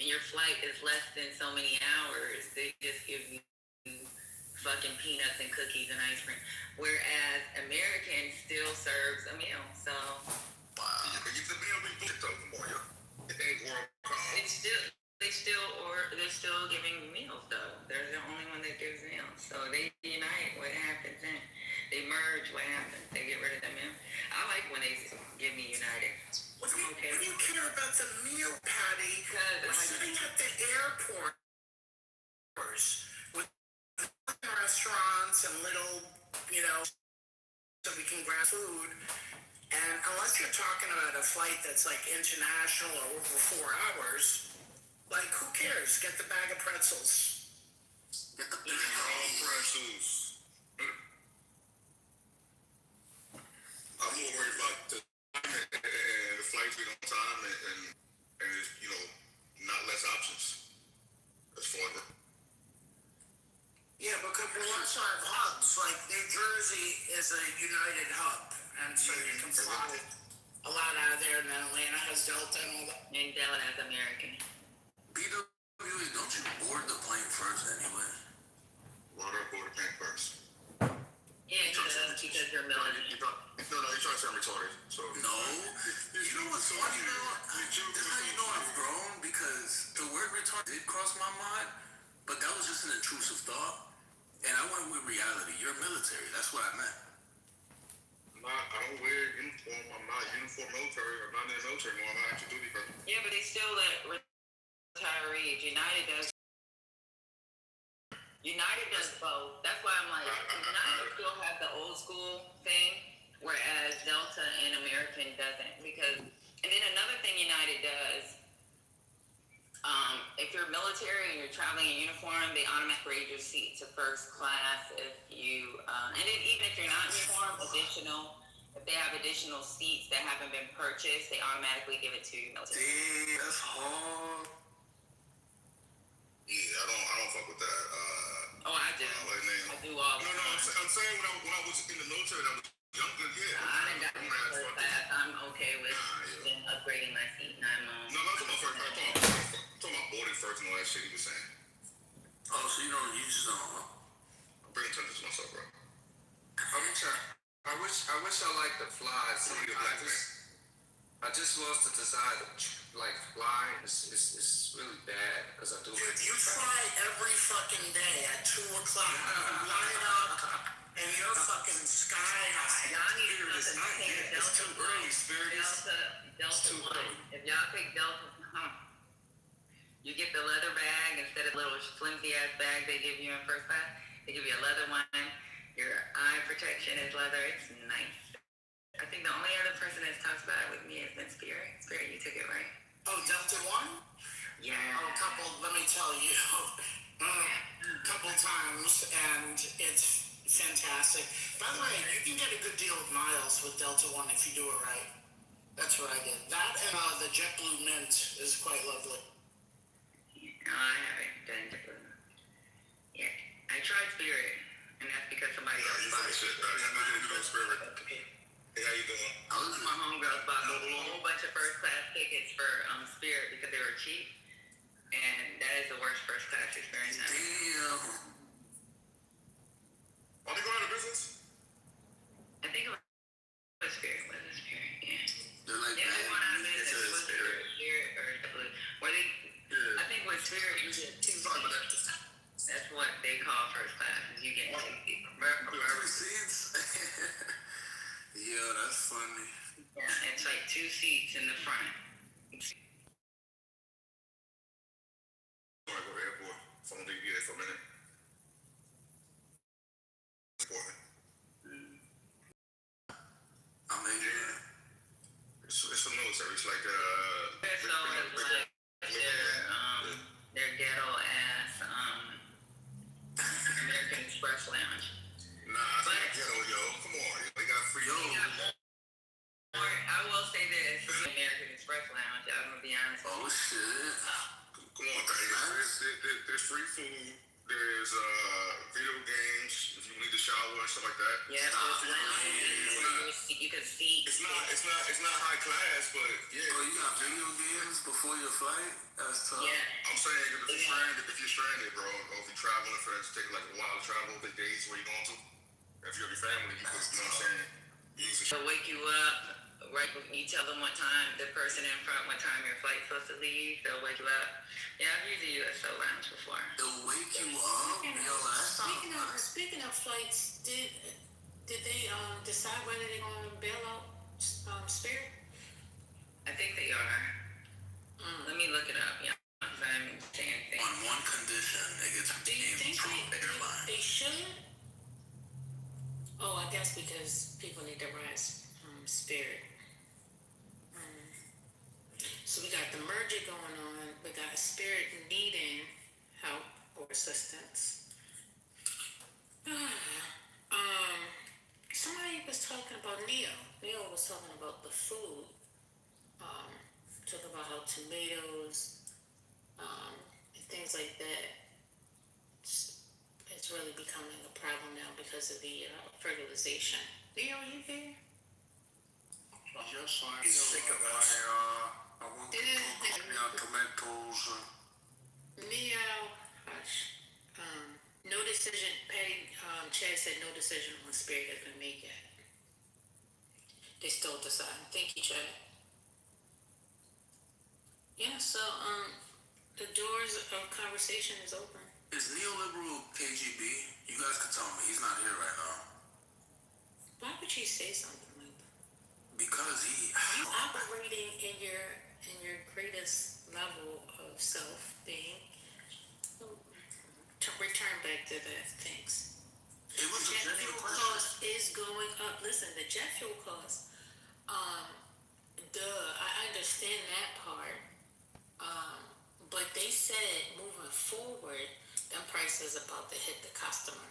and your flight is less than so many hours, they just give you fucking peanuts and cookies and ice cream. Whereas American still serves a meal. So wow. But you the meal we booked though, more yo. It ain't world class. they're still giving meals though. They're the only one that gives meals. So they unite. What happens then? They merge. What happens? They get rid of that meal. I like when they give me United. What do you care about the meal, Patty? We're sitting at the airport with restaurants and little, so we can grab food. And unless you're talking about a flight that's like international or over 4 hours, like who cares? Get the bag of pretzels. Get the bag of pretzels. I'm more worried about the flights being on time and not less options. That's further. Yeah, because we also have hubs. Like New Jersey is a United hub, and so you can fly a lot out of there. And then Atlanta has Delta and all that. And Delta has American. BWA, don't you board the plane first anyway? Why do I board the plane first? Yeah, because you're military. No, you're trying to sound retarded. So no, you know what's funny though? That's how you know I've grown, because the word retarded did cross my mind, but that was just an intrusive thought. And I went with reality. You're military. That's what I meant. I don't wear uniform. I'm not uniform military. I'm not in the military anymore. I'm not active duty. Yeah, but they still let retirees. United does both. That's why I'm like, United still has the old school thing, whereas Delta and American doesn't. And then another thing United does, if you're military and you're traveling in uniform, they automatically grade your seat to first class. If you, and then even if you're not in uniform, if they have additional seats that haven't been purchased, they automatically give it to military. Damn, that's hard. Yeah, I don't fuck with that. I do. I do all the time. No, I'm saying when I was in the military, I was younger, yeah. I didn't got first class. I'm okay with them upgrading my seat. No, I'm talking about first class. I'm talking about boarding first and all that shit he was saying. Oh, so you just don't, huh? I'm bringing attention to myself, bro. I wish I liked to fly. So I just lost the desire to fly. It's really bad because I do. Dude, you fly every fucking day at 2 o'clock. You line up and you're fucking sky high. Y'all need to take a Delta. It's too early, Spirit. Delta One. If y'all take Delta, you get the leather bag instead of the little flimsy ass bag they give you in first class. They give you a leather one. Your eye protection is leather. It's nice. I think the only other person that's talked about it with me has been Spirit. Spirit, you took it, right? Oh, Delta One? Yeah. Let me tell you, a couple times, and it's fantastic. By the way, you can get a good deal of miles with Delta One if you do it right. That's what I did. That and the JetBlue Mint is quite lovely. No, I haven't done JetBlue. Yeah, I tried Spirit, and that's because somebody else bought it. Spirit. Hey, how you doing? My homegirls bought a whole bunch of first class tickets for Spirit because they were cheap, and that is the worst first class experience ever. Damn. Are they going out of business? I think it was Spirit. Was it Spirit? Yeah. They're like, yeah, they went out of business. It was Spirit or JetBlue. I think with Spirit you get 2 seats. That's what they call first class. You get 2 seats. Seats? Yeah, that's funny. Yeah, it's like 2 seats in the front. I go to the airport. Phone DVA for a minute. I mean, it's for military. It's like their ghetto ass American Express lounge. Nah, but ghetto, yo. Come on, they got free. I will say this: American Express lounge. I'm gonna be honest. Oh shit! Come on, guys. There's free food. There's video games. If you need to shower and stuff like that. Yeah, you can see. It's not high class, but yeah. Oh, you got video games before your flight? That's tough. Yeah. I'm saying if you're stranded, bro, or if you're traveling for it, take like a while to travel, the days where you're going to. If you're with your family, you know what I'm saying? They'll wake you up, right? You tell them what time, the person in front, what time your flight's supposed to leave. They'll wake you up. Yeah, I've used the USO lounge before. They'll wake you up? Yo, that's not Speaking of flights, did they decide whether they're going to bail out Spirit? I think they are. Let me look it up. Yeah, because I'm saying things. on one condition. It gets Do you think from airline. they should? Oh, I guess because people need to rise Spirit. So we got the merger going on. We got Spirit needing help or assistance. Somebody was talking about Neo. Neo was talking about the food. Talking about how tomatoes and things like that. It's really becoming a problem now because of the fertilization. Neo, you here? Yes, I He's sick of us. I want to cook tomatoes. Neo, hush. No decision. Patty, Chad said no decision on Spirit has been made yet. They still deciding. Thank you, Chad. Yeah, so the doors of conversation is open. Is neoliberal KGB? You guys can tell me. He's not here right now. Why would you say something like that? Because he... You operating in your greatest level of self being. To return back to that, thanks. It was a Jet genuine fuel question. cost is going up. Listen, the jet fuel cost. I understand that part. But they said moving forward, them prices about to hit the customer.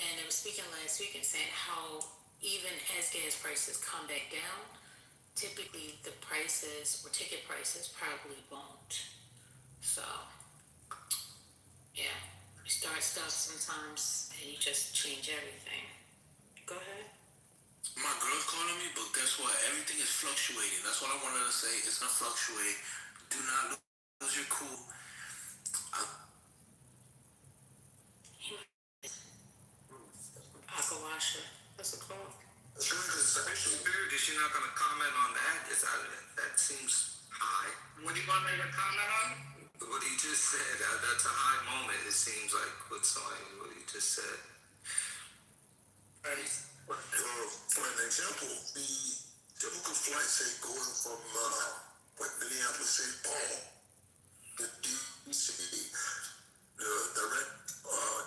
And they were speaking last week and saying how even as gas prices come back down, typically the prices or ticket prices probably won't. So, yeah, you start stuff sometimes and you just change everything. Go ahead. My girl's calling me, but guess what? Everything is fluctuating. That's what I wanted to say. It's gonna fluctuate. Do not lose your cool. Akawasha. What's it called? Spirit, is she not going to comment on that? That seems high. What do you want me to comment on? What he just said, that's a high moment, it seems like, with somebody, what he just said. For an example, the typical flight, say, going from Minneapolis, St. Paul, to DC, the direct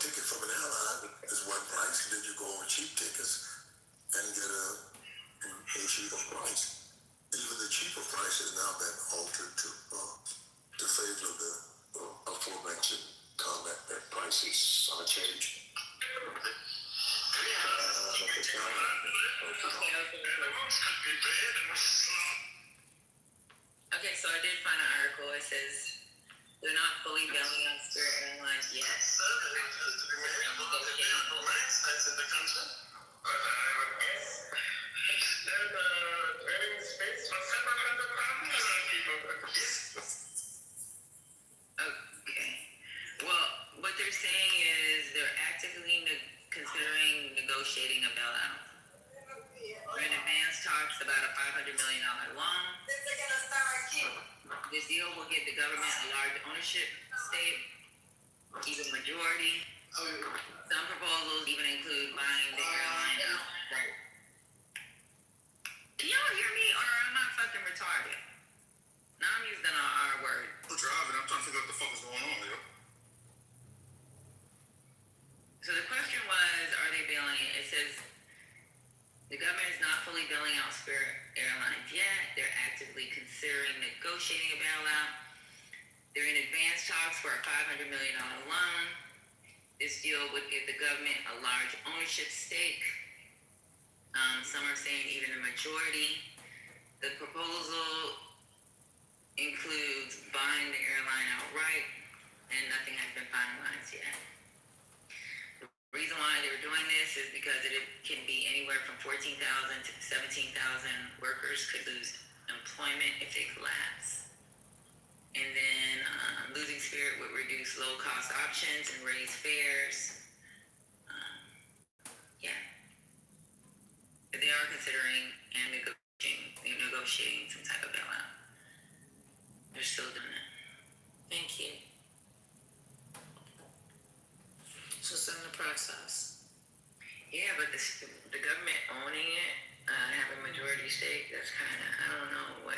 ticket from an airline is one price, and then you go on cheap tickets and get a cheaper price. Even the cheaper price has now been altered to favor the aforementioned comment that prices are changed. Okay, so I did find an article. It says they're not fully bailing out Spirit Airlines yet. Okay. Well, what they're saying is they're actively considering negotiating a bailout. We're in advanced talks about a $500 million loan. This deal will give the government a large ownership stake, even majority. Some proposals even include buying the airline outright. Can y'all hear me, or am I fucking retarded? Now I'm using our word. I'm driving. I'm trying to figure out what the fuck is going on, yo. So the question was, are they bailing it? It says the government is not fully bailing out Spirit Airlines yet. They're actively considering negotiating a bailout. They're in advanced talks for a $500 million loan. This deal would give the government a large ownership stake. Some are saying even a majority. The proposal includes buying the airline outright, and nothing has been finalized yet. The reason why they're doing this is because it can be anywhere from 14,000 to 17,000 workers could lose employment if they collapse. And then losing Spirit would reduce low-cost options and raise fares. Yeah. But they are considering and negotiating some type of bailout. They're still doing it. Thank you. So it's in the process. Yeah, but the government owning it, having majority stake, that's kind of, I don't know what.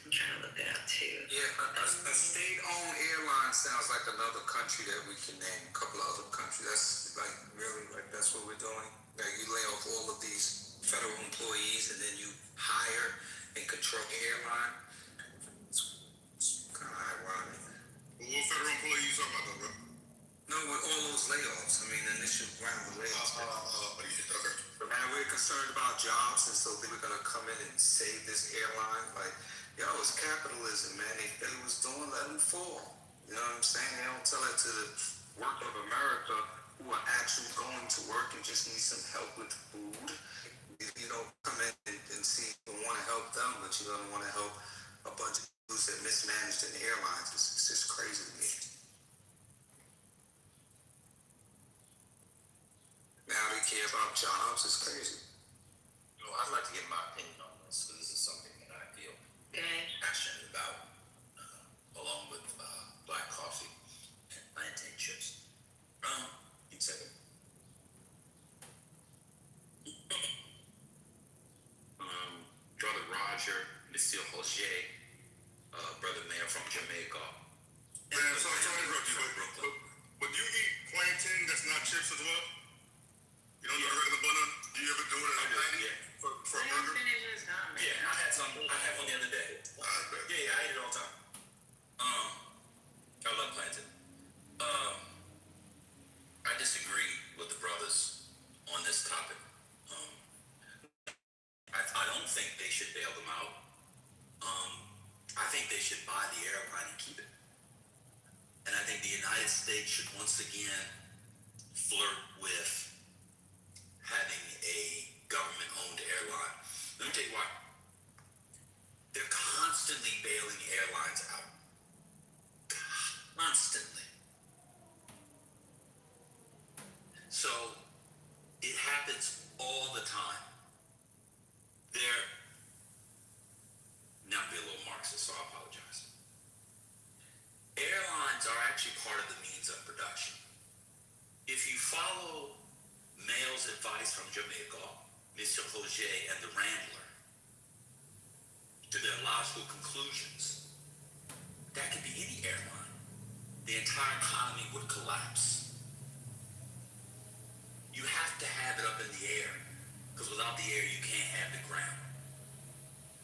I'm trying to look that up too. Yeah, a state-owned airline sounds like another country that we can name. A couple of other countries. That's like really like that's what we're doing. Like you lay off all of these federal employees and then you hire and control the airline. It's kind of ironic. Well, what federal employees you talking about, though, bro? No, with all those layoffs. I mean, the initial round of layoffs. Okay. But man, we're concerned about jobs, and so they were gonna come in and save this airline. Like, yo, it's capitalism, man. They was doing, let them fall. You know what I'm saying? They don't tell it to the work of America who are actually going to work and just need some help with food. You know, come in and see you want to help them, but you don't want to help a bunch of dudes that mismanaged in the airlines. It's just crazy to me. Now they care about jobs. It's crazy. You know, I'd like to get my opinion on this because this is something that I feel Okay. passionate about, along with black coffee and plantain chips. One second. Brother Roger, Monsieur Roger, brother Mayor from Jamaica. Man, sorry to interrupt you, but do you eat plantain that's not chips as well? You don't do the regular butter? Do you ever do it as a patty? Yeah. For a Let him burger? finish his comment. Yeah, I had some. I had one the other day. I bet. Yeah, I eat it all the time. I love plantain. I disagree with the brothers on this topic. I don't think they should bail them out. I think they should buy the airline and keep it. And I think the United States should once again flirt with having a government-owned airline. Let me tell you why. They're constantly bailing airlines out. Constantly. So it happens all the time. Now I'm being a little Marxist, so I apologize. Airlines are actually part of the means of production. If you follow Mail's advice from Jamaica, Mr. Roger and the Rambler, to their logical conclusions, that could be any airline. The entire economy would collapse. You have to have it up in the air, because without the air, you can't have the ground.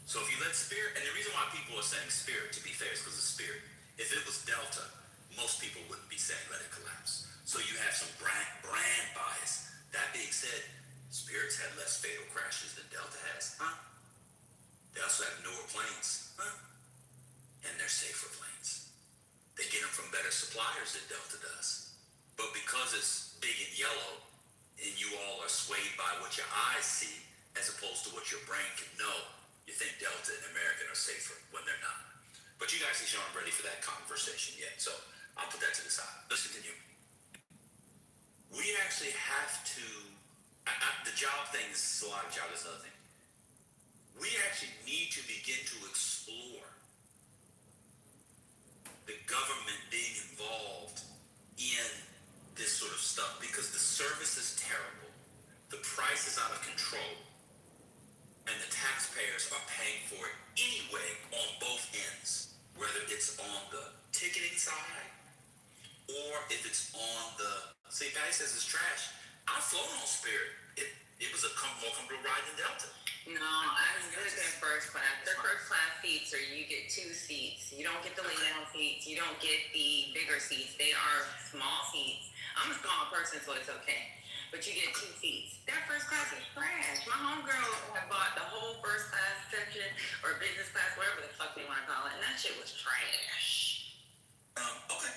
So if you let Spirit, and the reason why people are saying Spirit, to be fair, is because of Spirit. If it was Delta, most people wouldn't be saying let it collapse. So you have some brand bias. That being said, Spirit's had less fatal crashes than Delta has. They also have newer planes. And they're safer planes. They get them from better suppliers than Delta does. But because it's big and yellow, and you all are swayed by what your eyes see, as opposed to what your brain can know, you think Delta and American are safer when they're not. But you guys aren't ready for that conversation yet, so I'll put that to the side. Let's continue. We actually have to, the job thing is a lot of job, is another thing. We actually need to begin to explore the government being involved in this sort of stuff, because the service is terrible, the price is out of control, and the taxpayers are paying for it anyway on both ends, whether it's on the ticketing side or if it's on the, see, Patty says it's trash. I've flown on Spirit. It was a more comfortable ride than Delta. No, I was good in first class. Their first class seats are you get 2 seats. You don't get the lay down seats. You don't get the bigger seats. They are small seats. I'm a small person, so it's okay. But you get 2 seats. That first class is trash. My homegirl had bought the whole first class section or business class, whatever the fuck they want to call it, and that shit was trash. Okay.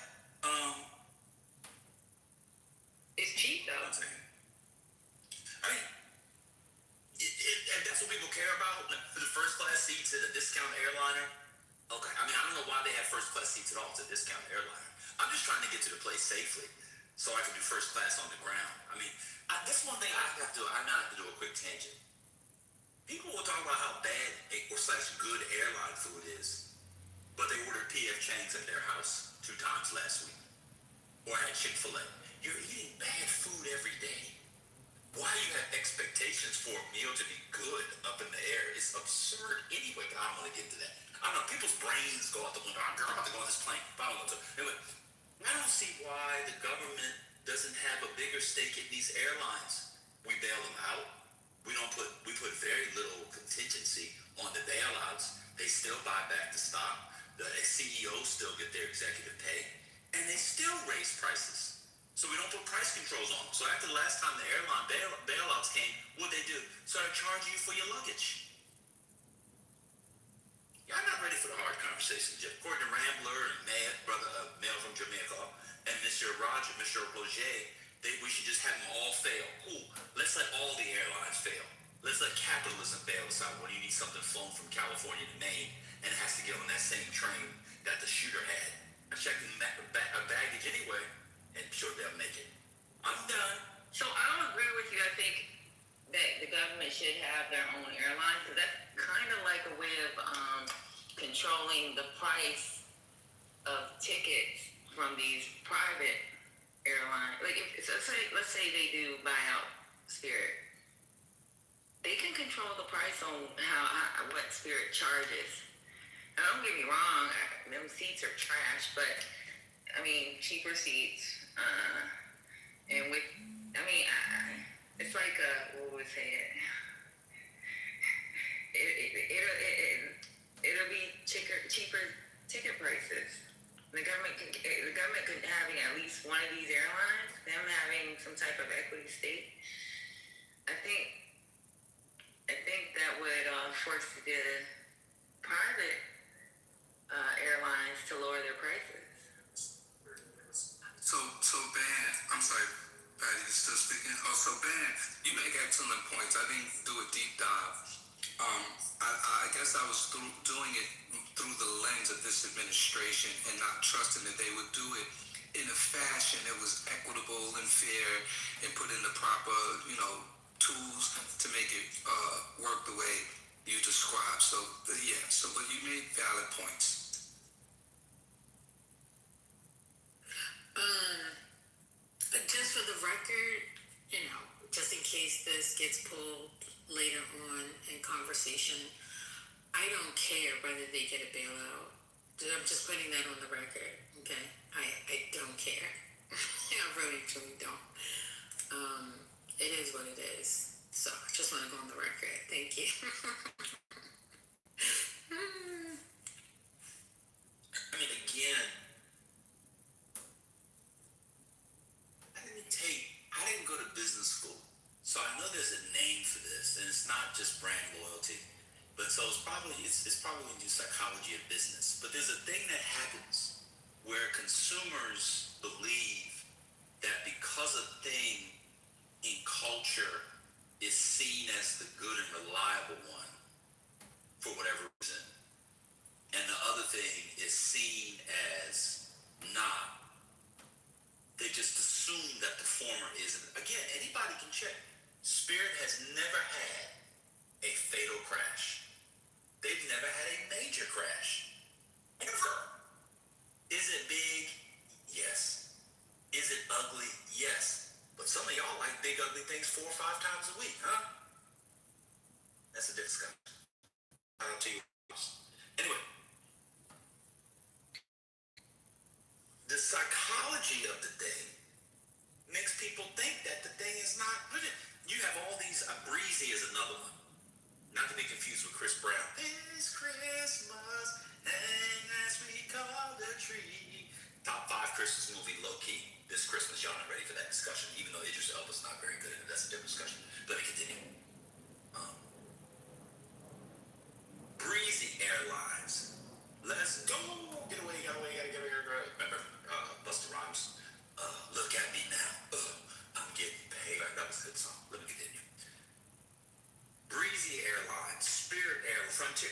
It's cheap though. first class seats at all. It's a discount airliner. I'm just trying to get to the place safely so I can do first class on the ground. I mean, that's one thing I have to do. I now have to do a quick tangent. People will talk about how bad or slash good airline food is, but they ordered PF Chang's at their house 2 times last week. Or had Chick-fil-A. You're eating bad food every day. Why you have expectations for a meal to be good up in the air is absurd anyway, but I don't want to get into that. I don't know, people's brains go out the window. I'm about to go on this plane. But I don't know. Anyway, I don't see why the government doesn't have a bigger stake in these airlines. We bail them out. We put very little contingency on the bailouts. They still buy back the stock. The CEOs still get their executive pay. And they still raise prices. So we don't put price controls on them. So after the last time the airline bailouts came, what'd they do? Started charging you for your luggage. Y'all not ready for the hard conversation. According to Rambler and Mel from Jamaica, and Mr. Roger we should just have them all fail. Cool. Let's let all the airlines fail. Let's let capitalism bail us out when you need something flown from California to Maine and it has to get on that same train that the shooter had. I checked baggage anyway, and sure they'll make it. I'm done. So I don't agree with you. I think that the government should have their own airline because that's kind of like a way of controlling the price of tickets from these private airlines. Like, let's say they do buy out Spirit, they can control the price on what Spirit charges. Now, don't get me wrong, them seats are trash, but I mean, cheaper seats, and with, I mean, it's like what would we say it? It'll be cheaper ticket prices. The government could having at least one of these airlines, them having some type of equity stake. I think that would force the private airlines to lower their prices. So Ben, I'm sorry, Patty, you still speaking? Oh, so Ben, you make excellent points. I didn't do a deep dive. I guess I was doing it through the lens of this administration and not trusting that they would do it in a fashion that was equitable and fair and put in the proper, tools to make it work the way you described. So, but you made valid points. Just for the record, just in case this gets pulled later on in conversation, I don't care whether they get a bailout. I'm just putting that on the record, okay? I don't care. I really, truly don't. It is what it is. So I just want to go on the record. Thank you. I mean, again, I didn't go to business school. So I know there's a name for this, and it's not just brand loyalty. But so it's probably when you do psychology of business. But there's a thing that happens where consumers believe that because a thing in culture is seen as the good and reliable one for whatever reason, and the other thing is seen as not, they just assume that the former isn't. Again, anybody can check. Spirit has never had a fatal crash. They've never had a major crash. Ever. Is it big? Yes. Is it ugly? Yes. But some of y'all like big ugly things 4 or 5 times a week, huh? That's a discussion. I'll tell you. Anyway. The psychology of the thing makes people think that the thing is not good. You have all these, Breezy is another one. Not to be confused with Chris Brown. This Christmas, and as we call the tree. Top 5 Christmas movie, low key. This Christmas, y'all not ready for that discussion, even though Idris Elba's not very good at it. That's a different discussion. Let me continue. Breezy Airlines. Let's go. Get away, gotta get away. Remember, Busta Rhymes. Look at me now. I'm getting paid. That was a good song. Let me continue. Breezy Airlines, Spirit Airlines, Frontier.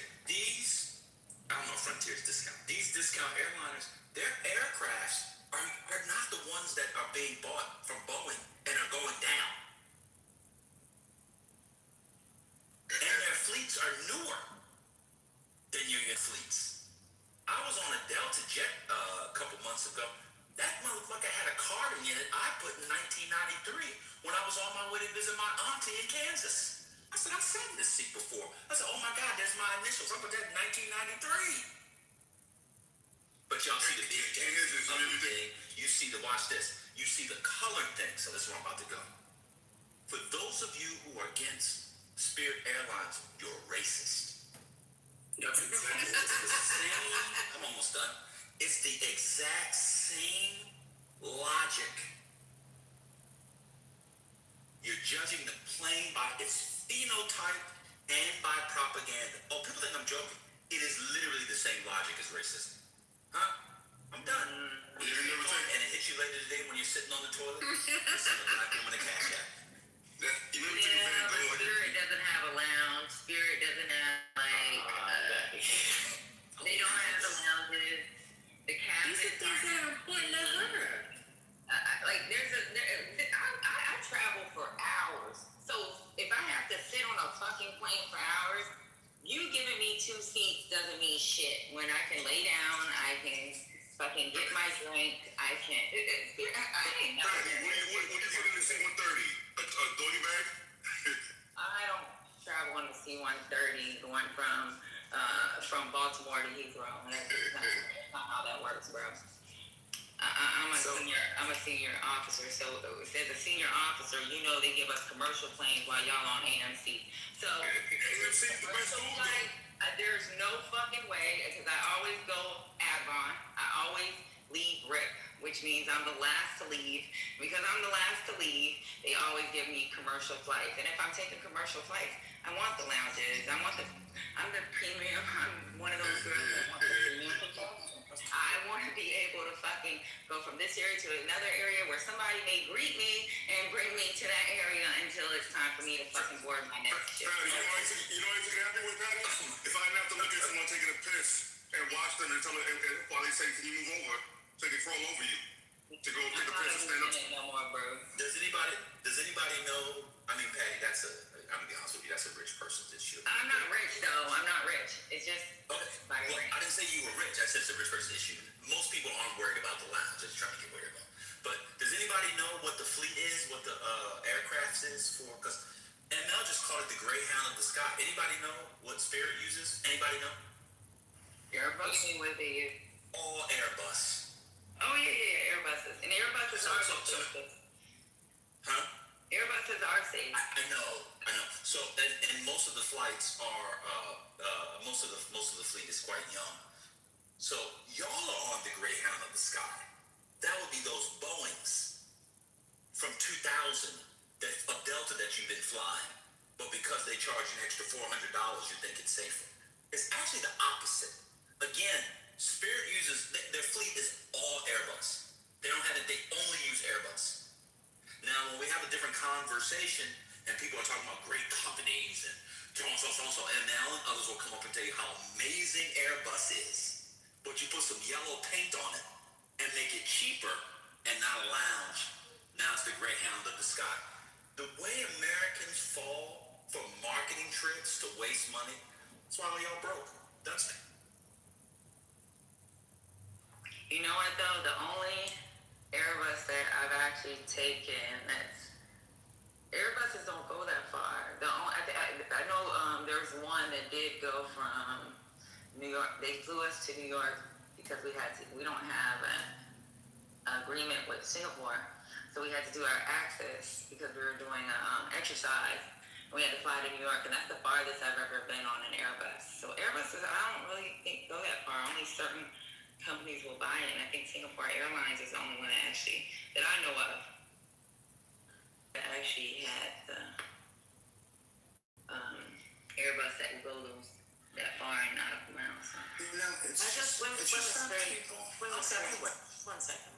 Frontier's discount. These discount airlines airliners, their aircrafts are not the ones that are being bought from Boeing and are going down. And their fleets are newer than your fleets. I was on a Delta jet a couple months ago. That motherfucker had a card in it I put in 1993 when I was on my way to visit my auntie in Kansas. I said, I've sat in this seat before. I said, oh my God, there's my initials. I put that in 1993. But y'all see the big thing. You see the, watch this. You see the colored thing. So this is where I'm about to go. For those of you who are against Spirit Airlines, you're racist. That's exactly It's the same, I'm almost done. It's the exact same logic. You're judging the plane by its phenotype and by propaganda. Oh, people think I'm joking. It is literally the same logic as racism. Huh? I'm done. And it hits you later today when you're sitting on the toilet. You're sitting a black woman in a cash app. Yeah, but Spirit doesn't have a lounge. Spirit doesn't have they don't have the lounges. The cabins. These are things that are important to her. I travel for hours. So if I have to sit on a fucking plane for hours, you giving me 2 seats doesn't mean shit. When I can lay down, I can fucking get my drink. I can. I ain't never. What do you get in the C-130? A doggy bag? I don't travel on the C-130 going from Baltimore to Heathrow. That's not how that works, bro. I'm a senior officer, so if there's a senior officer, you know they give us commercial planes while y'all on AMC. So there's no fucking way, because I always go Avon. I always leave RIP, which means I'm the last to leave. Because I'm the last to leave, they always give me commercial flights. And if I'm taking commercial flights, I want the lounges. I'm the premium. I'm one of those girls that want the premium. I want to be able to fucking go from this area to another area where somebody may greet me and bring me to that area until it's time for me to fucking board my next ship. Patty, you know what you can happy with, Patty? If I didn't have to look at someone taking a piss and watch them and tell them, and while they say, can you move over, so they can crawl over you to go take a piss and stand up. No more, bro. Does anybody know? I mean, Patty, I'm gonna be honest with you, that's a rich person's issue. I'm not rich, though. I'm not rich. It's just Okay. by Well, rank. I didn't say you were rich. I said it's a rich person's issue. Most people aren't worried about the lounge. They're just trying to get where they're going. But does anybody know what the fleet is? What the aircrafts is for? Because ML just called it the Greyhound of the sky. Anybody know what Spirit uses? Anybody know? Airbus with the. All Airbus. Oh yeah, Airbuses. And Airbuses are safe. Huh? Airbuses are safe. I know. So, and most of the flights are, most of the fleet is quite young. So, y'all are on the Greyhound of the sky. That would be those Boeings from 2000 of Delta that you've been flying. But because they charge an extra $400, you think it's safer. It's actually the opposite. Again, Spirit uses, their fleet is all Airbus. They only use Airbus. Now, when we have a different conversation, and people are talking about great companies and so-and-so, and now others will come up and tell you how amazing Airbus is. But you put some yellow paint on it and make it cheaper and not a lounge. Now it's the Greyhound of the sky. The way Americans fall for marketing tricks to waste money, that's why y'all broke. That's it. You know what though? The only Airbus that I've actually taken Airbuses don't go that far. I know there's one that did go from New York. They flew us to New York because we don't have an agreement with Singapore, so we had to do our access because we were doing exercise. We had to fly to New York, and that's the farthest I've ever been on an Airbus. So Airbuses, I don't really think go that far. Only certain companies will buy it, and I think Singapore Airlines is the only one that I know of that actually had the Airbus that will go that far and not up around. So. One second.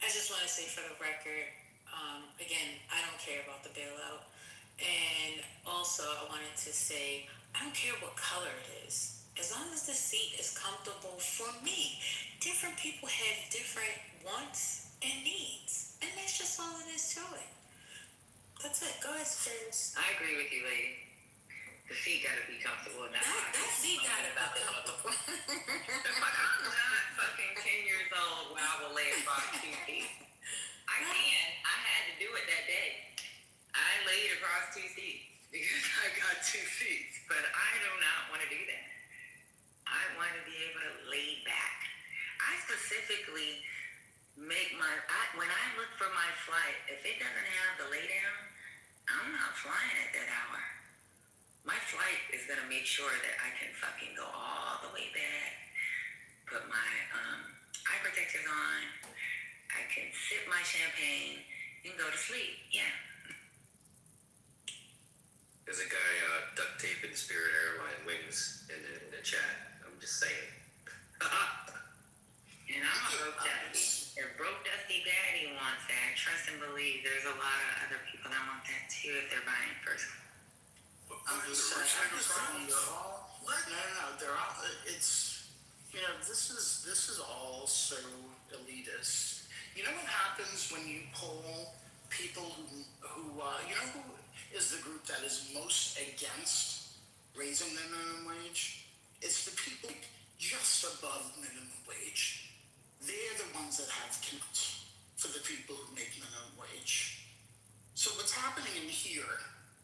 I just want to say for the record, again, I don't care about the bailout. And also, I wanted to say, I don't care what color it is. as long as the seat is comfortable for me. Different people have different wants and needs, and that's just all it is to it. That's it. Go ahead, Spurs. I agree with you, lady. The seat gotta be comfortable, and that's why I That keep seat complaining gotta about be the comfortable. I'm not fucking 10 years old where I will lay across 2 seats. I can. I had to do it that day. I laid across 2 seats because I got 2 seats, but I do not want to do that. I want to be able to lay back. I specifically make when I look for my flight, if it doesn't have the lay down, I'm not flying at that hour. My flight is gonna make sure that I can fucking go all the way back, put my eye protectors on, I can sip my champagne and go to sleep. Yeah. There's a guy duct taping Spirit Airline wings in the chat. I'm just saying. And I'm a broke dusty. If broke dusty daddy wants that, trust and believe there's a lot of other people that want that too if they're buying first class. They're all. It's this is all so elitist. You know what happens when you poll people who who is the group that is most against raising the minimum wage? It's the people just above minimum wage. They're the ones that have contempt for the people who make minimum wage. So what's happening in here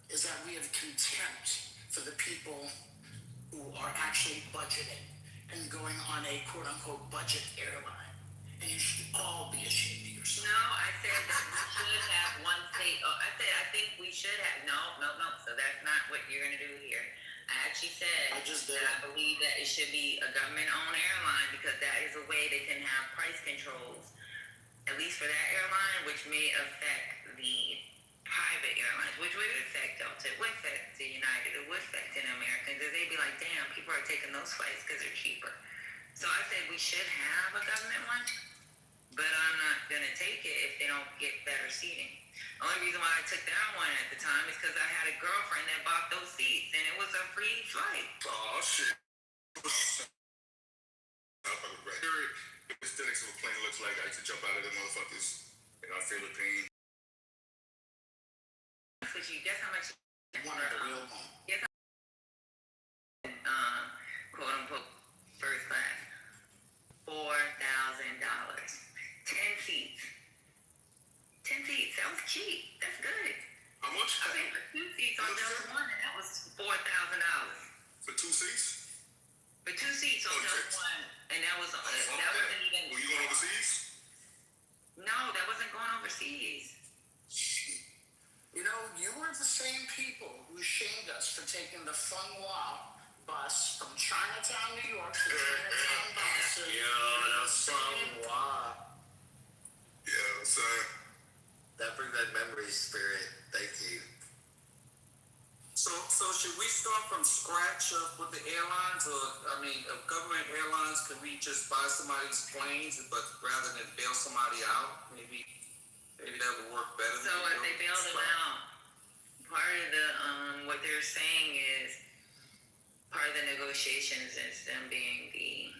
is that we have contempt for the people who are actually budgeting and going on a quote-unquote budget airline. And you should all be ashamed of yourself. No, I said that we should have one state. Oh, I think we should have. No. So that's not what you're going to do here. I actually said I just did. that I believe that it should be a government-owned airline because that is a way they can have price controls, at least for that airline, which may affect the private airlines, which would affect Delta, it would affect the United, it would affect an American, because they'd be like, damn, people are taking those flights because they're cheaper. So I said we should have a government one, but I'm not going to take it if they don't get better seating. The only reason why I took that one at the time is because I had a girlfriend that bought those seats, and it was a free flight. Oh, shit. Aesthetics of a plane looks like I used to jump out of them motherfuckers, and I feel the pain. But you guess how much? One of the real one. Guess quote unquote first class. $4,000. 10 seats. 10 seats. That was cheap. That's good. How much? I paid for 2 seats on Delta One, and that was $4,000. For 2 seats? For 2 seats on Delta One, and that wasn't even. Were you going overseas? No, that wasn't going overseas. You know, you were the same people who shamed us for taking the Fun Wa bus from Chinatown, New York to Chinatown, Boston. That's so wow. Yeah, sir. That brings back memories, Spirit. Thank you. So should we start from scratch with the airlines, or of government airlines, can we just buy somebody's planes, but rather than bail somebody out, maybe that would work better. So if they bail them out, part of the what they're saying is part of the negotiations is them being the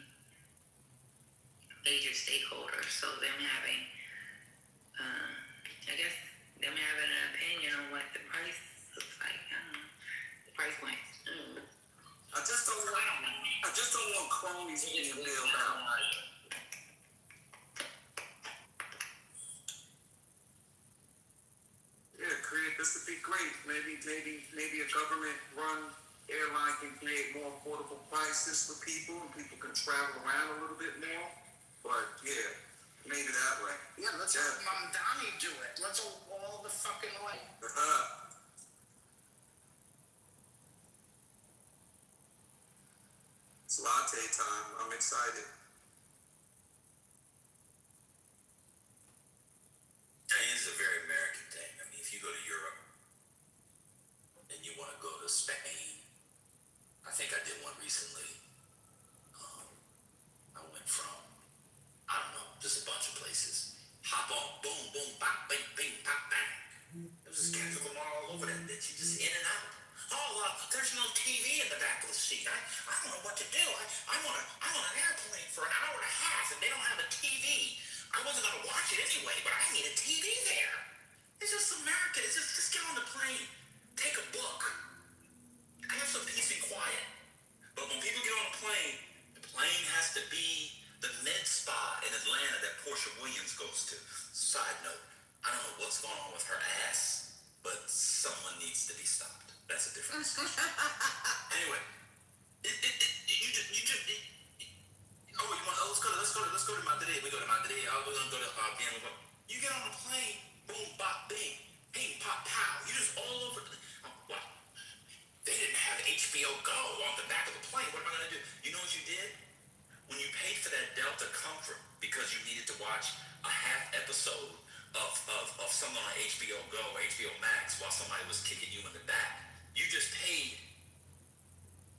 major stakeholder. So them having, I guess, them having an opinion on what the price looks like. I don't know. The price points. I just don't want cronies being bailed out. Yeah, this would be great. Maybe a government-run airline can create more affordable prices for people, and people can travel around a little bit more. But yeah, maybe that way. Yeah, let's have Mamdani do it. Let's go all the fucking way. It's latte time. I'm excited. This is a very American thing. I mean, if you go to Europe and you want to go to Spain, I think I did one recently. I went from, I don't know, just a bunch of places. Hop on, boom, boom, bop, bing, bing, pop, bang. There was a skeptical all over that bitch. You just in and out. Oh, there's no TV in the back of the seat. I don't know what to do. I wasn't gonna watch it anyway, but I need a TV there. It's just America. It's just get on the plane, take a book, have some peace and quiet. But when people get on a plane, the plane has to be the med spa in Atlanta that Portia Williams goes to. Side note, I don't know what's going on with her ass, but someone needs to be stopped. That's a different discussion. Anyway, let's go to Madrid. We go to Madrid. We're gonna go to Vienna. You get on a plane, boom, bop, bing, ping, pop, pow. You just all over. What? They didn't have HBO Go on the back of the plane. What am I gonna do? You know what you did? When you paid for that Delta Comfort because you needed to watch a half episode of something on HBO Go or HBO Max while somebody was kicking you in the back, you just paid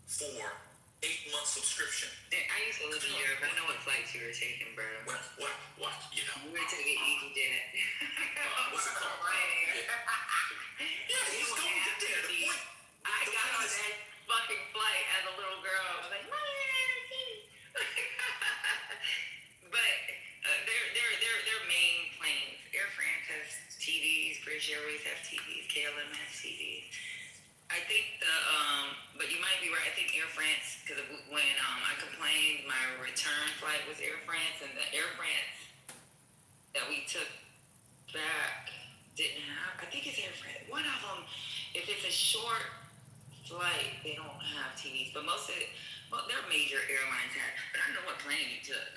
for 8-month subscription. I used to live in Europe. I know what flights you were taking, bro. What? You know. We were taking EasyJet. What's it called? Yeah, he's going to get there. The point. I got on that fucking flight as a little girl. I was like, but they're main planes. Air France has TVs. British Airways have TVs. KLM has TVs. I think but you might be right. I think Air France, because when I complained, my return flight was Air France, and the Air France that we took back didn't have. I think it's Air France. One of them, if it's a short flight, they don't have TVs, but most of it, well, their major airlines have. But I don't know what plane you took.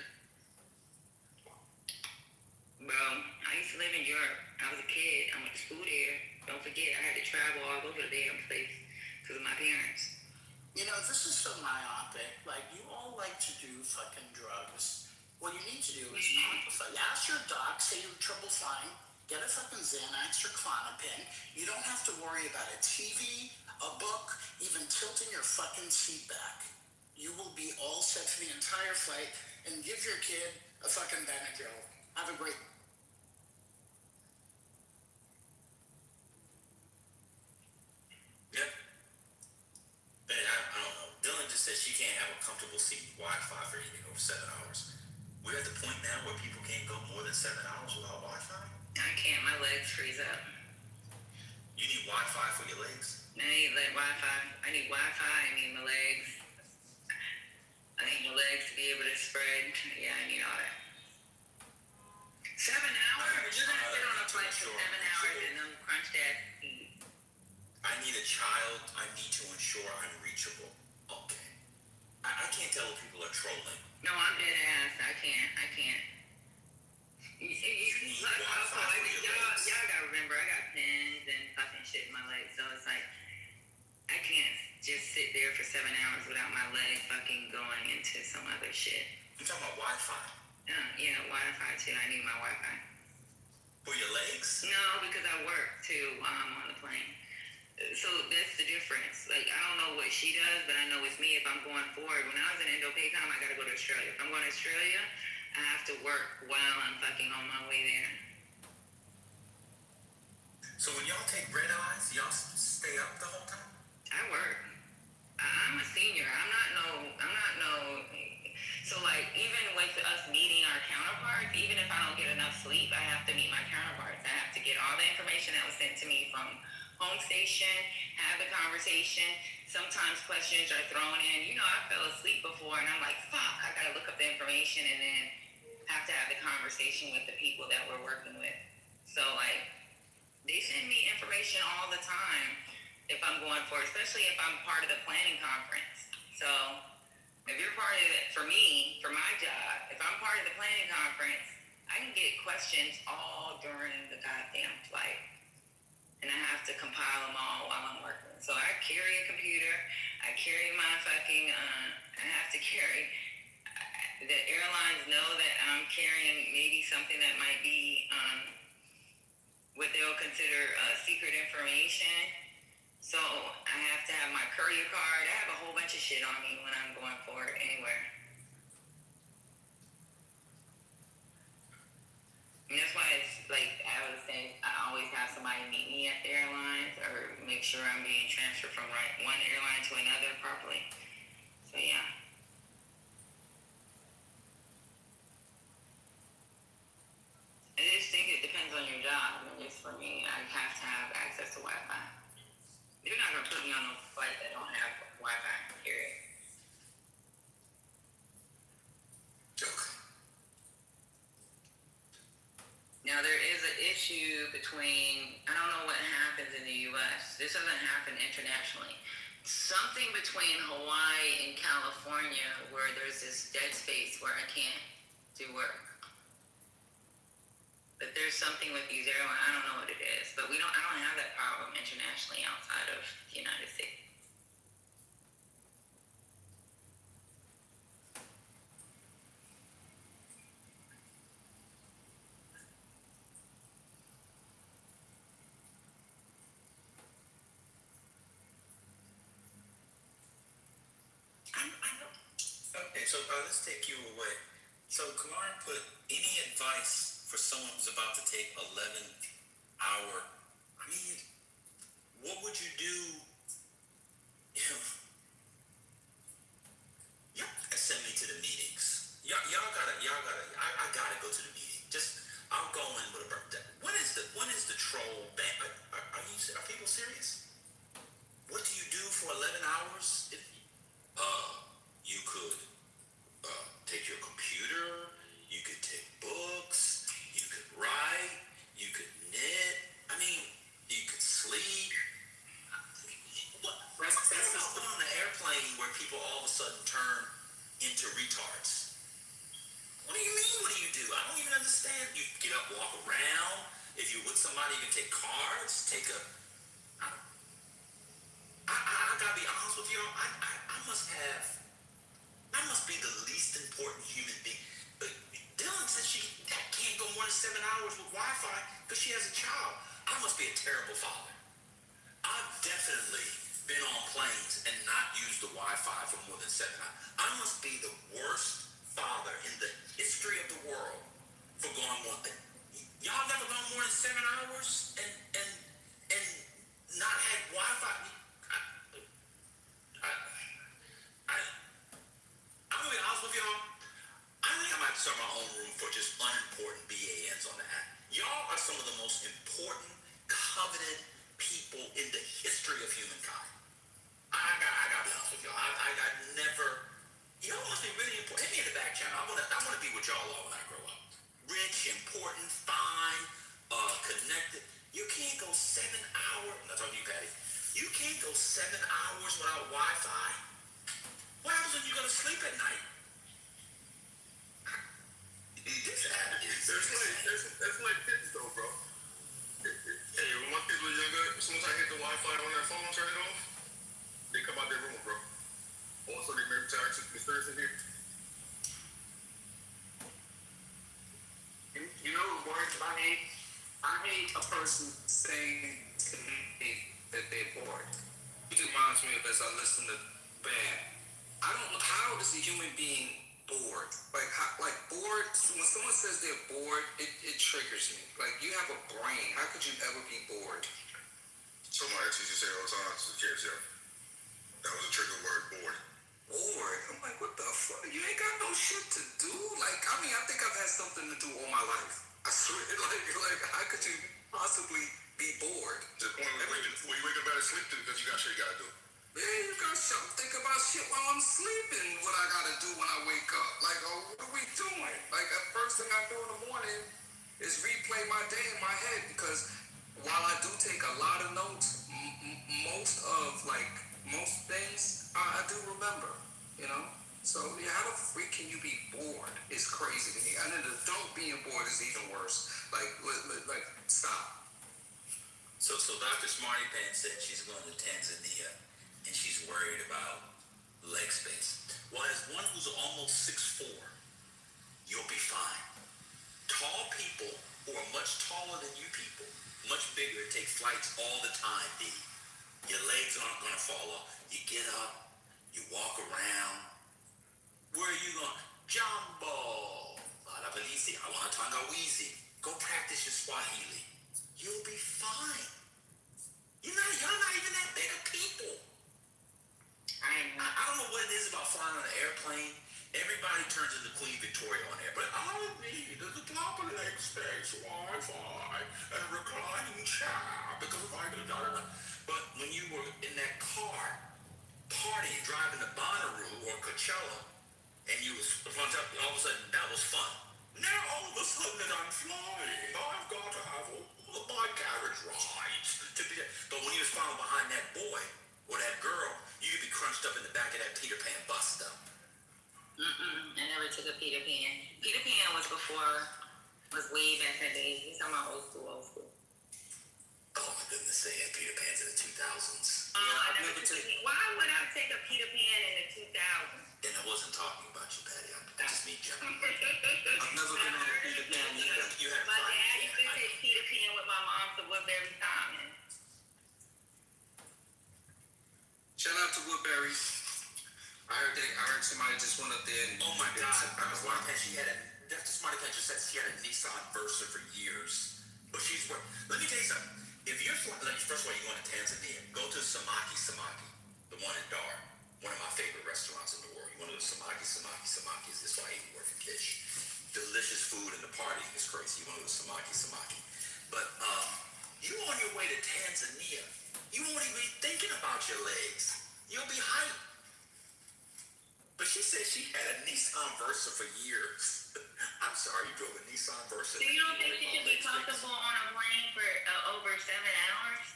Bro, I used to live in Europe. I was a kid. I went to school there. Don't forget, I had to travel all over the damn place because of my parents. You know, this is so myopic. Like, you all like to do fucking drugs. What you need to do is ask your doc, say you have trouble flying, get a fucking Xanax or Klonopin. You don't have to worry about a TV, a book, even tilting your fucking seat back. You will be all set for the entire flight, and give your kid a fucking Benadryl. Have a great. Yep. Hey, I don't know. Dylan just said she can't have a comfortable seat Wi-Fi for anything over 7 hours. We're at the point now where people can't go more than 7 hours without Wi-Fi. I can't. My legs freeze up. You need Wi-Fi for your legs. I need Wi-Fi. I need Wi-Fi. I need my legs. I need my legs to be able to spread. Yeah, I need all that. 7 hours? You're gonna sit on a plane for 7 hours and then crunch that feet. I need a child. I need to ensure I'm reachable. Okay. I can't tell if people are trolling. No, I'm dead ass. I can't. Y'all gotta remember, I got pins and fucking shit in my legs, so it's like, I can't just sit there for 7 hours without my leg fucking going into some other shit. I'm talking about Wi-Fi. Yeah, Wi-Fi too. I need my Wi-Fi. For your legs? No, because I work too while I'm on the plane. So that's the difference. Like, I don't know what she does, but I know it's me if I'm going forward. When I was in Indo-PACOM, I gotta go to Australia. If I'm going to Australia, I have to work while I'm fucking on my way there. So when y'all take red eyes, y'all stay up the whole time? I work. I'm a senior. I'm not no. So like, even with us meeting our counterparts, even if I don't get enough sleep, I have to meet my counterparts. I have to get all the information that was sent to me from home station, have the conversation. Sometimes questions are thrown in. You know, I fell asleep before, and I'm like, fuck, I gotta look up the information and then have to have the conversation with the people that we're working with. So like, they send me information all the time if I'm going for, especially if I'm part of the planning conference. So if you're part of it, for me, for my job, if I'm part of the planning conference, I can get questions all during the goddamn flight. And I have to compile them all while I'm working. So I carry a computer, I carry my fucking, I have to carry, the airlines know that I'm carrying maybe something that might be what they'll consider secret information. So I have to have my courier card. I have a whole bunch of shit on me when I'm going forward anywhere. And that's why it's like I was saying, I always have somebody meet me at the airlines or make sure I'm being transferred from one airline to another properly. So yeah. issue between, I don't know what happens in the U.S. This doesn't happen internationally. Something between Hawaii and California where there's this dead space where I can't do work. But there's something with these airlines, I don't know what it is, but I don't have that problem internationally outside of the United States. Okay, so let's take you away. So Kamara put any advice for someone who's about to take 11-hour. I mean, what would you do? Y'all send me to the meetings. Y'all gotta. I gotta go to the meeting. I'll go in with a birthday. When is the troll ban? Are people serious? What do you do for 11 hours? You could take your computer, you could take books, you could write, you could knit. I mean, you could sleep. That's just on the airplane where people all of a sudden turn into retards. What do you mean? What do you do? I don't even understand. You get up, walk around. If you're with somebody, you can take cards, I gotta be honest with y'all. I must be the least important human being. But Dylan says she can't go more than 7 hours with Wi-Fi because she has a child. I must be a terrible father. I've definitely been on planes and not used the Wi-Fi for more than 7 hours. I must be the worst father in the history of the world for going more than. Y'all never gone more than 7 hours and not had Wi-Fi. I'm gonna be honest with y'all. I think I might start my own room for just unimportant BANs on the app. Y'all are some of the most important, coveted people in the history of humankind. I gotta be honest with y'all. I never. Y'all must be really important. Hit me in the back channel. I wanna be what y'all are when I grow up. Rich, important, fine, connected. You can't go 7 hours. I'm not talking to you, Patty. You can't go 7 hours without Wi-Fi. What happens when you go to sleep at night? That's like kids though, bro. Hey, when my kids were younger, as soon as I hit the Wi-Fi on their phone, turn it off, they come out their room, bro. Also, they maybe try to mysterious in here. You know the words I hate? I hate a person saying to me that they're bored. It reminds me of as I listen to band. I don't know, how is a human being bored? Like bored, when someone says they're bored, it triggers me. Like, you have a brain. How could you ever be bored? So my ex used to say all the time to the kids, yeah. That was a trigger word, bored. Bored? I'm like, what the fuck? You ain't got no shit to do? Like, I mean, I think I've had something to do all my life. I swear, like how could you possibly be bored? To the point where you wake up out of sleep because you got shit you gotta do. Man, you gotta think about shit while I'm sleeping, what I gotta do when I wake up. Like, oh, what are we doing? Like, the first thing I do in the morning is replay my day in my head, because while I do take a lot of notes, most things I do remember, you know? So, yeah, how the freak can you be bored? It's crazy to me. And an adult being bored is even worse. Like, stop. So Dr. Smarty Pants said she's going to Tanzania and she's worried about leg space. Well, as one who's almost 6'4", you'll be fine. Tall people who are much taller than you people, much bigger, take flights all the time, D. Your legs aren't going to fall off. You get up, you walk around. Where are you going? Jumbo. Barabalizi. I want to Tangawizi. Go practice your Swahili. You'll be fine. Y'all not even that big of people. I don't know what it is about flying on an airplane. Everybody turns into Queen Victoria on air, but all I need is a proper leg space, Wi-Fi, and a reclining chair, because if I could have done it. But when you were in that car, partying, driving to Bonnaroo or Coachella, and you was all of a sudden that was fun. Now all of a sudden that I'm flying, I've got to have a follow behind that boy or that girl, you could be crunched up in the back of that Peter Pan bus, though. I never took a Peter Pan. Peter Pan was way back in the day. He's talking about old school, old school. Oh my goodness, they had Peter Pans in the 2000s. I never took a. Why would I take a Peter Pan in the 2000s? And I wasn't talking about you, Patty. I just mean general. I've never been on a Peter Pan either. You had My fun. dad used to take Peter Pan with my mom to Woodbury Common. Shout out to Woodbury. I heard somebody just went up there and Oh my God, Wow. Smarty Cat, she had a, Dr. Smarty Cat just said she had a Nissan Versa for years. But she's, let me tell you something. If you're, first of all, you're going to Tanzania, go to Samaki, the one in Dar, one of my favorite restaurants in the world. You want to go to Samaki is this Swahili word for fish. Delicious food and the party is crazy. You want to go to Samaki. But you on your way to Tanzania, you won't even be thinking about your legs. You'll be hyped. But she said she had a Nissan Versa for years. I'm sorry, you drove a Nissan Versa. So you don't think you should be comfortable on a plane for over 7 hours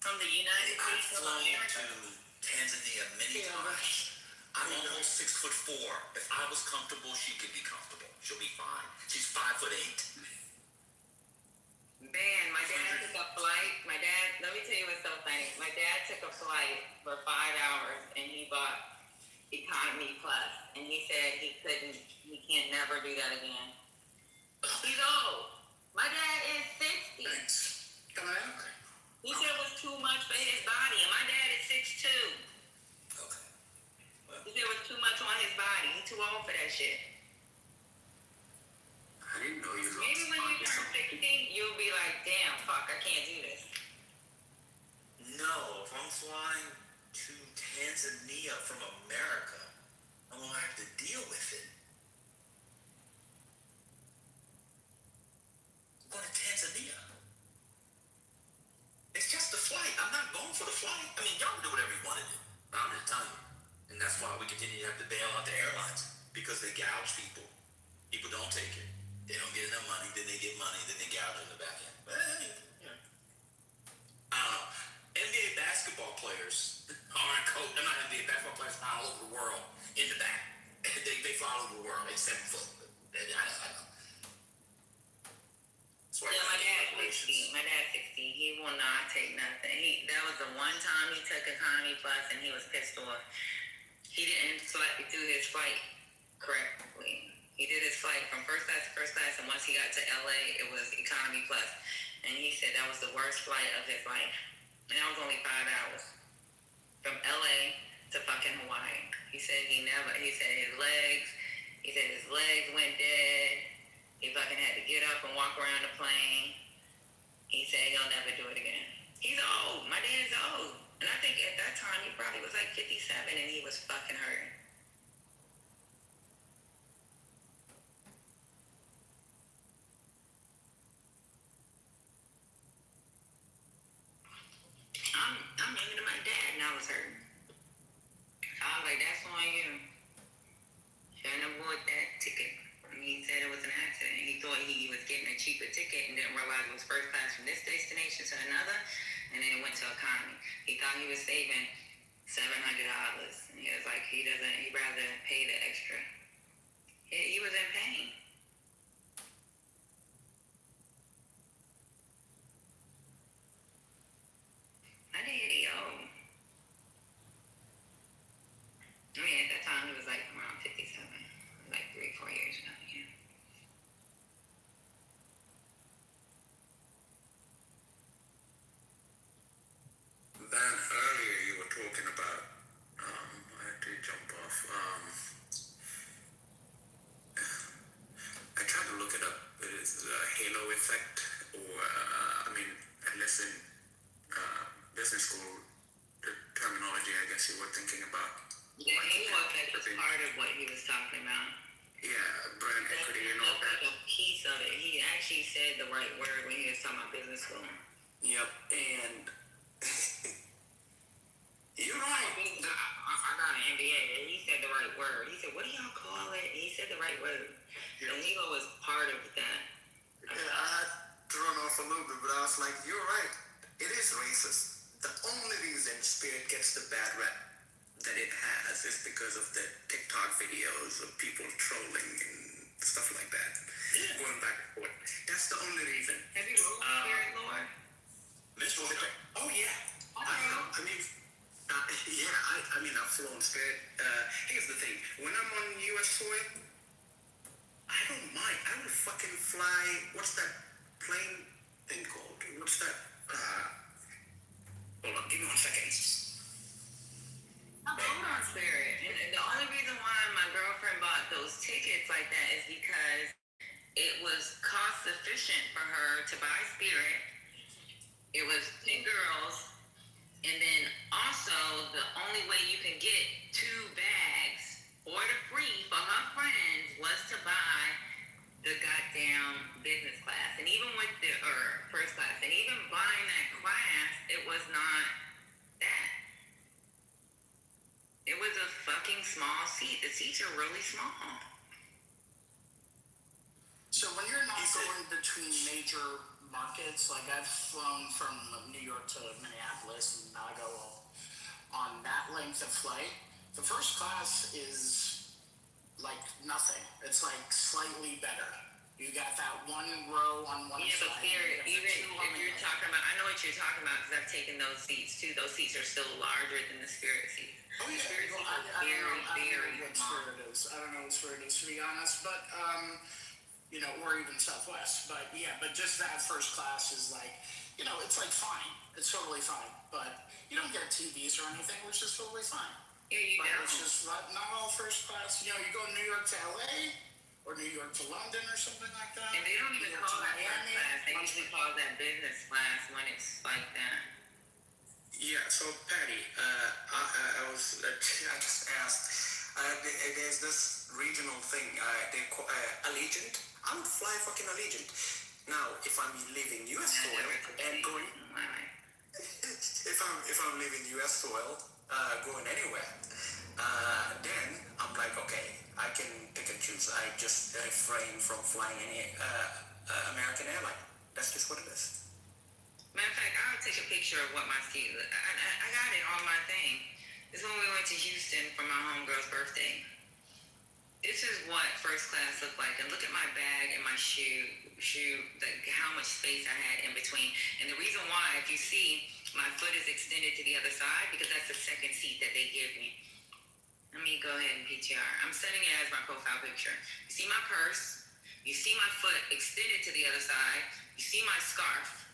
from the United I've States of flown America? to Tanzania many times. I'm almost 6'4". If I was comfortable, she could be comfortable. She'll be fine. She's 5'8". Man, my dad took a flight. Let me tell you what's so funny. My dad took a flight for 5 hours and he bought Economy Plus. And he said he can't never do that again. He's old. My dad is 60. Thanks. Come on. He said it was too much for his body. And my dad is 6'2". Okay. He said it was too much on his body. He's too old for that shit. I didn't know you Maybe when you turn 60, you'll be like, damn, fuck, I can't do this. No, if I'm flying to Tanzania from America, I'm going to have to deal with it. I'm going to Tanzania. It's just a flight. I'm not going for the flight. I mean, y'all can do whatever you want to do. I'm just telling you. And that's why we continue to have to bail out the airlines. Because they gouge people. People don't take it. They don't get enough money, then they get money, then they gouge in the back end. But, NBA basketball players aren't coached. They're not NBA basketball players all over the world in the back. They fly all over the world. They're 7 foot. I know. That's why Yeah, my dad's 60. My dad's 60. He will not take nothing. That was the one time he took Economy Plus and he was pissed off. He didn't do his flight correctly. He did his flight from first class to first class, and once he got to LA, it was Economy Plus. And he said that was the worst flight of his life. And that was only 5 hours. From LA to fucking Hawaii. He said his legs went dead. He fucking had to get up and walk around the plane. He said he'll never do it again. He's old. My dad's old. And I think at that time he probably was like 57 and he was fucking hurting. I'm aiming at my dad and I was hurting. I was like, that's on you. Shouldn't have bought that ticket. And he said it was an accident. He thought he was getting a cheaper ticket and didn't realize it was first class from this destination to another. And then it went to economy. He thought he was saving $700. And he was like, he'd rather pay the extra. He was in pain. My daddy old. I mean, at that time he was like around 57, like 3-4 years ago. Yeah. Van, earlier you were talking about, I had to jump off. I tried to look it up. It is a halo effect, or, at least in business school, the terminology I guess you were thinking about. The halo effect was part of what he was talking about. Yeah, brand equity and all that. Like a piece of it. He actually said the right word when he was talking about business school. Yep, and you're right. I got an MBA. He said the right word. He said, what do y'all call it? He said the right word. Yeah. And halo was part of that. Yeah, I had thrown off a little bit, but I was like, you're right. It is racist. The only because of the TikTok videos of people trolling and stuff like that. Yeah. Going back and forth. That's the only reason. Have you rode Spirit, Lord? Mitchell, Oh yeah. I mean, I mean, I've flown Spirit. Here's the thing: when I'm on U.S. soil, I don't mind. I will fucking fly. What's that plane thing called? What's that? Hold on, give me 1 second. I rode on Spirit, and the only reason why my girlfriend bought those tickets like that is because it was cost efficient for her to buy Spirit. It was 10 girls, and then also the only way you can get 2 bags for the free for her friends was to buy the goddamn business class, and even with the first class, and even buying that class, it was not that. It was a fucking small seat. The seats are really small. So when you're not going between major markets, like I've flown from New York to Minneapolis and I go on that length of flight, the first class is like nothing. It's like slightly better. You got that one row on one Yeah, but side. Spirit, you got the even two on if the you're other. talking about, I know what you're talking about because I've taken those seats too. Those seats are still larger than the Spirit seats. Oh yeah, Spirit well, seats I are very, don't know very what small. Spirit is. I don't know what Spirit is, to be honest, but you know, or even Southwest. But yeah, but just that first class is like, you know, it's like fine. It's totally fine. But you don't get TVs or anything, which is totally fine. Yeah, you But don't. it's just not all first class. You know, you go New York to LA or New York to London or something like that. And they don't even New York call to that first Miami, class. They much usually better. call that business class when it's like that. Yeah. So Patty, I just asked. There's this regional thing. They call Allegiant. I would fly fucking Allegiant. Now, if I'm leaving U.S. I soil never took and seats going, in my life. if I'm leaving U.S. soil, going anywhere, then I'm like, okay, I can pick and choose. I just refrain from flying any American airline. That's just what it is. Matter of fact, I'll take a picture of what my seat. I got it on my thing. This is when we went to Houston for my homegirl's birthday. This is what first class looked like, and look at my bag and my shoe, like how much space I had in between. And the reason why, if you see, my foot is extended to the other side because that's the second seat that they give me. Let me go ahead and PTR. I'm setting it as my profile picture. You see my purse. You see my foot extended to the other side. You see my scarf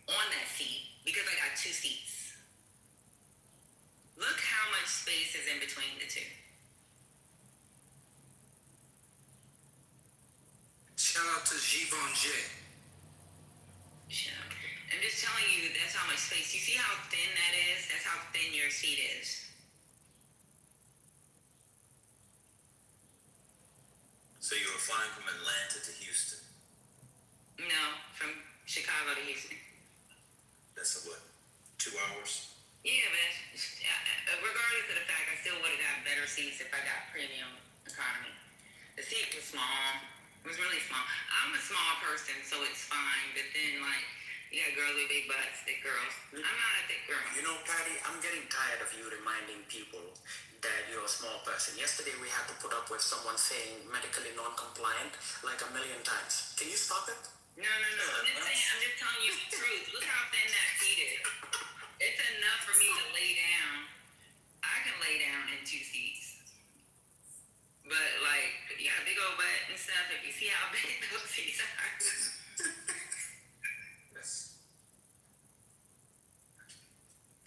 on that seat because I got 2 seats. Look how much space is in between the two. Shout out to Givenchy. Shut up. I'm just telling you, that's how much space. You see how thin that is? That's how thin your seat is. So you were flying from Atlanta to Houston. No, from Chicago to Houston. That's what, 2 hours? Yeah, but regardless of the fact, I still would have got better seats if I got premium economy. The seat was small. It was really small. I'm a small person, so it's fine. But then, like, you got girls with big butts, thick girls. I'm not a thick girl. You know, Patty, I'm getting tired of you reminding people that you're a small person. Yesterday we had to put up with someone saying medically non-compliant like a million times. Can you stop it? No. I'm just telling you the truth. Look how thin that seat is. It's enough for me to lay down. I can lay down in 2 seats. But, like, you got a big old butt and stuff. If you see how big those seats are. That's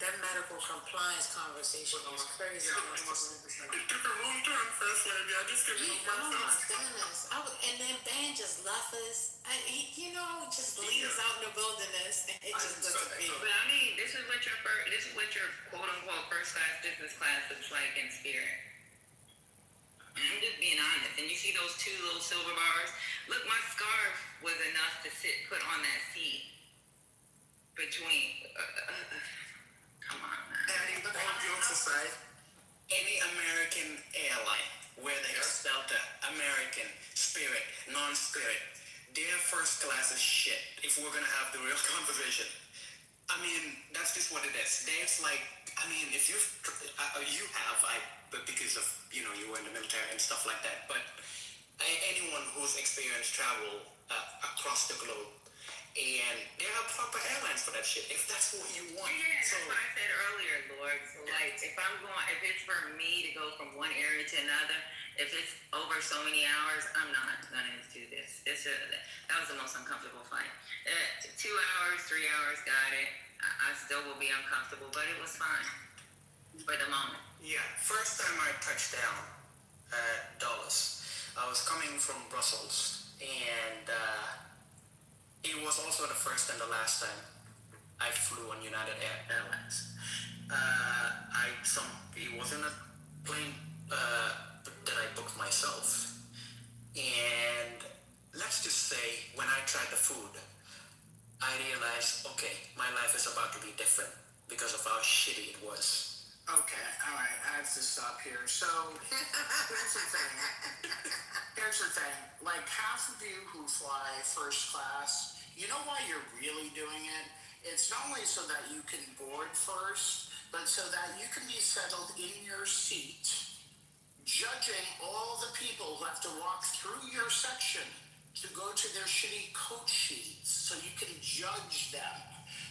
That medical compliance conversation is crazy. It took a wrong turn, First Lady. I just couldn't help Oh my myself. goodness! And then Ben just left us. He just leaves out in the wilderness and it just disappears. But I mean, this is what your quote unquote first class business class looks like in Spirit. And I'm just being honest. And you see those 2 little silver bars? Look, my scarf was enough to put on that seat between. Come on, man. Patty, but all jokes aside, any American airline, whether it's Delta, American, Spirit, non-Spirit, their first class is shit if we're gonna have the real conversation. I mean, that's just what it is. There's like, I mean, if you have, but because of, you know, you were in the military and stuff like that, but anyone who's experienced travel across the globe, and there are proper airlines for that shit, if that's what you want. Yeah, So, that's what I said earlier, Lord. So, like, if it's for me to go from one area to another, if it's over so many hours, I'm not gonna do this. That was the most uncomfortable flight. 2 hours, 3 hours, got it. I still will be uncomfortable, but it was fine for the moment. yeah, first time I touched down at Dulles, I was coming from Brussels, and it was also the first and the last time I flew on United Airlines. It wasn't a plane that I booked myself, and let's just say when I tried the food, I realized, okay, my life is about to be different because of how shitty it was. Okay, all right, I have to stop here. So, here's the thing. Like, half of you who fly first class, you know why you're really doing it? It's not only so that you can board first, but so that you can be settled in your seat, judging all the people who have to walk through your section to go to their shitty coach sheets, so you can judge them,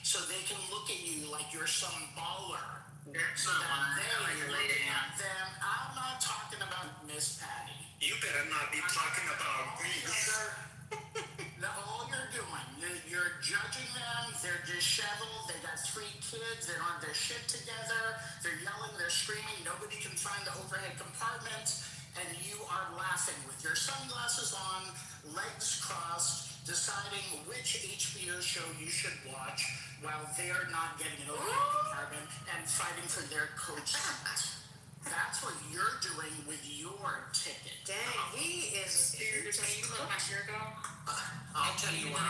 so they can look at you like you're some baller. That's So not that why I like they to look lay down. at them. I'm not talking about Miss Patty. You better not be talking about me. All you're doing, you're judging them. They're disheveled. They got 3 kids. They don't have their shit together. They're yelling. They're screaming. Nobody can find the overhead compartment. And you are laughing with your sunglasses on, legs crossed, deciding which HBO show you should watch while they're not getting an overhead compartment and fighting for their coach seat. That's what you're doing with your ticket. Dang, he is. Can you let my shirt go? I'll tell you why.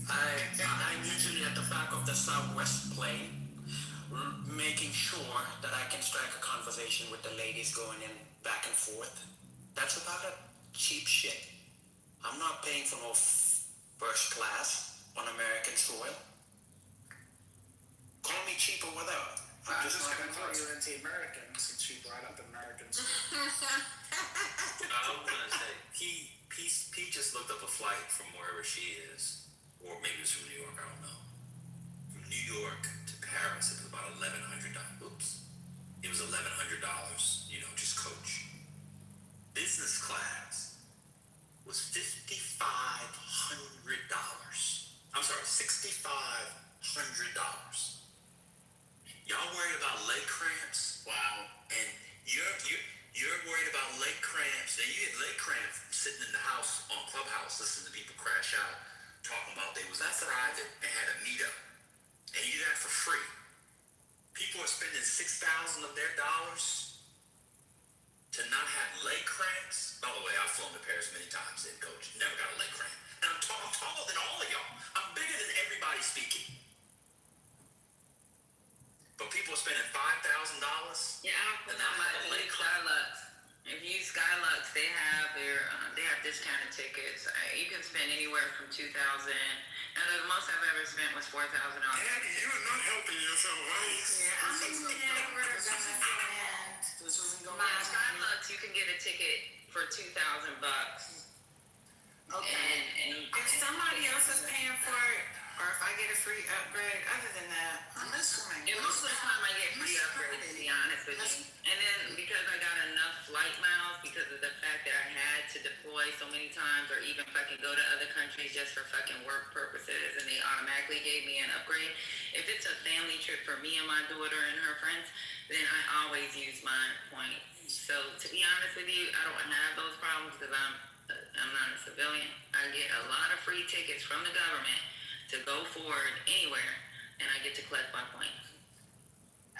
I'm usually at the back of the Southwest plane, making sure that I can strike a conversation with the ladies going in back and forth. That's about it. Cheap shit. I'm not paying for no first class on American soil. Call me cheap or whatever. I'm just not gonna call you anti-American since you brought up Americans. I was gonna say he just looked up a flight from wherever she is, or maybe it's from New York. I don't know. From New York to Paris, it was about $1,100. Oops, it was $1,100. You know, just coach. Business class was $5,500. I'm sorry, $6,500. Y'all worried about leg cramps? Wow. And you're worried about leg cramps. Then you get leg cramps sitting in the house on Clubhouse listening to people crash out, talking about they was in private and had a meetup. And you do that for free. People are spending $6,000 of their dollars to not have leg cramps. By the way, I've flown to Paris many times in coach. Never got a leg cramp. And I'm taller than all of y'all. I'm bigger than everybody speaking. But people are spending $5,000. Yeah, I don't put that much in Skylux. If you use Skylux, they have discounted tickets. You can spend anywhere from $2,000. And the most I've ever spent was $4,000. Daddy, you're not helping yourself, right? Yeah, I'm never gonna spend. This isn't going Yeah, Skylux, you can get a ticket for $2,000. Okay. And If somebody else is paying for it, or if I get a free upgrade, other than that, I'm listening. and most of the time I get free upgrades, to be honest with you. And then because I got enough flight miles, because of the fact that I had to deploy so many times, or even fucking go to other countries just for fucking work purposes, and they automatically gave me an upgrade. If it's a family trip for me and my daughter and her friends, then I always use my points. So to be honest with you, I don't have those problems because I'm not a civilian. I get a lot of free tickets from the government to go forward anywhere, and I get to collect my points.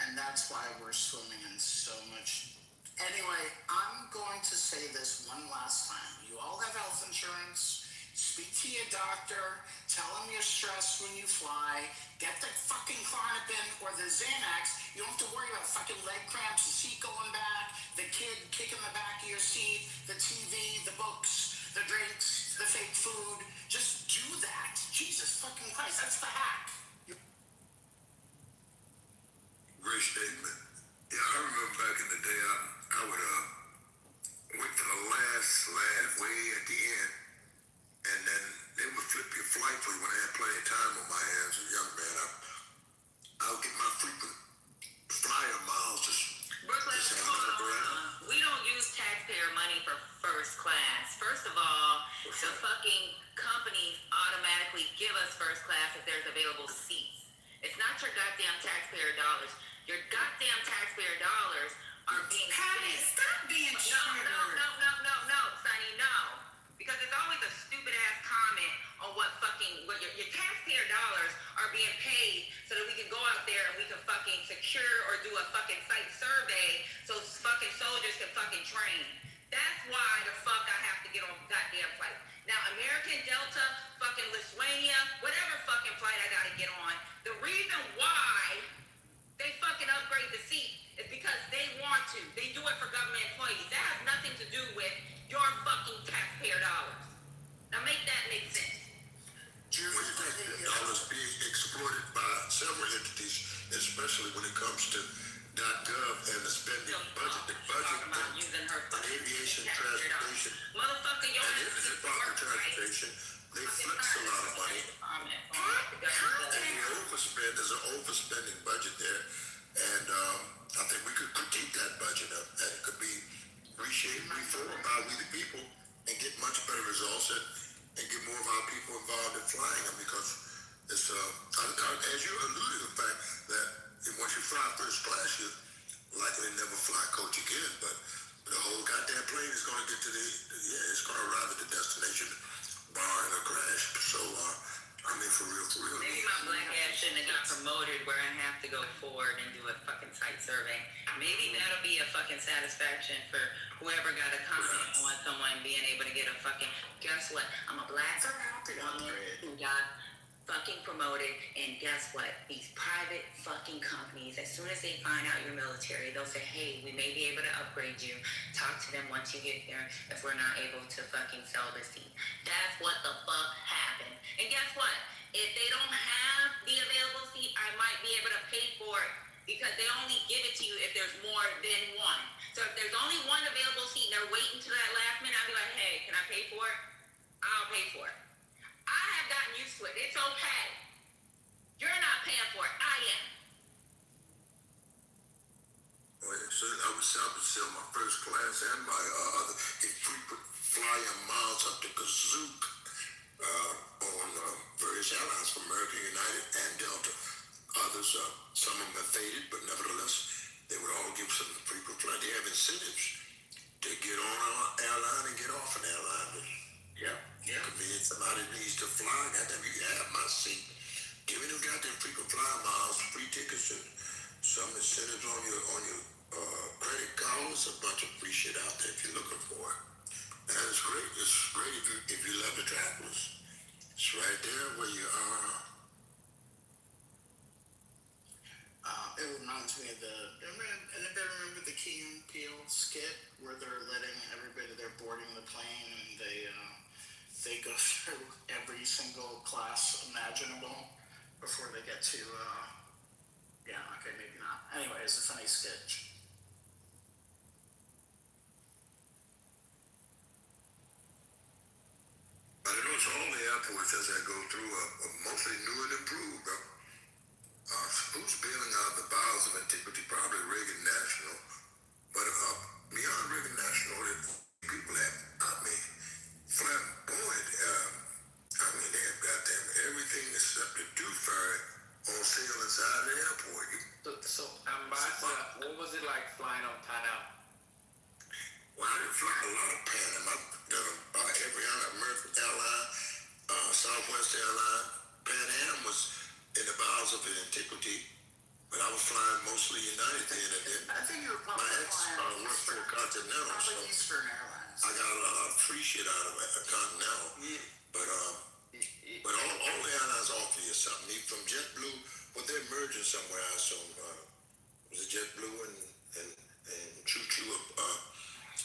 And that's why we're swimming in so much. Anyway, I'm going to say this one last time. You all have health insurance. Speak to your doctor. Tell him you're stressed when you fly. Get the fucking Clonopin or the Xanax. You don't have to worry about fucking leg cramps, the seat going back, the kid kicking the back of your seat, the TV, the books, the drinks, the fake food. Just do that. Jesus fucking Christ, that's the hack. fucking companies automatically give us first class if there's available seats. It's not your goddamn taxpayer dollars. Your goddamn taxpayer dollars are being Patty, spent. stop being No, triggered. no, Sonny, no. Because there's always a stupid ass comment on what your taxpayer dollars are being paid so that we can go out there and we can fucking secure or do a fucking site survey so fucking soldiers can fucking train. That's why the fuck I have to get on goddamn flight. Now, American Delta, fucking Lithuania, whatever fucking flight I gotta get on, the reason why they fucking upgrade the seat is because they want to. They do it for government employees. That has nothing to do with your fucking taxpayer dollars. Now make that make sense. When you think dollars being exploited by several entities, especially when it comes to .gov and the spending budget, the budget About using her and fucking aviation, taxpayer dollars. transportation, Motherfucker, your and ass is infrastructure transportation, they flex a lot of money. And the overspend, there's an overspending budget there, and I think we could critique that budget up, and it could be reshaped, reformed by we the people, and get much better results, and get more of our people involved in flying them, because it's as you alluded to the fact that once you fly first class, you likely never fly coach again, but the whole goddamn plane is going to get to it's going to arrive at the destination, barring a crash. So, I mean, for real. Maybe my black ass shouldn't have got promoted where I have to go forward and do a fucking site survey. Maybe that'll be a fucking satisfaction for whoever got a comment on someone being able to get a fucking, guess what? I'm a black woman who got fucking promoted, and guess what? These private fucking companies, as soon as they find out you're military, they'll say, hey, we may be able to upgrade you. Talk to them once you get there if we're not able to fucking sell the seat. That's what the fuck happened. And guess what? If they don't have the available seat, I might be able to pay for it because they only give it to you if there's more than one. So if there's only one available seat and they're waiting to that last minute, I'll be like, hey, can I pay for it? I'll pay for it. I have gotten used to it. It's okay. You're not paying for it. I am. Well, so I would sell my first class and my other frequent flyer miles up to Kazook on various airlines from American, United, and Delta. Others, some of them have faded, but nevertheless, they would all give some frequent flight. They have incentives to get on an airline and get off an airline. Yeah. Convenient. Somebody needs to fly. Goddamn, you can have my seat. Give me them goddamn frequent flyer miles, free tickets, and some incentives on your credit card. There's a bunch of free shit out there if you're looking for it. And it's great. It's great if you love the travelers. It's right there where you are. It reminds me of anybody remember the Key and Peele skit where they're letting everybody, they're boarding the plane and they go through every single class imaginable before they get to, maybe not. Anyway, it's a funny sketch. I know it's all the airports as I go through are mostly new and improved. Who's bailing out the bowels of antiquity? Probably Reagan National. But beyond Reagan National, people have, flamboyant. They have goddamn everything except the tooth fairy on sale inside the airport. So Ambassador, what was it like flying on Pan Am? Well, I didn't fly a lot of Pan Am. I've done every other American airline, Southwest airline. Pan Am was in the bowels of antiquity, but I was flying mostly United then, and then I think you were probably flying worked for Continental, so Eastern Airlines. I got a lot of free shit out of Continental. Yeah. But all the airlines offer you something. Even from JetBlue, well, they're merging somewhere. I assume was it JetBlue and Choo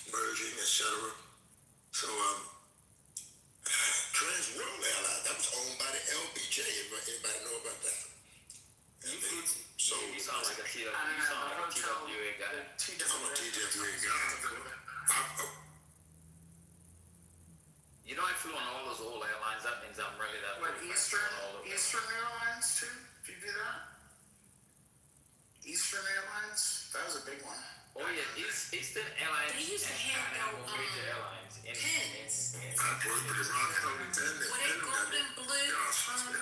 merging, etc. So Trans World Airlines, that was owned by the LBJ. Anybody know about that? So You sound like a TWA guy. I'm a TWA guy. You know, I flew on all those old airlines. That means I'm really that. What, pretty fast on all of them. Eastern Airlines too? Did you do that? Eastern Airlines? That was a big one. Oh yeah, Eastern Airlines They used to and hand China out, were major airlines in pins. I worked with the Rockefeller Lieutenant. Were they golden blue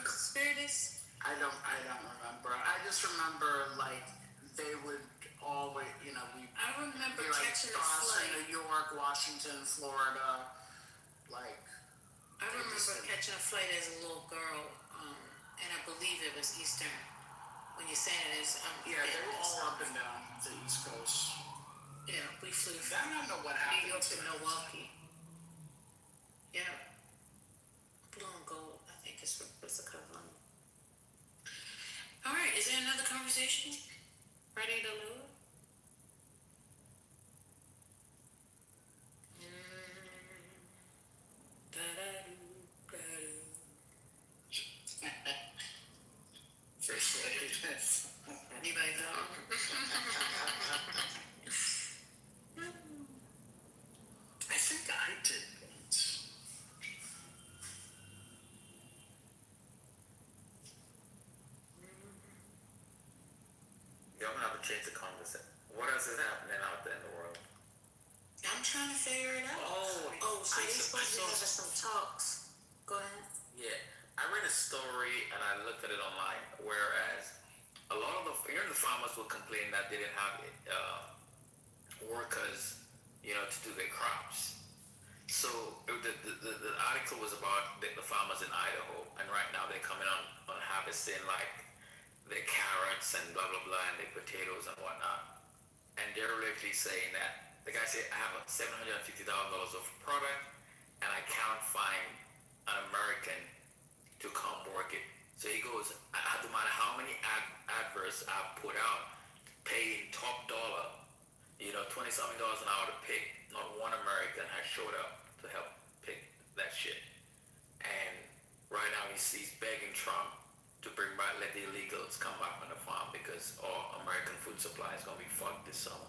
Spiritist? I don't remember. I just remember like they would always, you know, we I remember be like catching a Boston, flight. New York, Washington, Florida, like. I remember catching a flight as a little girl, and I believe it was Eastern. When you're saying it is, Yeah, they were all up and down the East Coast. yeah, we flew I from don't know what New happened. York to Milwaukee. Yeah, blue and gold. I think it's the cover. All right, is there another conversation ready to load? First lady. Anybody go? I think I did once. Y'all gonna have to change the conversation. What else is happening out there in the world? I'm trying to figure it out. So I they saw- supposed to be I saw- having some talks. Go ahead. Yeah, I read a story and I looked at it online. Whereas a lot of the farmers were complaining that they didn't have workers, to do their crops. So the article was about the farmers in Idaho, and right now they're coming on harvesting like their carrots and blah blah blah and their potatoes and whatnot. And they're literally saying that the guy said, I have $750,000 of product, and I cannot find an American to come work it. So he goes, no matter how many adverts I put out, paying top dollar, $20-something an hour to pick, not one American has showed up to help pick that shit. And right now he's begging Trump to let the illegals come back on the farm because all American food supply is gonna be fucked this summer.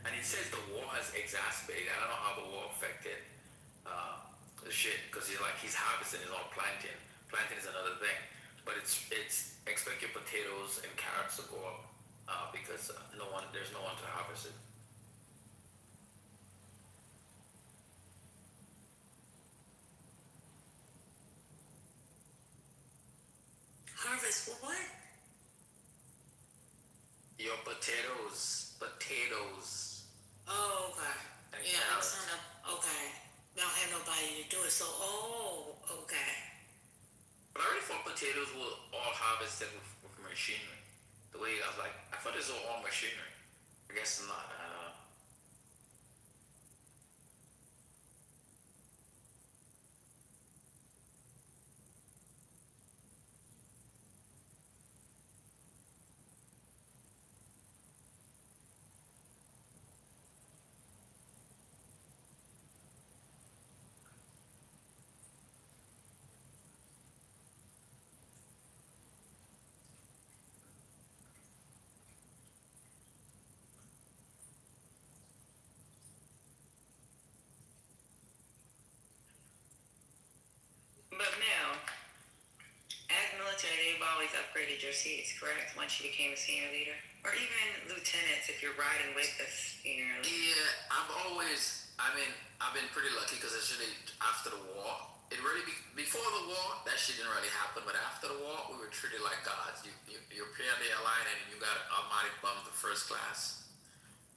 And he says the war has exacerbated. I don't know how the war affected the shit because he's harvesting his own planting. Planting is another thing, but it's expect your potatoes and carrots to go up because there's no one to harvest it. Harvest what? Your potatoes. Oh, okay. And Yeah, carrots. okay. Don't have nobody to do it. So, okay. But I already thought potatoes were all harvested with machinery. The way I thought this was all machinery. I guess not. I don't know. But now, as military, they've always upgraded your seats, correct? Once you became a senior leader, or even lieutenants if you're riding with the senior leader. Yeah, I've been pretty lucky because actually after the war, before the war, that shit didn't really happen. But after the war, we were treated like gods. You appear on the airline and you got automatic bump to first class.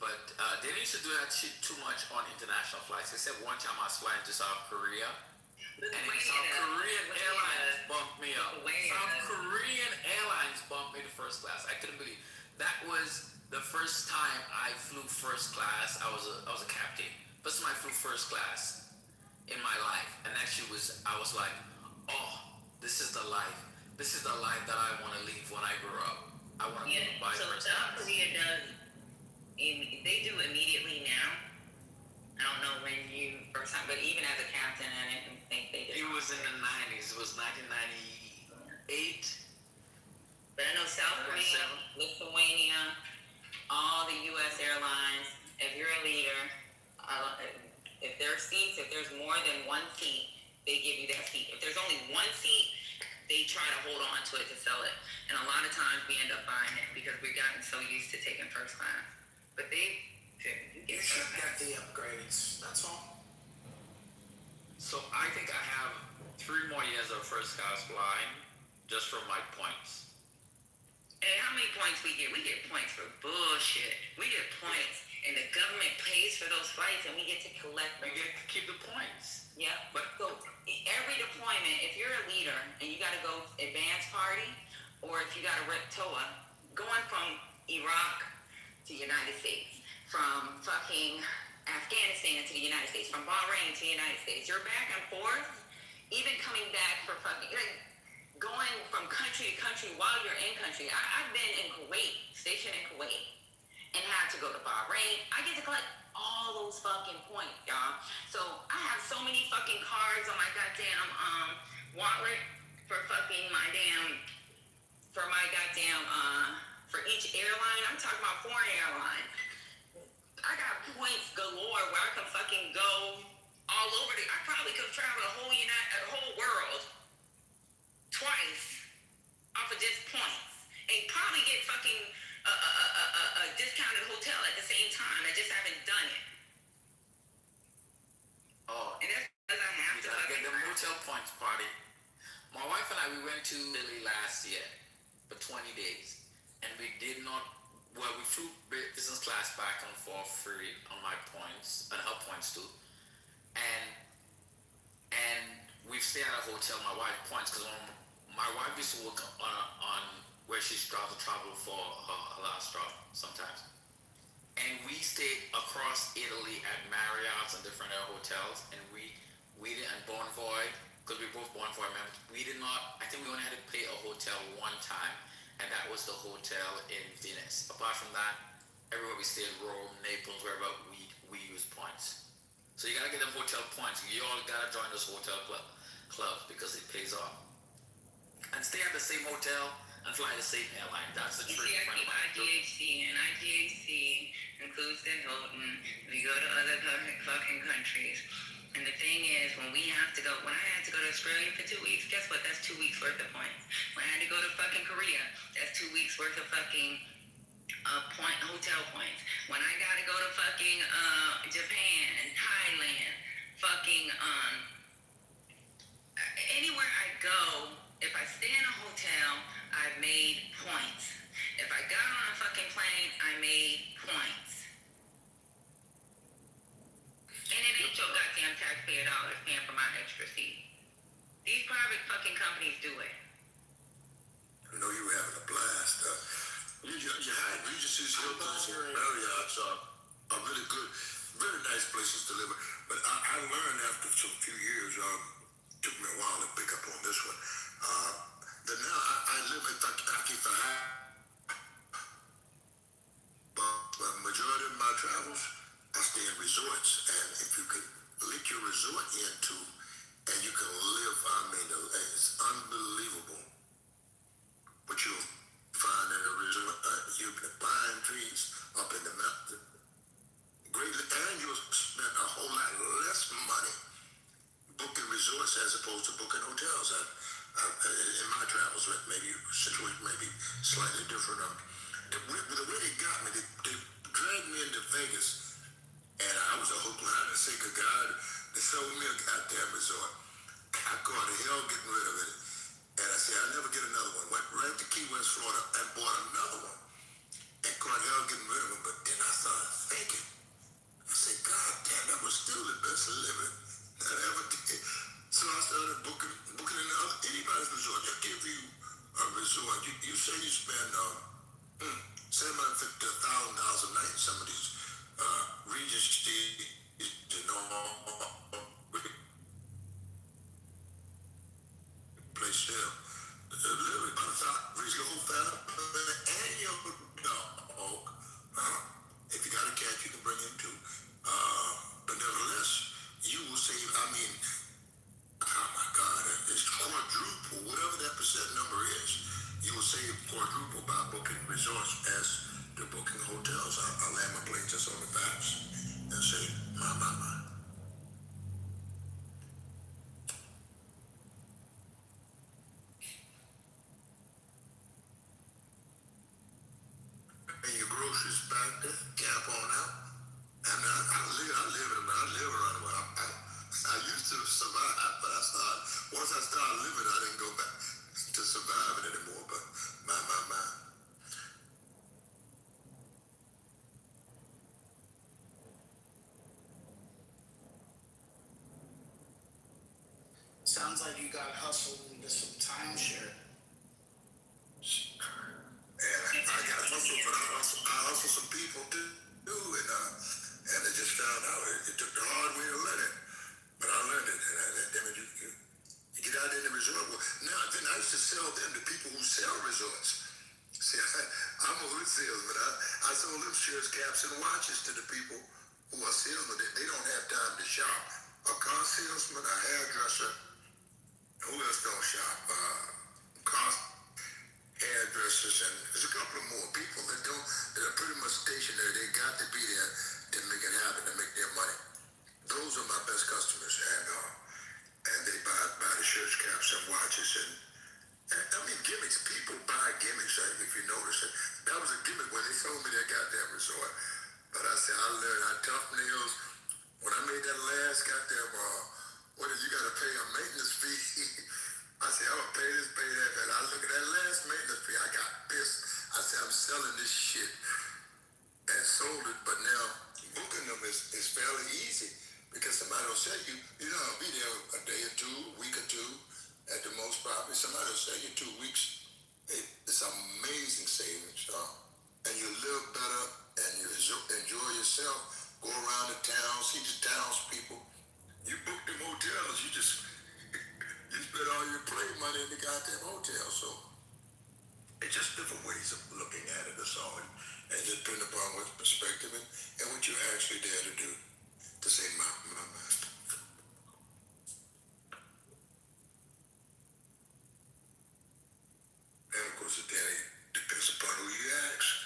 But they didn't used to do that shit too much on international flights. Except one time I was flying to South Korea. And South Korean Airlines bumped me up. South Korean Airlines bumped me to first class. I couldn't believe that was the first time I flew first class. I was a captain. First time I flew first class in my life, and actually I was like, oh, this is the life. This is the life that I want to leave when I grow up. I want to buy So first South class. Korea does. They do immediately now. I don't know when you first time, but even as a captain, I didn't think they did. It was in the 90s. It was 1998. But I know South Korea, Lithuania, all the U.S. airlines. If you're a leader, if there's more than one seat, they give you that seat. If there's only one seat, they try to hold on to it to sell it. And a lot of times we end up buying it because we've gotten so used to taking first class. But they You should get the upgrades. That's all. So I think I have 3 more years of first class flying just from my points. And how many points we get? We get points for bullshit. We get points, and the government pays for those flights, and we get to collect We them. get to keep the points. Yeah, but so every deployment, if you're a leader and you got to go advance party, or if you got to rip TOA, going from Iraq to United States, from fucking Afghanistan to the United States, from Bahrain to the United States, you're back and forth, even coming back for fucking, like, going from country to country while you're in country. I've been in Kuwait, stationed in Kuwait, and had to go to Bahrain. I get to collect all those fucking points, y'all. So I have so many fucking cards on my goddamn wallet for fucking my damn for each airline. I'm talking about foreign airline. I got points galore where I can fucking go all over I probably could travel the whole world twice off of just points, and probably get fucking a discounted hotel at the same time. I just haven't done it. Oh, And that's because I have we to gotta get fucking the motel points party. My wife and I, we went to Italy last year for 20 days, and we did not. Well, we flew business class back and forth free on my points and her points too, and we stayed at a hotel. My wife points because my wife used to work on where she's traveled for her last job sometimes, and we stayed across Italy at Marriott's and different hotels, and we did and Bonvoy, because we both Bonvoy members. We did not. I think we only had to pay a hotel one time, and that was the hotel in Venice. Apart from that, everywhere we stayed, Rome, Naples, wherever we used points. So you gotta get them hotel points. You all gotta join this hotel club because it pays off. And stay at the same hotel and fly the same airline. That's the trick. see, I keep IGHC, and IGHC includes the Hilton. We go to other fucking countries. And the thing is, when I had to go to Australia for 2 weeks, guess what? That's 2 weeks worth of points. When I had to go to fucking Korea, that's 2 weeks worth of fucking hotel points. When I gotta go to fucking Japan and Thailand, fucking anywhere I go, if I stay in a hotel, I've made points. If I got on a fucking plane, I made points. And it ain't your goddamn taxpayer dollars paying for my extra seat. These private fucking companies do it. I know you were having a blast. You had Regency's, Hilton's, and Marriott's are really good, very nice places to live. But I learned after some few years, took me a while to pick up on this one, that now I live in Takifahara. But the majority of my travels, I stay in resorts, and if you could link your resort into, and you can live, I mean, it's unbelievable what you'll find in a resort. You've been pine trees up in the mountain, greatly, and you'll spend a whole lot less money booking resorts as opposed to booking hotels. In my travels, maybe situation may be slightly different. The way they got me, they dragged me into Vegas, and I was a hook, line, and sinker guy. They sold me a goddamn resort. I caught hell getting rid of it, and I said, I'll never get another one. Went right to Key West, Florida, and bought another one, and caught hell getting rid of them. But then I started thinking, I said, God damn, that was still the best living that I ever did. So I started booking anybody's resort. They give you a resort. You say you spend $750,000 a night in some of these Regency, place there. Literally by the time raise your whole family and your dog. If you got a cat, you can bring him too. But nevertheless, you will save. I mean, oh my God, it's quadruple, whatever that percent number is. You will save quadruple by booking resorts as the booking hotels. I'll land my plane just on the facts and say, my. And your groceries back there, cap on out. I mean, I live around the way. I used to survive, but once I started living, I didn't go back to surviving anymore. But my. Sounds like you got hustled into some timeshare. And I got hustled, but I hustled some people too, and I just found out it took the hard way to learn it. But I learned it, and damn it, you get out there in the resort. Well, now, then I used to sell them to people who sell resorts. See, I'm a hood salesman. I sold them shirts, caps, and watches to the people who are salesmen. They don't have time to shop. A car salesman, a hairdresser, who else don't shop? Car hairdressers, and there's a couple of more people that don't, that are pretty much stationary. They got to be there to make it happen, to make their money. Those are my best customers, and they buy the shirts, caps, and watches, and I mean gimmicks. People buy gimmicks. If you notice it, that was a gimmick when they sold me that goddamn resort. But I said I learned how tough nails. When I made that last goddamn, what did you got to pay a maintenance fee? I said I'm gonna pay this, pay that. And I look at that last maintenance fee. I got pissed. I said I'm selling this shit and sold it, but now booking them is fairly easy because somebody will say you know, I'll be there a day or two, a week or two at the most probably. Somebody will say you 2 weeks. It's amazing savings, and you live better and you enjoy yourself. Go around the town, see the townspeople. You book them hotels, you just you spend all your play money in the goddamn hotel. So it's just different ways of looking at it or so, and just depending upon what perspective and what you're actually there to do. To say my mind. And of course, it depends upon who you ask.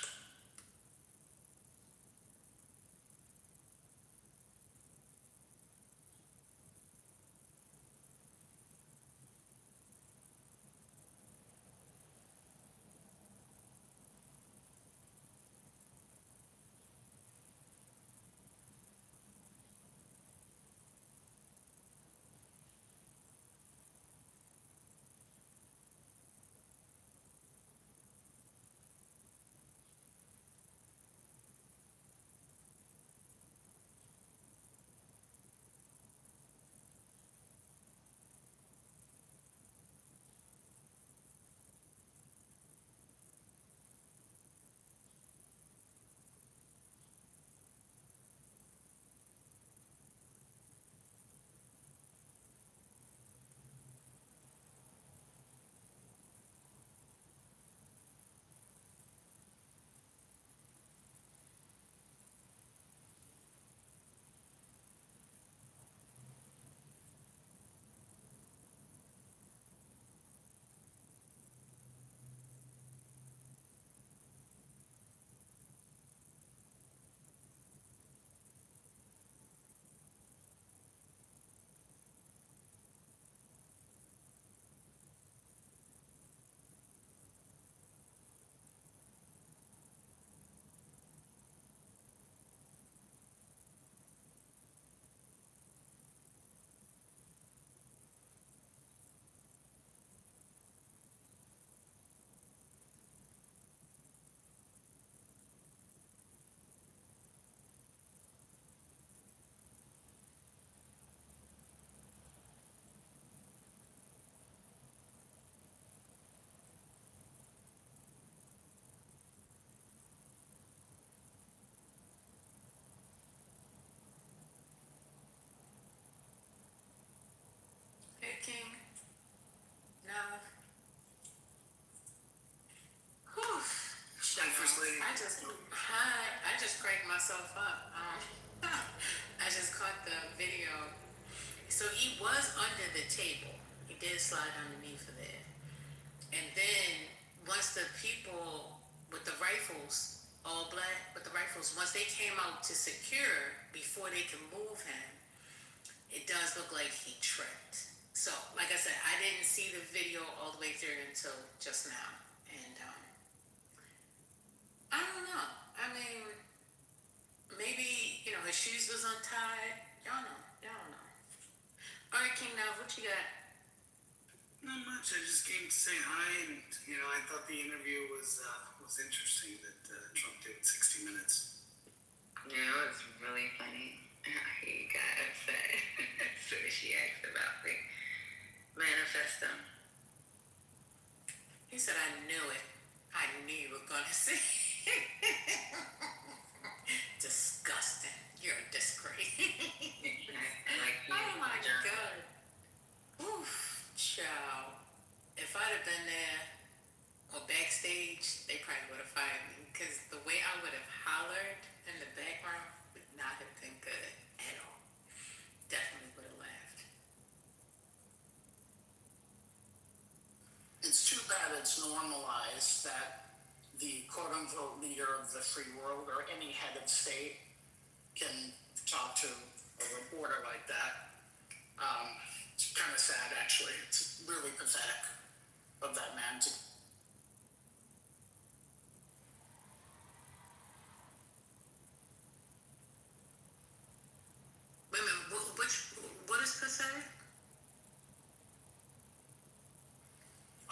Hey, King. Now, whew. First lady. I just cranked myself up. I just caught the video. So he was under the table. He did slide underneath of it. And then once the people with the rifles, all black with the rifles, once they came out to secure before they could move him, it does look like he tripped. So, like I said, I didn't see the video all the way through until just now. And I don't know. I mean, maybe his shoes was untied. Y'all know. All right, King, now what you got? Not much. I just came to say hi, and I thought the interview was interesting that Trump did 60 Minutes. Yeah, it was really funny how he got upset as soon as she asked about the manifesto. He said, I knew it. I knew you were going to say it. Disgusting. You're a disgrace. Like, Oh my God. Oof, child. If I'd have been there or backstage, they probably would have fired me because the way I would have hollered in the background would not have been good at all. Definitely would have laughed. It's too bad it's normalized that the quote-unquote leader of the free world or any head of state can talk to a reporter like that. It's kind of sad, actually. It's really pathetic of that man to. Wait a minute, what is pathetic?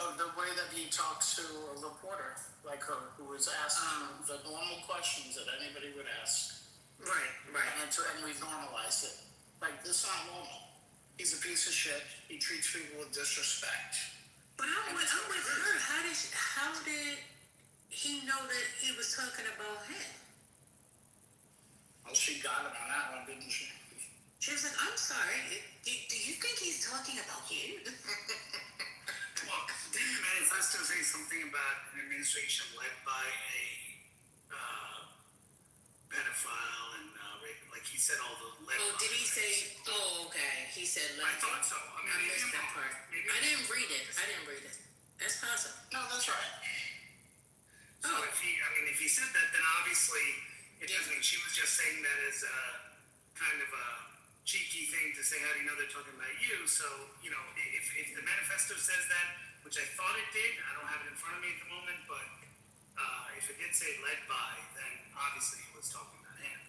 Of the way that he talks to a reporter like her, who was asking the normal questions that anybody would ask. Right. And we've normalized it. Like, this is not normal. He's a piece of shit. He treats people with disrespect. But I'm with her. How did he know that he was talking about him? Well, she got him on that one, didn't she? She was like, I'm sorry. Do you think he's talking about you? Look, didn't the manifesto say something about an administration led by a pedophile and like he said all the led Oh, did he say? Oh, okay. He said. I thought so. I mean, I maybe missed I'm that wrong. part. Maybe I didn't read it. That's possible. No, that's right. So if he said that, then obviously it doesn't. She was just saying that as a kind of a cheeky thing to say, how do you know they're talking about you? So if the manifesto says that, which I thought it did, I don't have it in front of me at the moment, but if it did say led by, then obviously it was talking about him.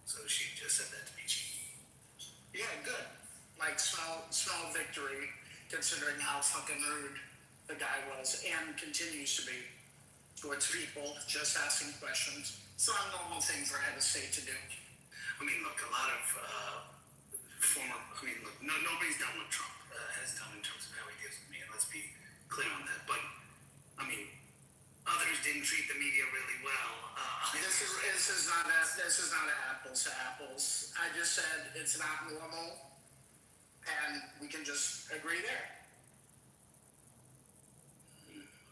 So she just said that to be cheeky. Yeah, good. Like, small victory, considering how fucking rude the guy was and continues to be towards people just asking questions. It's not a normal thing for a head of state to do. I mean, look, a lot of nobody's done what Trump has done in terms of how he deals with media. Let's be clear on that. But I mean, others didn't treat the media really well. This is not a apples to apples. I just said it's not normal, and we can just agree there.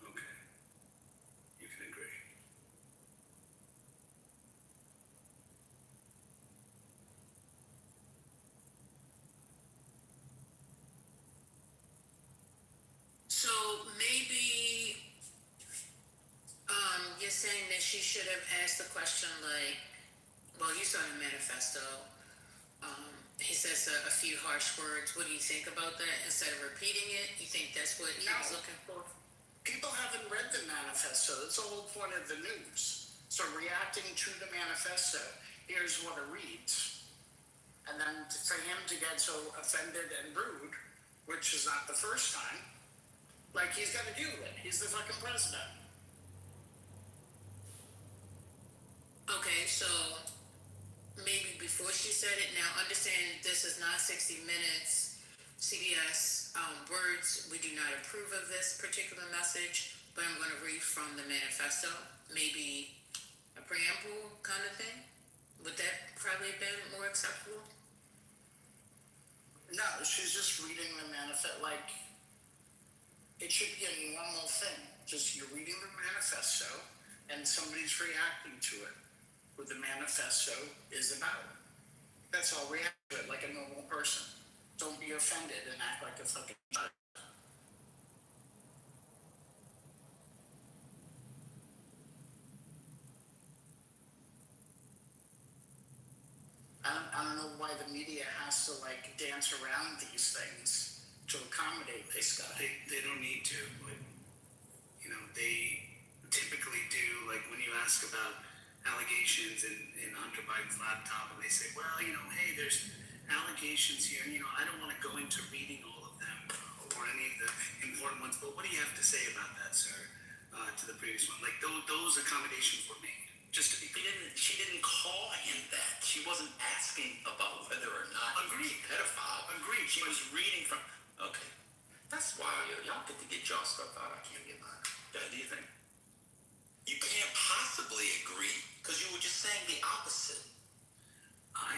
Okay, you can agree. So maybe you're saying that she should have asked the question like, well, you saw the manifesto. He says a few harsh words. What do you think about that? Instead of repeating it, you think that's what he was looking for? People haven't read the manifesto. That's the whole point of the news. So reacting to the manifesto, here's what it reads. And then for him to get so offended and rude, which is not the first time, like, he's got to deal with it. He's the fucking president. Okay, so maybe before she said it, now understand this is not 60 Minutes, CBS words. We do not approve of this particular message, but I'm going to read from the manifesto, maybe a preamble kind of thing. Would that probably have been more acceptable? No, she's just reading the manifesto. Like, it should be a normal thing. Just you're reading the manifesto and somebody's reacting to it. What the manifesto is about. That's all. React to it like a normal person. Don't be offended and act like a fucking child. I don't know why the media has to like dance around these things to accommodate this guy. They don't need to. But, they typically do, like when you ask about allegations in Hunter Biden's laptop, and they say, well, hey, there's allegations here, and I don't want to go into reading all of them or any of the important ones, but what do you have to say about that, sir? To the previous one, like those accommodations were made. Just to be clear. She didn't call him that. She wasn't asking about whether or not Agreed. he was a pedophile. Agreed. She was reading from. Okay, that's why y'all get to get y'all stuff out. I can't get mine. Do you think? You can't possibly agree because you were just saying the opposite.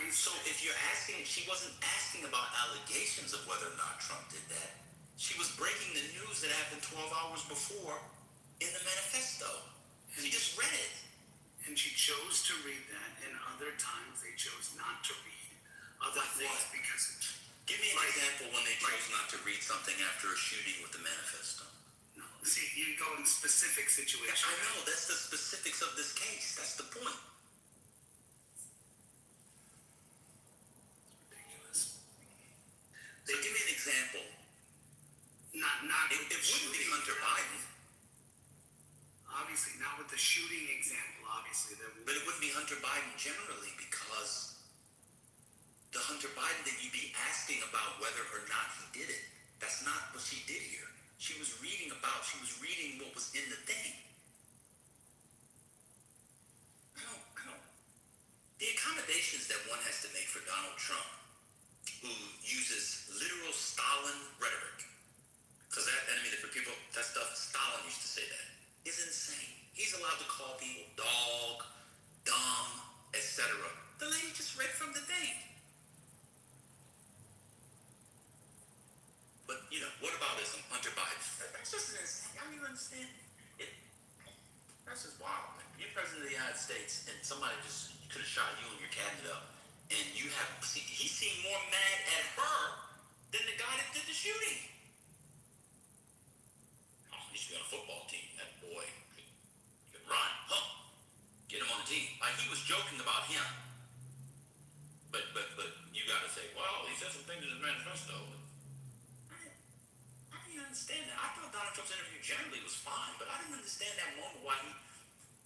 So if you're asking, she wasn't asking about allegations of whether or not Trump did that. She was breaking the news that happened 12 hours before in the manifesto. She just read it. And she chose to read that, and other times they chose not to read other things what? because. Give me an example when they chose not to read something after a shooting with the manifesto. No, see, you go in specific situations. I know, that's the specifics of this case. That's the point. Ridiculous. So give me an example. Not. It wouldn't be Hunter Biden. Obviously, not with the shooting example. Obviously, But it wouldn't be Hunter Biden generally because the Hunter Biden that you'd be asking about whether or not he did it. That's not what she did here. She was reading what was in the thing. I don't. The accommodations that one has to make for Donald Trump, who uses literal Stalin rhetoric, because for people, that stuff, Stalin used to say that, is insane. He's allowed to call people dog, dumb, etc. The lady just read from the thing. But, what about Hunter Biden? That's just insane. I don't even understand it. That's just wild, man. You're president of the United States, and somebody just could have shot you and your cabinet up, and he seemed more mad at her than the guy that did the shooting. Oh, he should be on a football team. That boy could run, huh? Get him on the team. He was joking about him. But you gotta say, well, he said some things in his manifesto. I didn't understand that. I thought Donald Trump's interview generally was fine, but I didn't understand that moment why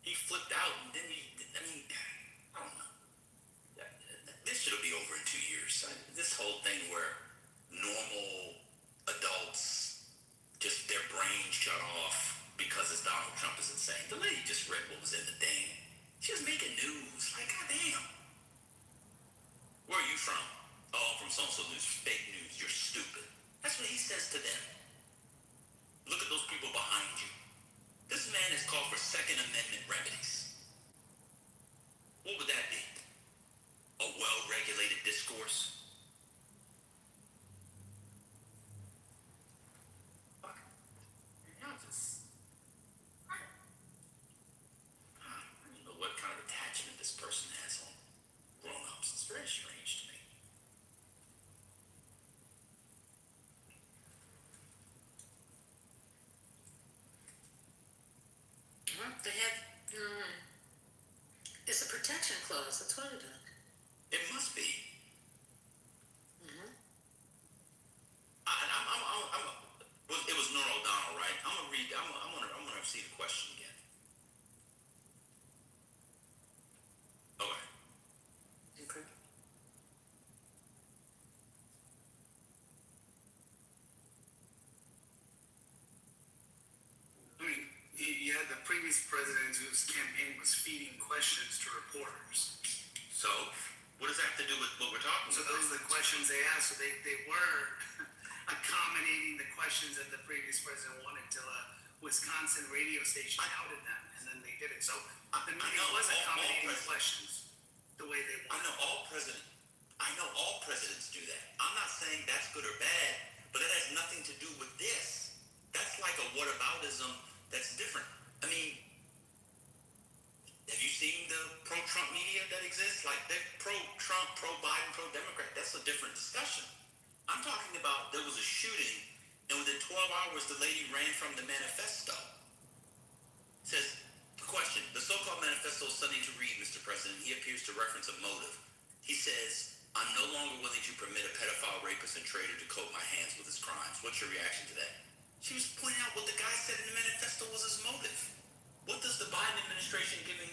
he flipped out and then I don't know. This should be over in 2 years. This whole thing where normal adults just their brains shut off because it's Donald Trump is insane. The lady just read what was in the thing. She was making news. Like, goddamn. Where are you from? Oh, I'm from so-and-so news. Fake news. You're stupid. That's what he says to them. Look at those people behind you. This man has called for Second Amendment remedies. What would that be? A well-regulated discourse? Fuck. Y'all just... I don't know what kind of attachment this person has on grown-ups. It's very strange to me. Well, they have, it's a protection clause. That's what it is. It must be. Well, it was Norah O'Donnell, right? I'm gonna read. I'm gonna see the question again. Okay. Okay. I mean, you had the previous president whose campaign was feeding questions to reporters. So, what does that have to do with what we're talking So about? those are the questions they asked. So they were accommodating the questions that the previous president wanted till a Wisconsin radio station outed them, and then they did it. So the media was accommodating the questions the way they I wanted. know all presidents do that. I'm not saying that's good or bad, but that has nothing to do with this. That's like a whataboutism that's different. I mean, have you seen the pro-Trump media that exists? Like, they're pro-Trump, pro-Biden, pro-Democrat. That's a different discussion. I'm talking about there was a shooting, and within 12 hours, the lady ran from the manifesto. It says, the question, the so-called manifesto is stunning to read, Mr. President. He appears to reference a motive. He says, I'm no longer willing to permit a pedophile, rapist, and traitor to coat my hands with his crimes. What's your reaction to that? She was pointing out what the guy said in the manifesto was his motive. What does the Biden administration giving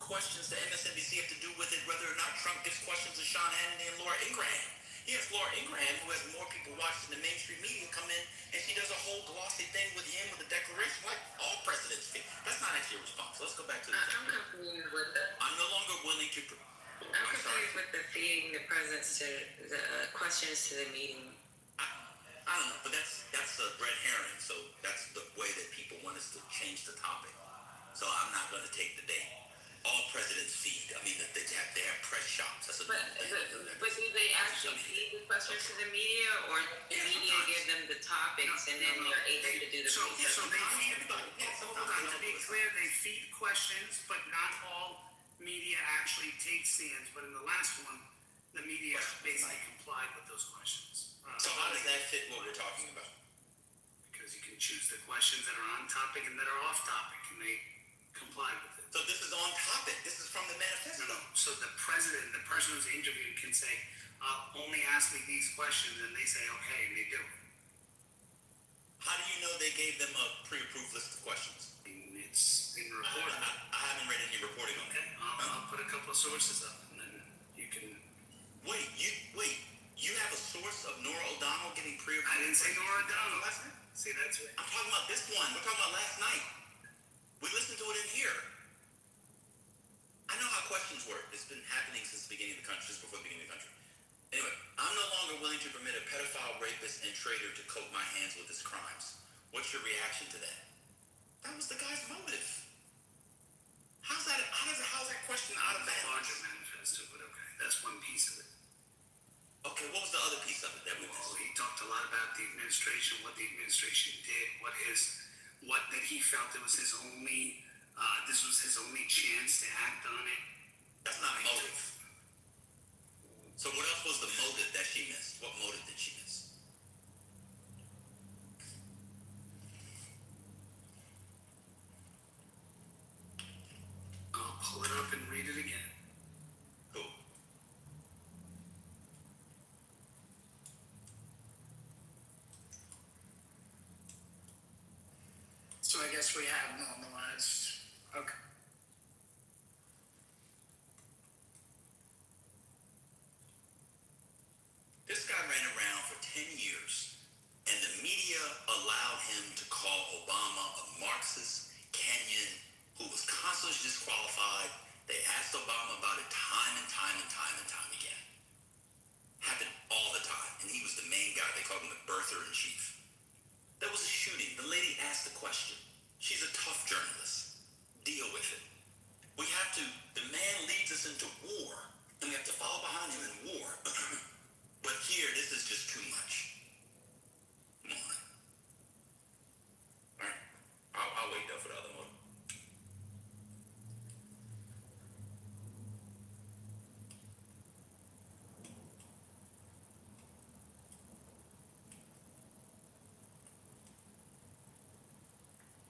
questions to MSNBC have to do with it whether or not Trump gives questions to Sean Hannity and Laura Ingraham. He has Laura Ingraham, who has more people watching the mainstream media, come in, and she does a whole glossy thing with him with a declaration like all presidents do. That's not actually a response. Let's go back to the I'm confused with the. I'm no longer willing to. I'm confused with the feeding the presidents to the questions to the meeting. I don't know, but that's a red herring. So that's the way that people want us to change the topic. So I'm not going to take the bait. All presidents feed. I mean, they have press shops. That's a But do they actually feed the questions to the media, or the media give them the topics and then they're able to do the So research? they feed, hold on, to be clear, they feed questions, but not all media actually take stands. But in the last one, the media basically complied with those questions. So how does that fit what we're talking about? Because you can choose the questions that are on topic and that are off topic, and they comply with it. So this is on topic. This is from the manifesto. No. So the president, the person who's interviewed, can say, only ask me these questions, and they say, okay, and they do it. How do you know they gave them a pre-approved list of questions? It's in reporting. I haven't read any reporting on Okay, that. I'll put a couple of sources up, and then you can. Wait. You have a source of Nora O'Donnell getting pre-approved? I didn't say Nora O'Donnell. last night. See, that's right. I'm talking about this one. We're talking about last night. We listened to it in here. I know how questions work. It's been happening since the beginning of the country, just before the beginning of the country. Anyway, I'm no longer willing to permit a pedophile, rapist, and traitor to coat my hands with his crimes. What's your reaction to that? That was the guy's motive. How's that question out of The bounds? larger manifesto, but okay, that's one piece of it. Okay, what was the other piece of it that we Well, missed? he talked a lot about the administration, what the administration did, what that he felt it was his only, this was his only chance to act on it. That's not motive. So what else was the motive that she missed? What motive did she miss? I'll pull it up and read it again. Cool. So I guess we have normalized. Okay. This guy ran around for 10 years, and the media allowed him to call Obama a Marxist, Kenyan, who was constantly disqualified. They asked Obama about it time and time and time and time again. Happened all the time, and he was the main guy. They called him the birther in chief. There was a shooting. The lady asked the question. She's a tough journalist. Deal with it. We have to, the man leads us into war, and we have to follow behind him in war. But here, this is just too much. Come on. All right. I'll wait though for the other one.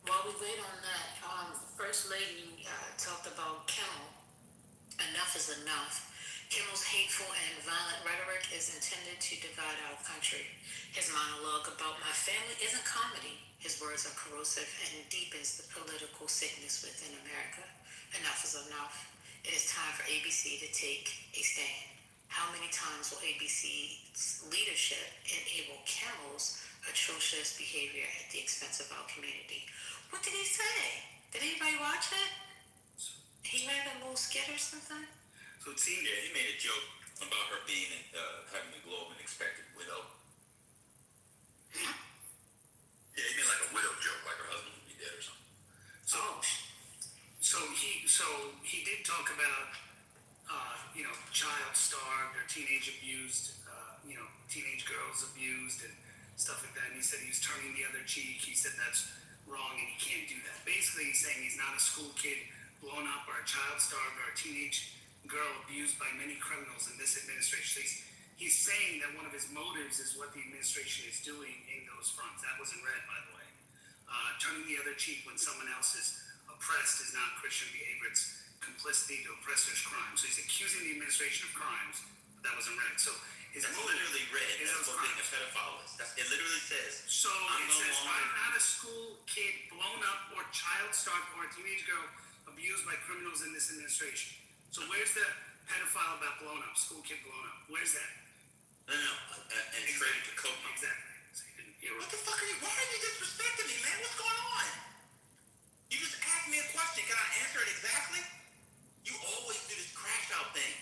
While we wait on that, First Lady talked about Kimmel. Enough is enough. Kimmel's hateful and violent rhetoric is intended to divide our country. His monologue about my family isn't comedy. His words are corrosive and deepens the political sickness within America. Enough is enough. It is time for ABC to take a stand. How many times will ABC's leadership enable Kimmel's atrocious behavior at the expense of our community? What did he say? Did anybody watch it? He made a little skit or something? So it seemed. Yeah, he made a joke about her being, having to glow up an expected widow. Yeah, he made like a widow joke, like her husband would be dead or something. So he did talk about, child starved or teenage abused, teenage girls abused and stuff like that. And he said he was turning the other cheek. He said that's wrong and he can't do that. Basically, he's saying he's not a school kid blown up or a child starved or a teenage girl abused by many criminals in this administration. So he's saying that one of his motives is what the administration is doing in those fronts. That wasn't read, by the way. Turning the other cheek when someone else is oppressed is not Christian behavior. It's complicity to oppressors' crimes. So he's accusing the administration of crimes, but that wasn't read. So his That's motive literally read. is That's those what being a crimes. pedophile is. It literally says. So I'm it no says longer- not a school kid blown up or child starved or a teenage girl abused by criminals in this administration. So where's the pedophile about blown up, school kid blown up? Where's that? No, and traded to Kobe. Exactly. So you didn't hear What the fuck are you? Why are you disrespecting me, man? What's going on? You just asked me a question. Can I answer it exactly? You always do this crash out thing.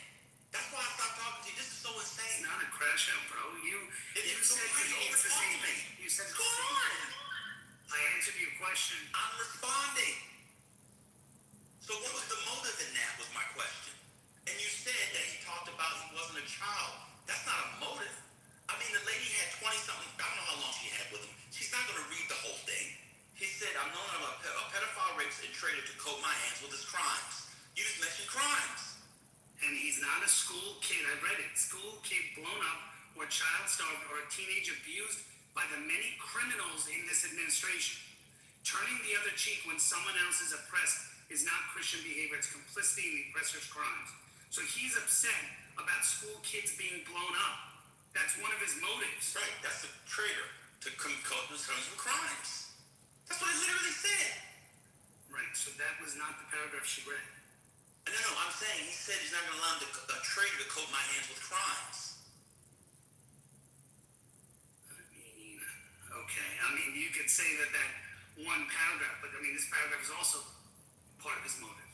That's why I stopped talking to you. This is so insane. It's not a crash out, bro. You said it's the same thing. You said What's going on? I answered your question. I'm responding. So what was the motive in that was my question. And you said that he talked about he wasn't a child. That's not a motive. I mean, the lady had 20-something, I don't know how long she had with him. She's not going to read the whole thing. He said, I'm known as a pedophile rapist and traitor to coat my hands with his crimes. You just mentioned crimes. And he's not a school kid. I read it. School kid blown up or child starved or a teenage abused by the many criminals in this administration. Turning the other cheek when someone else is oppressed is not Christian behavior. It's complicity in the oppressor's crimes. So he's upset about school kids being blown up. That's one of his motives. Right, that's a traitor to coat his hands with crimes. That's what it literally said. Right, so that was not the paragraph she read. No, I'm saying he said he's not going to allow a traitor to coat my hands with crimes. Okay, I mean, you could say that one paragraph, but I mean, this paragraph is also part of his motive.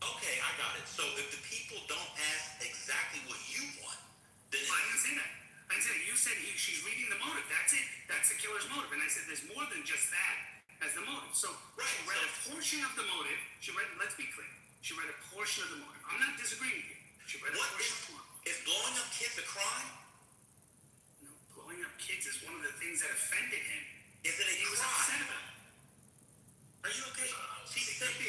Okay, I got it. So if the people don't ask exactly what you want, then I didn't say that. I didn't say that. You said she's reading the motive. That's it. That's the killer's motive. And I said there's more than just that as the motive. So she read a portion of the motive. Let's be clear. She read a portion of the motive. I'm not disagreeing with you. She read a portion of the motive. Is blowing up kids a crime? No, blowing up kids is one of the things that offended him. Is it a He was crime? upset about it. Are you okay? She said he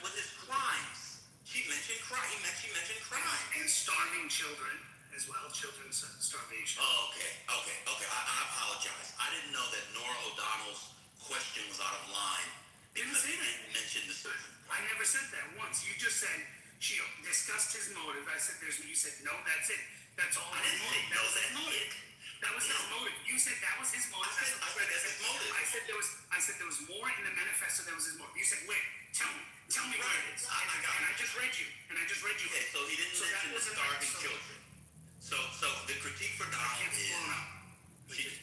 with his crimes. She mentioned crime. She mentioned crime. And starving children as well. Children's starvation. Oh, okay. I apologize. I didn't know that Nora O'Donnell's question was out of line. Didn't say that. Mentioned the certain. I never said that once. You just said she discussed his motive. I said you said no, that's it. That's all. I didn't say no, that's motive. That was his motive. You said that was his motive. I said that's his motive. I said there was more in the manifesto that was his motive. You said, wait, tell me where it is. I got it. And I just read you. Okay, so he didn't mention the starving children. So the critique for Donald is blown up.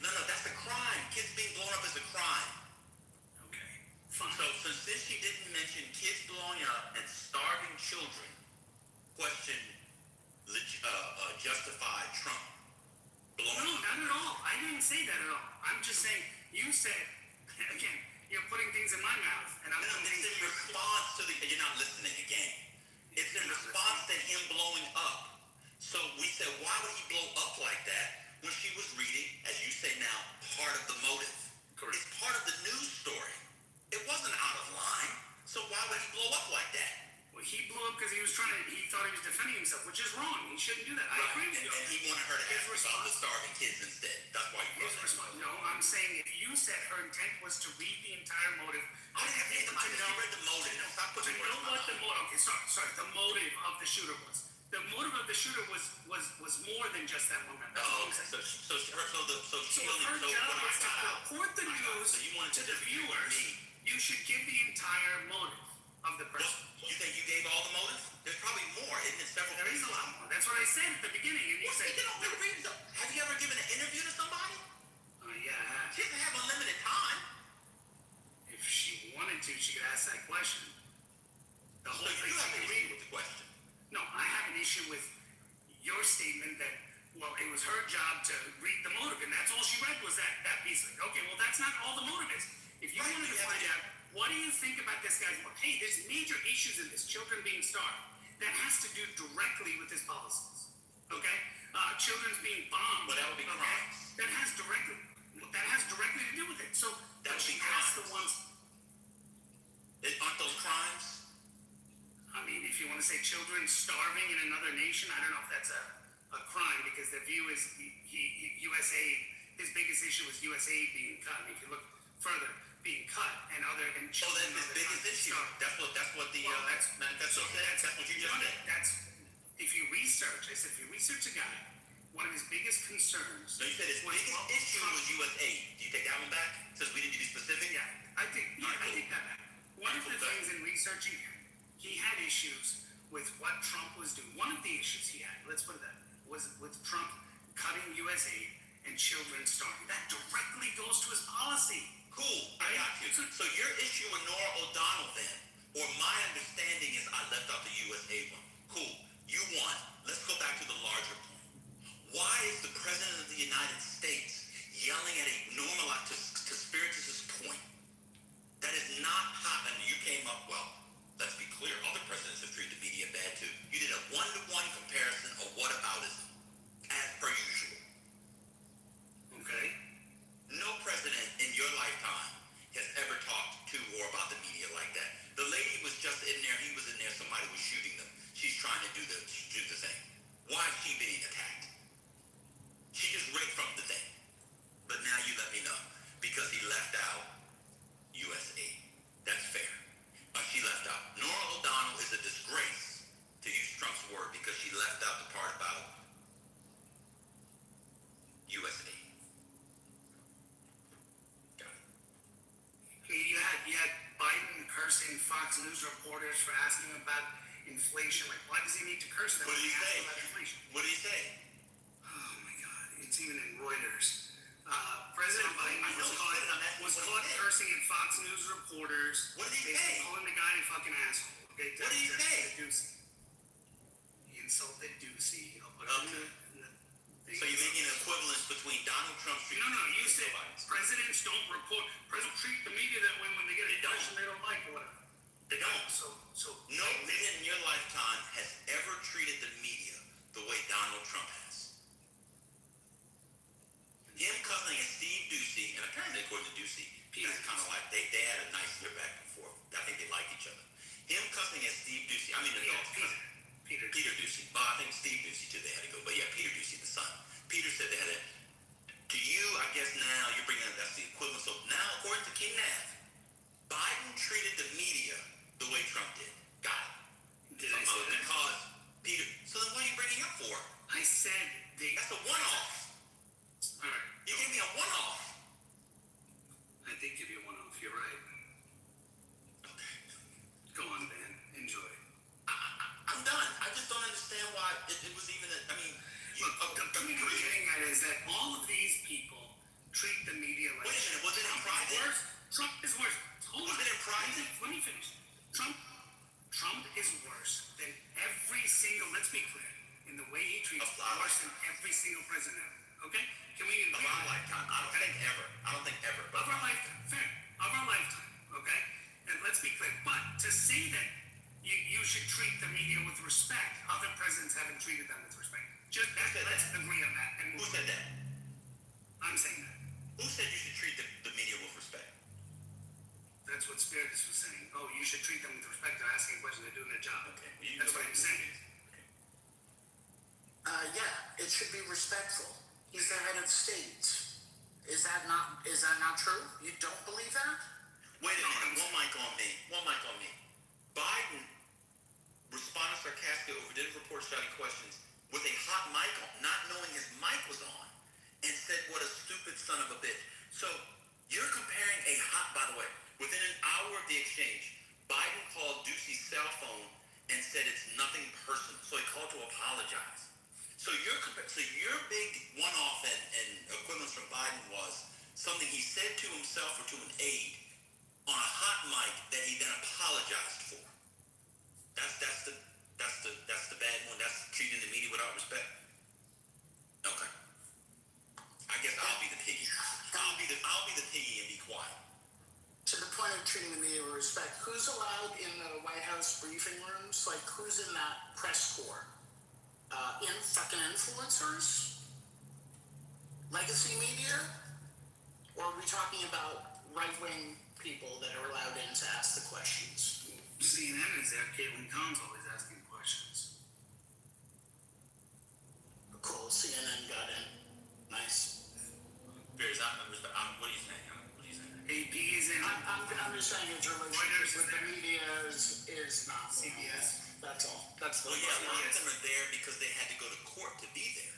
no, that's a crime. Kids being blown up is a crime. Okay, fine. So since she didn't mention kids blowing up and starving children, question justified Trump blowing No, up. not at all. I didn't say that at all. I'm just saying you said again. You're putting things in my mouth, and I'm putting things in response to you're not listening again. It's in response to him blowing up. So we said, why would he blow up like that when she was reading, as you say now, part of the motive? Correct. It's part of the news story. It wasn't out of line. So why would he blow up like that? Well, he blew up because he thought he was defending himself, which is wrong. He shouldn't do that. I agree with you. And he wanted her to ask about the starving kids instead. That's why he brought it. No, I'm saying if you said her intent was to read the entire motive, I read the motive. Stop putting words in my mouth. the motive. Okay, sorry. The motive of the shooter was. The motive of the shooter was more than just that one. Oh, okay. So she her job was to report the news to the viewers. You should give the entire motive of the person. You think you gave all the motive? There's probably more, isn't it? There is a lot more. That's what I said at the beginning. And you said, have you ever given an interview to somebody? Yeah. She doesn't have unlimited time. If she wanted to, she could ask that question. The whole thing. You have an issue with the question. No, I have an issue with your statement that, well, it was her job to read the motive, and that's all she read was that piece of it. Okay, well, that's not all the motive is. If you wanted to find out, what do you think about this guy's motive? Hey, there's major issues in this, children being starved. That has to do directly with his policies. Okay? Children's being bombed. But that would be crimes. That has directly to do with it. So that would she be asked crimes. the ones. Aren't those crimes? I mean, if you want to say children starving in another nation, I don't know if that's a crime because the view is USA. His biggest issue was USA being cut. If you look further, being cut and children. That's his biggest issue. That's what the manifesto said. That's what you just said. That's if you research. I said if you research a guy, one of his biggest concerns. No, you said his biggest issue was U.S. aid. Do you take that one back? Since we didn't be specific. Yeah, I take that back. One of the things in researching him and children starving. That directly goes to his policy. Cool, I got you. So your issue with Nora O'Donnell then, or my understanding is I left out the USA one. Cool, you won. Let's go back to the larger point. Why is the President of the United States yelling at a normalized, to Spiritus's point, that is not happening? You came up, well, let's be clear, other presidents have treated the media bad too. You did a one-to-one comparison of whataboutism, as per usual. Okay. No president in your lifetime has ever talked to or about the media like that. The lady was just in there, he was in there, somebody was shooting them. She's trying to do the thing. Why is she being attacked? She just ripped from the thing. But now you let me know. Because he left out USA. That's fair. But she left out. Nora O'Donnell is a disgrace, to use Trump's word, because she left out the part about USA. Got it. I mean, you had Biden cursing Fox News reporters for asking about inflation. Like, why does he need to curse them What when did he he asks say? about inflation? What did he say? Oh my God, it's even in Reuters. President Biden I know was he caught, said it. I'm asking was what he caught said. cursing at Fox News reporters. What did he basically say? calling the guy a fucking asshole. Okay, What did he say? Ducey. He insulted Ducey. I'll put it Okay. in the thing. So you're making an equivalence between Donald Trump's treatment No, you and said Joe Biden's. presidents don't report. Presidents treat the media that way when they get a question they don't like or whatever. They don't. So No president in your lifetime has ever treated the media the way Donald Trump has. Him cussing at Steve Ducey, and apparently according to Ducey, that's kind of like they had a nice year back and forth. I think they liked each other. Him cussing at Steve Ducey, I mean the adults cussing. Peter Ducey. Well, I think Steve Ducey too. They had to go, but yeah, Peter Ducey, the son. Peter said they had it. To you, I guess now you're bringing up that's the equivalent. So now, according to King Nav, Biden treated the media the way Trump did. Got it. Did I say that? Because Peter. So then, what are you bringing up for? I said they. That's a one-off. All right. You gave me a one-off. I did give you one off. You're right. Okay. Go on, Ben. Enjoy. I'm done. I just don't understand why it was even. I mean, Look, the point I'm getting at is that all of these people treat the media like. Wait a minute. Was it in Trump is private? worse. Trump is worse. Hold Was on. it in private? Let me finish. Trump is worse than every single. Let's be clear. In the way he treats, worse than every single president ever. Okay? Can we Of agree? our lifetime. I don't think ever. I don't think ever. Of our lifetime, fair. Of our lifetime, okay? And let's be clear. But to say that you should treat the media with respect, other presidents haven't treated them with respect. Just let's agree on that. And Who said that? I'm saying that. Who said you should treat the media with respect? That's what Spiritus was saying. Oh, you should treat them with respect. They're asking questions. They're doing their job. Okay. That's what he was saying. Yeah, it should be respectful. He's the head of state. Is that not true? You don't believe that? Wait a minute. One mic on me. Biden responded sarcastically over didn't report shouting questions with a hot mic on, not knowing his mic was on, and said, "What a stupid son of a bitch." So you're comparing a hot. By the way, within an hour of the exchange, Biden called Ducey's cell phone and said it's nothing personal. So he called to apologize. So your big one-off and equivalence from Biden was something he said to himself or to an aide on a hot mic that he then apologized for. That's the bad one. That's treating the media without respect. Okay. I guess I'll be the piggy. I'll be the piggy and be quiet. To the point of treating the media with respect, who's allowed in the White House briefing rooms? Like, who's in that press corps? Fucking influencers? Legacy media? Or are we talking about right-wing people that are allowed in to ask the questions? CNN is there. Caitlin Collins always asking questions. Cool, CNN got in. Nice. Bears, what are you saying? What are you saying? AP is in. I'm just saying his relationship with the media is not CBS. That's all. That's the Well, yeah, a lot of them are there because they had to go to court to be there.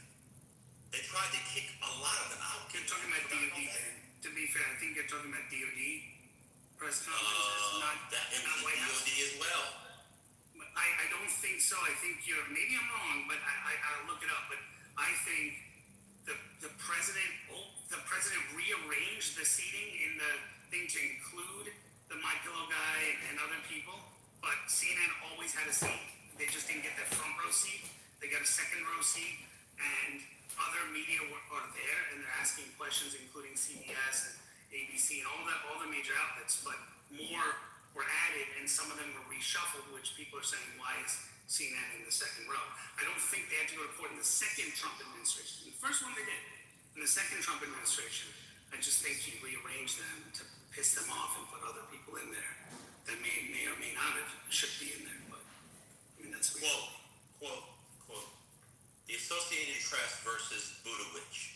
They tried to kick a lot of them out. You're talking about DOD, Ben. To be fair, I think you're talking about DOD press conferences, not It not was White House. DOD as well. But I don't think so. I think maybe I'm wrong, but I'll look it up. But I think the president rearranged the seating in the thing to include the My Pillow guy and other people, but CNN always had a seat. They just didn't get the front row seat. They got a second row seat, and other media are there, and they're asking questions, including CBS and ABC and all the major outlets. But more were added, and some of them were reshuffled, which people are saying, why is CNN in the second row? I don't think they had to go to court in the second Trump administration. The first one they did. In the second Trump administration, I just think he rearranged them to piss them off and put other people in there that may or may not have should be in there. But I mean, that's Quote. The Associated Press versus Budowich.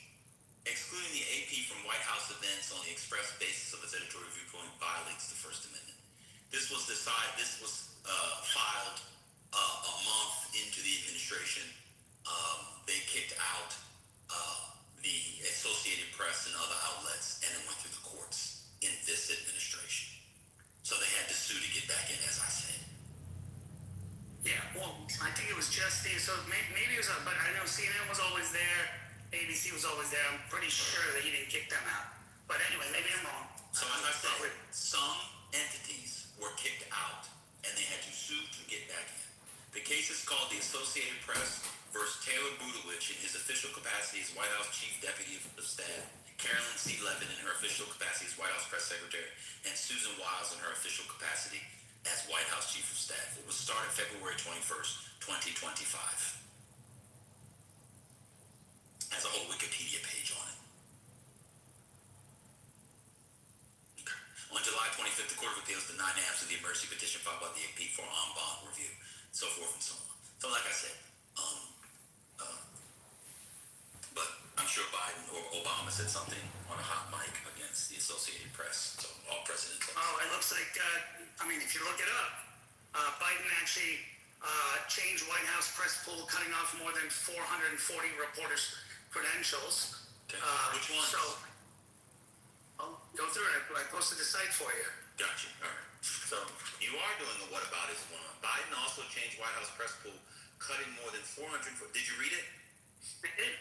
Excluding the AP from White House events on the express basis of its editorial viewpoint violates the First Amendment. This was filed a month into the administration. They kicked out the Associated Press and other outlets, and it went through the courts in this administration. So they had to sue to get back in, as I said. yeah. Well, I think it was just so maybe it was, but I know CNN was always there, ABC was always there. I'm pretty sure that he didn't kick them out. But anyway, maybe I'm wrong. So as I said, some entities were kicked out, and they had to sue to get back in. The case is called the Associated Press versus Taylor Budowich in his official capacity as White House Chief Deputy of Staff, Carolyn C. Levin in her official capacity as White House Press Secretary, and Susan Wiles in her official capacity as White House Chief of Staff. It was started February 21st, 2025. Has a whole Wikipedia page on it. Okay. On July 25th, the Court of Appeals denied answer to the emergency petition filed by the AP for en banc review, so forth and so on. So like I said, but I'm sure Biden or Obama said something on a hot mic against the Associated Press. So all presidents. Oh, it looks like, I mean, if you look it up, Biden actually changed White House press pool, cutting off more than 440 reporters' credentials. Okay. Which one? So, I'll go through it. I posted the site for you. Gotcha. All right. So you are doing a whataboutism one. Biden also changed White House press pool, cutting more than 400. Did you read it? I did.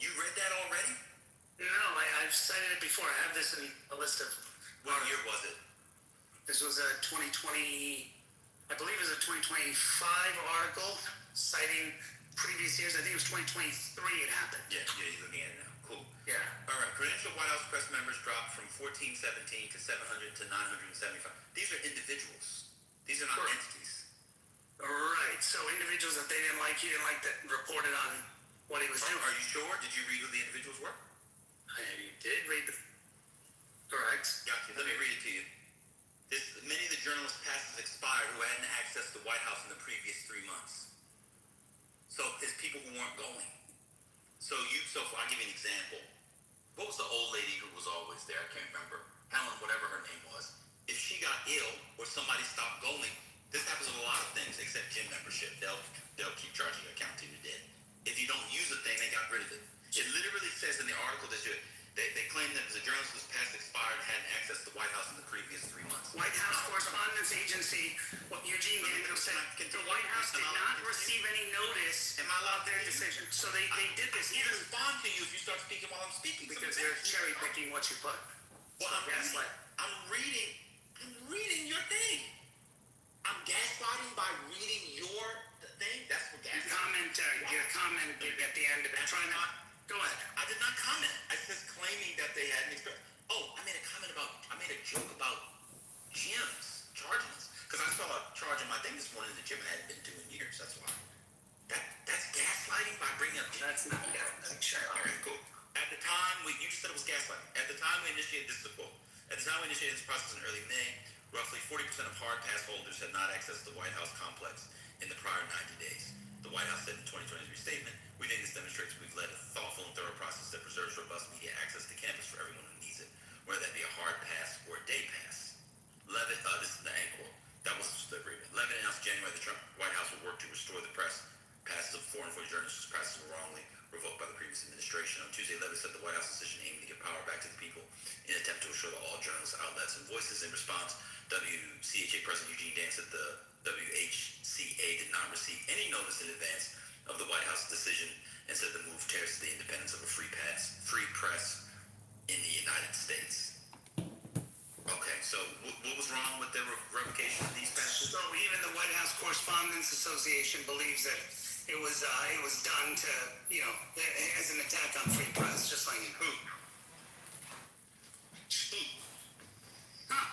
You read that already? No, I've cited it before. I have this in a list of. What year was it? This was a 2020, I believe it was a 2025 article citing previous years. I think it was 2023 it happened. Yeah, you're looking at it now. Cool. Yeah. All right. Credential White House press members dropped from 1417 to 700 to 975. These are individuals. These are not entities. Right. So individuals that they didn't like, he didn't like that reported on what he was doing. Are you sure? Did you read who the individuals were? I did read the. Correct. Gotcha. Let me read it to you. Many of the journalists' passes expired who hadn't accessed the White House in the previous 3 months. So it's people who weren't going. So I'll give you an example. What was the old lady who was always there? I can't remember. Helen, whatever her name was. If she got ill or somebody stopped going, this happens with a lot of things except gym membership. They'll keep charging your account till you're dead. If you don't use a thing, they got rid of it. It literally says in the article that they claim that the journalist whose pass expired hadn't accessed the White House in the previous 3 months. White House Correspondents Agency, what Eugene Daniels said, the White House did not receive any notice about their decision. So they did this I can't respond to you if you start speaking while I'm speaking. because they're cherry picking what you put. Well, I'm reading your thing. I'm gaslighting by reading your thing. That's what gaslighting. Your comment at the end of it. Try not. Go ahead. I did not comment. I said claiming that they hadn't expressed. Oh, I made a joke about gyms charging us because I saw a charge in my thing this morning in the gym I hadn't been to in years. That's why. That's gaslighting by bringing up. That's not gaslighting. Sure. All right, cool. At the time you said it was gaslighting. At the time we initiated this quote. At the time we initiated this process in early May, roughly 40% of hard pass holders had not accessed the White House complex in the prior 90 days. The White House said in 2023 statement, "We think this demonstrates we've led a thoughtful and thorough process that preserves robust media access to campus for everyone who needs it, whether that be a hard pass or a day pass." Levin, this is the end quote. That was the agreement. Levin announced January the Trump White House would work to restore the press passes of 440 journalists whose passes were wrongly revoked by the previous administration. On Tuesday, Levin said the White House decision aimed to give power back to the people in an attempt to ensure that all journalists, outlets, and voices. In response, WCHA President Eugene Dance said the WHCA did not receive any notice in advance of the White House decision and said the move tears the independence of a free press in the United States. Okay, so what was wrong with the revocation of these passes? So even the White House Correspondents Association believes that it was done to, as an attack on free press, just like Who? Huh.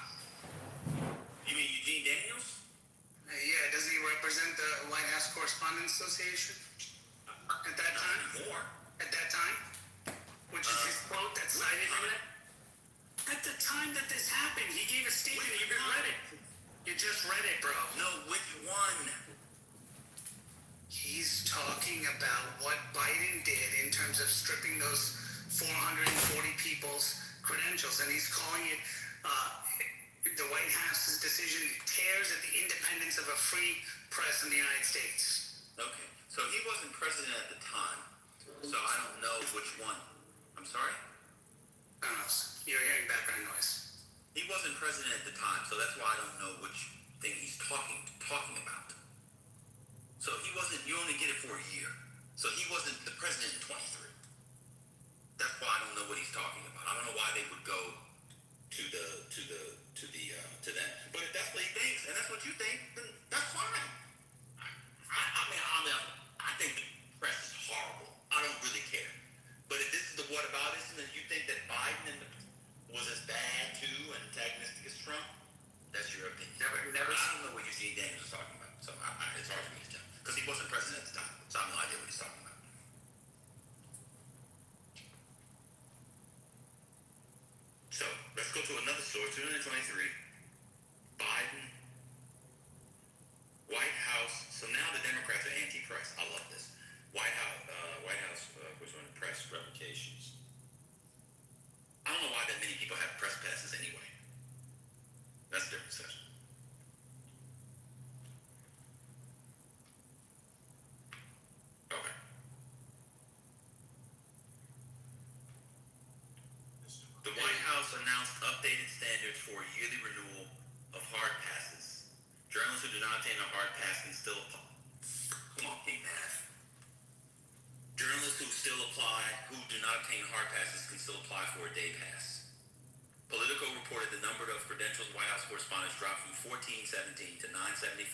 You mean Eugene Daniels? Yeah, doesn't he represent the White House Correspondents Association at that Not time? anymore. At that time? Which is his quote that's cited in it? At the time that this happened, he gave a statement. You read it. You just read it, bro. No, which one? He's talking about what Biden did in terms of stripping those 440 people's credentials, and he's calling it the White House's decision tears at the independence of a free press in the United States. Okay, so he wasn't president at the time, so I don't know which one. I'm sorry? I don't know. You're hearing background noise. He wasn't president at the time, so that's why I don't know which thing he's talking about. So he wasn't. You only get it for a year. So he wasn't the president in 23. That's why I don't know what he's talking about. I don't know why they would go to that. But if that's what he thinks, and that's what you think, then that's fine. I think the press is horrible. I don't really care. But if this is the whataboutism, and you think that Biden was as bad too and antagonistic as Trump, that's your opinion. Never I don't know what Eugene Daniels is talking about, so it's hard for me to tell because he wasn't president at the time, so I have no idea what he's talking about. So let's go to another source. 2023, Biden, White House. So now the Democrats are anti-press. I love this. White House, which one? Press revocations. I don't know why that many people have press passes anyway. That's a different session. Okay. The White House announced updated standards for yearly renewal of hard passes. Journalists who do not obtain a hard pass can still apply. Come on, King Math. Journalists who do not obtain hard passes can still apply for a day pass. Politico reported the number of credentials White House correspondents dropped from 1417 to 975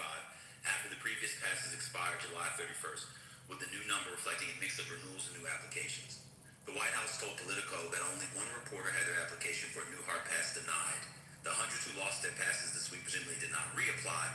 after the previous passes expired July 31st, with the new number reflecting a mix of renewals and new applications. The White House told Politico that only one reporter had their application for a new hard pass denied. The hundreds who lost their passes this week presumably did not reapply,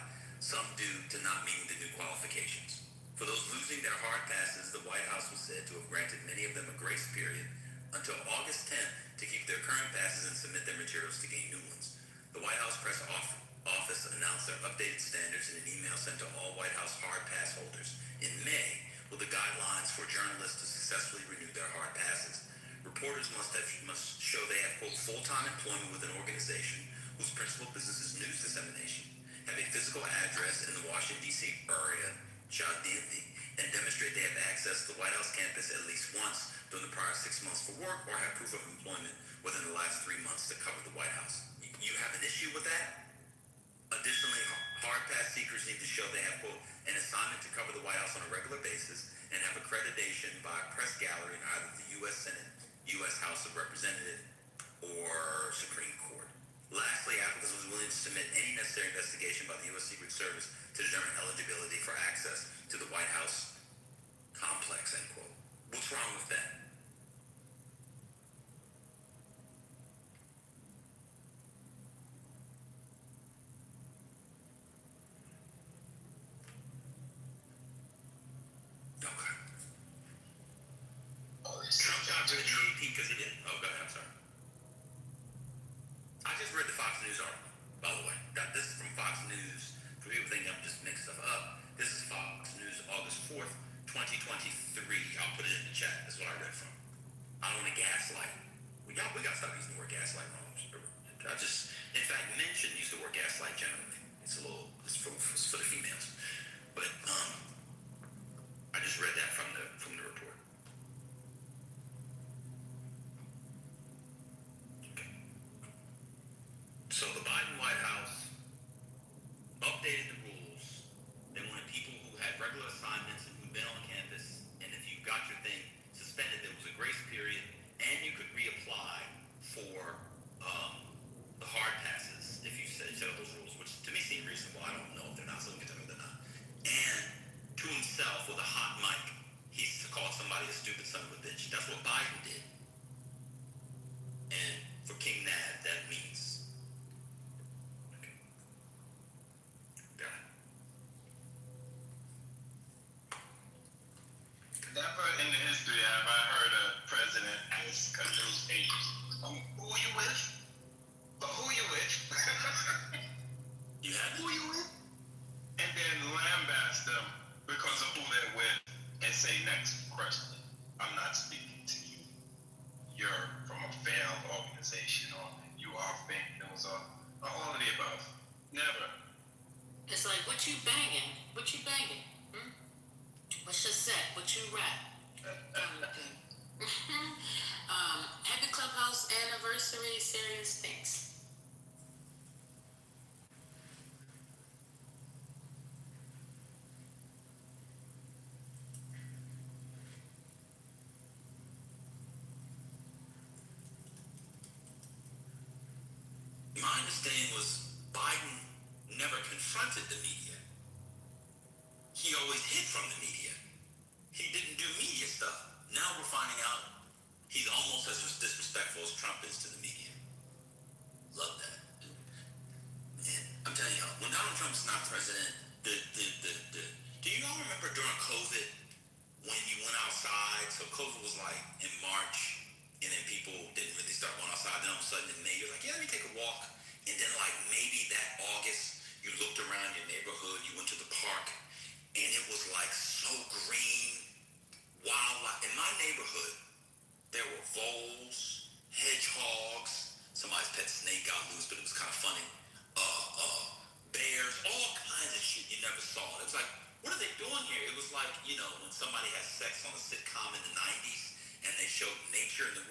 some due to not meeting the new qualifications. For those losing their hard passes, the White House was said to have granted many of them a grace period until August 10th to keep their current passes and submit their materials to gain new ones. The White House press office announced their updated standards in an email sent to all White House hard pass holders in May with the guidelines for journalists to successfully renew their hard passes. Reporters must show they have, quote, full-time employment with an organization whose principal business is news dissemination, have a physical address in the Washington, D.C. area, and demonstrate they have access to the White House campus at least once during the prior 6 months for work, or have proof of employment within the last 3 months to cover the White House. You have an issue with that? Additionally, hard pass seekers need to show they have, quote, an assignment to cover the White House on a regular basis and have accreditation by a press gallery in either the U.S. Senate, U.S. House of Representatives, or Supreme Court. Lastly, applicants was willing to submit any necessary investigation by the U.S. Secret Service to determine eligibility for access to the White House complex, end quote. What's wrong with that? Okay. Trump got rid of the AP because he didn't. Oh, go ahead. I'm sorry. I just read the Fox News article, by the way. This is from Fox News. For people think I'm just mixing stuff up, this is Fox News, August 4th, 2023. I'll put it in the chat. That's what I read from. I don't want to gaslight. We got to stop using the word gaslight. In fact, men shouldn't use the word gaslight generally. It's for the females. But I just read that from the report. Okay. So the Biden White House updated the rules. They wanted people who had regular assignments and who'd been on campus All of the above. Never. It's like, what you banging? What you banging? What's your set? What you rap? Happy Clubhouse anniversary, serious things. My understanding was Biden never confronted the media. He always hid from the media. He didn't do media stuff. Now we're finding out he's almost as disrespectful as Trump is to the media. Love that. And I'm telling y'all, when Donald Trump's not president, do you all remember during COVID when you went outside? So COVID was like in March, and then people didn't really start going outside. Then all of a sudden in May, you're like, yeah, let me take a walk. And then like maybe that August, you looked around your neighborhood, you went to the park, and it was like so green, wildlife. In my neighborhood, there were voles, hedgehogs, somebody's pet snake got loose, but it was kind of funny. Bears, all kinds of shit you never saw. It was like, what are they doing here? It was like, you know, when somebody has sex on a sitcom in the 90s and they showed nature and they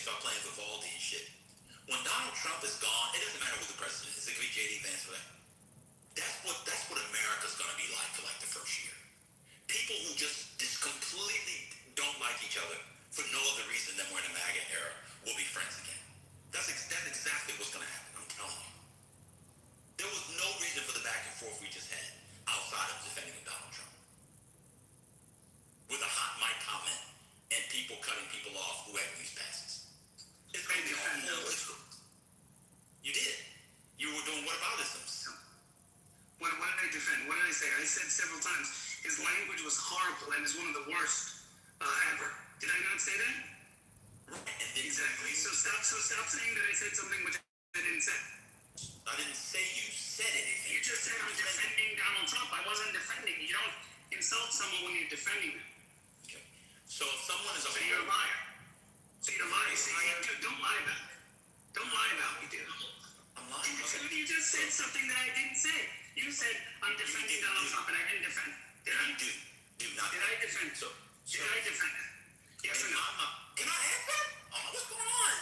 start playing Vivaldi and shit. When Donald Trump is gone, it doesn't matter who the president is. It could be J.D. Vance for that. That's what America's gonna be like for like the first year. People who just completely don't like each other for no other reason than we're in a MAGA era will be friends again. That's exactly what's gonna happen. I'm telling you. There was no reason for the back and forth we just had outside of defending of Donald Trump. With a hot mic comment and people cutting people off who had news passes. It's gonna be all You did. You were doing whataboutisms. What did I defend? What did I say? I said several times his language was horrible and is one of the worst ever. Did I not say that? And then Exactly. So stop saying that I said something which I didn't say. I didn't say you said anything. You just said I'm defending Donald Trump. I wasn't defending. You don't insult someone when you're defending them. Okay. So if someone is a So you're a liar. So you're a liar. See, don't lie about it. Don't lie about it, you do. I'm lying. Okay. You just said something that I didn't say. You said I'm defending Donald Trump and I didn't defend it. Did I? Do not. Did I defend it? Did I defend it? Yes or no? Can I answer? What's going on?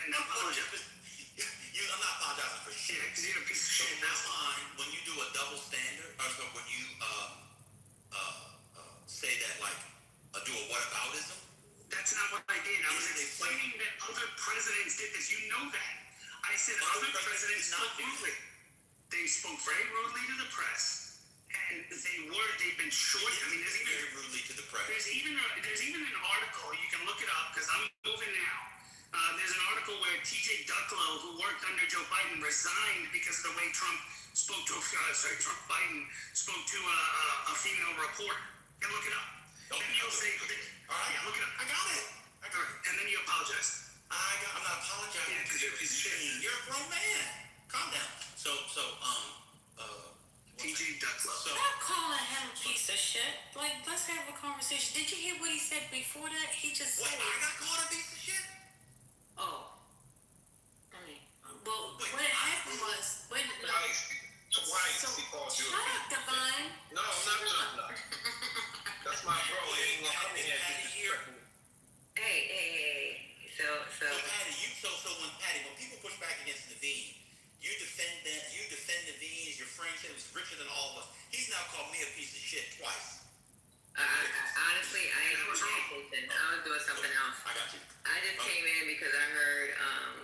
And no apologize. I'm not apologizing for shit. Yeah, because you're a piece of So shit. that's fine when you do a double standard, or so when you say that like do a whataboutism. That's not what I did. I was explaining that other presidents did this. You know that. I said other presidents spoke rudely. They spoke very rudely to the press, and they've been short. I mean, Very rudely to the press. there's even an article, you can look it up because I'm moving now. There's an article where T.J. Ducklow, who worked under Joe Biden, resigned because of the way Biden spoke to a female reporter. You can look it up. Okay. Then you'll say, All right, yeah, look it up. I got it. And then you apologize. I'm not apologizing. Yeah, because you're a piece of shit. You're a grown man. Calm down. T.J. Ducklow. Stop calling him a piece of shit. Like, let's have a conversation. Did you hear what he said before that? He just What? said, I got called a piece of shit? oh. I mean, well, what happened was, wait a minute. Twice. So, He called you shut up, Divine. No, no. That's my bro. He ain't gonna come in here and disrespectful. Hey. So Patty, when people push back against Naveen, you defend Naveen, your friend said it was richer than all of us. He's now called me a piece of shit twice. honestly, I ain't doing vacation. I was doing something else. I got you. I just came in because I heard, I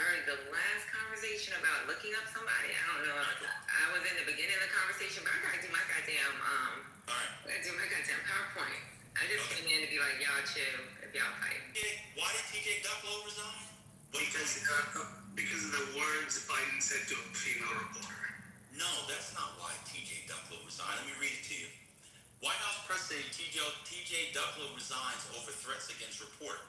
heard the last conversation about looking up somebody. I don't know. I was in the beginning of the conversation, but I gotta do my goddamn, PowerPoint. I just came in to be like, y'all chill if y'all fight. Why did T.J. Ducklow resign? Because of the words Biden said to a female reporter. No, that's not why T.J. Ducklow resigned. Let me read it to you. White House press say T.J. Ducklow resigns over threats against reporter.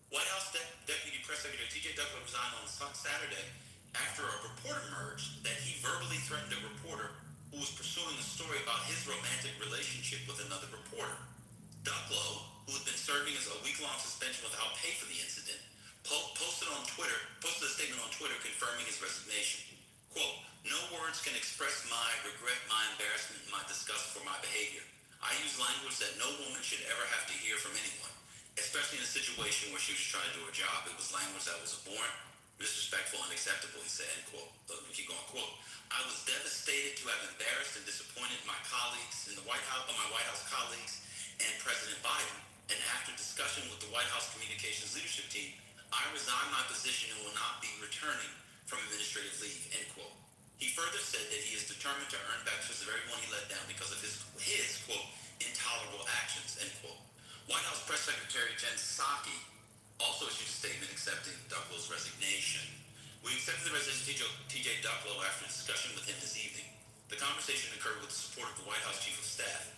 White House Deputy Press Secretary T.J. Ducklow resigned on Saturday after a report emerged that he verbally threatened a reporter who was pursuing a story about his romantic relationship with another reporter. Ducklow, who had been serving as a week-long suspension without pay for the incident, she was trying to do her job. It was language that was abhorrent, disrespectful, unacceptable, he said, end quote. We keep going, quote. I was devastated to have embarrassed and disappointed my colleagues in the White House, my White House colleagues, and President Biden. And after discussion with the White House Communications Leadership Team, I resign my position and will not be returning from administrative leave, end quote. He further said that he is determined to earn back just of everyone he let down because of his quote, intolerable actions, end quote. White House Press Secretary Jen Psaki also issued a statement accepting Ducklow's resignation. We accepted the resignation of TJ Ducklow after discussion with him this evening. The conversation occurred with the support of the White House Chief of Staff.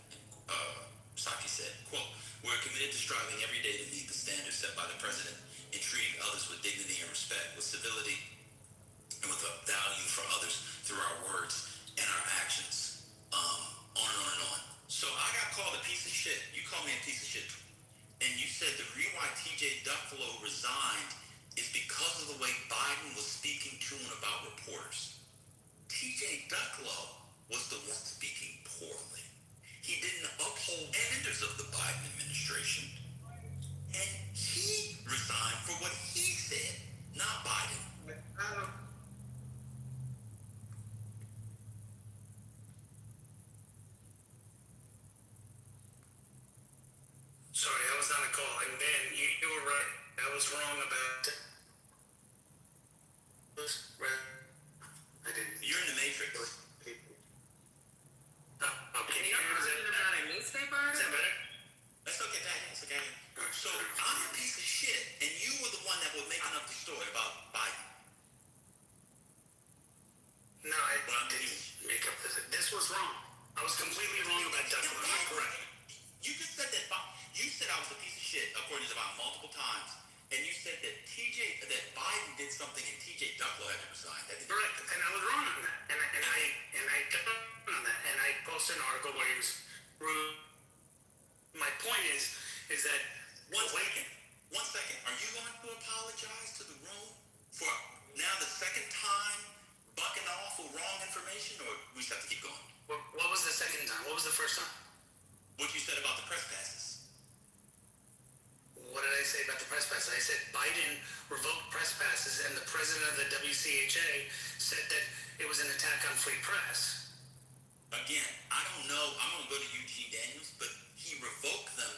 Psaki said, quote, we're committed to striving every day to meet the standards set by the President and treating others with dignity and respect, with civility, and with a value for others through our words and our actions. On and on and on. So I got called a piece of shit. You called me a piece of shit. And you said the reason why TJ Ducklow resigned is because of the way Biden was speaking to and about reporters. TJ Ducklow was the one speaking poorly. He didn't uphold standards of the Biden administration. And he resigned for what he said, not Biden. Sorry, I was on a call, and Ben, you were right. I was wrong about it. Right. I didn't. You're in the Matrix. Okay. And you're talking about a newspaper Is that article? better? Let's look at that. Let's look at it. So I'm a piece of shit, and you were the one that was making up the story about Biden. No, I didn't make up this. This was wrong. I was completely wrong about Ducklow. You're correct. You just said that. You said I was a piece of shit, according to about multiple times, and you said that that Biden did something and TJ Ducklow had to resign. That didn't Correct, and I was wrong on that. And I got wrong on that. And I posted an article where he was rude. My point is that One second. Are you going to apologize to the room for now the second time bucking off with wrong information, or we just have to keep going? what was the second time? What was the first time? What you said about the press passes? What did I say about the press passes? I said Biden revoked press passes, and the president of the WCHA said that it was an attack on free press. Again, I don't know. I'm going to go to Eugene Daniels, but he revoked them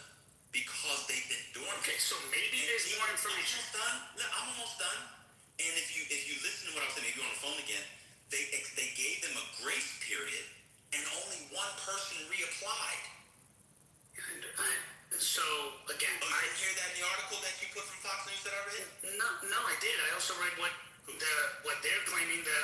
because they've been dormant. Okay, so maybe there's more information. I'm almost done. And if you listen to what I was saying, maybe you're on the phone again. They gave them a grace period, and only one person reapplied. So again, Oh, you didn't hear that in the article that you put from Fox News that I read? no, I did. I also read what they're claiming the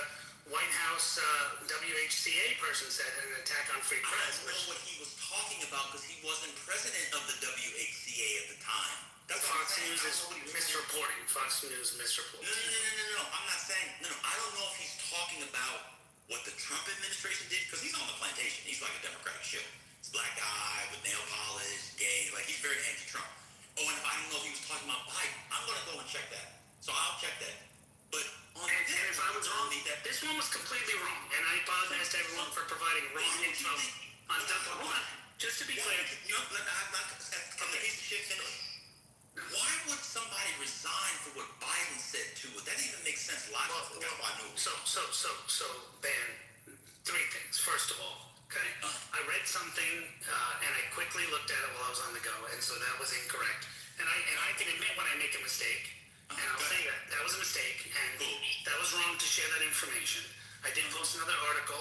White House WHCA person said, an attack on free I press. don't know what he was talking about because he wasn't president of the WHCA at the time. That's what I'm Fox saying. News I is don't know what he was misreporting. Fox News misreports. No. I'm not saying. No. I don't know if he's talking about what the Trump administration did because he's on the plantation. He's like a Democratic shill. He's a black guy with nail polish, gay. Like he's very anti-Trump. Oh, and I don't know if he was talking about Biden. I'm gonna go and check that. So I'll check that. But on And this, if I was wrong, that this one was completely wrong, and I apologize to everyone for providing wrong info on Ducklow. Just to be clear, from the piece of shit finish. Why would somebody resign for what Biden said to it? That didn't even make sense logically. That's why I knew. So Ben, three things. First of all, okay, I read something and I quickly looked at it while I was on the go, and so that was incorrect. And I can admit when I make a mistake, and I'll say that was a mistake, and that was wrong to share that information. I did post another article,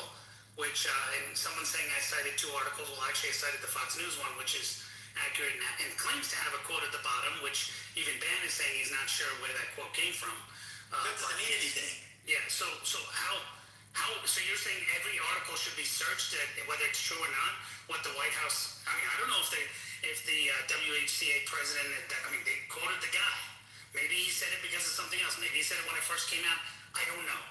which and someone saying I cited two articles. Well, actually, I cited the Fox News one, which is accurate and claims to have a quote at the bottom, which even Ben is saying he's not sure where that quote came from. That doesn't mean anything. Yeah. So how? So you're saying every article should be searched, whether it's true or not? What the White House? I mean, I don't know if the WHCA president. I mean, they quoted the guy. Maybe he said it because of something else. Maybe he said it when it first came out. I don't know.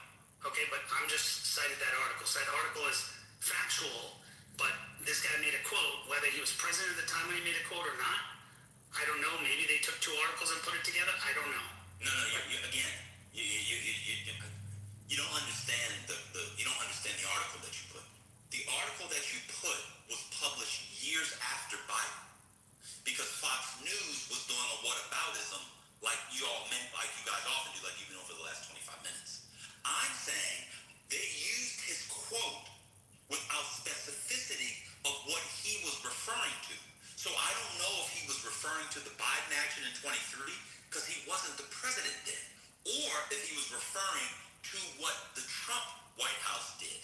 Okay, but I'm just cited that article. So that article is factual, but this guy made a quote. Whether he was president at the time when he made a quote or not, I don't know. Maybe they took two articles and put it together. I don't know. No. Again, you don't understand you don't understand the article that you put. The article that you put was published years after Biden, because Fox News was doing a whataboutism like guys often do, like you've been on for the last 25 minutes. I'm saying they used his quote without specificity of what he was referring to. So I don't know if he was referring to the Biden action in 23 because he wasn't the president then, or if he was referring to what the Trump White House did.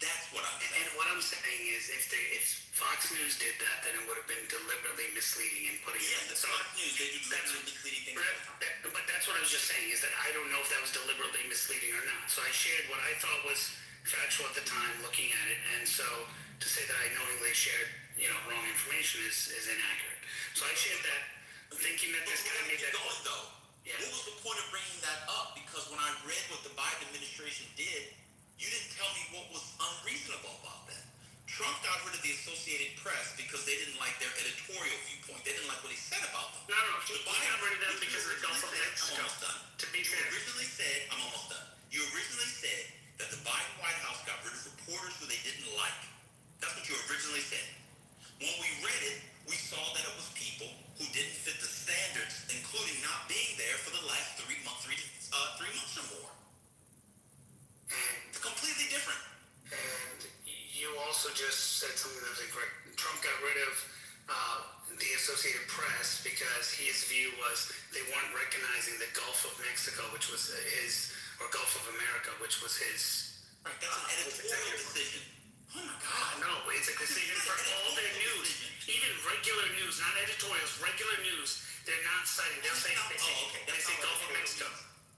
That's what I'm saying. And what I'm saying is, if Fox News did that, then it would have been deliberately misleading and putting it in the Fox News, they do deliberately misleading things. But that's what I was just saying, is that I don't know if that was deliberately misleading or not. So I shared what I thought was factual at the time, looking at it, and so to say that I knowingly shared, wrong information is inaccurate. So I shared that, thinking that this guy made that. Going though. Yeah. What was the point of bringing that up? Because when I read what the Biden administration did, you didn't tell me what was unreasonable about that. Trump got rid of the Associated Press because they didn't like their editorial viewpoint. They didn't like what he said about them. No, he got rid of them because of the Gulf of Mexico. I'm almost done. To be fair. I'm almost done. You originally said that the Biden White House got rid of reporters who they didn't like. That's what you originally said. When we read it, we saw that it was people who didn't fit the standards, including not being there for the last 3 months or more. It's completely different. And you also just said something that was incorrect. Trump got rid of the Associated Press because his view was they weren't recognizing the Gulf of Mexico, which was or Gulf of America, which was his. Right, that's an editorial decision. Oh my God. No, it's a decision for all their news. Even regular news, not editorials, regular news, they're not citing. They'll say, they say Gulf of Mexico.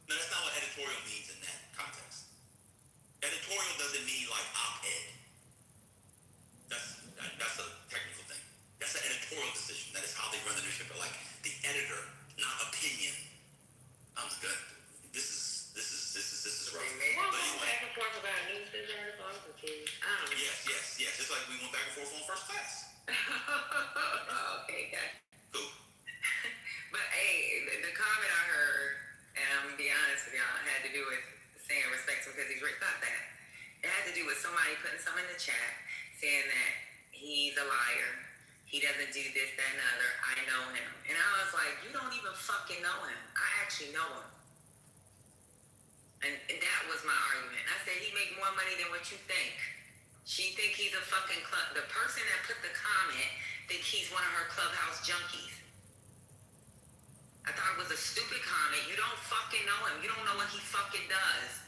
No, that's not what editorial means in that context. Editorial doesn't mean like op-ed. That's a technical thing. That's an editorial decision. That is how they run the newspaper. Like the editor, not opinion. I'm good. This is rough. But anyway, back and forth about newspaper articles. Yes. Just like we went back and forth on First Class. Okay, guys. Cool. But hey, the comment I heard, and I'm gonna be honest with y'all, had to do with saying respect because he's not that. It had to do with somebody putting something in the chat saying that he's a liar. He doesn't do this, that, and the other. I know him. And I was like, you don't even fucking know him. I actually know him. And that was my argument. I said, he make more money than what you think. She think he's a fucking the person that put the comment think he's one of her clubhouse junkies. I thought it was a stupid comment. You don't fucking know him. You don't know what he fucking does.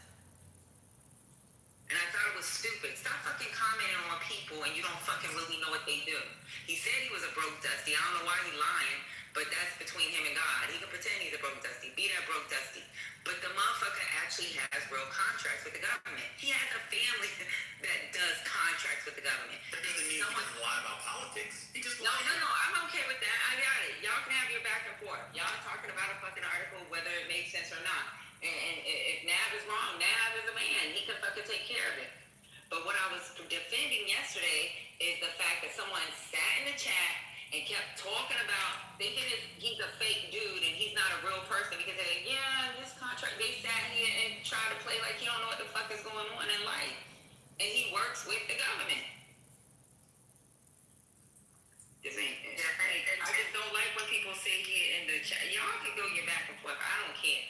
And I thought it was stupid. Stop fucking commenting on people and you don't fucking really know what they do. He said he was a broke dusty. I don't know why he's lying, but that's between him and God. He can pretend he's a broke dusty. Be that broke dusty. But the motherfucker actually has real contracts with the government. He has a family that does contracts with the government. That doesn't mean he doesn't lie about politics. He just No, I'm okay with that. I got it. Y'all can have your back and forth. Y'all talking about a fucking article, whether it makes sense or not. And if Nav is wrong, Nav is a man. He can fucking take care of it. But what I was defending yesterday is the fact that someone sat in the chat and kept talking about thinking he's a fake dude and he's not a real person because they're like, yeah, this contract, they sat here and tried to play like he don't know what the fuck is going on in life. And he works with the government. This ain't it. I just don't like when people say here in the chat, y'all can go your back and forth. I don't care.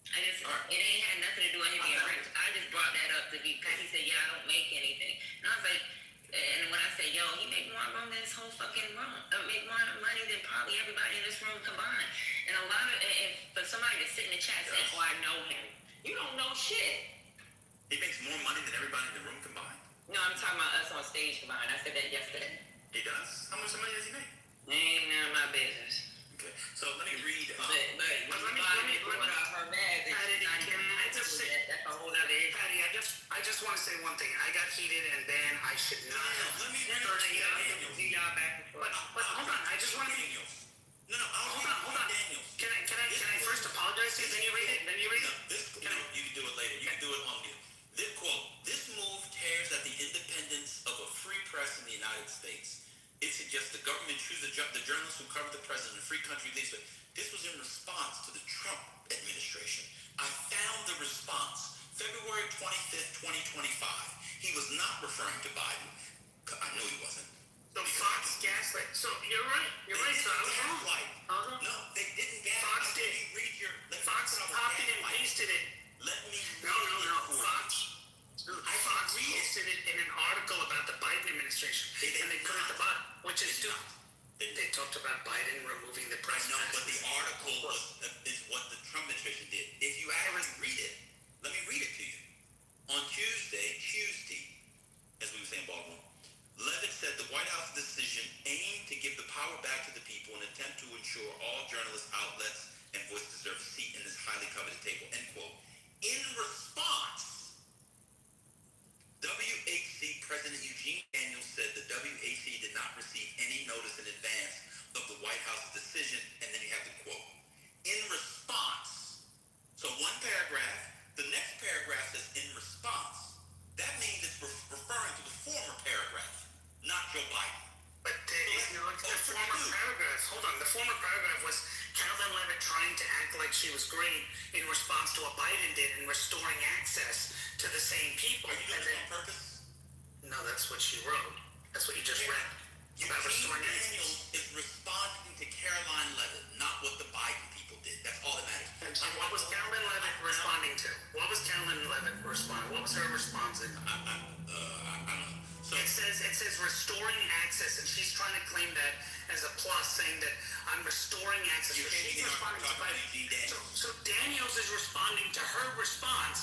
It ain't had nothing to do with him being rich. I just brought that up to be, because he said, yeah, I don't make anything. And I was like, and when I say, yo, he make more money than this whole fucking room. Make more money than probably everybody in this room combined. And a lot of, and for somebody to sit in the chat and say, oh, I know him. You don't know shit. He makes more money than everybody in the room combined. No, I'm talking about us on stage combined. I said that yesterday. He does? How much money does he make? Ain't none of my business. Okay, so let me read. But let me put out her bag. That's a whole other issue. Patty, I just want to say one thing. I got heated, and then I should not have. Let me see y'all back and forth. But hold on, I just want to. No, hold on. Daniels. Can I first apologize to you? Then you read it. You can do it later. You can do it on you. This quote: "This move tears at the independence of a free press in the United States. It suggests the government choose the journalists who cover the president in a free country leads." This was in response to the Trump administration. I found the response. February 25th, 2025. He was not referring to Biden. I knew he wasn't. So Fox gaslight. So you're right. So I was wrong. No, they didn't gaslight. Fox did. Read your. Fox posted it. Let me No. Fox posted it in an article about the Biden administration, and they put it at the bottom, which is stupid. They talked about Biden removing the press. No, but the article is what the Trump administration did. If you actually read it, let me read it to you. On Tuesday, as we were saying in Baltimore, Levitt said the White House decision aimed to give the power back to the people in an attempt to ensure all journalists, outlets, and voices deserve a seat in this highly coveted table, end quote. In response, WHC President Eugene Daniels said the WHC did not receive any notice in advance of the White House's decision, and then you have the quote. In response. So one paragraph, the next paragraph says in response. That means it's referring to the former paragraph, not Joe Biden. But if you look at the former paragraph, hold on, the former paragraph was Carolyn Levitt trying to act like she was great in response to what Biden did in restoring access to the same people. Are you doing this on purpose? No, that's what she wrote. That's what you just read. About Eugene restoring Daniels access. is responding to Caroline Levitt, not what the Biden people did. That's all that matters. And what was Carolyn Levitt responding to? What was Carolyn Levitt responding? What was her response? I don't know. So It says restoring access, and she's trying to claim that as a plus, saying that I'm restoring access. You're So she's changing our responding to talking Biden. about Eugene Daniels. So Daniels is responding to her response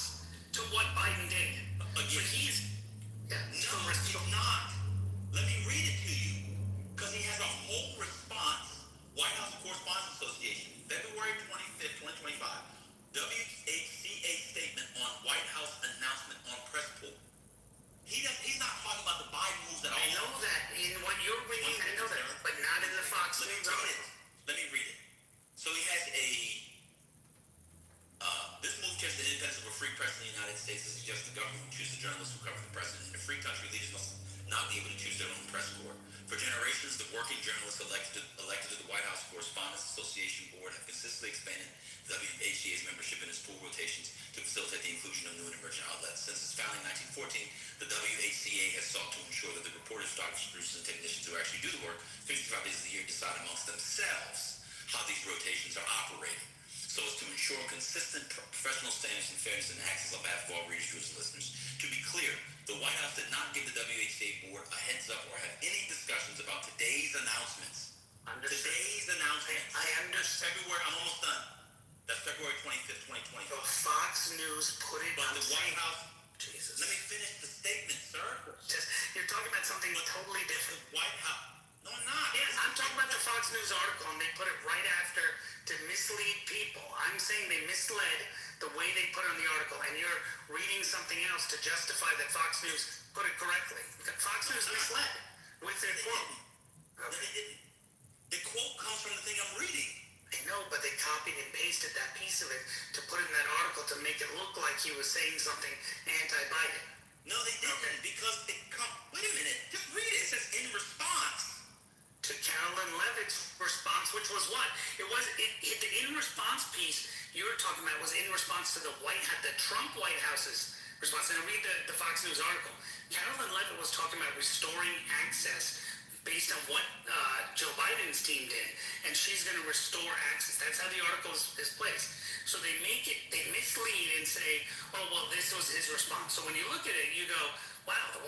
to what Biden did. Again. So he's No, he's not. Let me read it to you. Because he has a whole response. White House Correspondents Association, February 25th, 2025. WHCA statement on White House announcement on press pool. He's not talking about the Biden moves at all. I know that. In what you're reading, I know that. But not in the Fox News article. Let me read it. So he has this move checks the independence of a free press in the United States and suggests the government choose the journalists who cover the president. In a free country, leaders must not be able to choose their own press corps. For generations, the working journalists elected to the White House Correspondents Association Board have consistently expanded the WHCA's membership in its pool rotations to facilitate the inclusion of new and emerging outlets. Since its founding in 1914, the WHCA has sought to ensure that the reporters, photographers, producers, and technicians who actually do the work 55 days of the year decide amongst themselves how these rotations are operating, so as to ensure consistent professional standards and fairness and access on behalf of all readers, viewers, and listeners. To be clear, the White House did not give the WHA board a heads up or have any discussions about today's announcements. Today's announcements. I understand. February, I'm almost done. That's February 25th, 2025. So Fox News put it But on the the White same. House, Jesus. let me finish the statement, sir. You're talking about something totally different. The White House. No, I'm not. Yes, I'm talking about the Fox News article, and they put it right after to mislead people. I'm saying they misled the way they put it on the article, and you're reading something else to justify that Fox News put it correctly. Fox News misled with their quote. No, they didn't. The quote comes from the thing I'm reading. I know, but they copied and pasted that piece of it to put in that article to make it look like he was saying something anti-Biden. No, they didn't, because wait a minute, just read it. It says in response. To Carolyn Levitt's response, which was what? The in response piece you were talking about was in response to the Trump White House's response. And I read the Fox News article. Carolyn Levitt was talking about restoring access based on what Joe Biden's team did, and she's going to restore access. That's how the article is placed. So they mislead and say, oh, well, this was his response. So when you look at it, you go, wow, the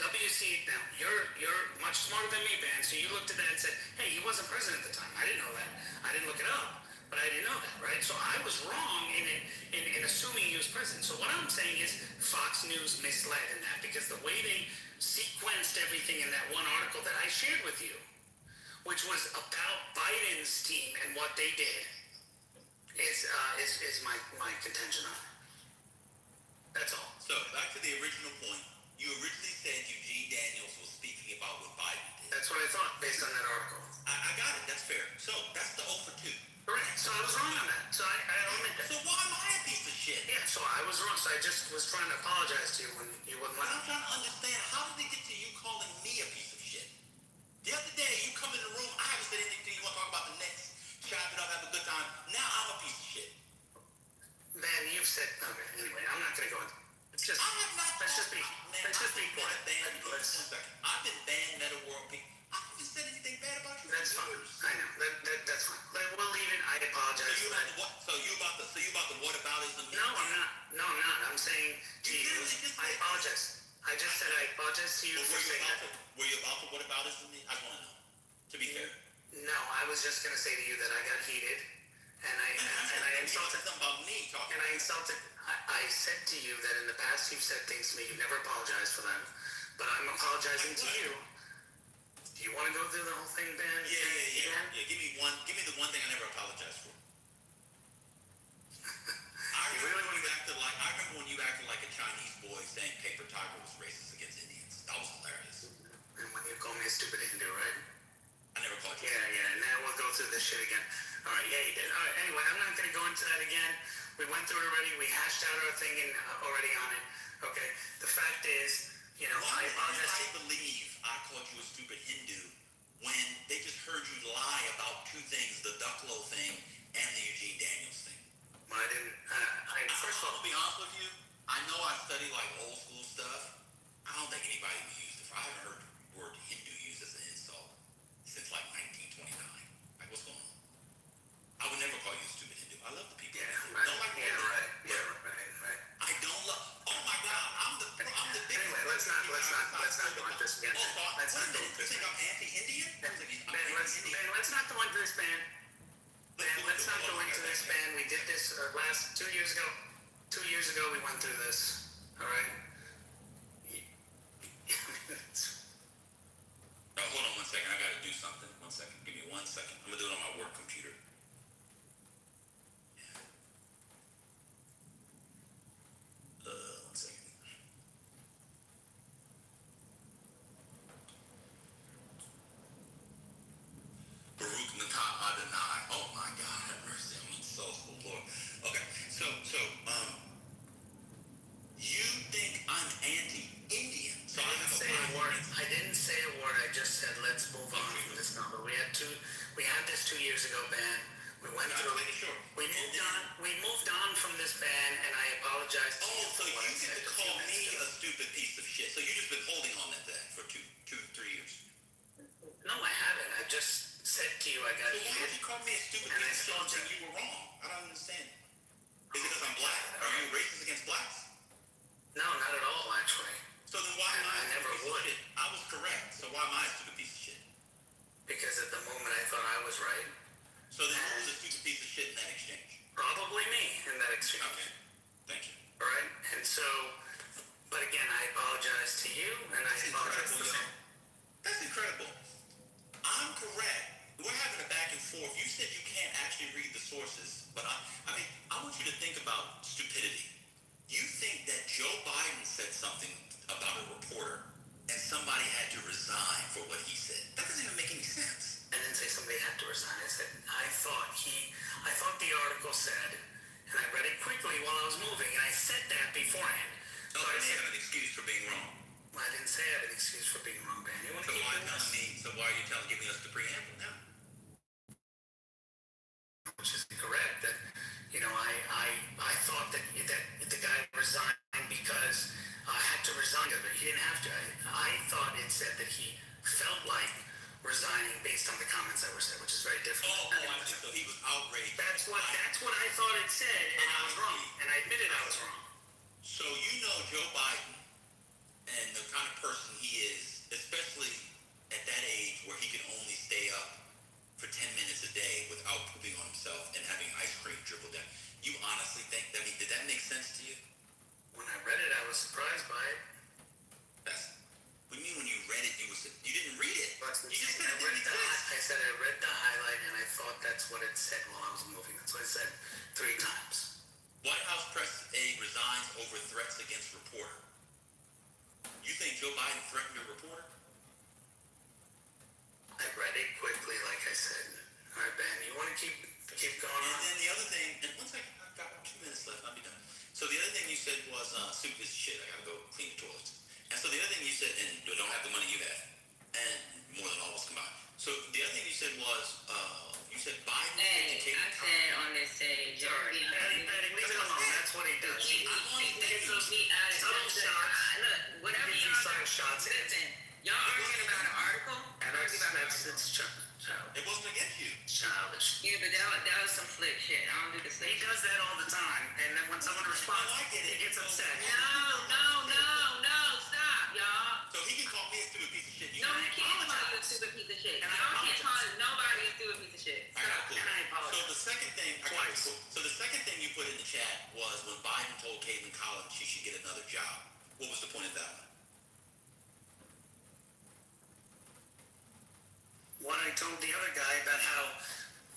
WC, now you're much smarter than me, Ben. So you looked at that and said, hey, he wasn't president at the time. I didn't know that. I didn't look it up, but I didn't know that, right? So I was wrong in assuming he was president. So what I'm saying is Fox News misled in that, because the way they sequenced everything in that one article that I shared with you, which was about Biden's team and what they did, is my contention on it. That's all. So back to the original point. You originally said Eugene Daniels was speaking about what Biden did. That's what I thought based on that article. I got it. That's fair. So that's the 0 for 2. Correct. So I was wrong on that. So I admit that. So why am I a piece of shit? Yeah, so I was wrong. So I just was trying to apologize to you when you wouldn't But let I'm me. trying to understand, how did they get to you calling me a piece of shit? The other day, you come in the room, I haven't said anything to you. You want to talk about the Knicks, chop it up, have a good time. Now I'm a piece of shit. Man, you've said, okay, anyway, I'm not going to go into it's just, I have not. let's just be quiet. I've been banned Meta World Peace. I haven't said anything bad about you. That's fine. I know. That's fine. We'll leave it. I apologize for that. So you you about the whataboutism? No, I'm not. No, I'm not. I'm saying to you, I apologize. I just said I apologize to you But for saying that. were you about to whataboutism? I just want to know. To be fair. No, I was just gonna say to you that I got heated, and I insulted. Something about me talking. And I insulted. I said to you that in the past you've said things to me. You've never apologized for them, but I'm apologizing to you. Do you want to go through the whole thing, Ben? Yeah. Give me the one thing I never apologized for. I remember when you acted like a Chinese boy saying Paper Tiger was racist against Indians. That was hilarious. And when you call me a stupid Hindu, right? I never called you. Yeah. Now we'll go through this shit again. All right, yeah, you did. All right, anyway, I'm not going to go into that again. We went through it already. We hashed out our thing already on it. Okay. The fact is, Why I apologize. I believe I called you a stupid Hindu when they just heard you lie about two things: the Ducklow thing and the Eugene Daniels thing. I didn't. First of all, I'll be honest with you. I know I study like old school stuff. I don't think anybody would use it. I haven't heard the word Hindu used as an insult since like 1929. Like, what's going on? I would never call you a stupid Hindu. I love the people. right. Don't like Right. I don't love. Oh my God, I'm the biggest. Anyway, let's not go into this again. Let's not go into You this. think I'm anti-Indian? Ben, let's not go into this, Ben. Let's not go into this, Ben. We did this last 2 years ago. 2 years ago, we went through this. All right. Hold on 1 second. I gotta do something. 1 second. Give me 1 second. I'm gonna do it on my work computer. Yeah. 1 second. Baruch Natah Adonai. Oh my God, have mercy on my soul, Lord. Okay, so, you think I'm anti-Indian? So I didn't say a word. I just said let's move on from this number. We had this 2 years ago, Ben. We went through. Sure. We moved on from this ban, and I apologize to you. So you get to call me a stupid piece of shit. So you've just been holding on that then for 3 years. No, I haven't. I just said to you I got So why would you call me a stupid and I piece of shit told and you were wrong? I don't understand. Is it because I'm black? Are you racist against blacks? No, not at all, actually. So then why am I I never would. I was correct. So why am I a stupid piece of shit? Because at the moment I thought I was right. So then who was a stupid piece of shit in that exchange? Probably me in that exchange. Okay. Thank you. All right? And so, but again, I apologize to you, and I apologize to them. That's incredible. I'm correct. We're having a back and forth. You said you can't actually read the sources, but I mean, I want you to think about stupidity. You think that Joe Biden said something about a reporter and somebody had to resign for what he said. That doesn't even make any sense. I didn't say somebody had to resign. I said, I thought the article said, and I read it quickly while I was moving, and I said that beforehand. So I have an excuse for being wrong. I didn't say I have an excuse for being wrong, man. You want to So keep why doing this? why are you giving us the preamble now? Which is correct. That I thought that the guy resigned because I had to resign. But he didn't have to. I thought it said that he felt like resigning based on the comments that were said, which is very different. I see. So he was outraged. That's what I thought it said, and I was wrong, and I admitted I was wrong. So you know Joe Biden and the kind of person he is, especially at that age where he can only stay up for 10 minutes a day without pooping on himself and having ice cream dribble down. You honestly think that? Did that make sense to you? When I read it, I was surprised by it. What do you mean when you read it, you didn't read it? You just said I said I read the highlight, and I thought that's what it said while I was moving. That's what it said 3 times. White House press aide resigns over threats against reporter. You think Joe Biden threatened a reporter? I read it quickly, like I said. All right, Ben, you want to keep going on? And then the other thing, and one second, I've got 2 minutes left, I'll be done. So the other thing you said was, soup is shit, I gotta go clean the toilets. And so the other thing you said, and you don't have the money you have, and more than all of us combined. So the other thing you said was, you said Biden Hey, I said on this stage, Sorry, Patty, leave it alone. That's what he does. He thinks of me as Subtle shots. Look, whatever He gives you y'all subtle shots. listen, y'all arguing about an article. And it's It wasn't against you. Childish. Yeah, but that was some slick shit. I don't do the slick He shit. does that all the time, and then when someone responds, he gets upset. No, stop, y'all. So he can call me a stupid piece of shit. You No, can he can't call you a stupid piece of shit. Y'all can't call nobody a stupid piece of shit. All right, cool. And I apologize. So the second thing, Twice. So the second thing you put in the chat was when Biden told Caitlin Collins she should get another job. What was the point of that one? What I told the other guy about how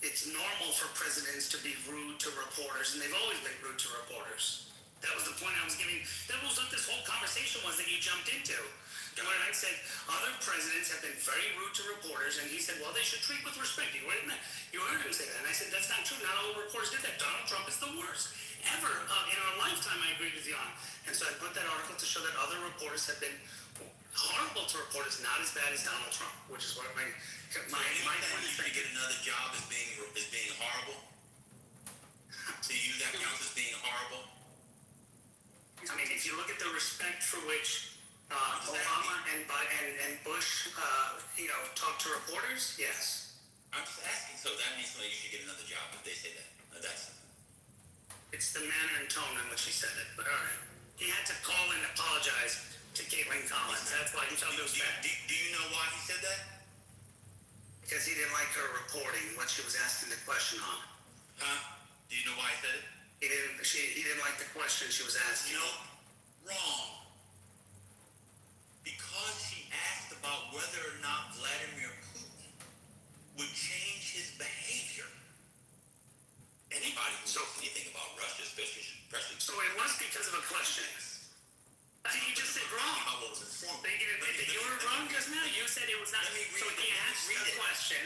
it's normal for presidents to be rude to reporters, and they've always been rude to reporters. That was the point I was giving. That was what this whole conversation was that you jumped into. And when I said other presidents have been very rude to reporters, and he said, well, they should treat with respect. You heard him say that. And I said, that's not true. Not all reporters did that. Donald Trump is the worst ever in our lifetime. I agreed with you on. And so I put that article to show that other reporters have been horrible to reporters, not as bad as Donald Trump, which is what my point is. You get another job as being horrible. So you use that counts as being horrible. I mean, if you look at the respect for which Obama and Bush, talk to reporters, yes. I'm just asking. So that means you should get another job if they say that. It's the manner and tone in which he said it, but all right. He had to call and apologize to Caitlin Collins. That's why he felt it was bad. Do you know why he said that? Because he didn't like her reporting what she was asking the question on. Huh? Do you know why he said it? He didn't like the question she was asking. No, wrong. Because she asked about whether or not Vladimir Putin would change his behavior. Anybody who knows anything about Russia, especially So it was because of a question. You just said wrong. About what was informed. You were wrong just now. You said it was not. Let me read So it. he asked Read a it. question.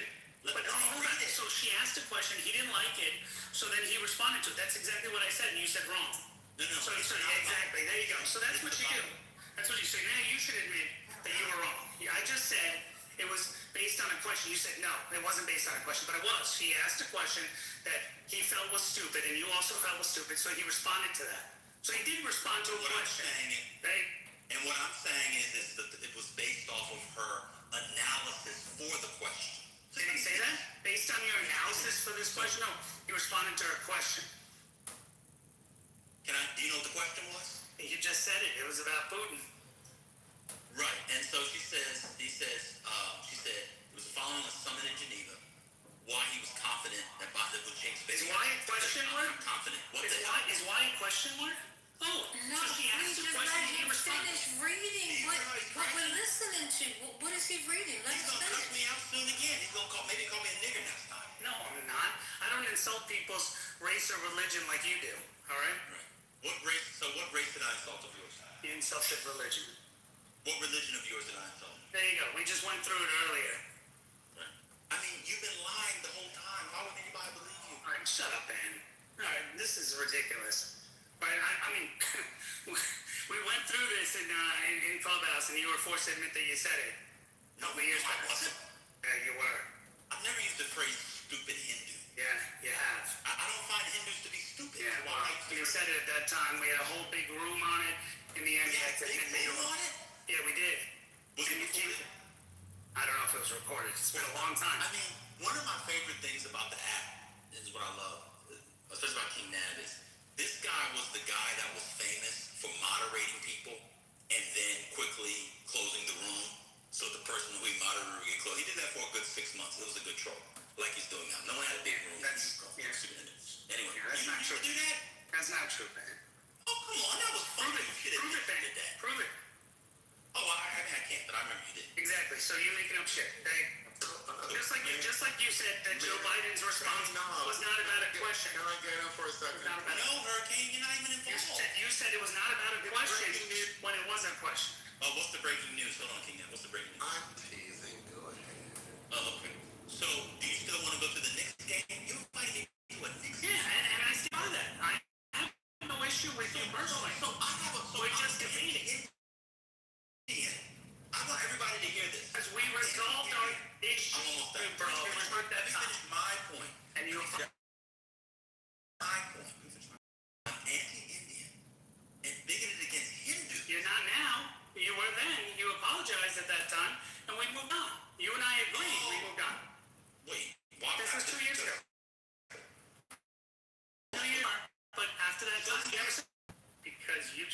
Let But me hold read on. it. So she asked a question. He didn't like it. So then he responded to it. That's exactly what I said, and you said wrong. No. So exactly. There you go. So that's what you do. That's what you say. Now you should admit that you were wrong. I just said it was based on a question. You said no, it wasn't based on a question, but it was. He asked a question that he felt was stupid, and you also felt was stupid. So he responded to that. So he did respond to a question. Right? And what I'm saying is that it was based off of her analysis for the question. Did he say that? Based on your analysis for this question? No, he responded to her question. Do you know what the question was? You just said it. It was about Putin. Right. And so she said, it was following a summit in Geneva, why he was confident that Biden would change space. Is why a question mark? I'm confident. Is why a question mark? Oh, No, so she asked please a just question let and he him responded. finish reading what we're listening to. What is he reading? Let He's him gonna cuss finish. me out soon again. He's gonna maybe call me a nigger next time. No, I'm not. I don't insult people's race or religion like you do. All right? Right. What race did I insult of yours? You insulted religion. What religion of yours did I insult? There you go. We just went through it earlier. Right. I mean, you've been lying the whole time. Why would anybody believe you? All right, shut up, man. All right, this is ridiculous. Right? I mean, we went through this in Clubhouse, and you were forced to admit that you said it. No, I wasn't. Yeah, you were. I've never used the phrase stupid Hindu. Yeah, you have. I don't find Hindus to be stupid. Yeah, well, you said it at that time. We had a whole big room on it. In the end, We you had had to big admit that you room were. on it? Yeah, we did. Was it And you recorded? keep- I don't know if it was recorded. It's been a long time. I mean, one of my favorite things about the app is what I love, especially about King Nav, is this guy was the guy that was famous for moderating people and then quickly closing the room so the person who he moderated would get closed. He did that for a good 6 months. It was a good troll, like he's doing now. No one had a big room. Anyway, That's you not true. do that? That's not true, man. Oh, come on, that was fun. You should have Prove it, man. did that. Prove it. Oh, I can't, but I remember you did. Exactly. So you're making up shit. Okay? Just like you said that Joe Biden's response was not about a question. Can I get in for a second? Not about No, Hurricane, you're not even involved. You said it was not about a question when it was a question. Oh, what's the breaking news? Hold on, King Nav. What's the breaking news? I'm teasing. Go ahead. Oh, okay. So, do you still want to go to the Knicks game? You invited me to a Knicks game. Yeah, and I stand by that. I have no issue with you personally. So, I have a... We're just debating. I want everybody to hear this. Because we resolved our issue, I'm almost done. bro. We resolved Let that me time. finish my point. And you My point. I'm anti-Indian and bigoted against Hindus. you're not now. You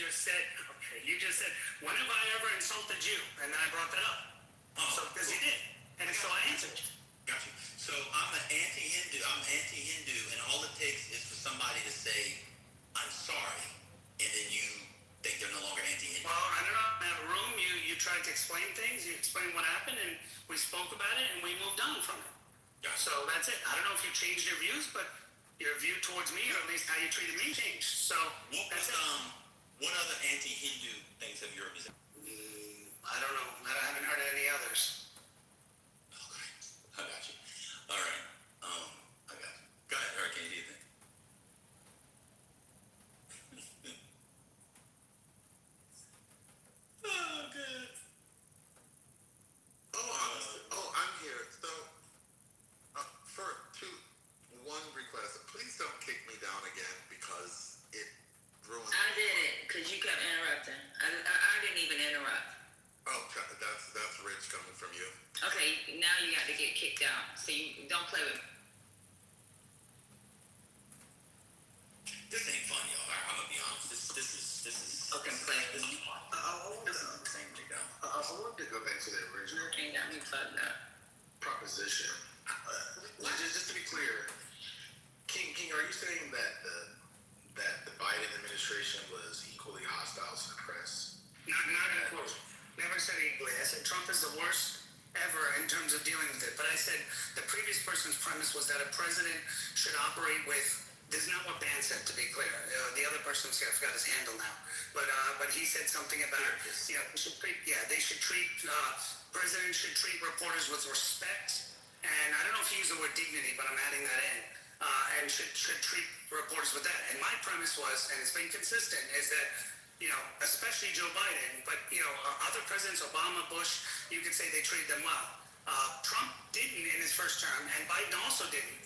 just said, okay, you just said, when have I ever insulted you? And then I brought that up. Oh, So, because you did. And so I answered. Got you. So I'm an anti-Hindu. And all it takes is for somebody to say, "I'm sorry," and then you think they're no longer anti-Hindu. Well, I don't know. In that room, you tried to explain things. You explained what happened, and we spoke about it, and we moved on from it. Gotcha. So that's it. I don't know if you changed your views, but your view towards me, or at least how you treated me, changed. So that's it. What other anti-Hindu things have you heard me say? I don't know. I haven't heard any others. Okay, I got you. All right. I got you. Go ahead, Hurricane. Do you think? Oh, good. I'm here. So, one request. Please don't kick me down again because it ruins. I did it because you kept interrupting. I didn't even interrupt. Oh, that's rich coming from you. Okay, now you got to get kicked out. So you don't play with me. This ain't fun, y'all. I'm gonna be honest. This is Okay, play. This is fun. This is the same thing, though. I wanted to go back to the original Ain't got me fucked up. proposition. Just to be clear, King, are you saying that the Biden administration was equally hostile to the press? Not even close. Never said equally. I said Trump is the worst ever in terms of dealing with it. But I said the previous person's premise was that a president should operate with. This is not what Dan said, to be clear. The other person's here. I forgot his handle now. But he said something about they should treat presidents should treat reporters with respect. And I don't know if he used the word dignity, but I'm adding that in. And should treat reporters with that. And my premise was, and it's been consistent, is that, especially Joe Biden, but, other presidents, Obama, Bush, you could say they treated them well. Trump didn't in his first term, and Biden also didn't.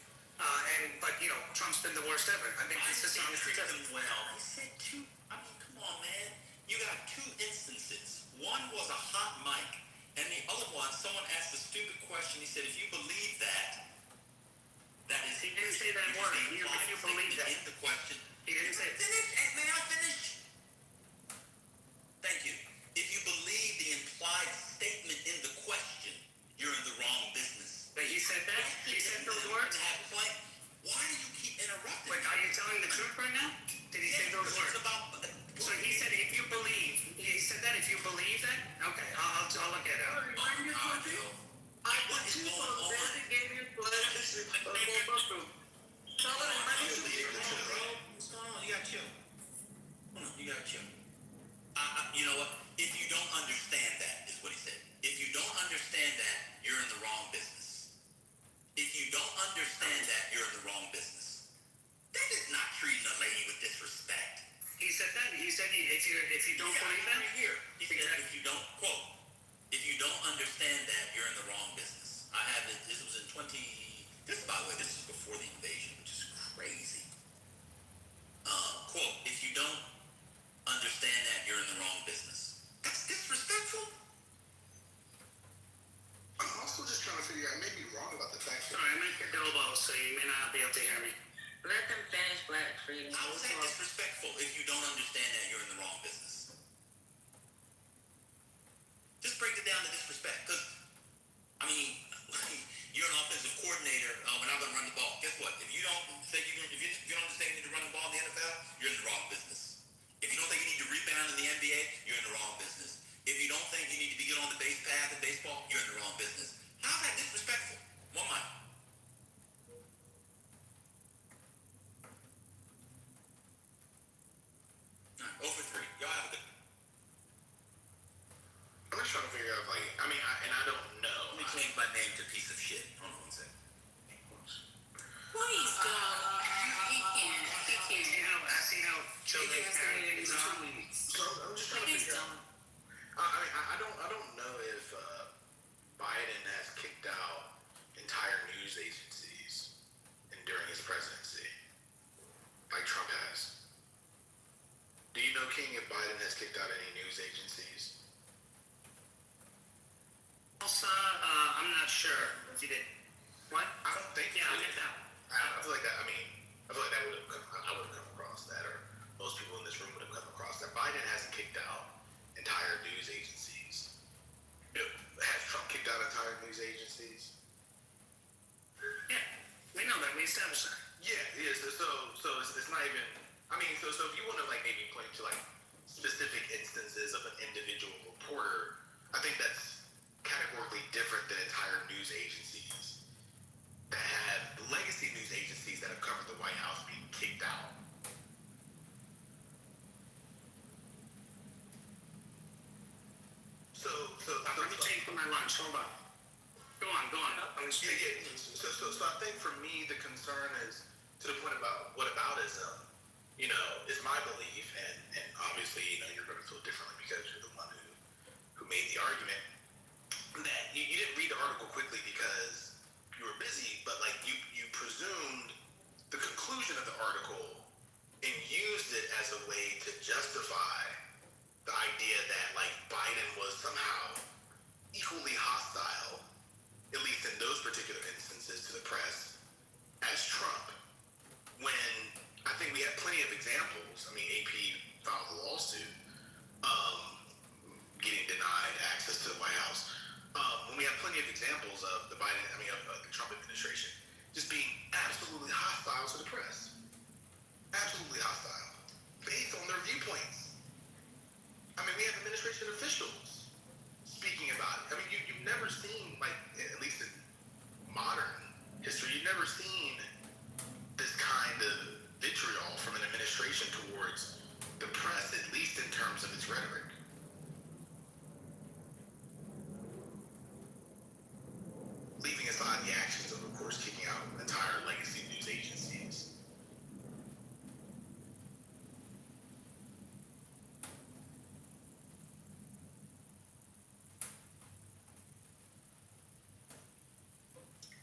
But Trump's been the worst ever. I've been consistent on this. Treat them well. He said two. I mean, come on, man. You got two instances. One was a hot mic, and the other one, someone asked a stupid question. He said, "If you believe that is." He didn't say that word. If you believe that. In the question. He didn't say it. May I finish? Thank you. If you believe the implied statement in the question, you're in the wrong business. But he said that? He said those words? Why do you keep interrupting? Wait, are you telling the truth right now? Did he say those words? So he said, if you believe. He said that if you believe that? Okay, I'll look at it. What is going on? What's going on? You gotta chill. You gotta chill. You know what? If you don't understand that, is what he said. If you don't understand that, you're in the wrong business. If you don't understand that, you're in the wrong business. That is not treating a lady with disrespect. He said that? He said if you don't believe that? Right here. He said if you don't, quote, if you don't understand that, you're in the wrong business. I have it, this was in by the way, this is before the invasion, which is crazy. Quote, if you don't understand that, you're in the wrong business. That's disrespectful. I'm also just trying to figure out, I may be wrong about the fact that... Sorry, I'm at your elbow, so you may not be able to hear me. Let them finish Black Freedom. How is that disrespectful? If you don't understand that, you're in the wrong business. Just break it down to disrespect. Because, I mean, you're an offensive coordinator when I'm going to run the ball. Guess what? If you don't think if you don't think you need to run the ball in the NFL, you're in the wrong business. If you don't think you need to rebound in the NBA, you're in the wrong business. If you don't think you need to be good on the base path in baseball, you're in the wrong business. How is that disrespectful? One mic. Over 3. Y'all have a good. I'm just trying to figure out, I don't know. Let me change my name to piece of shit. Hold on one second. Please don't. He can't. I see how children parent. So I'm just trying to Please figure out... don't. I don't know if Biden has kicked out entire news agencies during his presidency, like Trump has. Do you know, King, if Biden has kicked out any news agencies? Also, I'm not sure if you did. What? I don't think. Yeah, I'll get that. I feel like that. I feel like that would have. I would have come across that, or most people in this room would have come across that. Biden has establish that. Yeah. So it's not even. I mean, so if you want to like maybe point to like specific instances of an individual reporter, I think that's categorically different than entire news agencies that have legacy news agencies that have covered the White House being kicked out. Let me take for my lunch. Hold on. Go on. Yeah. So I think for me the concern is to the point about whataboutism. You know, is my belief, and obviously, you know, you're going to feel differently because you're the one who made the argument that you didn't read the article quickly because you were busy, but like you presumed the conclusion of the article and used it as a way to justify the idea that like Biden was somehow equally hostile, at least in those particular instances, to the press as Trump. When I think we have plenty of examples. I mean, AP filed a lawsuit getting denied access to the White House. When we have plenty of examples of the Trump administration just being absolutely hostile to the press. Absolutely hostile. Based on their viewpoints. I mean, we have administration officials speaking about it. I mean, you've never seen, like, at least in modern history, you've never seen this kind of vitriol from an administration towards the press, at least in terms of its rhetoric. Leaving aside the actions of course, kicking out entire legacy news agencies.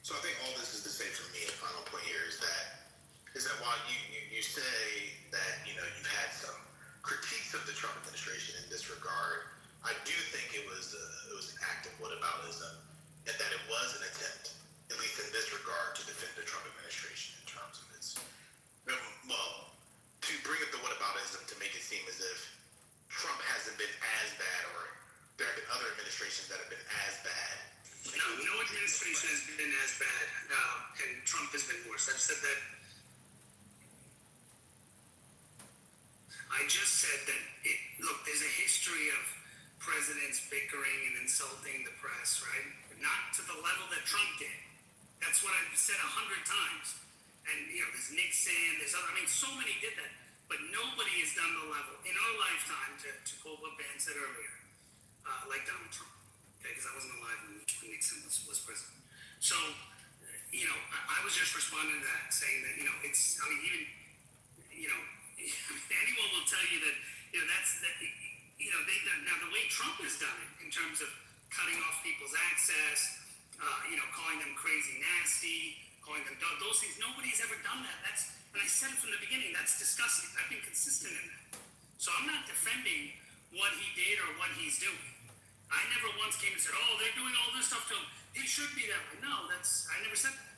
So I think all this is to say for me, the final point here is that while you say that, you know, you've had some critiques of the Trump administration in this regard, I do think it was an act of whataboutism, and that it was an attempt, at least in this regard, to defend the Trump administration in terms of its, well, to bring up the whataboutism to make it seem as if Trump hasn't been as bad, or there have been other administrations that have been as bad. No administration has been as bad, and Trump has been worse. I've said that. I just said that, look, there's a history of presidents bickering and insulting the press, right? But not to the level that Trump did. That's what I've said 100 times. And, you know, there's Nixon, so many did that. But nobody has done the level in our lifetime, to quote what Ben said earlier, like Donald Trump. Okay, because I wasn't alive when Nixon was president. So, you know, I was just responding to that, saying that, you know, anyone will tell you that, you know, they've done, now the way Trump has done it, in terms of cutting off people's access, calling them crazy nasty, calling them those things, nobody's ever done that. And I said it from the beginning, that's disgusting. I've been consistent in that. So I'm not defending what he did or what he's doing. I never once came and said, oh, they're doing all this stuff to him. It should be that way. No, I never said that.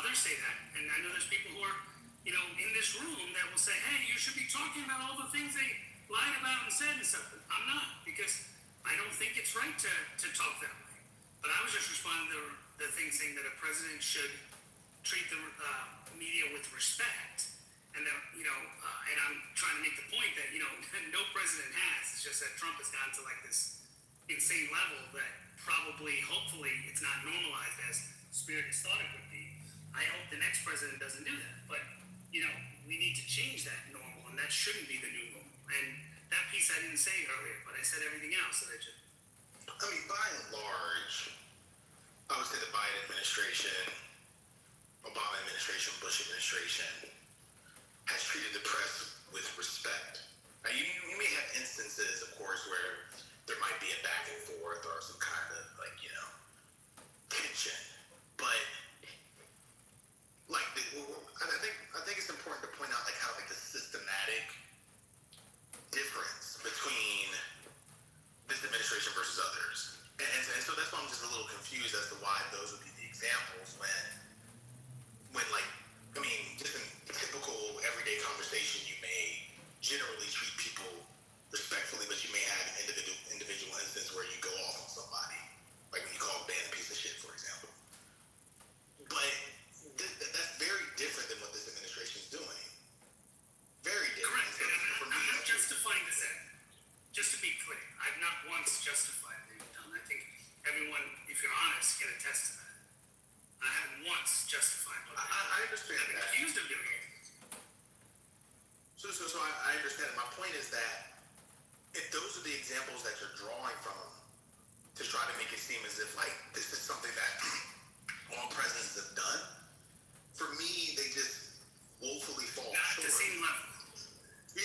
Others say that, and I know there's people who are, you know, in this room that will say, hey, you should be talking about all the things they lied about and said and stuff. I'm not, because I don't think it's right to talk that way. But I was just responding to the thing saying that a president should treat the media with respect, and that, you know, and I'm trying to make the point that, you know, no president has. It's just that Trump has gotten to like this insane level that probably, hopefully, it's not normalized as Spirit has thought it would be. I hope the next president doesn't do that, but, you know, we need to change that normal, and that shouldn't be the new normal. And that piece I didn't say earlier, but I said everything else that I just. I mean, by and large, I would say the Biden administration, Obama administration, Bush administration has treated the press with respect. Now, you may have instances, of course, where there might be a back and forth or some kind of, like, you know, tension. But, like, I think it's important to point out, like, how, like, the systematic difference between this administration versus others. And so that's why I'm just a little confused as to why those would be the examples when like, I mean, just in typical everyday conversation, you may generally treat people respectfully, but you may have an individual instance where you go off on somebody, like when you call Ben a piece of shit, for example. But that's very different said, just to be clear, I've not once justified what you've done. I think everyone, if you're honest, can attest to that. I haven't once justified what I understand I've been that. accused of doing it. So I understand. My point is that if those are the examples that you're drawing from to try to make it seem as if like this is something that all presidents have done, for me they just woefully fall Not short. the same level. But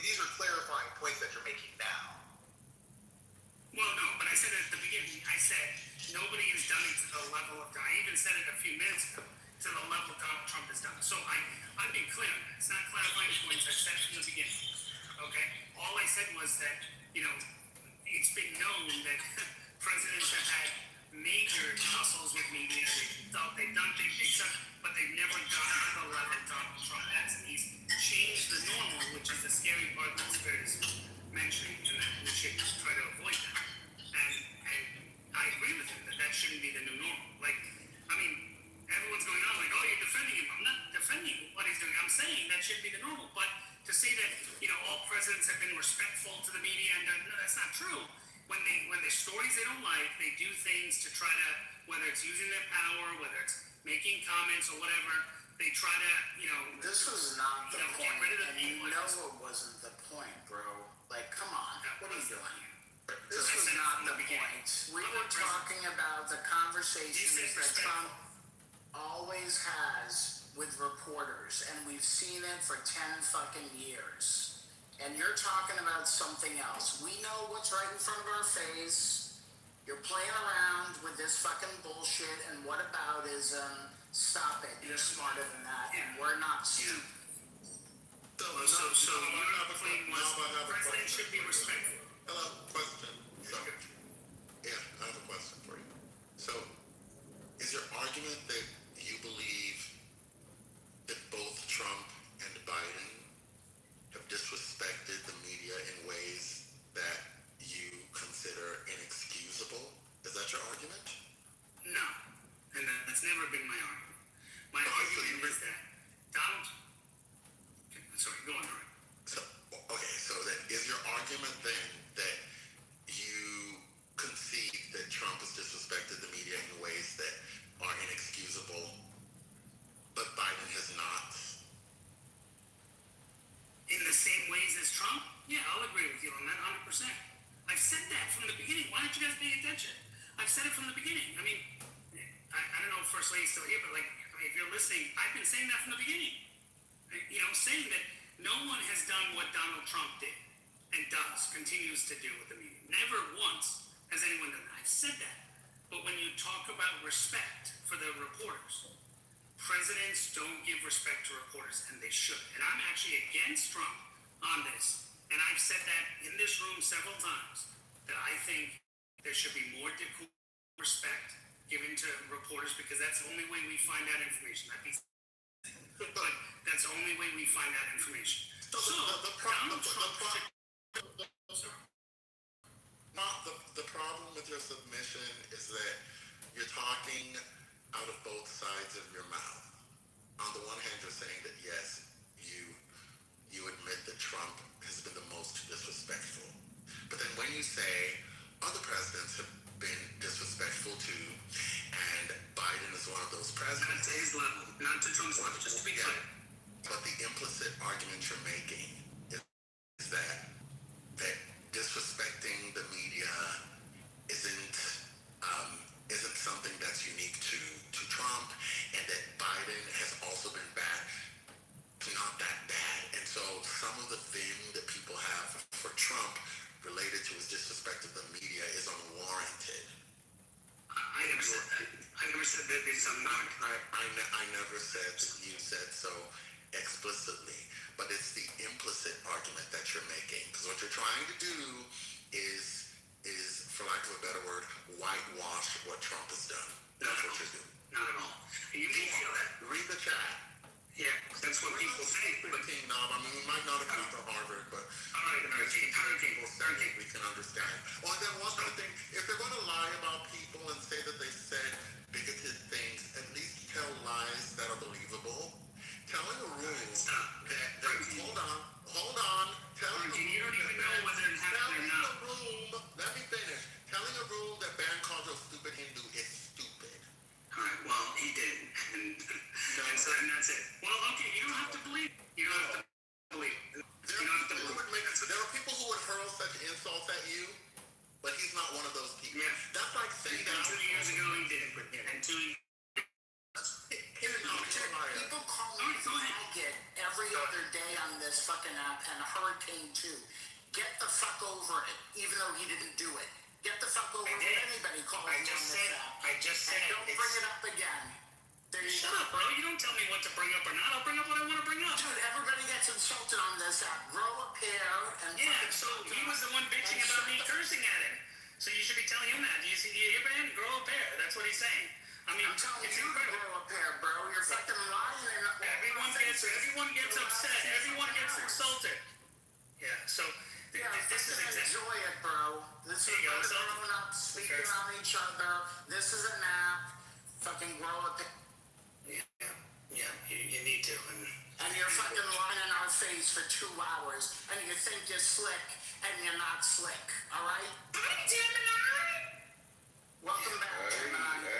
these are clarifying points that you're making now. Well, no, but I said it at the beginning. I said nobody has done it to the level of, I even said it a few minutes ago, to the level Donald Trump has done. So I've been clear on that. It's not clarifying points. I said it from the beginning. Okay? All I said was that, it's been known that presidents have had major tussles with media. They've done things, but they've never gotten to the level Donald Trump has. And he's changed the normal, which is the scary part that Spirit is mentioning, and that we should try to avoid that. And I agree with him that shouldn't be the new normal. Everyone's going on like, oh, you're defending him. I'm not defending what he's doing. I'm saying that shouldn't be the normal. But to say that, all presidents have been respectful to the media, and no, that's not true. When there's stories they don't like, they do things to try to, whether it's using their power, whether it's making comments or whatever, they try to, This was not the point, get rid of the and you people. know it wasn't the point, bro. Like, come on, what are you doing? This I was said not from the the beginning. point. We were talking about the conversations that Trump always has with reporters, and we've seen it for 10 fucking years. And you're talking about something else. We know what's right in front of our face. You're playing around with this fucking bullshit and whataboutism. Stop it. You're smarter than that, and we're not stupid. So your claim was presidents should be respectful. Hello, question. So, yeah, I have a question for you. So, is your argument that you believe that both Trump and Biden have disrespected the media in ways that you consider inexcusable? Is that your argument? No, and that's never been my argument. My argument is that Donald. Sorry, go on. So then, is your argument then that you concede that Trump has disrespected the media in ways that are inexcusable, but Biden has not? In the same ways as Trump? Yeah, I'll agree with you on that 100%. I've said that from the beginning. Why don't you guys pay attention? I've said it from the beginning. I don't know if First Lady's still here, but if you're listening, I've been saying that from the beginning. Saying that no one has done what Donald Trump did and continues to do with the media. Never once has anyone done that. I've said that. But when you talk about respect for the reporters, presidents don't give respect to reporters, and they should. And I'm actually against Trump on this. And I've said that in this room several times, that I think there should be more respect given to reporters, because that's the only way we find out information. But that's the only way we find out information. The problem with your submission is that you're talking out of both sides of your mouth. On the one hand, you're saying that yes, you admit that Trump has been the most disrespectful. But then when you say other presidents have been disrespectful too, and Biden is one of those presidents. Not to his level, not to Trump's level, just to be clear. But the implicit argument you're making is that disrespecting the media isn't something that's unique to Trump, and that Biden has also been bad, not that bad. And so some of the thing that people have for Trump related to his disrespect of the media is unwarranted. I never said that. I never said that there's some I never said that you said so explicitly, but it's the implicit argument that you're making. Because what you're trying to do is, for lack of a better word, whitewash what Trump has done. That's what you're doing. Not at all. You may feel that. Read the chat. Yeah, that's what people say. We might not agree to Harvard, but we can understand. Well, then one other thing, if they're going to lie about people and say that they said bigoted things, at least tell lies that are believable. Telling a room that hold on, on this fucking app and Hurricane too. Get the fuck over it, even though he didn't do it. Get the fuck over it. Anybody calls you on this app. I just said and don't bring it up again. There you Shut go. up, bro. You don't tell me what to bring up or not. I'll bring up what I want to bring up. Dude, everybody gets insulted on this app. Grow a pair and Yeah, fucking so talk to he them. was the one bitching And about me shut the- cursing at him. So you should be telling him that. Do you see the Abraham? Grow a pair. That's what he's saying. I mean, I'm telling it's you to incredible. grow a pair, bro. You're fucking lying and Everyone gets upset. Everyone gets insulted. Yeah, so Yeah, this is fucking exactly. enjoy it, bro. This is There you go, about so- growing up, speaking on each other. This is an app. Fucking grow a pair. Yeah, you need to. And you're fucking lying in our face for 2 hours, and you think you're slick, and you're not slick, all right? Hi, Gemini! Welcome back, Gemini. No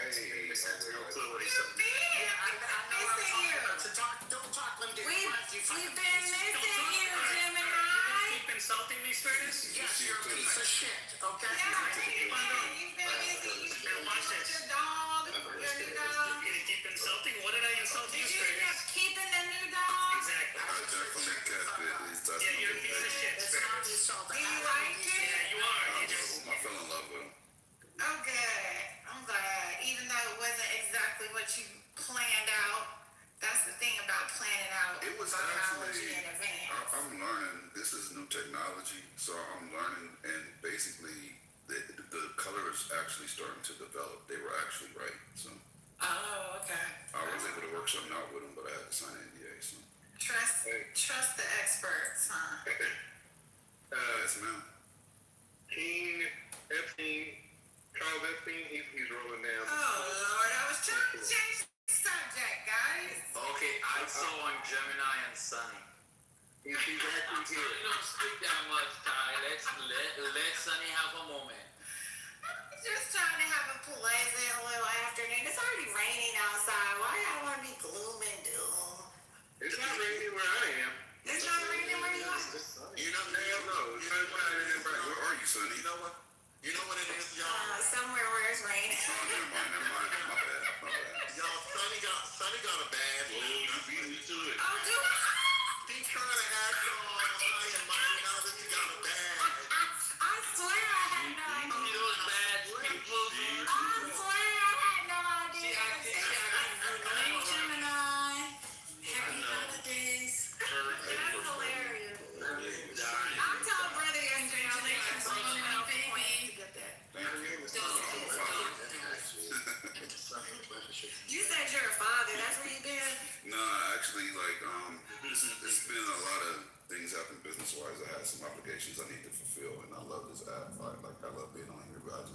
clue what he's saying. Yeah, I know what I'm talking about. So don't talk when you're We've been missing you, Gemini. Keep insulting me, Curtis. Yes, you're a piece of shit, okay? Keep on going. You've been missing you. Here, watch this. Your dog, your new dog. You're gonna keep insulting? What did I insult you, You Curtis? kept keeping the new dog. Exactly. I definitely get it. Yeah, you're a piece of shit, It's not Curtis. insult. Do you like it? Yeah, you are. You just. I fell in love with him. Oh, good. I'm glad. Even though it wasn't exactly what you planned out. That's the thing about planning out It was biology actually, in advance. I'm learning, this is new technology, so I'm learning, and basically, the color is actually starting to develop. They were actually right, so Oh, okay. I was able to work something out with them, but I had to sign an NDA, so. Trust the experts, huh? Yes, ma'am. King Epstein, Charles Epstein, he's rolling down. Oh, Lord. I was trying to change the subject, guys. Okay, I saw on Gemini and Sunny. He's actually here. You don't speak that much, Ty. Let Sunny have a moment. I'm just trying to have a pleasant little afternoon. It's already raining outside. Why y'all want to be gloom and doom? It's not raining where I am. It's not raining where you are. You know, hell no. It's not raining right. Where are you, Sonny? You know what? You know what it is, y'all? Somewhere where it's raining. Oh, never mind. My bad. Y'all, Sonny got a bad Oh, you beat me to it. Oh, do I? He's trying to act all high and mighty now that he got a bad. I swear I had no idea. You know it's bad. People do. I swear I had no idea. Hey, Gemini. Happy holidays. That's hilarious. I told brother yesterday, I was like, I'm so baby. You said you're a father. That's where you been? No, actually, it's been a lot of things happen business-wise. I had some obligations I need to fulfill, and I love this app. I love being on here, but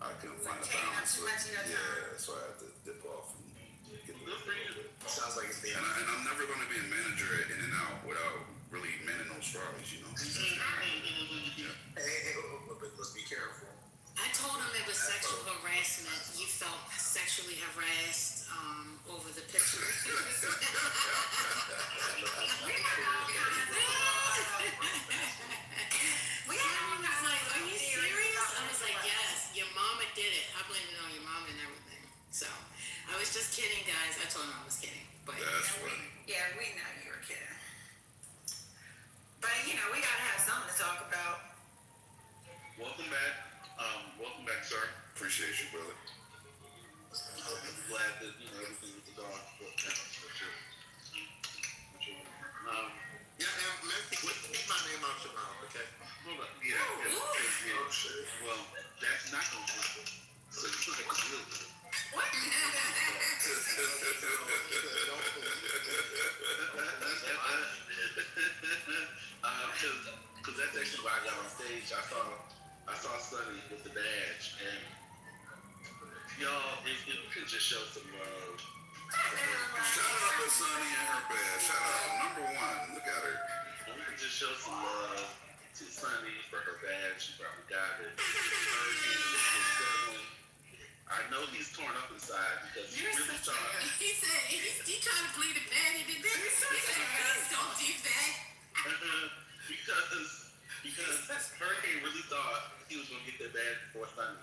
I couldn't find a Taking up balance. too much of your time. Yeah, so I had to dip off and get the Good for you. Sounds like it's being. and I'm never going to be a manager at In and Out without really manning those trolleys, you know. Hey, but let's be careful. I told him it was sexual harassment. You felt sexually harassed over the picture. We had all kinds like, are you serious? I was like, yes, your mama did it. I blamed it on your mom and everything. So I was just kidding, guys. I told him I was kidding. But That's funny. yeah, we know you were kidding. But we gotta have something to talk about. Welcome back. Welcome back, sir. Appreciate you, brother. I'm glad that everything was going. Yeah, and Memphis, keep my name out your mouth, okay? Hold on. Yeah. Oh, shit. Well, that's not going to happen. So it's like a deal. What? Because that's actually why I got on stage. I saw Sunny with the badge, and y'all, if you could just show some love. Shout out to Sonny and her bad. Shout out, number one. Look at her. If we could just show some love to Sunny for her badge. She probably got it. I know he's torn up inside because he really thought. He said he trying to plead the bad. He did this. He said, please don't do that. because Hurricane really thought he was gonna get that badge before Sunday.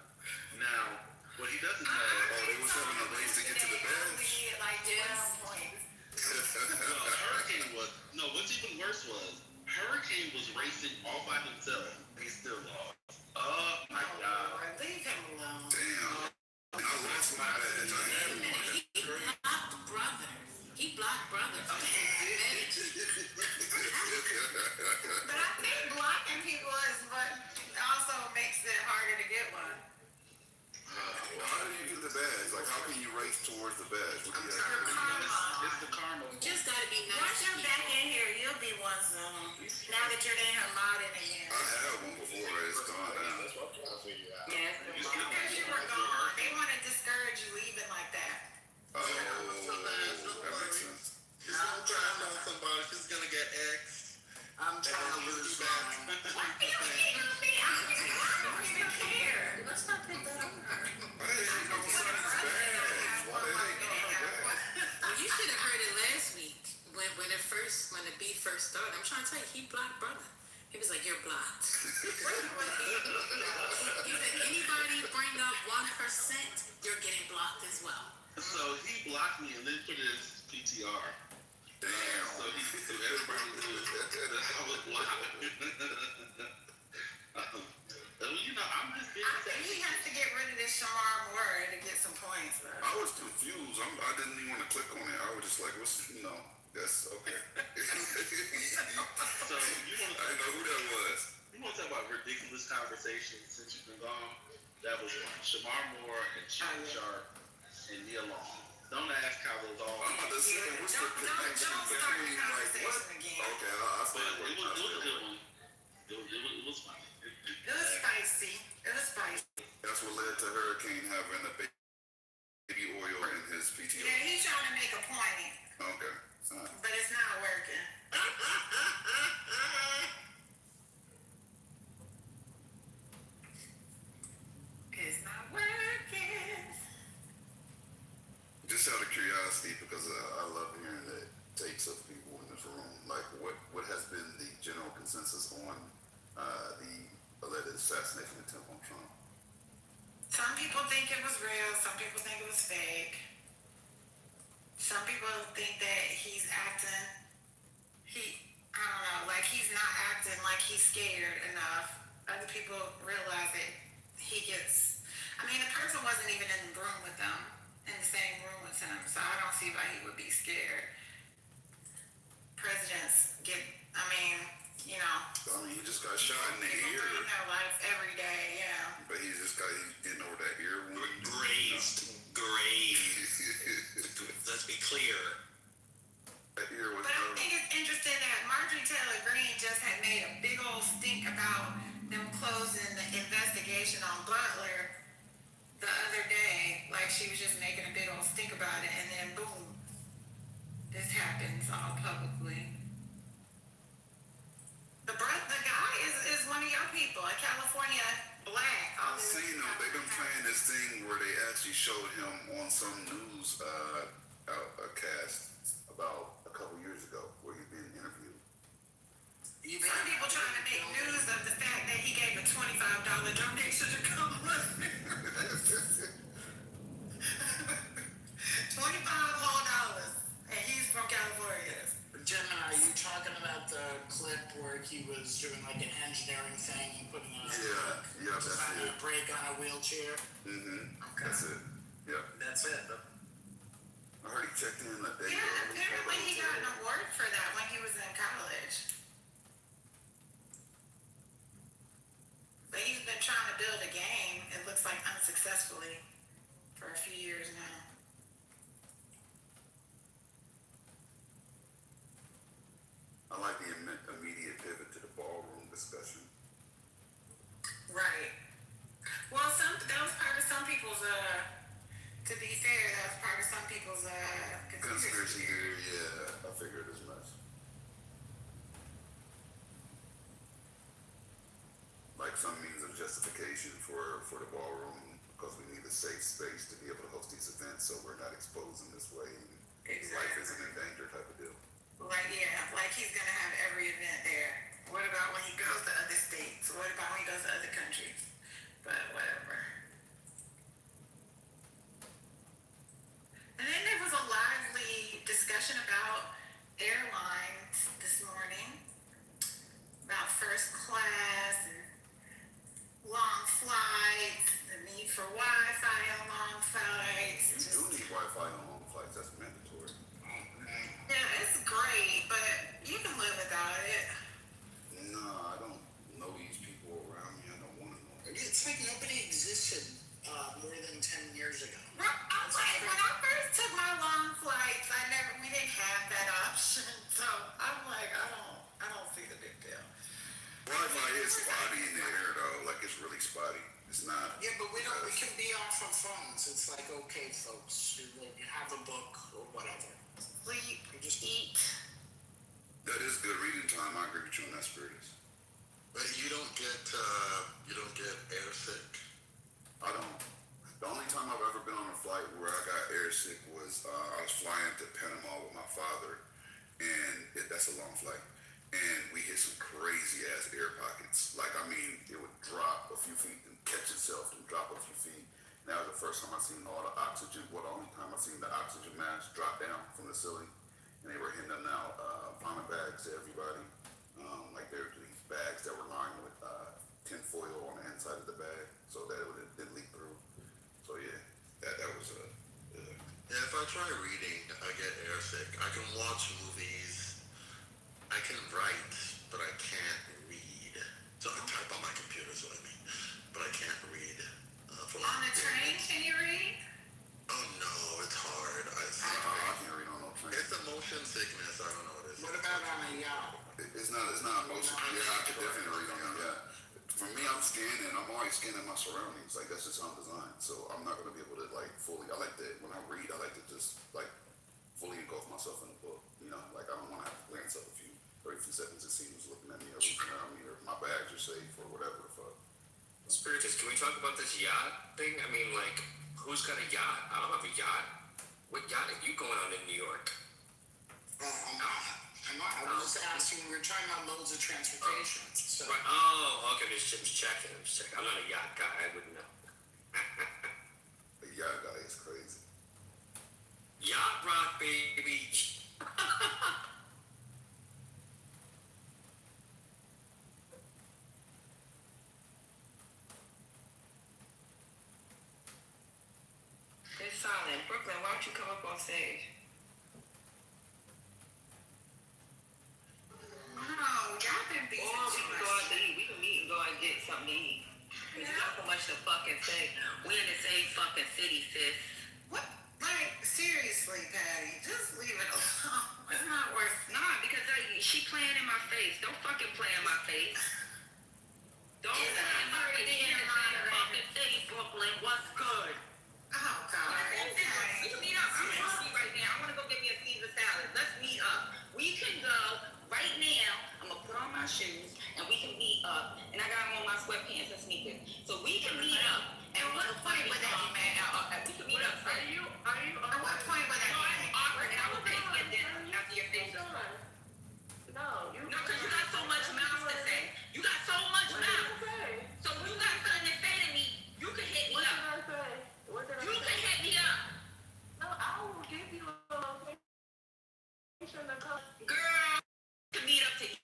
Now, what he doesn't know, they was having a race to get to the badge. Like 12 points. Hurricane was once he even worse was Hurricane was racing all by himself. He still lost. Oh my God! Leave him alone. Damn. I lost my badge. I had one. He blocked brothers. He blocked brothers. But I think blocking people is what also makes it harder to get one. How do you get the badge? Like, how can you race towards the badge? What do you have to do? It's the karma. You just gotta be nice. Once to you're people. back in here, you'll be one soon. Now that you're in here modding again. I had one before. It's gone down. That's what I'm trying to figure out. Yes, because you were gone. They want to discourage you leaving like that. Oh, that makes sense. She's gonna try to know somebody. She's gonna get X. I'm trying to lose mine. What do you mean you me? I don't even care. Let's not put that on her. I didn't know somebody's badge. Why the heck not her badge? Well, you should have heard it last week when the beef first started. I'm trying to tell you, he blocked brother. He was like, "You're blocked." He said, "Anybody bring up 1%, you're getting blocked as well." So he blocked me and then put his PTR. Damn. So everybody knew that I was blocked. You know, I'm just being I think he has to get rid of this Shamar Moore to get some points, though. I was confused. I didn't even want to click on it. I was just like, that's okay. So you want I didn't know who that was. You want to talk about ridiculous conversations since you've been gone? That was one. Shamar Moore and Sean Sharp and Nia Long. Don't ask how those all. I'm about to say, what's the connection Don't start the between, like, what? conversation again. Okay, I But said it was a good one. It was funny. It was spicy. It was spicy. That's what led to Hurricane having a baby oil in his PTO. Yeah, he's trying to make a point, Okay. but it's not working. It's not working. Just out of curiosity, because I love hearing the takes of people in this room. Like, what has been the general consensus on the alleged assassination attempt on Trump? Some people think it was real. Some people think it was fake. Some people think that he's acting. I don't know, like he's not acting like he's scared enough. Other people realize that he gets. I mean, the person wasn't even in the room with them, in the same room with him, so I don't see why he would be scared. Presidents get. I mean, he just got shot in the people ear. bring their life every day. Yeah. But he's getting over that ear wound. Grazed. Let's be clear. That ear was But I think it's interesting that Marjorie Taylor Greene just had made a big old stink about them closing the investigation on Butler the other day. Like she was just making a big old stink about it, and then boom, this happens all publicly. The guy is one of your people, a California black. I've seen them. They've been playing this thing where they actually showed him on some news cast about a couple years ago where he'd been interviewed. Some people trying to make news of the fact that he gave a $25 donation to Congressman. $25 whole, and he's from California. Gemini, are you talking about the clip where he was doing like an engineering thing and putting on That's a it. brake on a wheelchair? Mm-hmm. Okay. That's it. Yep. That's it. I heard he checked in a day Yeah, ago. apparently he got an award for that when he was in college. But he's been trying to build a game, it looks like unsuccessfully, for a few years now. I like the immediate pivot to the ballroom discussion. Right. Well, that was part of some people's, to be fair, that was part of some people's, Conspiracy theory, yeah, I figured as much. Like some means of justification for the ballroom, because we need a safe space to be able to host these events so we're not exposed in this way. Life isn't in danger type of deal. Like, yeah, like he's gonna have every event there. What about when he goes to other states? What about when he goes to other countries? But whatever. And then there was a lively discussion about airlines this morning. It's spotty in the air though. Like it's really spotty. It's not. Yeah, but we can be off our phones. It's like, okay, folks, you have a book or whatever. Sleep, just eat. That is good reading time. I agree with you on that, Spiritus. But you don't get air sick. I don't. The only time I've ever been on a flight where I got air sick was I was flying to Panama with my father, and that's a long flight. And we hit some crazy ass air pockets. Like, I mean, it would drop a few feet and catch itself and drop a few feet. And that was the first time I seen all the oxygen. Well, the only time I seen the oxygen masks drop down from the ceiling. And they were handing out vomit bags to everybody. Like there were these bags that were lined with tin foil on the inside of the bag so that it didn't leak through. So yeah, that was a. Yeah, if I try reading, I get airsick. I can watch movies. I can write, but I can't read. So I type on my computer, is what I mean. But I can't read. On the train, can you read? Oh no, it's hard. I can't read on no train. It's a motion sickness. I don't know what it is. What about on a yacht? It's not emotion. Yeah, I can definitely read on that. Yeah. For me, I'm scanning. I'm always scanning my surroundings. Like that's just how I'm designed. So I'm not gonna be able to like fully. I like that when I read. I like to just like fully engulf myself in the book. You know, like I don't want to have to glance up every few seconds to see who's looking at me or who's around me or if my bags are safe or whatever the fuck. Spiritus, can we talk about this yacht thing? I mean, like, who's got a yacht? I don't have a yacht. What yacht are you going on in New York? I'm not. I was just asking. We were talking about modes of transportation. So. Right. Oh, okay. I'm just checking. I'm not a yacht guy. I wouldn't know. The yacht guy is crazy. Yacht rock, baby. It's silent. Brooklyn, why don't you come up on stage? No, y'all been busy. Or we can go out to eat. We can meet and go out and get something to eat. There's not so much to fucking say. We in the same fucking city, sis. What? Like, seriously, Patty, just leave it alone. It's not worth. Nah, because she playing in my face. Don't fucking play in my face. Don't say I'm already in the same fucking city, Brooklyn. What's good? Oh, God. We can meet up. I'm hungry right now. I want to go get me a Caesar salad. Let's meet up. We can go right now. I'm going to put on my shoes and we can meet up. And I got on my sweatpants and sneakers. So we can meet up. And what point would that be, man? We can meet up. At what point would that be? Awkward. And I will take you dinner after your face is done. No, because you got so much mouth to say. You got so much mouth. So if you got something to say to me, you can hit me up. You can hit me up. No, I will give you a location to come. Girl, we can meet up to eat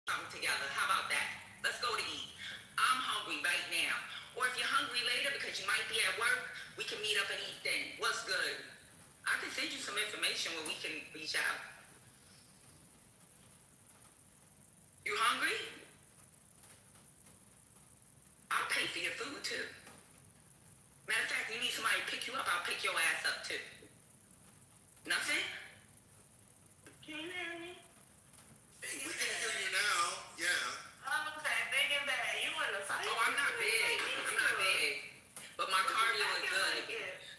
something together. How about that? Let's go to eat. I'm hungry right now. Or if you're hungry later because you might be at work, we can meet up and eat then. What's good? I can send you some information where we can reach out. You hungry? I'll pay for your food too. Matter of fact, you need somebody to pick you up, I'll pick your ass up too. Nothing? Can you hear me? We can hear you now. Yeah. Oh, okay, big and bad. You want to fight? Oh, I'm not big. I'm not big. But my cardio is good.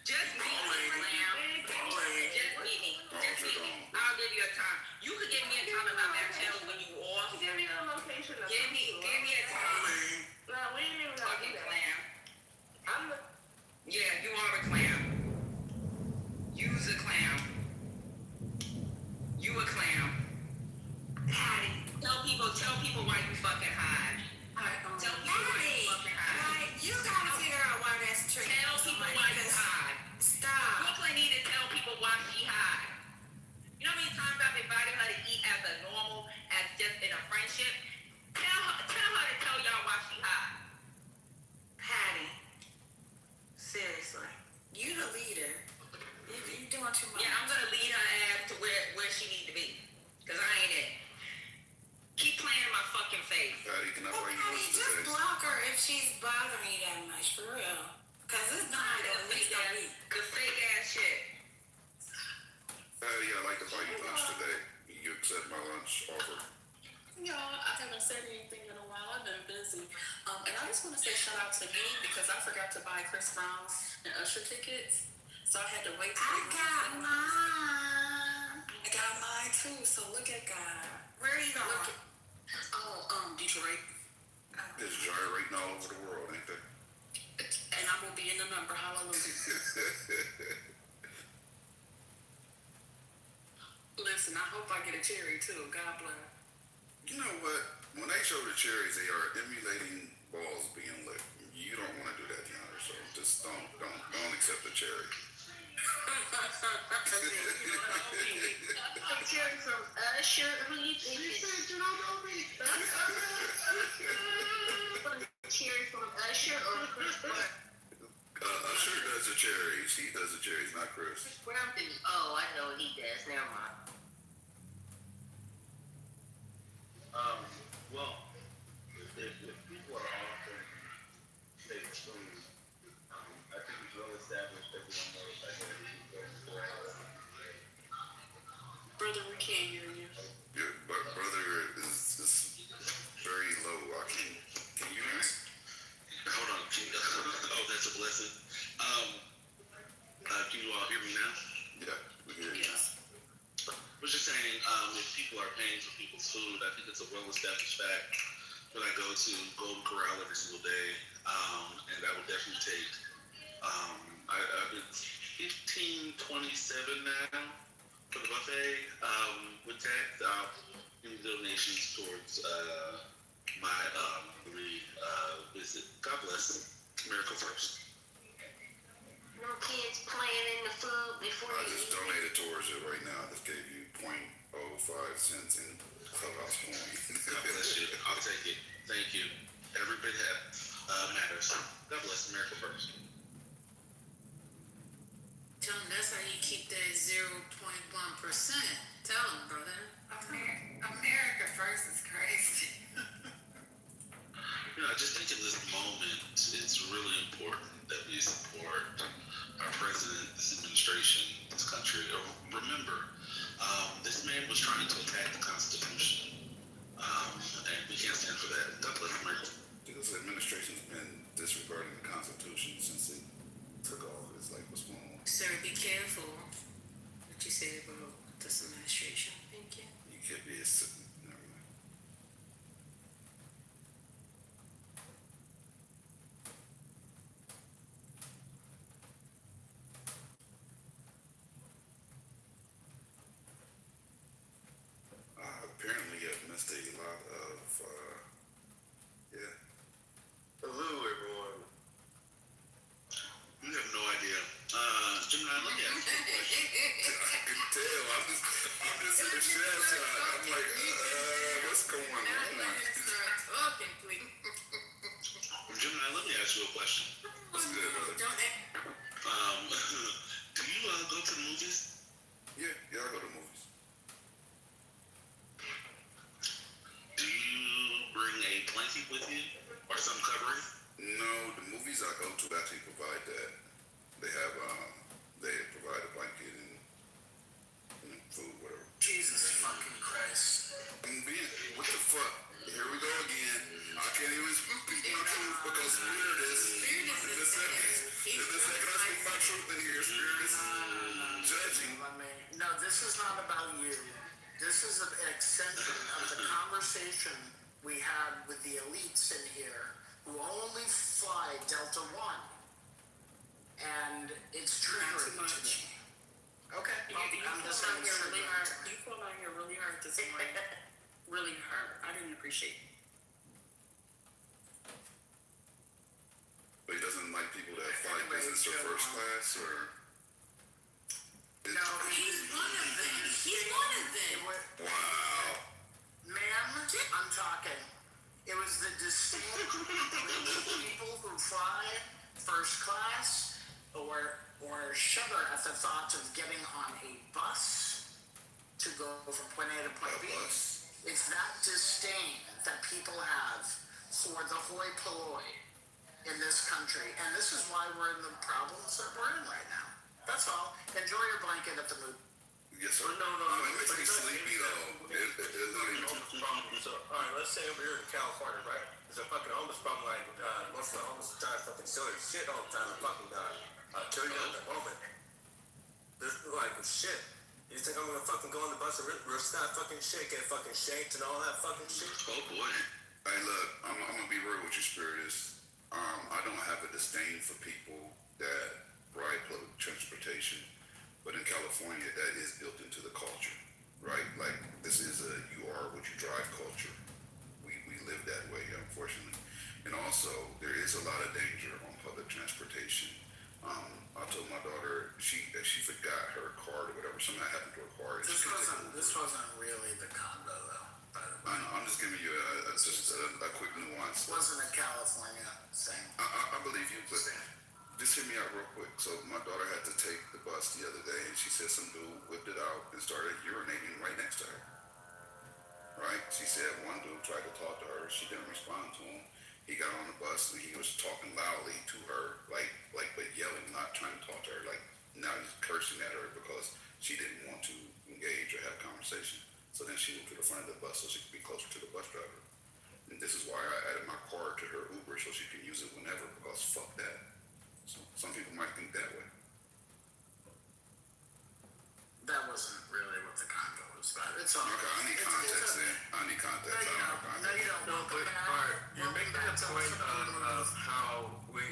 Just meet me, Lamb. Just meet me. Just meet me. I'll give you a time. You could give me a time in my back channel when you off. Give me a location. Give me a time. No, we ain't even gonna do that. Clam. Yeah, you are a clam. You's a clam. You a clam. Patty. Tell people why you fucking hide. Tell people why you fucking hide. You gotta figure out why that's true. Tell people why you hide. Stop. Brooklyn need to tell people why she hide. You know how many times I've invited her to eat as a normal, as just in a friendship? Tell her to tell y'all why she hide. Patty. Seriously. You the leader. You doing too much. Yeah, I'm gonna lead her ass to where she need to be. Cause I ain't it. Keep playing in my fucking face. Patty, can I bring you Patty, just block her if she's bothering you that much, for real. Cause it's not gonna lead to me. The fake ass shit. Patty, I'd like to buy you lunch today. You accept my lunch offer? No, I gotta said anything in a while. I've been busy. And I just want to say shout out to me because I forgot to buy Chris Brown's and Usher tickets. So I had to wait till I got mine. I got mine too. So look at God. Where are you going? Detroit. It's gyrating all over the world, ain't it? And I will be in the number. Hallelujah. Listen, I hope I get a cherry too. God bless. You know what? When they show the cherries, they are emulating balls being lit. You don't want to do that, Deandra. So just don't accept the cherry. Cherry from Usher. Who you think? You don't know me. Cherry from Usher or Chris Brown? Usher does the cherries. He does the cherries, not Chris. Brompton. Oh, I know he does. Never mind. Well, if people are offering fake food, I think it's well established. Everyone knows I get everything goes for Brother, we can't hear you. Your brother is very low. Can you hear me? Hold on. Oh, that's a blessing. Can you all hear me now? Yeah, we hear you. Yes. I was just saying, if people are paying for people's food, I think it's a well-established fact that I go to Golden Corral every single day, and I would definitely take, it's $15.27 now for the buffet. With that, I'll do donations towards my visit. God bless. America first. No kids playing in the food before I you just eat. donated towards it right now. I just gave you 0.05 cents in Clubhouse coin. God bless you. I'll take it. Thank you. Every bit matters. God bless America first. Tell him that's how you keep that 0.1%. Tell him, brother. America first is crazy. I just think in this moment, it's really important that we support our president, this administration, this country. Remember, this man was trying to attack the Constitution, and we can't stand for that. God bless America. This administration's been disregarding the Constitution since it took office. Like, what's going on? Sir, be careful what you say about this administration. Thank you. You could be never mind. Apparently, I've missed a lot of, yeah. Hello, everyone. You have no idea. Gemini, let me ask you a question. I can tell. I'm just in the chat. I'm like, what's going on? Talking, please. Gemini, let me ask you a question. What's good, brother? Do you go to the movies? Yeah, I go to movies. Do you bring a blanket with you or some covering? No, the movies I go to actually provide that. They provide a blanket and food, whatever. Jesus fucking Christ. What the fuck? Here we go again. I can't even speak my truth because Spirit is. In the second I speak my truth in here, Spirit is judging. No, this is not about you. This is an extension of the conversation we had with the elites in here who only fly Delta One. And it's triggering to me. Okay, I'm just saying it's triggering to me. You pulled out here really hard this morning. Really hard. I didn't appreciate it. But he doesn't like people that fly business or first class or. No, He's one of them. He's one of them. Wow. Ma'am, I'm talking. It was the distinct group of people who fly first class or shudder at the thought of getting on a bus to go from point A to point B. It's that disdain that people have for the hoi polloi in this country. And this is why we're in the problems that we're in right now. That's all. Enjoy your blanket at the movie. Yes, sir. Well, no. It makes me sleepy though. So, all right, let's say over here in California, right? There's a fucking homeless problem. Like most of the homeless die fucking silly shit all the time. And fucking kill you at the moment. There's like shit. You think I'm gonna fucking go on the bus and risk that fucking shit, get fucking shanked and all that fucking shit? Oh boy. Hey, look, I'm gonna be real with you, Spiritus. I don't have a disdain for people that ride public transportation, but in California, that is built into the culture, right? Like, this is a you are what you drive culture. We live that way, unfortunately. And also, there is a lot of danger on public transportation. I told my daughter she forgot her card or whatever. Something happened to her card. This wasn't really the condo though. By the way. I'm just giving you a quick nuance. It wasn't a California thing. I believe you, but just hear me out real quick. So my daughter had to take the bus the other day, and she said some dude whipped it out and started urinating right next to her. Right? She said one dude tried to talk to her. She didn't respond to him. He got on the bus and he was talking loudly to her, like but yelling, not trying to talk to her. Like now he's cursing at her because she didn't want to engage or have conversation. So then she moved to the front of the bus so she could be closer to the bus driver. And this is why I added my card to her Uber so she can use it whenever, because fuck that. So some people might think that way. That wasn't really what the condo was about. It's all Okay, I need context then. I need context. No, you don't. No, but alright, you're making a point of how we.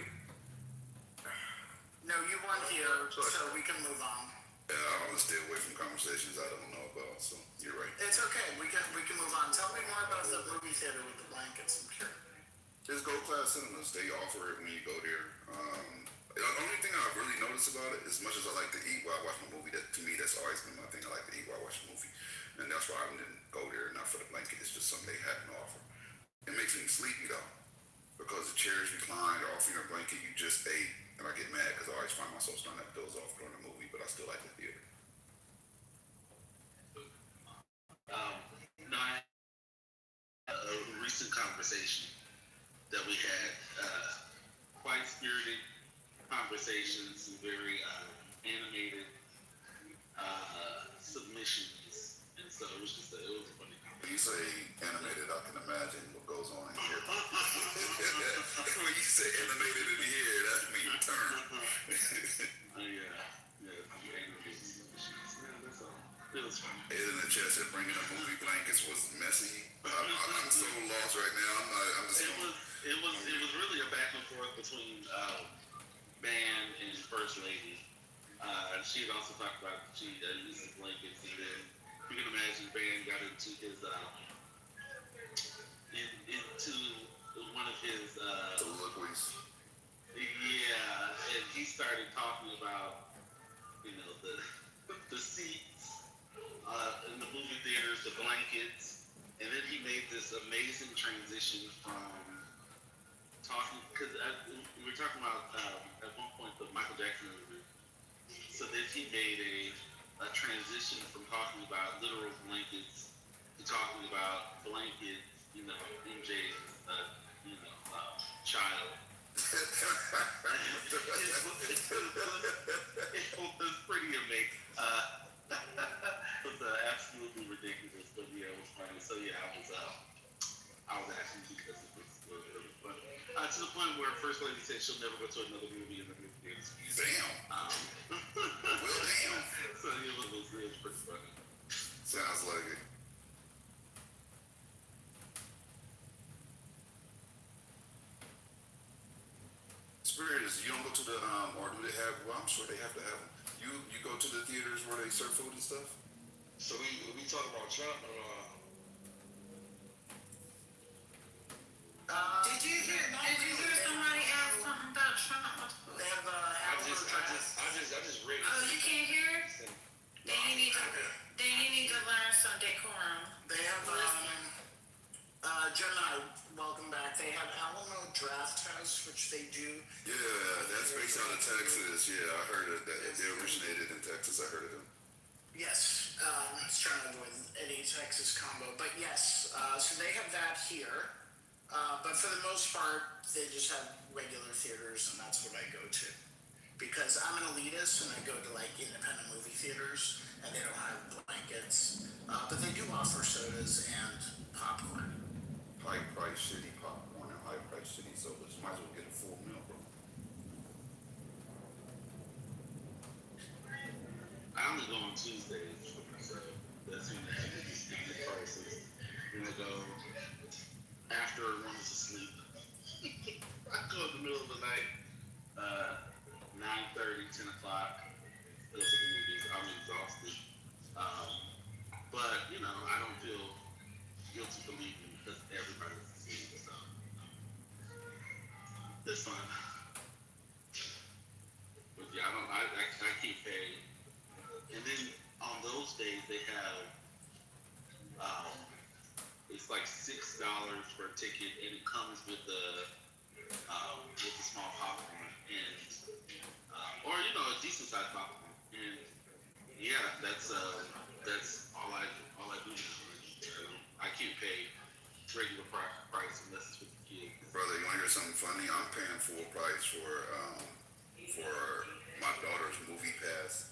No, you weren't here, so we can move on. Yeah, I want to stay away from conversations I don't know about, so you're right. It's okay. We can move on. Tell me more about the movie theater with the blankets. I'm curious. There's Gold Class Cinemas. They offer it when you go there. The only thing I've really noticed about it, as much as I like to eat while I watch a movie, that to me that's always been my thing. I like to eat while I watch a movie, and that's why I didn't go there. Not for the blanket. It's just something they hadn't offer. It makes me sleepy though, because the chairs recline. They're offering a blanket you just ate, and I get mad because I always find myself starting to doze off during the movie, but I still like the theater. No, I had a recent conversation that we had, quite spirited conversations and very animated submissions, and so it was just it was a funny conversation. When you say animated, I can imagine what goes on in here. When you say animated in here, that means turn. Yeah, animated submissions. Yeah, that's all. It was fun. Ed in the chat said bringing the movie blankets was messy. I'm so lost right now. It was really a back and forth between Van and First Lady. She had also talked about she uses blankets, and then you can imagine Van got into his into one of his soliloquies. Yeah, and he started talking about the seats in the movie theaters, the blankets, and then he made this amazing transition from talking, because we were talking about at one point the Michael Jackson movie. So then he made a transition from talking about literal blankets to talking about blankets, MJ's, child. It was pretty amazing. It was absolutely ridiculous, but yeah, it was funny. So yeah, I was actually because it was funny. To the point where First Lady said she'll never go to another movie in the movie theater. Damn. Well, damn. So it was pretty funny. Sounds like it. Spiritus, you don't go to the or do they have? Well, I'm sure they have to have them. You go to the theaters where they serve food and stuff. So we talk about Trump. Did you hear somebody ask something about Trump? They have I just read it. Oh, you can't hear it? Then you need to learn some decorum. They have Gemini, welcome back. They have Alamo Draft House, which they do. Yeah, that's based out of Texas. Yeah, I heard it. That they originated in Texas. I heard of them. Yes, I was trying to avoid any Texas combo, but yes, so they have that here. But for the most part, they just have regular theaters, and that's what I go to. because I'm an elitist and I go to like independent movie theaters and they don't have blankets, but they do offer sodas and popcorn. High price shitty popcorn and high price shitty sodas. Might as well get a full meal, bro. I only go on Tuesdays for myself. That's when they have these standard prices. Then I go after everyone's asleep. I go in the middle of the night, 9:30, 10 o'clock, go to the movies. I'm exhausted. But, I don't feel guilty for leaving because everybody's asleep. So it's fun. But yeah, I keep paying. And then on those days they have, it's like $6 for a ticket, and it comes with the small popcorn and or a decent sized popcorn. And yeah, that's all I do. I can't pay regular price unless it's with the kids. Brother, you want to hear something funny? I'm paying full price for my daughter's movie pass.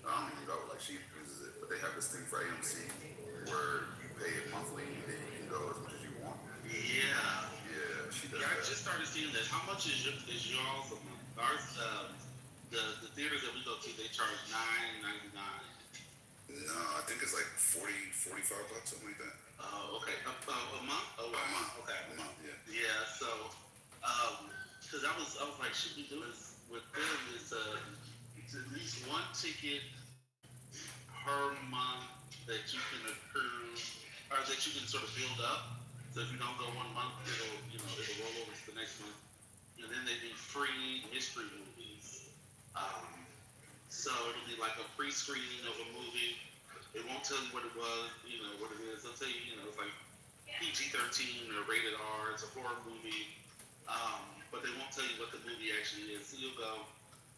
I don't even know, like she uses it, but they have this thing for AMC where you pay it monthly and then you can go as much as you want. Yeah. Yeah, she does. Yeah, I that. just started seeing this. How much is y'all's a month? Ours, the theaters that we go to, they charge $9.99. No, I think it's like 45 bucks, something like that. Okay. A month? Oh, A month. Okay. A month, yeah. Yeah. So, because I was like, should we do this with them? It's at least one ticket per month that you can accrue, or that you can sort of build up. So if you don't go 1 month, it'll roll over to the next month. And then they do free mystery movies. So it'll be like a pre-screening of a movie. It won't tell you what it was, what it is. They'll tell you, it's like PG-13 or rated R. It's a horror movie. But they won't tell you what the movie actually is. So you'll go,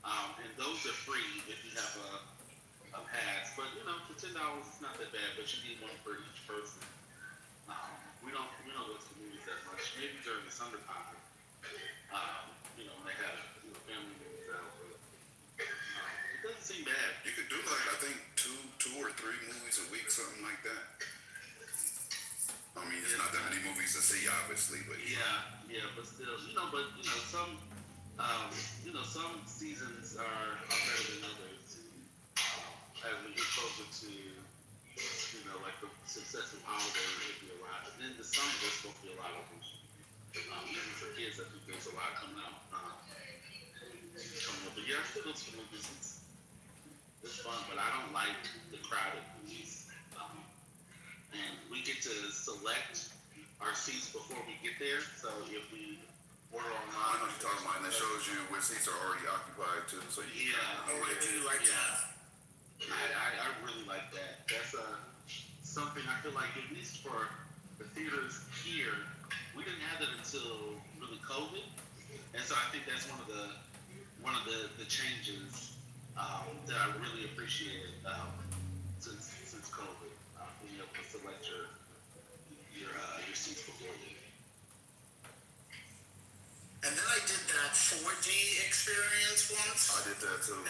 and those are free if you have a pass. But for $10, it's not that bad. But you need one for each person. We don't go to the movies that much. Maybe during the summertime, when they have family movies out. But it doesn't seem bad. You could do like, I think two or three movies a week, something like that. I mean, it's not that many movies to see, obviously, but yeah, but still, some seasons are better than others. As we get closer to, like the successive holidays, it'll be a lot. And then the summer, there's supposed to be a lot of them. Even for kids, I think there's a lot coming out. But yeah, I still go to the movies. It's fun, but I don't like the crowded movies. And we get to select our seats before we get there. So if we order online, I know what you're talking about, and it shows you which seats are already occupied too. So I do like that. I really like that. That's something I feel like, at least for the theaters here, we didn't have that until really COVID, and so I think that's one of the changes that I really appreciated since COVID, being able to select your seats before you. And then I did that 4D experience once. I did that too.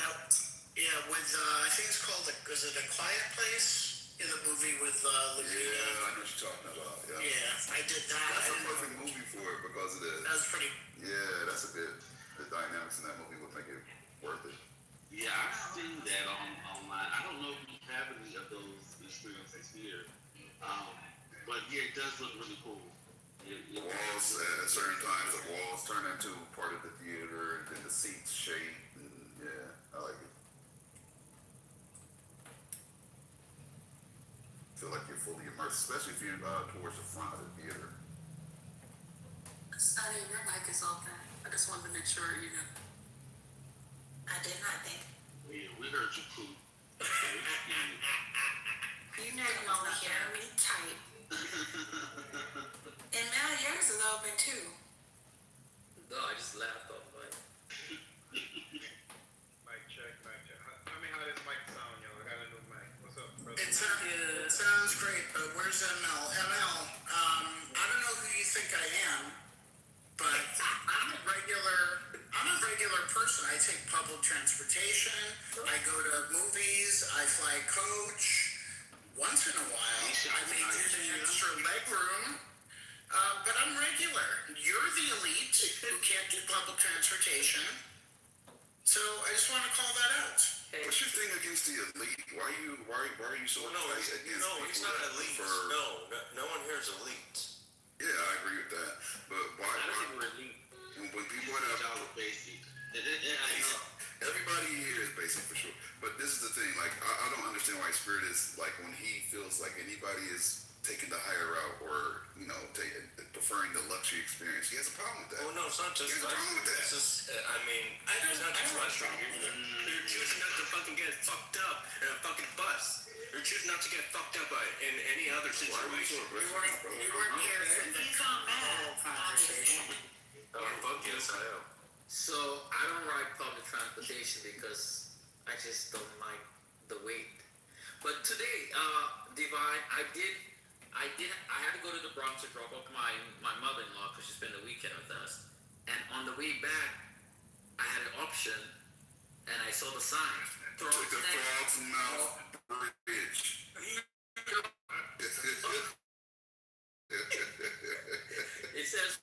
With I think it's called was it A Quiet Place in the movie with Lupita? Yeah, I know what you're talking about. Yeah, I did that. That's a perfect movie for it because of the. That was pretty. Yeah, that's a good. The dynamics in that movie would make it worth it. Yeah, I've seen that online. I don't know if we have any of those experiences here, but yeah, it does look really cool. The walls at certain times, the walls turn into part of the theater, and then the seats shape. And yeah, I like it. Feel like you're fully immersed, especially if you're towards the front of the theater. Sonny, your mic is open. I just wanted to make sure you know. I did not think. Yeah, we heard you poop. You know you only hear me type. And now yours is open too. No, I just laughed off mic. Mic check. Tell me how this mic sound, y'all. I got a new mic. What's up, brother? It sounds great, but where's ML? ML, I don't know who you think I am, but I'm a regular person. I I take public transportation. I go to movies. I fly coach. Once in a while, I may do the extra leg room. But I'm regular. You're the elite who can't do public transportation. So I just want to call that out. What's your thing against the elite? Why are you so against he's not elite. No one here is elite. Yeah, I agree with that. But why? I don't think we're elite. When people have basic. everybody here is basic for sure. But this is the thing. Like I don't understand why Spirit is like when he feels like anybody is taking the higher route or preferring the luxury experience. He has a problem with that. Oh no, it's not just luxury. It's just, it's not just luxury. You're choosing not to fucking get fucked up in a fucking bus. You're choosing not to get fucked up in any other situation. We weren't here for the whole conversation. Fuck yes, I am. So I don't ride public transportation because I just don't like the wait. But today, Divine, I had to go to the Bronx to drop off my mother-in-law because she spent the weekend with us. And on the way back, I had an option, and I saw the sign. Took the Frog's Mouth Bridge. It says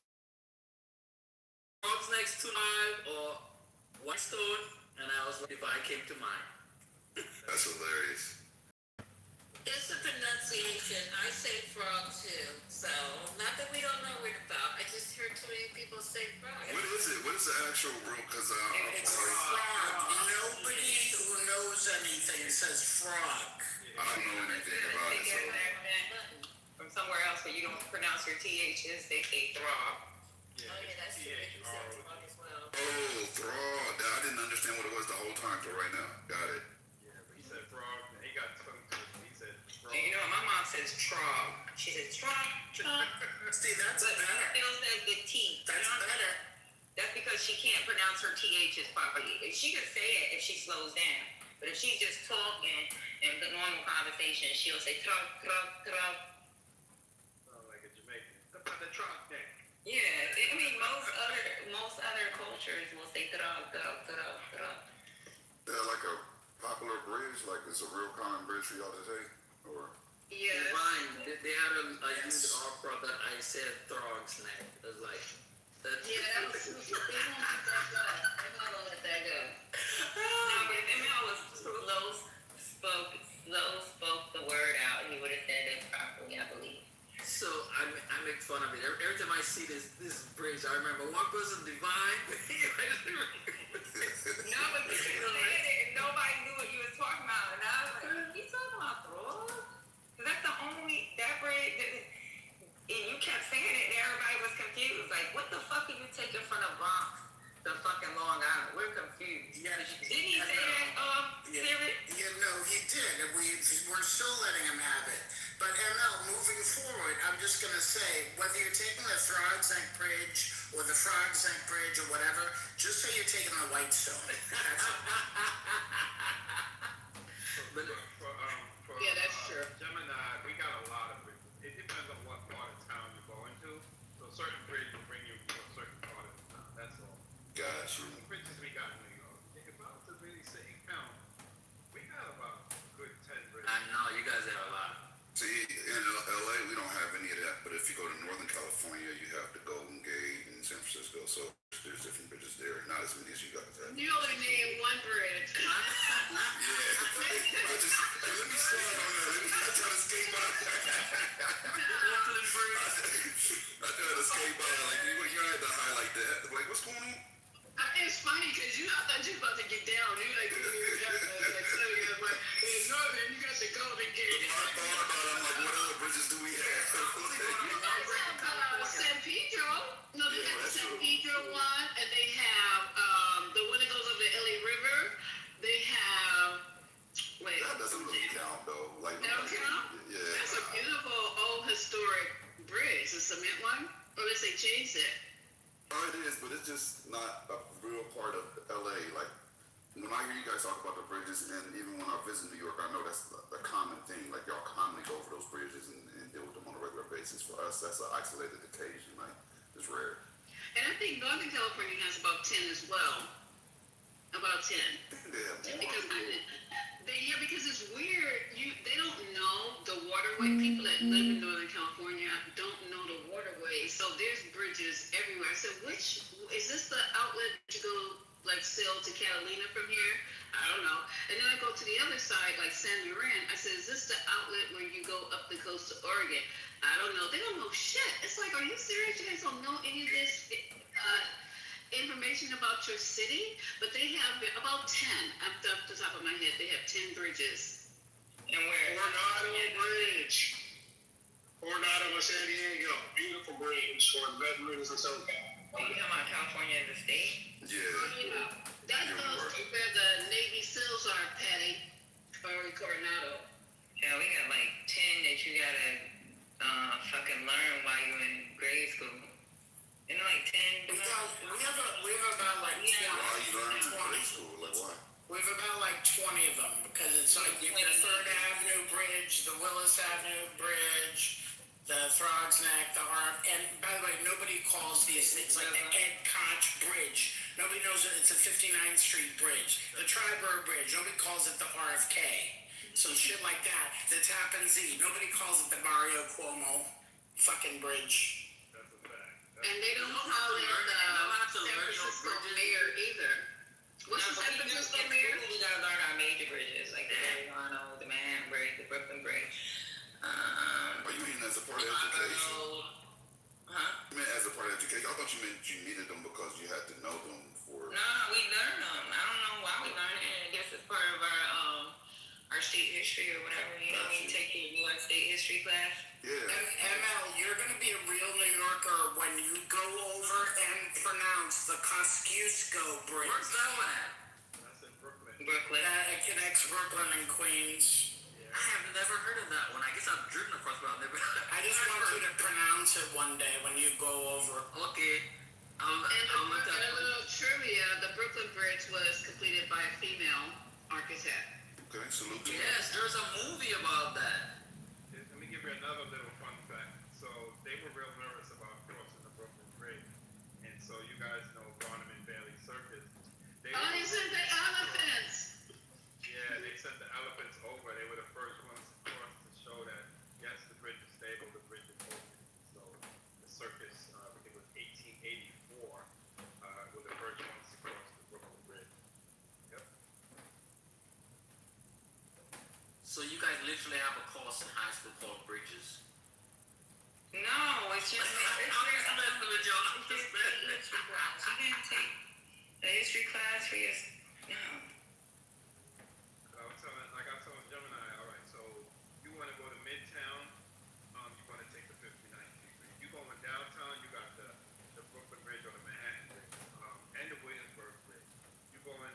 Frogs Next to Live or White Stone, and I was like, Divine came to mind. That's hilarious. It's the pronunciation. I say frog too. So, not that we don't know what about. I just heard too many people say frog. What is it? What is the actual rule? Because It's frog. Nobody who knows anything says frog. I don't know anything about it. So. From somewhere else, but you don't pronounce your THs, they say throb. Yeah, that's true. You said frog as well. Oh, fraud. I didn't understand what it was the whole time till right now. Got it. Yeah, but he said frog, and he got tongue twisted. He said frog. And you know what? My mom says trob. She says trob. See, that's But better. she still says the T. That's better. That's because she can't pronounce her THs properly. She could say it if she slows down. But if she's just talking in the normal conversation, she'll say trob, trob, trob. Sound like a Jamaican. About the trot thing. Yeah, I mean most other cultures will say trob, trob, trob, trob. They're like a popular bridge, like it's a real common bridge for y'all to take, or Yeah. Divine, they had a unit offer that I said Frog's Neck. It was like, that's Yeah, that was they won't let that go. They're not gonna let that go. No, but if Emil was slow spoke the word out, he would have said it properly, I believe. So I make fun of it. Every time I see this bridge, I remember one person Divine. No, but you said it and nobody knew what you was talking about. And I was like, you talking about throw? Because that's the only, that bridge, and you kept saying it and everybody was confused. Like, what the fuck are you taking from the Bronx to fucking Long Island? We're confused. Yeah, Didn't he say that, Spirit? Yeah, no, he did. And we're still letting him have it. But ML, moving forward, I'm just going to say, whether you're taking the Frog's Neck Bridge or the Frog's Neck Bridge or whatever, just say you're taking the Whitestone. That's it. Yeah, that's true. Gemini, we got a lot of bridges. It depends on what part of town you're going to. So certain bridges bring you to a certain part of the town. That's all. gosh, you. The bridges we got in New York. If I was to really say count, we got about a good 10 bridges. I know you guys have a lot. See, in LA, we don't have any of that. But if you go to Northern California, you have the Golden Gate and San Francisco. So there's different bridges there. Not as many as you guys have. You only named one bridge. Yeah. Let me slide on that. I try to skate by. I try to skate by. Like, you had to highlight that. Like, what's going on? It's funny because I thought you were about to get down. You like, in Northern, you got the Golden Gate. I thought about it. I'm like, what other bridges do we have? San Pedro. No, they have the San Pedro one, and they have the one that goes over the LA River. They have. Wait. That doesn't really count, though. Like, That don't count? Yeah. That's a beautiful old historic bridge, the cement one. Unless they changed it. Oh, it is, but it's just not a real part of LA. Like, when I hear you guys talk about the bridges, and even when I visit New York, I know that's a common thing. Like, y'all commonly go over those bridges and deal with them on a regular basis. For us, that's an isolated occasion. Like, it's rare. And I think Northern California has about 10 as well. about 10. Yeah, Because because it's weird. They don't know the waterway. People that live in Northern California don't know the waterway. So there's bridges everywhere. I said, which is this the outlet to go like sail to Catalina from here? I don't know. And then I go to the other side, like San Loren. I said, is this the outlet where you go up the coast to Oregon? I don't know. They don't know shit. It's like, are you serious? You guys don't know any of this information about your city? But they have about 10. Off the top of my head, they have 10 bridges. And where? Coronado Bridge. Coronado, San Diego. Beautiful bridge for veterans and so forth. Oh, you talking about California as a state? yeah. That goes to where the Navy SEALs are, Patty, or Coronado. Yeah, we got like 10 that you gotta fucking learn while you're in grade school. You know, like 10. We have about like 20. Why you learning in grade school? Like why? We have about like 20 of them because it's like the 3rd Avenue Bridge, the Willis Avenue Bridge, the Throgs Neck, the RF. And by the way, nobody calls these things like the Ed Koch Bridge. Nobody knows that it's a 59th Street Bridge. The Triborough Bridge, nobody calls it the RFK. So shit like that. The Tappan Zee, nobody calls it the Mario Cuomo fucking bridge. That's a fact. And they don't call it the San Francisco mayor either. What's the San Francisco mayor? We gotta learn our major bridges, like the Verrazano, the Manhattan Bridge, the Brooklyn Bridge. Are you mean as a part of education? Huh? You meant as a part of education? I thought you meant you needed them because you had to know them for. No, we learn them. I don't know why we learn it. I guess it's part of our state history or whatever. You know, when you take your New York State history class. Yeah. ML, you're gonna be a real New Yorker when you go over and pronounce the Kosciuszko Bridge. Where's that one at? That's in Brooklyn. Brooklyn. It connects Brooklyn and Queens. I have never heard of that one. I guess I've driven across, but I've never. I just want you to pronounce it one day when you go over. Okay. And a little trivia: the Brooklyn Bridge was completed by a female architect. Okay, salute to Yes, there's a movie about that. Let me give you another little fun fact. So they were real nervous about crossing the Brooklyn Bridge, and so you guys know Barnum and Bailey Circus. They sent the elephants. Yeah, they sent the elephants over. They were the first ones to cross to show that yes, the bridge is stable, the bridge is open. So the circus, I think it was 1884, were the first ones to cross the Brooklyn Bridge. Yep. So you guys literally have a course in high school called bridges. No, it's just you didn't take a history class for your. No. Like I was telling Gemini, all right, so you want to go to Midtown, you want to take the 59th Street Bridge. You going downtown, you got the Brooklyn Bridge or the Manhattan Bridge, and the Williamsburg Bridge. You going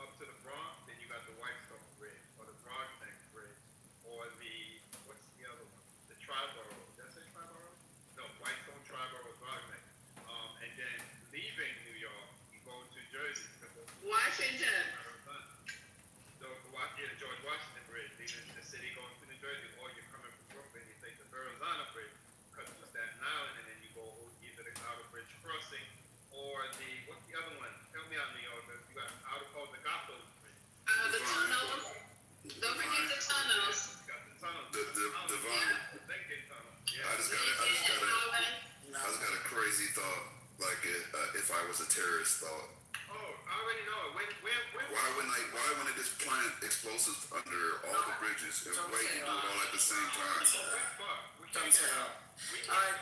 up to the Bronx, then you got the Whitestone Bridge, or the Broadneck Bridge, or what's the other one? The Triborough. Did I say Triborough? No, Whitestone, Triborough, Broadneck. And then leaving New York, you go to Jersey. Washington. George Washington Bridge, leaving the city going to New Jersey, or you're coming from Brooklyn, you take the Verrazano Bridge, cut to Staten Island, and then you go either the Outer Bridge Crossing or what's the other one? Help me out, New York. You got the Gotham Bridge. The tunnels. Don't forget the tunnels. You got the tunnels. The Vine. The Lincoln Tunnel. Yeah. I just got a crazy thought. Like if I was a terrorist thought. Oh, I already know it. Why wouldn't they just plant explosives under all the bridges and wait and do it all at the same time? Don't say that. Alright,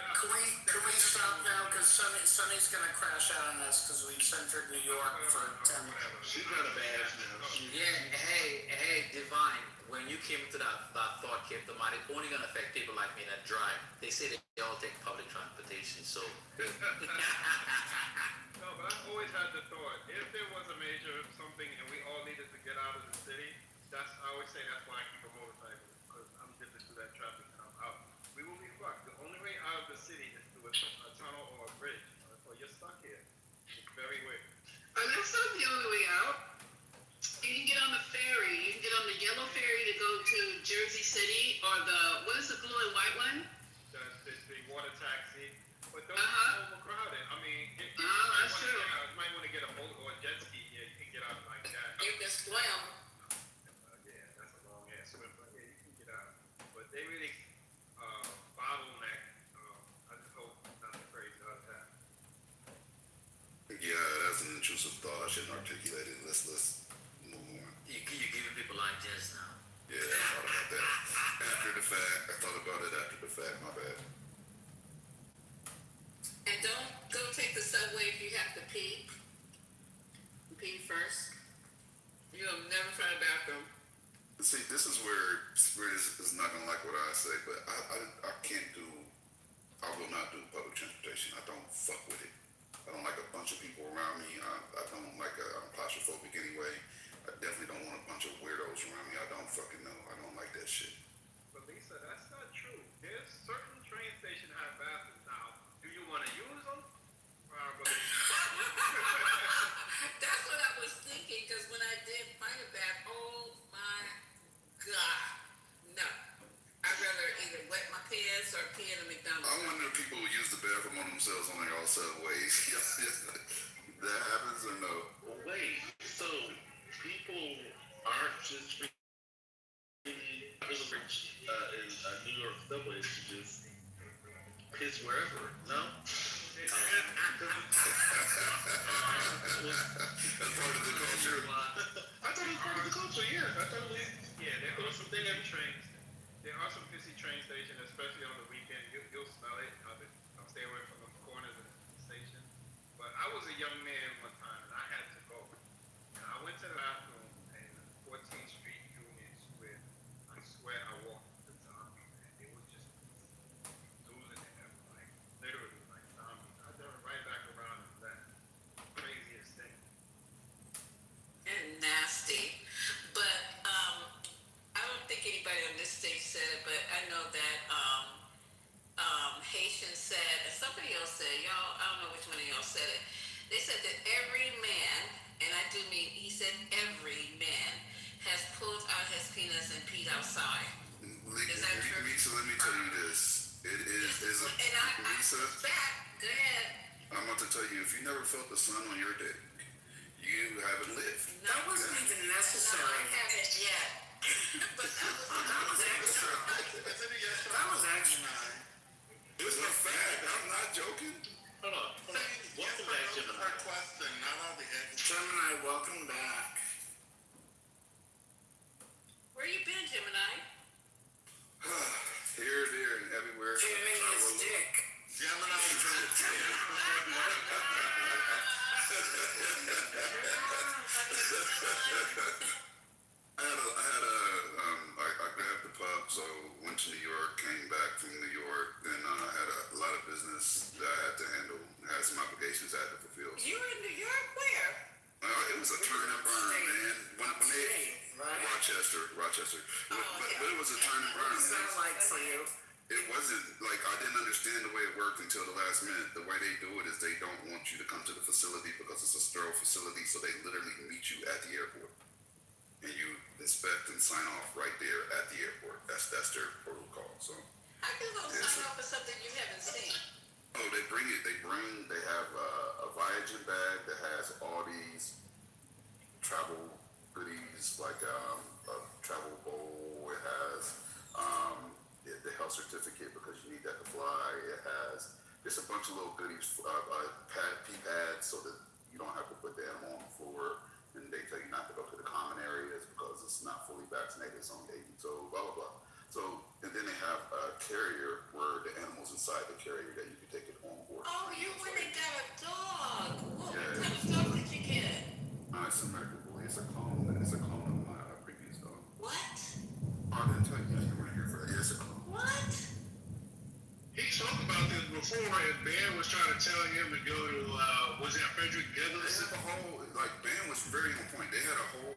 can we stop now? Because Sonny's gonna crash out on us because we've centered New York for 10 minutes. She's got a badge now. Yeah, hey, Divine, when you came to that thought came to mind, it's only going to affect people like me that drive. They say they all take public transportation, so. No, but I've always had the thought, if there was a major something and we all needed to get out of the city, I always say that's why I keep a motorcycle, because I'm different to that traffic and I'm out. We will be fucked. The only way out of the city is through a tunnel or a bridge, or you're stuck here. It's very weird. That's not the only way out. You can get on the ferry. You can get on the yellow ferry to go to Jersey City, or what is the blue and white one? The water taxi. But those are overcrowded. I mean, that's true. You might want to get a boat or a jet ski here. You can get out like that. intrusive thought. I shouldn't articulate it. Let's move on. You're giving people ideas now. Yeah, I thought about that after the fact. I thought about it after the fact. My bad. And don't go take the subway if you have to pee. Pee first. You'll never find a bathroom. See, this is where Spirit is not gonna like what I say, but I can't do. I will not do public transportation. I don't fuck with it. I don't like a bunch of people around me. I don't like. I'm claustrophobic anyway. I definitely don't want a bunch of weirdos around me. I don't fucking know. I don't like that shit. But Lisa, that's not true. There's certain train stations have bathrooms now. Do you want to use them? Probably not. That's what I was thinking, because when I did find a bath, oh my God. No. I'd rather either wet my pants or pee in a McDonald's. I wonder if people use the bathroom on themselves on their own subways. That happens or no? Well, wait. So people aren't just in New York subways to just piss wherever. No. That's part of the culture. I thought it was part of the culture. Yeah, I thought it was. Yeah, there are some trains. There are some busy train stations, especially on the weekend. You'll smell it. I'll stay away from the corners of the station. But I was a young man one time, and I had to go. And I went to the bathroom in 14th Street, Union Square. I swear I walked the zombies, and it was just losing it, like literally like zombies. I turned right back around and left. Craziest thing. And nasty. But I don't think anybody on this stage said it, but I know that Haitian said, and somebody else said, y'all, I don't know which one of y'all said it. They said that every man, and I do mean, he said every man has pulled out his penis and peed outside. Is that true? Lisa, let me tell you this. It is And I Lisa, back. Go ahead. I'm about to tell you, if you never felt the sun on your dick, you haven't lived. That wasn't even necessary. No, I haven't yet. But That was extra. That was extra. It's a fact. I'm not joking. Hold on. Welcome back, Gemini. Her question, not all the answers. Gemini, welcome back. where you been, Gemini? Here, there, and everywhere. Jamming his dick. Gemini I grabbed the pub, so went to New York, came back from New York, then I had a lot of business that I had to handle, had some obligations I had to fulfill. So. You were in New York? Where? It was a turn and burn, man. When they, Right? Rochester. Oh, But it was a turn and burn. What was that like for you? It wasn't like I didn't understand the way it worked until the last minute. The way they do it is they don't want you to come to the facility because it's a sterile facility, so they literally meet you at the airport. And you inspect and sign off right there at the airport. That's their protocol. So How can you go sign off for something you haven't seen? oh, they bring it. They have a Viagen bag that has all these travel goodies, like a travel bowl. It has the health certificate because you need that to fly. It has just a bunch of little goodies, pee pads, so that you don't have to put the animal on the floor. And they tell you not to go to the common areas because it's not fully vaccinated. It's only 8 weeks old. Blah blah blah. So and then they have a carrier where the animal's inside the carrier that you can take it on board. Oh, you went and got a dog. What Yeah. kind of dog did you get? It's American Bully. It's a clone. It's a clone of my previous dog. What? I didn't tell you. You weren't here for that. Yeah, it's a clone. What? He talked about this before, and Ben was trying to tell him to go to, was that Frederick They Douglass? had a whole, like, Ben was very on point. They had a whole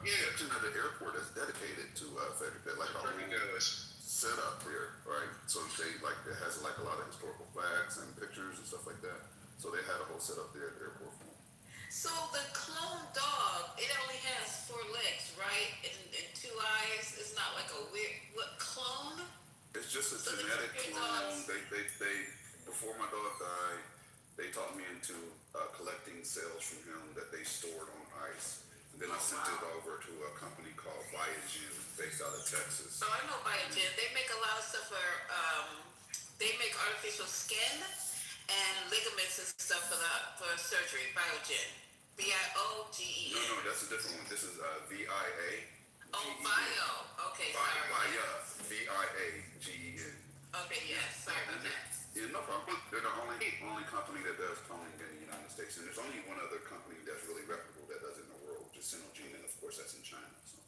section of the airport that's dedicated to Frederick. Like a whole setup there, right? So they, like, it has, like, a lot of historical facts and pictures and stuff like that. So they had a whole setup there at the airport for him. So the clone dog, it only has 4 legs, right? And 2 eyes. It's not like a weird, what, clone? It's just a So they genetic took your clone. dogs? They before my dog died, they taught me into collecting cells from him that they stored on ice. And then I sent it over to a company called Viagen, based out of Texas. So I know Biogen. They make a lot of stuff for, they make artificial skin and ligaments and stuff for surgery, Biogen. BIOGE. No, that's a different one. This is VIA. Oh, bio. Okay, sorry. VIA. VIAGEN. Okay, yes, sorry about that. Yeah, no problem. They're the only company that does cloning in the United States, and there's only one other company that's really reputable that does it in the world, which is Syngene, and of course that's in China. So.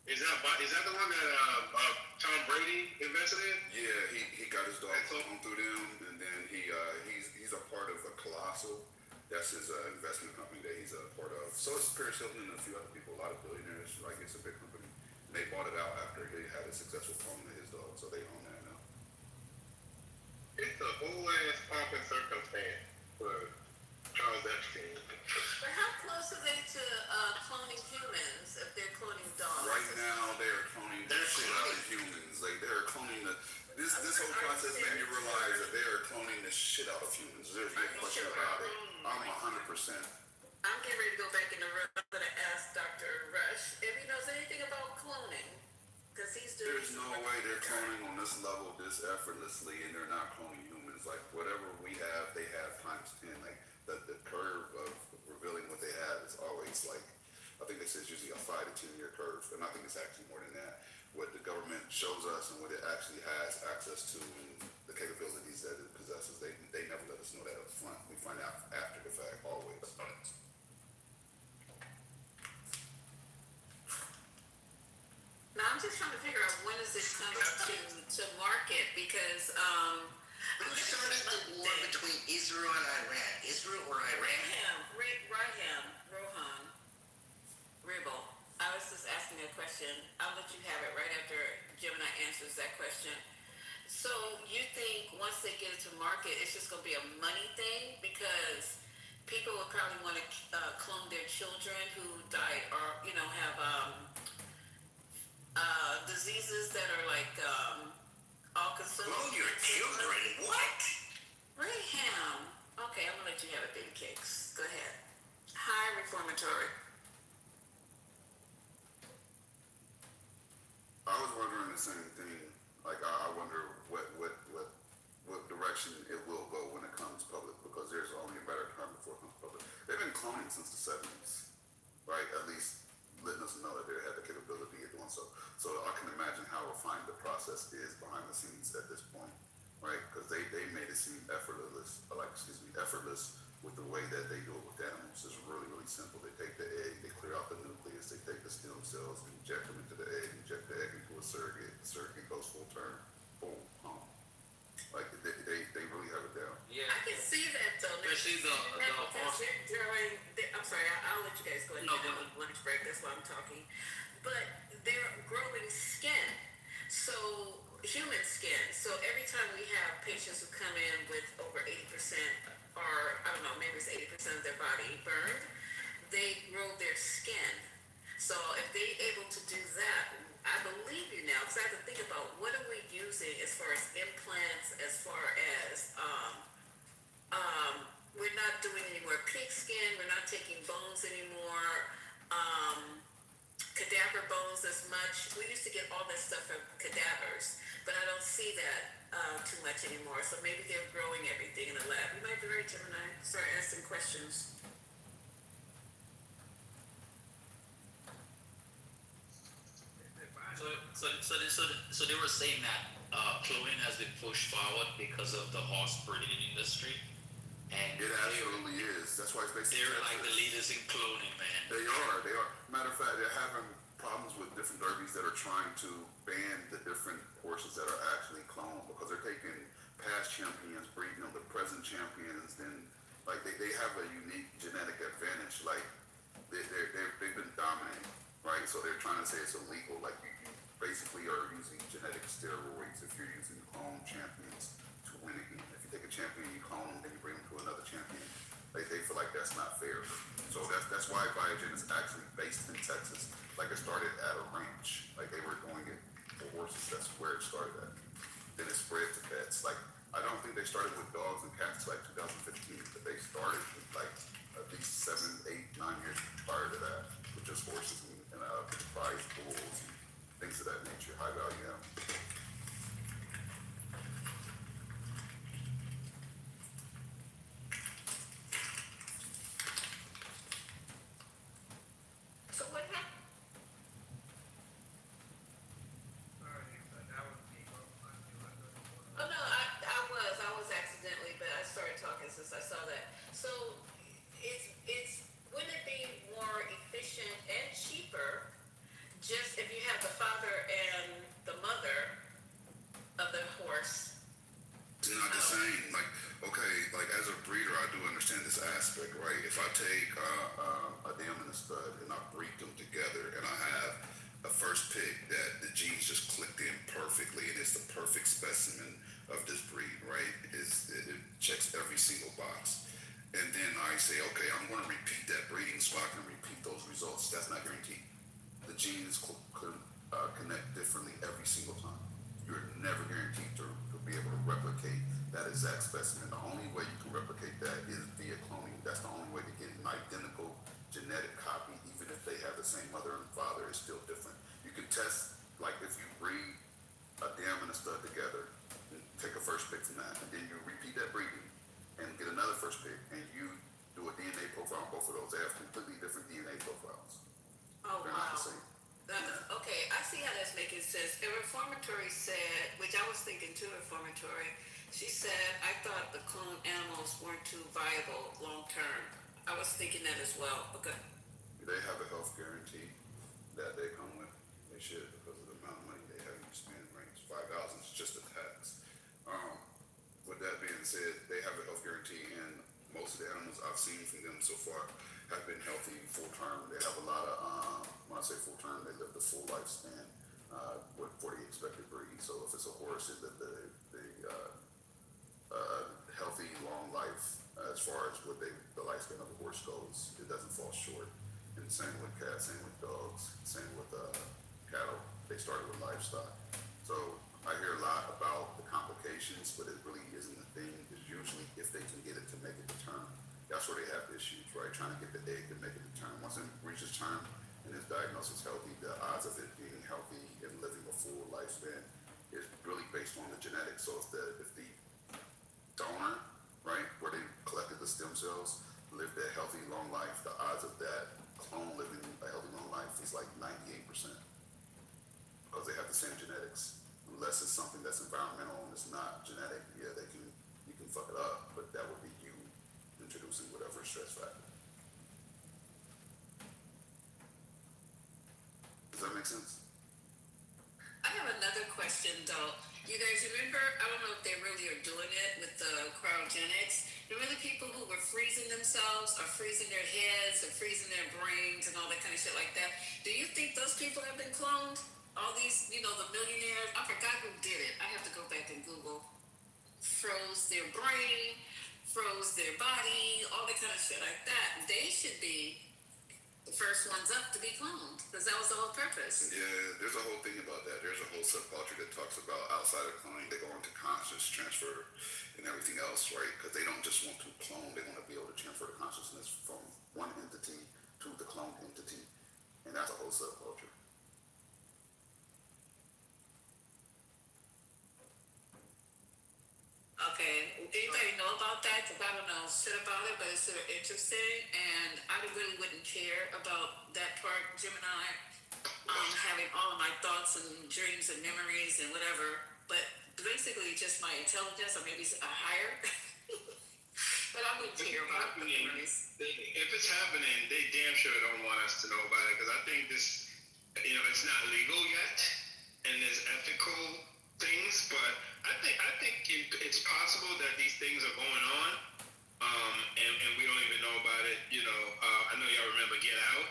Is that the one that Tom Brady invested in? Yeah, he got his dog cloned through them, and then he's a part of a Colossal. That's his investment company that he's a part of. So it's Paris Hilton and a few other people, a lot of billionaires. Like it's a big company. And they bought it out after he had a successful cloning of his dog, so they own that now. It's a whole ass pomp and circumstance for Charles Epstein. But how close are they to cloning humans if they're cloning dogs? Right now, they are cloning the shit out of humans. Like they're cloning this whole process made me realize that they are cloning the shit out of humans. There's no question about it. I'm 100%. I'm getting ready to go back in the room. I'm going to ask Dr. Rush if he knows anything about cloning. Because he's doing. There's no way they're cloning on this level, this effortlessly, and they're not cloning humans. Like whatever we have, they have times 10. Like the curve of revealing what they have is always like, I think they say it's usually a 5 to 10 year curve, and I think it's actually more than that. What the government shows us and what it actually has access to and the capabilities that it possesses, they never let us know that up front. We find out after the fact always. Now I'm just trying to figure out when is it coming to market because Who started the war between Israel and Iran? Israel or Iran? Rohan Ribble. I was just asking a question. I'll let you have it right after Gemini answers that question. So you think once they get it to market, it's just going to be a money thing because people will probably want to clone their children who died or have diseases that are like all consuming. Clone your children? What? Raham. Okay, I'm gonna let you have it, baby cakes. Go ahead. Hi, reformatory. I was wondering the same thing. Like I wonder what direction it will go when it comes public, because there's only a better time before it comes public. They've been cloning since the 70s, right? At least letting us know that they had the capability of doing so. So I can imagine how refined the process is behind the scenes at this point, right? Because they made it seem effortless with the way that they do it with animals. It's really, really simple. They take the egg, they clear out the nucleus, they take the stem cells, inject them into the egg, inject the egg into a surrogate. The surrogate goes full term, boom, home. Like they really have it down. Yeah. I can see that though. Especially I'm sorry, I'll let you guys go ahead and have a lunch break. That's why I'm talking. But they're growing skin. So human skin. So every time we have patients who come in with over 80% or I don't know, maybe it's 80% of their body burned, they grow their skin. So if they're able to do that, I believe you now, because I have to think about what are we using as far as implants, as far as we're not doing any more pig skin, we're not taking bones anymore, cadaver bones as much. We used to get all that stuff from cadavers, but I don't see that too much anymore. So maybe they're growing everything in the lab. You might be right, Gemini. Start asking questions. So they were saying that cloning has been pushed forward because of the horse breeding industry, and it absolutely is. That's why it's basically they're like the leaders in cloning, man. They are. Matter of fact, they're having problems with different derbies that are trying to ban the different horses that are actually cloned because they're taking past champions, breeding them the present champions. Then, like they have a unique genetic advantage. Like they've been dominating, right? So they're trying to say it's illegal. Like you basically are using genetic steroids if you're using clone champions to win a game. If you take a champion, you clone them, then you bring them to another champion. Like they feel like that's not fair. So that's why Biogen is actually based in Texas. Like it started at a ranch. Like they were doing it for horses. That's where it started at. Then it spread to pets. Like I don't think they started with dogs and cats like 2015, but they started with like at least 7, 8, 9 years prior to that with just horses and prize bulls and things of that nature, high value animals. sis. I saw that. So it's wouldn't it be more efficient and cheaper just if you have the father and the mother of the horse? It's not the same. Like, okay, like as a breeder, I do understand this aspect, right? If I take a dam and a stud and I breed them together, and I have a first pick that the genes just clicked in perfectly, and it's the perfect specimen of this breed, right? It checks every single box. And then I say, okay, I'm going to repeat that breeding so I can repeat those results. That's not guaranteed. The genes connect differently every single time. You're never guaranteed to be able to replicate that exact specimen. The only way you can replicate that is via cloning. That's the only way to get an identical genetic copy, even if they have the same mother and father, is still different. You can test, like if you breed a dam and a stud together, and take a first pick from that, and then you repeat that breeding and get another first pick, and you do a DNA profile on both of those. They have completely different DNA profiles. Oh, They're wow. not the same. Okay, I see how that's making sense. A reformatory said, which I was thinking too, reformatory, she said, I thought the cloned animals weren't too viable long term. I was thinking that as well. Okay. They have a health guarantee that they come with. They should, because of the amount of money they have in the spend range. $5,000 is just a tax. With that being said, they have a health guarantee, and most of the animals I've seen from them so far have been healthy full term. They have a lot of, when I say full term, they live the full lifespan for the expected breed. So if it's a horse, it live the healthy long life as far as what the lifespan of a horse goes. It doesn't fall short. And same with cats, same with dogs, same with cattle. They started with livestock. So I hear a lot about the complications, but it really isn't a thing. It's usually if they can get it to make it to term. That's where they have issues, right? Trying to get the egg to make it to term. Once it reaches term and is diagnosed as healthy, the odds of it being healthy and living a full lifespan is really based on the genetics. So if the donor, right, where they collected the stem cells, lived a healthy long life, the odds of that clone living a healthy long life is like 98%, because they have the same genetics. Unless it's something that's environmental and it's not genetic, yeah, you can fuck it up, but that would be you introducing whatever stress factor. Does that make sense? I have another question though. You guys remember, I don't know if they really are doing it with the cryogenics. Remember the people who were freezing themselves or freezing their heads or freezing their brains and all that kind of shit like that? Do you think those people have been cloned? All these, the millionaires, I forgot who did it. I have to go back and Google. Froze their brain, froze their body, all that kind of shit like that. They should be the first ones up to be cloned, because that was the whole purpose. Yeah, there's a whole thing about that. There's a whole subculture that talks about outside of cloning, they go into conscious transfer and everything else, right? Because they don't just want to clone, they want to be able to transfer the consciousness from one entity to the cloned entity. And that's a whole subculture. Okay, anybody know about that? Because I don't know shit about it, but it's sort of interesting, and I really wouldn't care about that part, Gemini, having all of my thoughts and dreams and memories and whatever, but basically just my intelligence, or maybe a higher. But I wouldn't care about the memories. If it's happening, they damn sure don't want us to know about it, because I think this, it's not legal yet, and there's ethical things, but I think it's possible that these things are going on, and we don't even know about it. I know y'all remember Get Out,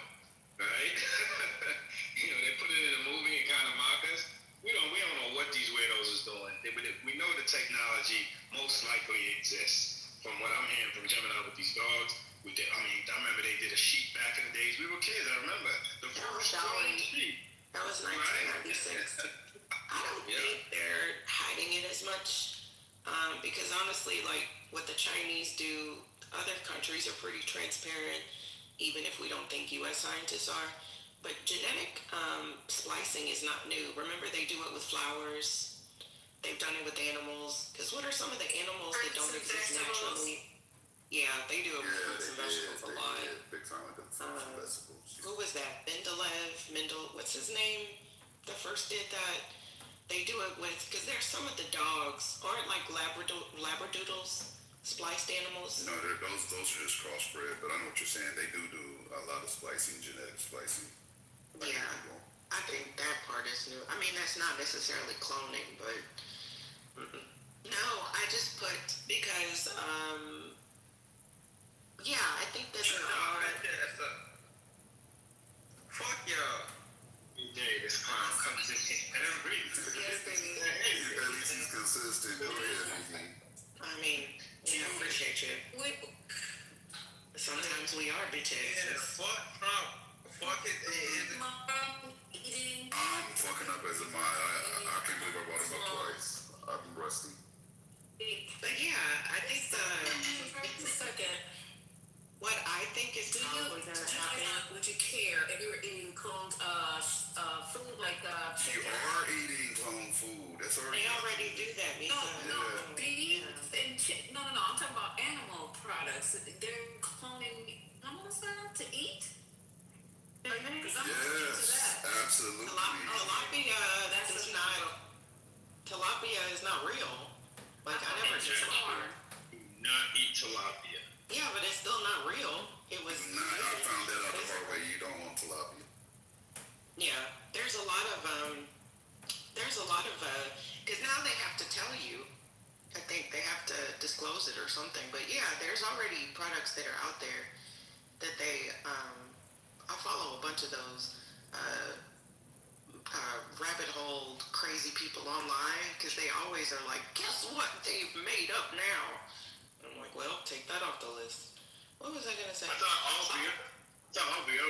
right? They put it in a movie and kind of mock us. We don't know what these weirdos is doing. We know the technology most likely exists. From what I'm hearing from Gemini with these dogs, I remember they did a sheep back in the days. We were kids. I remember the first sheep. That was 1996. I don't think they're hiding it as much, because honestly, like what the Chinese do, other countries are pretty transparent, even if we don't think U.S. scientists are. But genetic splicing is not new. Remember, they do it with flowers. They've done it with animals. Because what are some of the animals that don't exist naturally? Yeah, they do it with fruits and vegetables a lot. Big time with the fruits and vegetables. Who was that? What's his name? That first did that. They do it with, because there's some of the dogs aren't like labradoodles. spliced animals. No, those are just crossbred, but I know what you're saying. They do a lot of splicing, genetic splicing. Like Yeah, I think that part is new. I mean, that's not necessarily cloning, but no, I just put because yeah, I think that there are. Fuck y'all. Yeah, this clown comes in every Yes, baby. At least he's consistent. Go ahead, Nikki. I mean, yeah, I appreciate you. Sometimes we are bitches. Yeah, fuck Trump. Fuck it. I'm fucking up as a mind. I can't believe I brought him up twice. I'm rusty. But yeah, I think Just a second. what I think is probably gonna happen. Would you care if you were eating cloned food like You are eating clone food. That's already. They already do that, Misa. beef and no. I'm talking about animal products. They're cloning animals now to eat. Yes, absolutely. Tilapia is not real. Like I never just not eat tilapia. Yeah, but it's still not real. It was. Nah, I found that out the hard way. You don't want tilapia. Yeah, there's a lot of because now they have to tell you. I think they have to disclose it or something. But yeah, there's already products that are out there that they. I follow a bunch of those rabbit hole crazy people online because they always are like, guess what they've made up now? And I'm like, well, take that off the list. What was I gonna say? I thought all the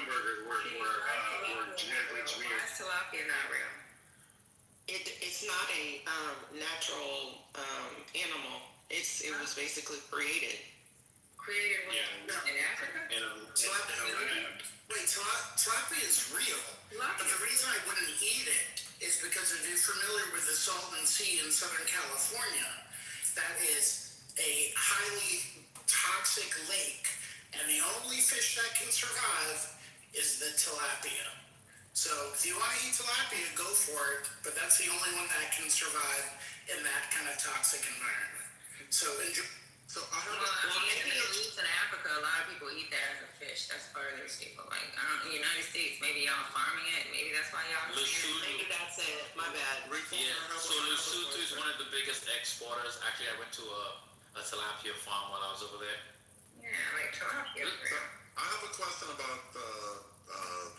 burgers were genetically engineered. Why is tilapia not real? It's not a natural animal. It was basically created. Created in Africa? Wait, tilapia is real. But the reason I wouldn't eat it is because if you're familiar with the Salton Sea in Southern California, that is a highly toxic lake, and the only fish that can survive is the tilapia. So if you want to eat tilapia, go for it, but that's the only one that can survive in that kind of toxic environment. So enjoy. So maybe at least in Africa, a lot of people eat that as a fish. That's part of their staple. Like, I don't know, United States, maybe y'all farming it. Maybe that's why y'all. Maybe that's it. My bad. Yeah. So Lesotho is one of the biggest exporters. Actually, I went to a tilapia farm while I was over there. Yeah, like tilapia. I have a question about the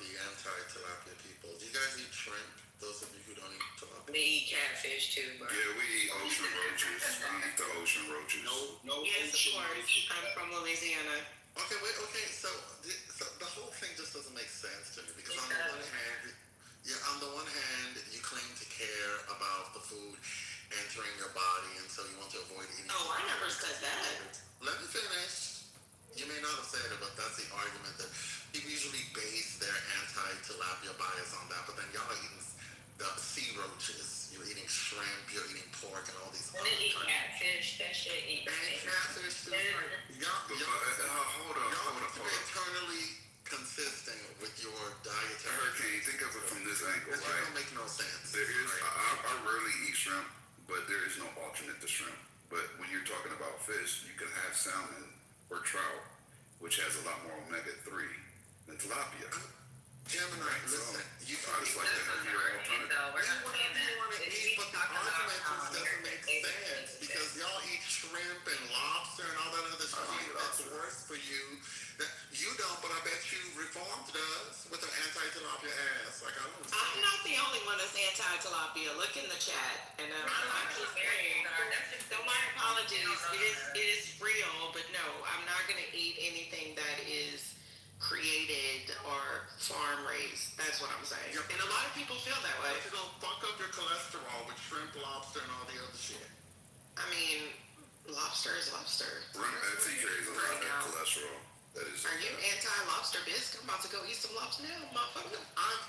anti-tilapia people. Do you guys eat shrimp? Those of you who don't eat tilapia. They eat catfish too, bro. Yeah, we eat ocean roaches. We eat the ocean roaches. No. Yes, of course. I'm from Louisiana. Okay, so the whole thing just doesn't make sense to me because on the one hand, you claim to care about the food entering your body, and so you want to avoid eating. Oh, I never said that. Let me finish. You may not have said it, but that's the argument that people usually base their anti-tilapia bias on that. But then y'all are eating the sea roaches, you're eating shrimp, you're eating pork, and all these. And they eat catfish. That shit eat. And catfish too. Hold on. Internally consistent with your dietary. Hurricane, think of it from this angle, That right? don't make no sense. There is. I rarely eat shrimp, but there is no alternate to shrimp. But when you're talking about fish, you can have salmon or trout, which has a lot more omega-3 than tilapia. Gemini, listen, you I just like to have your alternative. but the argument just doesn't make sense because y'all eat shrimp and lobster and all that other shit that's worse for you. You don't, but I bet you Reformed does with an anti-tilapia ass. Like, I don't know. I'm not the only one that's anti-tilapia. Look in the chat. And I'm just saying, so my apologies. It is real, but no, I'm not going to eat anything that is created or farm raised. That's what I'm saying. Yep. And a lot of people feel that way. But you don't fuck up your cholesterol with shrimp, lobster, and all the other shit. I mean, lobster is lobster. TK is a lot of cholesterol. That is. Are you anti-lobster bisque? I'm about to go eat some lobster now, motherfucker. I'm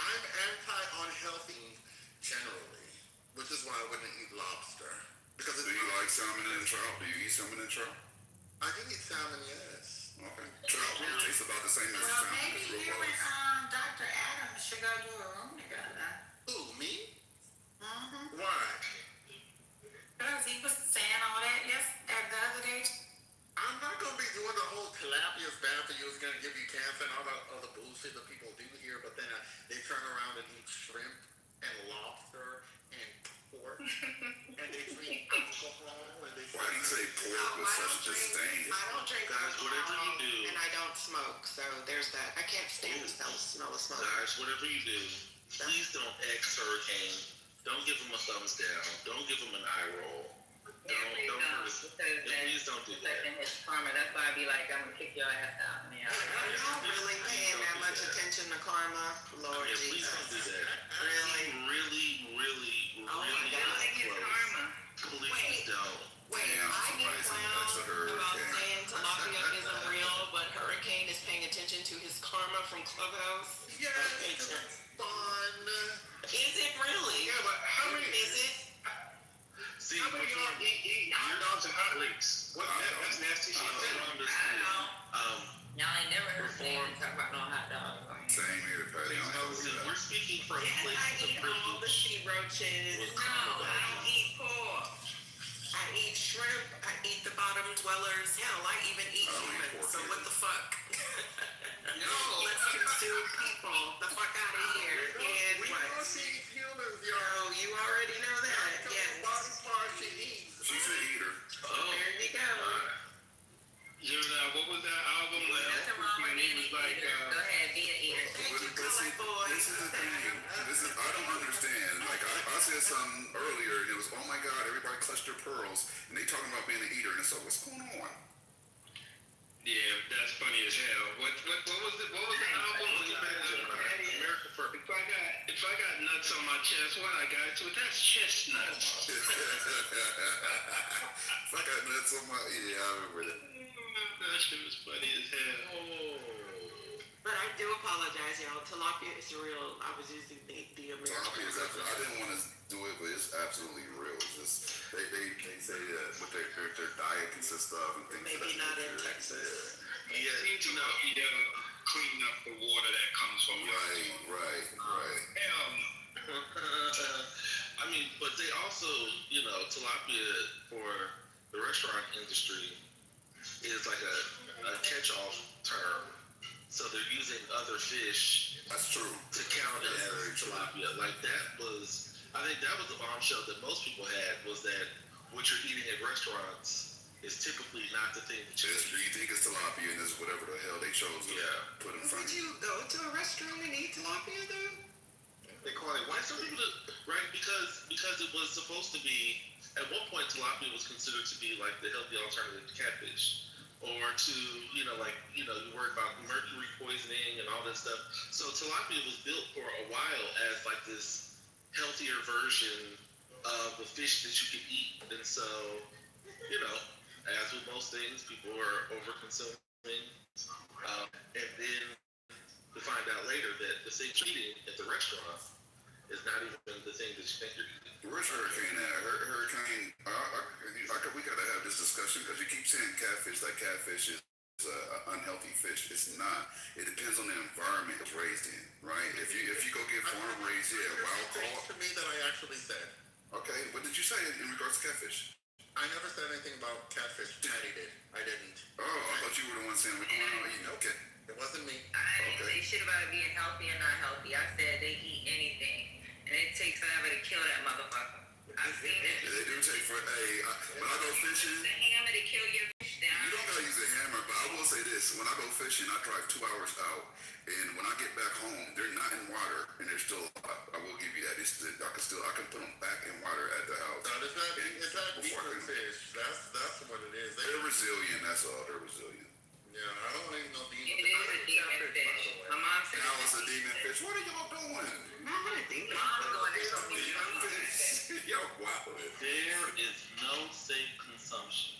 anti-unhealthy generally, which is why I wouldn't eat lobster. Because Do you like salmon and trout? Do you eat salmon and trout? I do eat salmon, yes. Okay. Trout tastes about the same as Well, salmon. maybe It's real you close. and Dr. Adams should go do a room together. Who, me? Mm-hmm. Why? Cause he was saying all that the other day. I'm not gonna be doing the whole tilapia's bad for you. It's gonna give you cancer and all that other bullshit that people do here. But then they turn around and eat shrimp and lobster and pork, and they drink alcohol and they. Why do you say pork with such disdain? I don't drink Guys, whatever you do, and I don't smoke, so there's that. I can't stand the smell of smoke. guys, whatever you do, please don't X Hurricane. Don't give him a thumbs down. Don't give him an eye roll. Please Don't don't, hurt his. because Please don't do that. affecting his karma. That's why I be like, I'm gonna kick your ass out, man. I'm not really paying that much attention to karma, Lord Yeah, please Jesus. don't do that. Really? Really Oh my really God. I get karma. Please don't. Wait, Damn, I get somebody's clowned next to her, about yeah. saying tilapia isn't real, but Hurricane is paying attention to his karma from Clubhouse. Yes, Okay, it's sir. fun. Is it really? Yeah, but how many? Is it? See, How many y'all eat hot dogs and hot links? What? That's nasty shit. Y'all ain't never heard me talk about no hot dogs. Same here, Patty. I don't See, know we're speaking from a Yes, place I of eat all the sea roaches. No, I don't eat pork. I eat shrimp. I eat the bottom dwellers. Hell, I even eat I don't eat humans. pork So what either. the fuck? Yo, Let's consume people. The fuck out of here. And we what? don't see humans, yo. Oh, you already know that. Yes. Body part she eats. She's an eater. There you go. What was that album? Nothing wrong with being an eater. Go ahead, be an eater. Thank you, But see, color boy. this is the thing. I don't understand. Like I said something earlier, and it was, oh my God, everybody clutched their pearls, and they talking about being an eater, and so what's going on? Yeah, that's funny as hell. What was it? What was the album? America First. If I got nuts on my chest, what I got to it? That's chestnuts. If I got nuts on my, yeah, I remember that. That shit was funny as hell. But I do apologize, y'all. Tilapia is real. I was using the American. Tilapia is absolutely, I didn't want to do it, but it's absolutely real. It's just, they say that what their diet consists of and things Maybe of that not in nature. Texas. Yeah, tilapia clean up the water that comes from Right. Hell no. I mean, but they also, tilapia for the restaurant industry is like a catch-all term. So they're using other fish. That's true. To count as tilapia. Like I think that was the bombshell that most people had, was that what you're eating at restaurants is typically not the thing that you eat. You think it's tilapia, and it's whatever the hell they chose to put in front Would of you. you go to a restaurant and eat tilapia though? They call it white. Some people, right? Because it was supposed to be, at one point, tilapia was considered to be like the healthy alternative to catfish, or to you worry about mercury poisoning and all that stuff. So tilapia was built for a while as like this healthier version of the fish that you could eat, and so as with most things, people are over consuming, and then to find out later that the thing you're eating at the restaurant is not even the thing that you think you're eating. Where's Hurricane at? Hurricane, we gotta have this discussion, because you keep saying catfish. That catfish is an unhealthy fish. It's not. It depends on the environment it's raised in, right? If you go get farm raised, wild caught. To me that I actually said. Okay, what did you say in regards to catfish? I never said anything about catfish. Patty did. I didn't. Oh, I thought you were the one saying we're going on eating. Okay. It wasn't me. I didn't say shit about it being healthy and not healthy. I said they eat anything, and it takes forever to kill that motherfucker. I've seen it. They do take when I go fishing. The hammer to kill your fish down. You don't gotta use a hammer, but I will say this: when I go fishing, I drive 2 hours out, and when I get back home, they're not in water, and they're still alive. I will give you that. I can put them back in water at the house. No, it's not deeper fish. That's what it is. They're resilient. That's all. They're resilient. Yeah, I don't even know demon. It is a demon fish. My mom said Now it's a demon fish. What are y'all doing? Not a demon. Mom's going to show me. Yo, wow. There is no safe consumption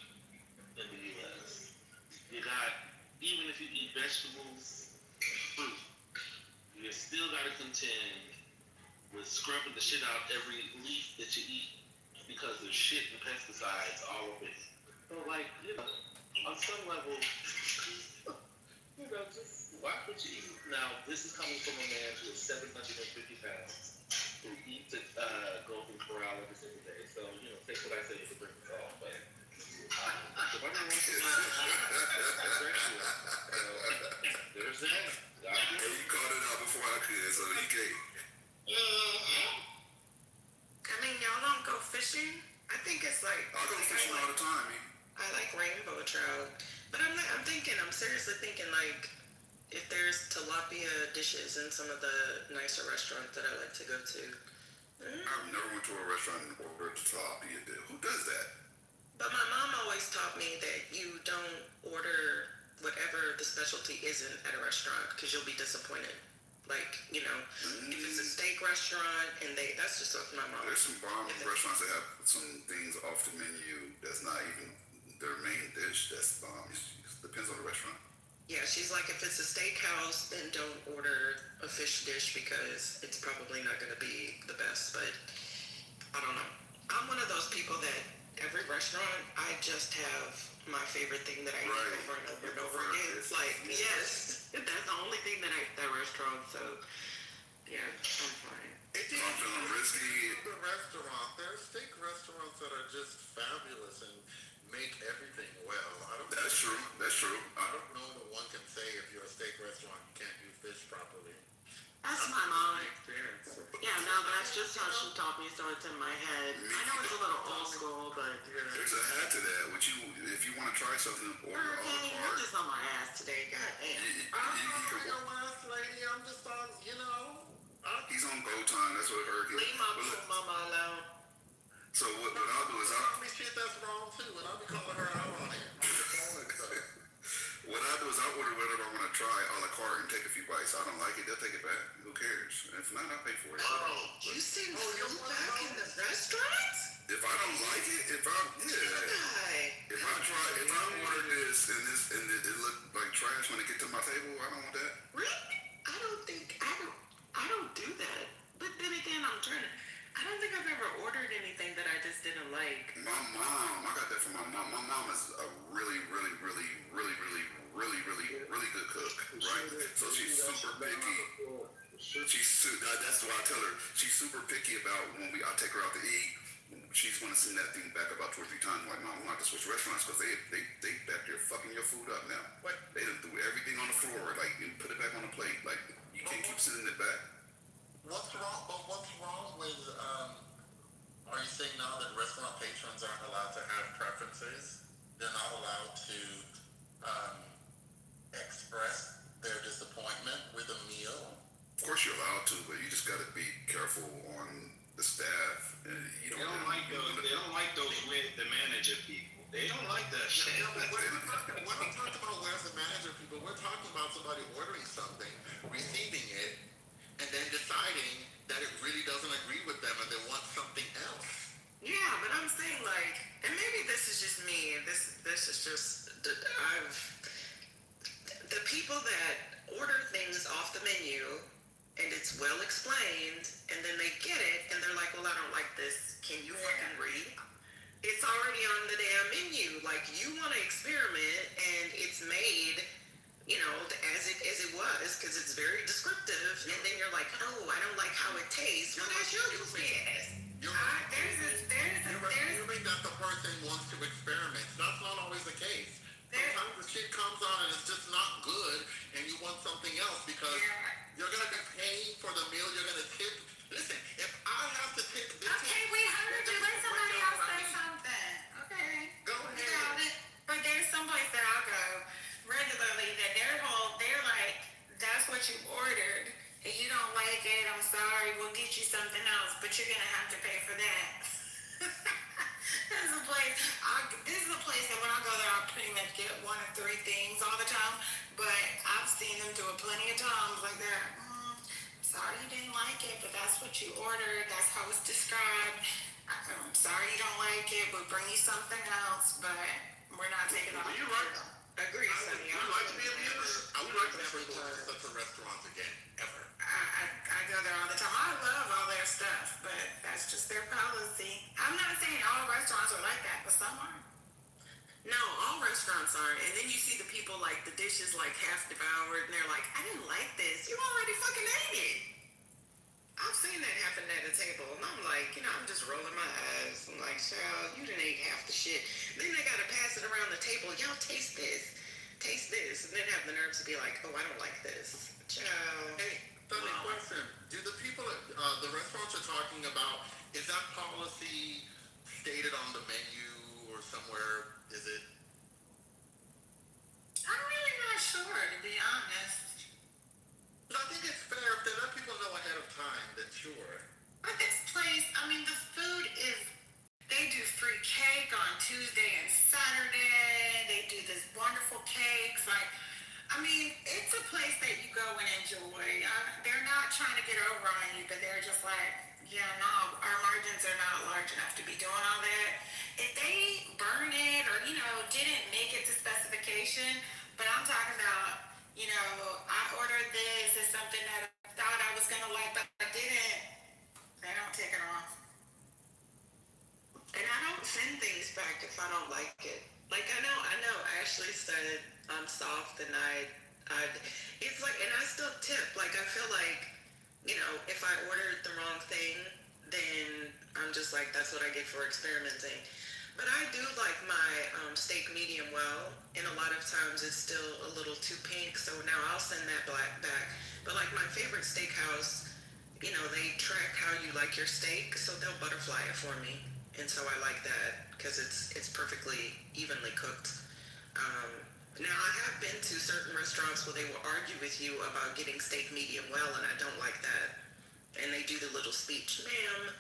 in the U.S. You got, even if you eat vegetables, fruit, you still got to contend with scrubbing the shit out every leaf that you eat, because there's shit and pesticides all over it. So on some level, just watch what you eat. Now, this is coming from a man who is 750 pounds, who eats at Golden Corral every single day. So, That's what I said. You could bring the phone, but whatever wants to do, there's that. You called it out before I could, so you can't. I mean, y'all don't go fishing? I think it's like... I go fishing all the time. I like rainbow trout. But I'm seriously thinking, like, if there's tilapia dishes in some of the nicer restaurants that I like to go to. I've never went to a restaurant and ordered tilapia. Who does that? But my mom always taught me that you don't order whatever the specialty isn't at a restaurant because you'll be disappointed. Like, if it's a steak restaurant and that's just what my mom. There's some bomb restaurants that have some things off the menu that's not even their main dish. That's bomb. It depends on the restaurant. Yeah, she's like, if it's a steakhouse, then don't order a fish dish because it's probably not going to be the best. But I don't know. I'm one of those people that every restaurant, I just have my favorite thing that I eat over and over and over again. It's like, yes, that's the only thing that I eat at that restaurant. So, yeah, I'm fine. I'm feeling risky. The restaurant, there are steak restaurants that are just fabulous and make everything well. That's true. I don't know that one can say if you're a steak restaurant you can't do fish properly. That's my mom. Yeah, no, that's just how she taught me, so it's in my head. I know it's a little old school, but... There's a hat to that. If you want to try something, order a la You're carte. just on my ass today, goddamn. I'm not on your ass, lady. I'm just on, He's on go time. That's what Herc is. Leave my poor mama alone. So what I'll do is shit that's wrong too, and I'll be calling her out on it. What I do is I order whatever I want to try a la carte and take a few bites. I don't like it, they'll take it back. Who cares? If not, I'll pay for it. You send food back in the restaurant? If I don't like it, if I order this and it look like trash when it get to my table, I don't want that. Really? I don't do that. But then again, I don't think I've ever ordered anything that I just didn't like. My mom, I got that from my mom. My mom is a really, really, really, really, really, really, really, really good cook, right? So she's super picky. That's why I tell her she's super picky about when I take her out to eat. She's gonna send that thing back about 2 or 3 times. Like, Mom, we want to switch restaurants because they back there fucking your food up now. What? They done threw everything on the floor. Like, you put it back on the plate. Like, you can't keep sending it back. What's wrong with, are you saying now that restaurant patrons aren't allowed to have preferences? They're not allowed to express their disappointment with a meal? Of course you're allowed to, but you just got to be careful on the staff. And They don't like those with the manager people. They don't like that shit. Yeah, but we're not talking about where's the manager people. We're talking about somebody ordering something, receiving it, and then deciding that it really doesn't agree with them and they want something else. Yeah, but I'm saying, like, and maybe this is just me. This is just the people that order things off the menu and it's well explained, and then they get it and they're like, well, I don't like this. Can you fucking read? It's already on the damn menu. Like, you want to experiment, and it's made, as it was, because it's very descriptive. And then you're like, oh, I don't like how it tastes. Well, that's your business. You mean that the person wants to experiment. That's not always the case. Sometimes the shit comes on and it's just not good, and you want something else because you're going to be paying for the meal. You're going to tip. Listen, if I have to tip this... Okay, we heard you. Let somebody else say something. Okay. Go ahead. You got it. But there's someplace that I'll go regularly that they're like, that's what you ordered. If you don't like it, I'm sorry, we'll get you something else, but you're going to have to pay for that. This is a place that when I go there, I pretty much get 1 or 3 things all the time, but I've seen them do it plenty of times like that. Sorry you didn't like it, but that's what you ordered. That's how it's described. I'm sorry you don't like it. We'll bring you something else, but we're not taking it off. You're right. Agree, Sonny. I would like to be I would like to never go to such a restaurant again, ever. I go there all the time. I love all their stuff, but that's just their policy. I'm not saying all restaurants are like that, but some are. No, all restaurants aren't. And then you see the people, like, the dishes, like, half devoured, and they're like, I didn't like this. You already fucking ate it. I I've seen that happen at a table, and I'm like, I'm just rolling my eyes. I'm like, child, you didn't eat half the shit. Then they gotta pass it around the table. Y'all taste this, and then have the nerves to be like, oh, I don't like this, child. Hey, funny question. Do the people at the restaurants are talking about, is that policy stated on the menu or somewhere? Is it? I'm really not sure, to be honest. But I think it's fair if they let people know ahead of time, then sure. But this place, I mean, the food is, they do free cake on Tuesday and Saturday. They do this wonderful cakes. Like, I mean, it's a place that you go and enjoy. They're not trying to get over on you, but they're just like, yeah, no, our margins are not large enough to be doing all that. If they burn it or, didn't make it to specification, but I'm talking about, I ordered this as something that I thought I was going to like, but I didn't. They don't take it off. And I don't send things back if I don't like it. Like I know Ashley said I'm soft and it's like, and I still tip. Like I feel like, if I ordered the wrong thing, then I'm just like, that's what I get for experimenting. But I do like my steak medium well, and a lot of times it's still a little too pink, so now I'll send that black back. But like my favorite steakhouse, they track how you like your steak, so they'll butterfly it for me. And so I like that because it's perfectly evenly cooked. Now I have been to certain restaurants where they will argue with you about getting steak medium well, and I don't like that. And they do the little speech, ma'am,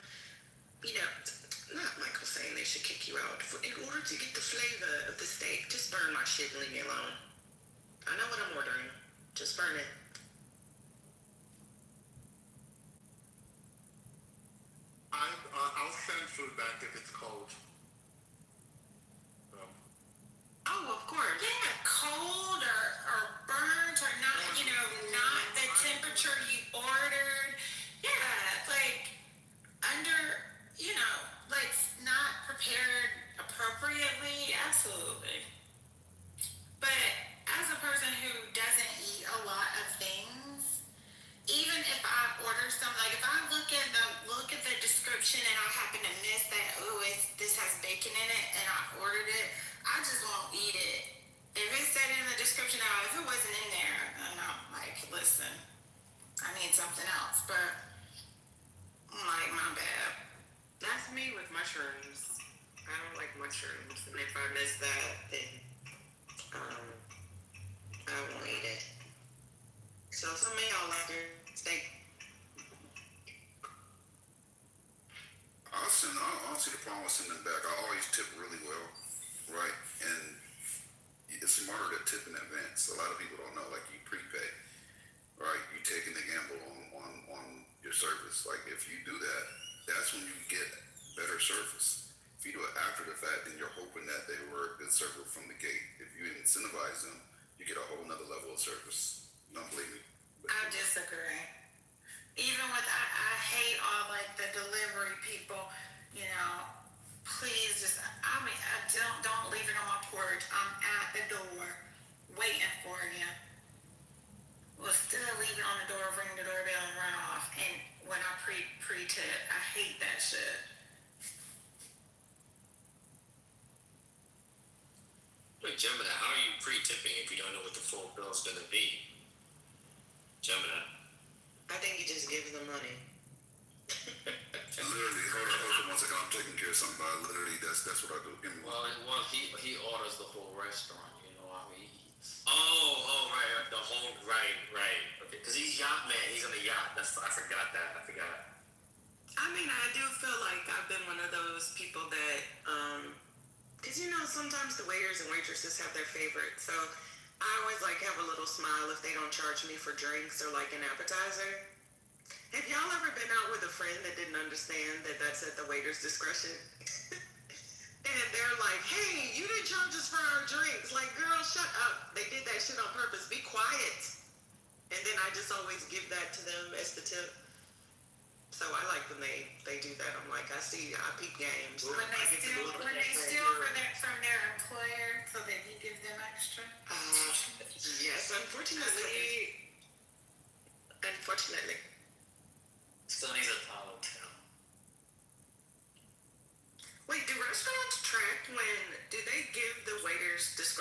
not Michael saying they should kick you out. In order to get the flavor of the steak, just burn my shit and leave me alone. I know what I'm ordering. Just burn it. I'll send food back if it's cold. Oh, of course. Yeah, cold or burnt or not, not the temperature you ordered. Yeah, like under, like not prepared appropriately. Absolutely. But as a person who doesn't eat a lot of things, even if I order something, like if I look at the description and I happen to miss that, this has bacon in it, and I ordered it, I just won't eat it. If it said in the description, now if it wasn't in there, then I'm like, listen, I need something else. But I'm like, my bad. That's me with mushrooms. I don't like mushrooms, and if I miss that, then I won't eat it. So some of y'all like your steak. I'll see the problem with sending them back. I always tip really well, right? And it's smarter to tip in advance. A lot of people don't know, like you prepay, right? You taking the gamble on your service. Like if you do that, that's when you get better service. If you do it after the fact, then you're hoping that they were a good server from the gate. If you incentivize them, you get a whole nother level of service. Don't believe me. I disagree. Even with, I hate all like the delivery people, please just, don't leave it on my porch. I'm at the door waiting for you. Well, still leave it on the door, ring the doorbell and run off. And when I pre-tip, I hate that shit. Wait, Gemini, how are you pre-tipping if you don't know what the full bill is going to be? Gemini. I think you just give them money. Literally, hold on 1 second. I'm taking care of something. That's what I do. Give me one. Well, he orders the whole restaurant. You know how he eats. Oh, right, the whole, right. Okay, because he's yacht man. He's on the yacht. I forgot that. I forgot. I mean, I do feel like I've been one of those people that, because sometimes the waiters and waitresses have their favorite. So I always have a little smile if they don't charge me for drinks or like an appetizer. Have y'all ever been out with a friend that didn't understand that that's at the waiter's discretion? And they're like, hey, you didn't charge us for our drinks. Like, girl, shut up. They did that shit on purpose. Be quiet. And then I just always give that to them as the tip. So I like when they do that. I'm like, I peep games. When they steal from their employer so that you give them extra? Yes, unfortunately. So let me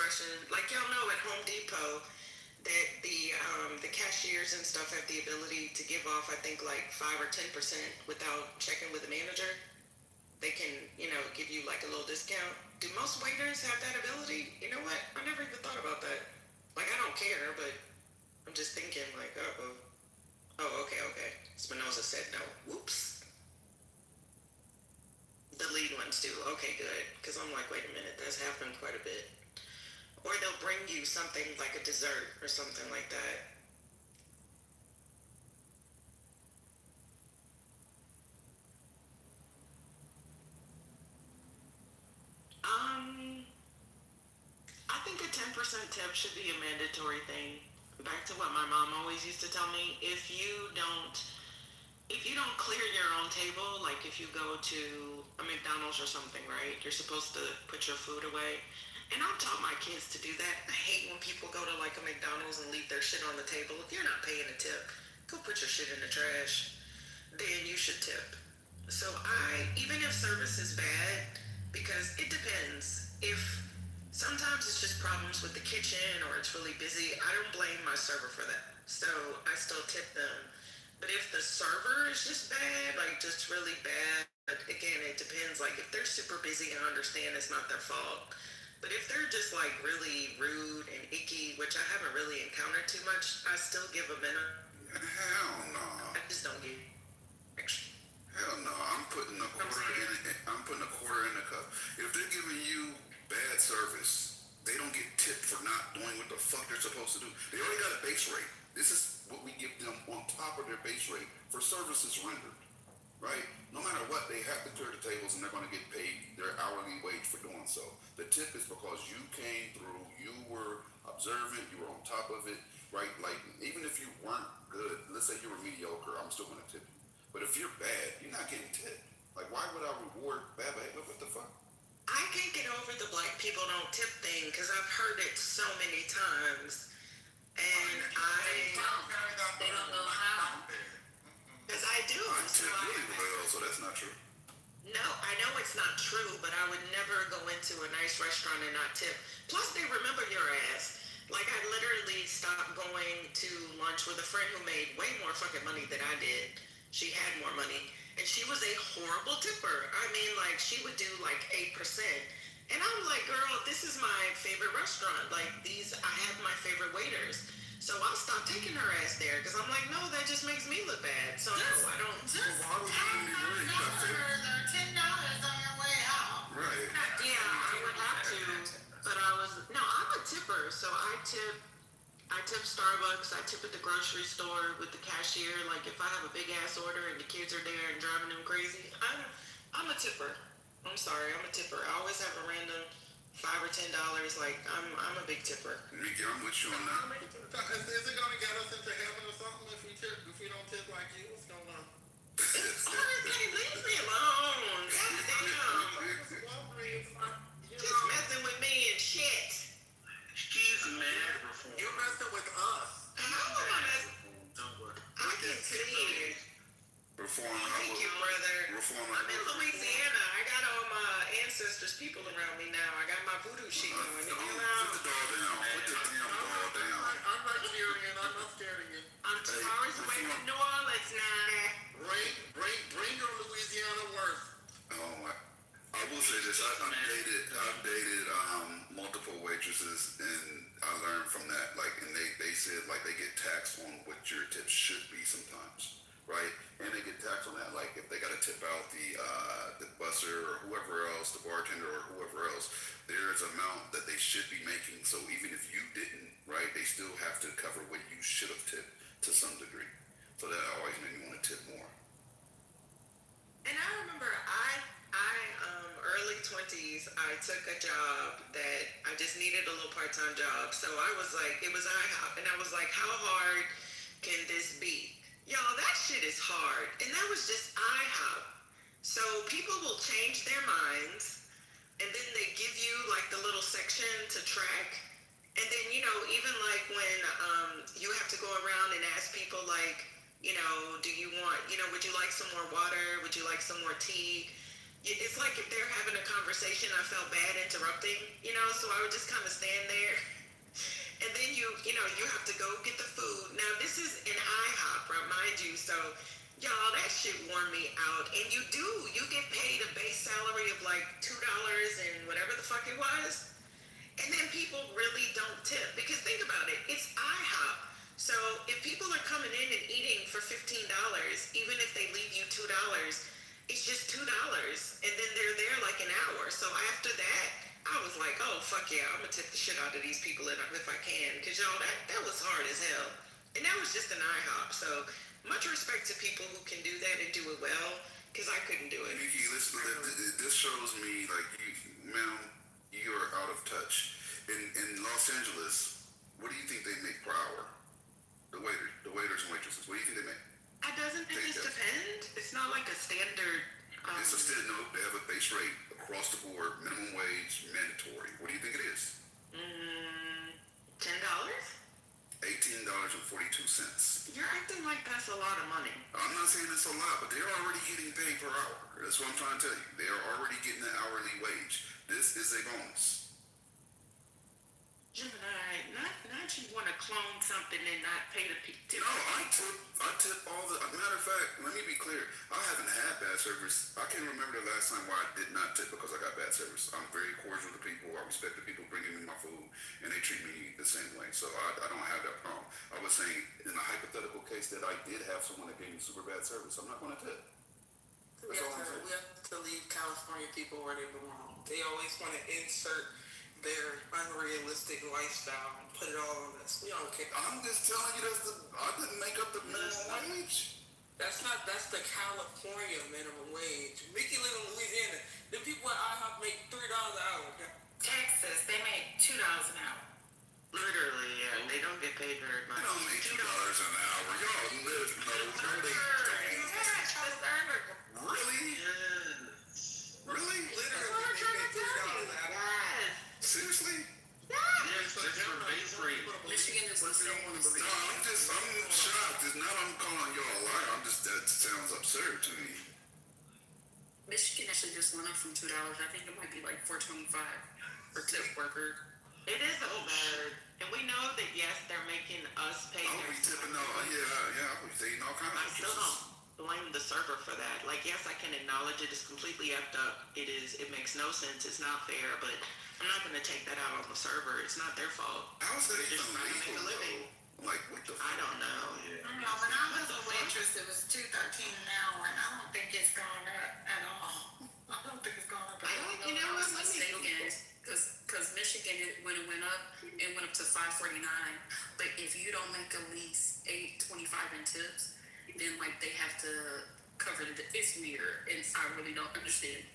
expression, like y'all know at Home Depot, that the cashiers and stuff have the ability to give off, I think, like 5 or 10% without checking with the manager. They can, give you like a little discount. Do most waiters have that ability? You know what? I never even thought about that. Like, I don't care, but I'm just thinking, like, uh-oh. Oh, okay. Spinoza said no. Whoops. The lead ones do. Okay, good. Because I'm like, wait a minute, that's happened quite a bit. Or they'll bring you something like a dessert or something like that. I think a 10% tip should be a mandatory thing. Back to what my mom always used to tell me, if you don't clear your own table, like if you go to a McDonald's or something, right? You're supposed to put your food away. And I've taught my kids to do that. I hate when people go to like a McDonald's and leave their shit on the table. If you're not paying a tip, go put your shit in the trash. Then you should tip. So even if service is bad, because it depends. If sometimes it's just problems with the kitchen or it's really busy, I don't blame my server for that. So I still tip them. But if the server is just bad, like just really bad, again, it depends. Like if they're super busy, I understand it's not their fault. But if they're just like really rude and icky, which I haven't really encountered too much, I still give a minute. Hell no. I just don't give extra. Hell no. I'm putting a quarter in the cup. If they're giving you bad service, they don't get tipped for not doing what the fuck they're supposed to do. They already got a base rate. This is what we give them on top of their base rate for services rendered, right? No matter what, they have to clear the tables and they're going to get paid their hourly wage for doing so. The tip is because you came through, you were observant, you were on top of it, right? Like, even if you weren't good, let's say you were mediocre, I'm still going to tip you. But if you're bad, you're not getting tipped. Like, why would I reward bad behavior? What the fuck? I can't get over the black people don't tip thing because I've heard it so many times. And They don't know how. Because I do. I tip really well, so that's not true. No, I know it's not true, but I would never go into a nice restaurant and not tip. Plus, they remember your ass. Like, I literally stopped going to lunch with a friend who made way more fucking money than I did. She had more money. And she was a horrible tipper. I mean, like, she would do like 8%. And I'm like, girl, this is my favorite restaurant. Like, I have my favorite waiters. So I'll stop taking her ass there because I'm like, no, that just makes me look bad. So no, I don't. Just tell her they're $10 on your way out. Right. Yeah, I would have to. But I'm a tipper. So I tip Starbucks. I tip at the grocery store with the cashier. Like if I have a big ass order and the kids are there and driving them crazy, I'm a tipper. I'm sorry, I'm a tipper. I always have a random $5 or $10. Like I'm a big tipper. Mickey, I'm with you on that. Is it gonna get us into heaven or something if we don't tip like you? What's going on? Honestly, leave me alone. Goddamn. Just messing with me and shit. Excuse me. You're messing with us. How am I messing? Don't worry. I can see. Thank you, brother. I'm in Louisiana. I got all my ancestors' people around me now. I got my voodoo shit going. You know? Put the dog down. Put the damn dog down. I'm Nigerian. I'm not scared of you. I'm 2 hours away from New Orleans now. Bring your Louisiana worth. Oh my! I will say this: I've dated multiple waitresses, and I learned from that. Like, and they said like they get taxed on what your tips should be sometimes, right? And they get taxed on that. Like if they got to tip out the busser or whoever else, the bartender or whoever else, there's an amount that they should be making. So even if you didn't, right, they still have to cover what you should have tipped to some degree. So that always made me want to tip more. And I remember early 20s, I took a job that I just needed a little part-time job. So I was like, it was IHOP. And I was like, how hard can this be? Y'all, that shit is hard. And that was just IHOP. So people will change their minds. And then they give you like the little section to track. And then, even like when you have to go around and ask people like, do you want, would you like some more water? Would you like some more tea? it's like if they're having a conversation, I felt bad interrupting, you know, so I would just kind of stand there. And then you know, you have to go get the food. Now, this is an IHOP, mind you, so y'all, that shit wore me out. And you get paid a base salary of like $2 and whatever the fuck it was. And then people really don't tip because think about it, it's IHOP. So if people are coming in and eating for $15, even if they leave you $2, it's just $2, and then they're there like an hour. So after that, I was like, oh fuck yeah, I'm gonna tip the shit out of these people if I can, because y'all, that was hard as hell, and that was just an IHOP. So much respect to people who can do that and do it well, because I couldn't do it. Nikki, listen, this shows me like ma'am, you're out of touch. In Los Angeles, what do you think they make per hour? The waiters and waitresses. What do you think they make? Doesn't it just depend? It's not like a standard. It's a standard. No, they have a base rate across the board, minimum wage, mandatory. What do you think it is? $10. $18.42. You're acting like that's a lot of money. I'm not saying it's a lot, but they're already getting paid per hour. That's what I'm trying to tell you. They are already getting an hourly wage. This is a bonus. Gemini, not you want to clone something and not pay the people. No, I tip all the. Matter of fact, let me be clear. I haven't had bad service. I can't remember the last time where I did not tip because I got bad service. I'm very cordial to people. I respect the people bringing me my food, and they treat me the same way. So I don't have that problem. I was saying in a hypothetical case that I did have someone that gave me super bad service, I'm not going to tip. We have to leave California people where they belong. They always want to insert their unrealistic lifestyle and put it all on us. We don't care. I'm just telling you, I didn't make up the minimum wage. That's the California minimum wage. Mickey live in Louisiana. The people at IHOP make $3 an hour. Texas, they make $2 an hour. Literally, yeah. They don't get paid very much. They don't make $2 an hour. Y'all live Really? Really? Literally, they make $3 an hour. Seriously? Yes, that's for base rate. Michigan is the same. No, I'm shocked. It's not I'm calling y'all a liar. That sounds absurd to me. Michigan actually just went up from $2. I think it might be like $4.25 for tip worker. It is absurd. And we know that, yes, they're making us pay I'll be tipping all, yeah, I'll be taking all kinds I of still don't blame the server for that. Like, yes, I can acknowledge it is completely effed up. It makes no sense. It's not fair, but I'm not going to take that out on the server. It's not their fault. How's that They're just even trying to make a legal, living. though? Like, what the fuck? I don't know. I don't know. When I was a waitress, it was $2.13 an hour, and I don't think it's gone up at all. I don't think it's gone up at all. You know I what? was mistaken, because Michigan, when it went up, it went up to $5.49. But if you don't make at least $8.25 in tips, then like they have to cover the. It's weird, and I really don't understand.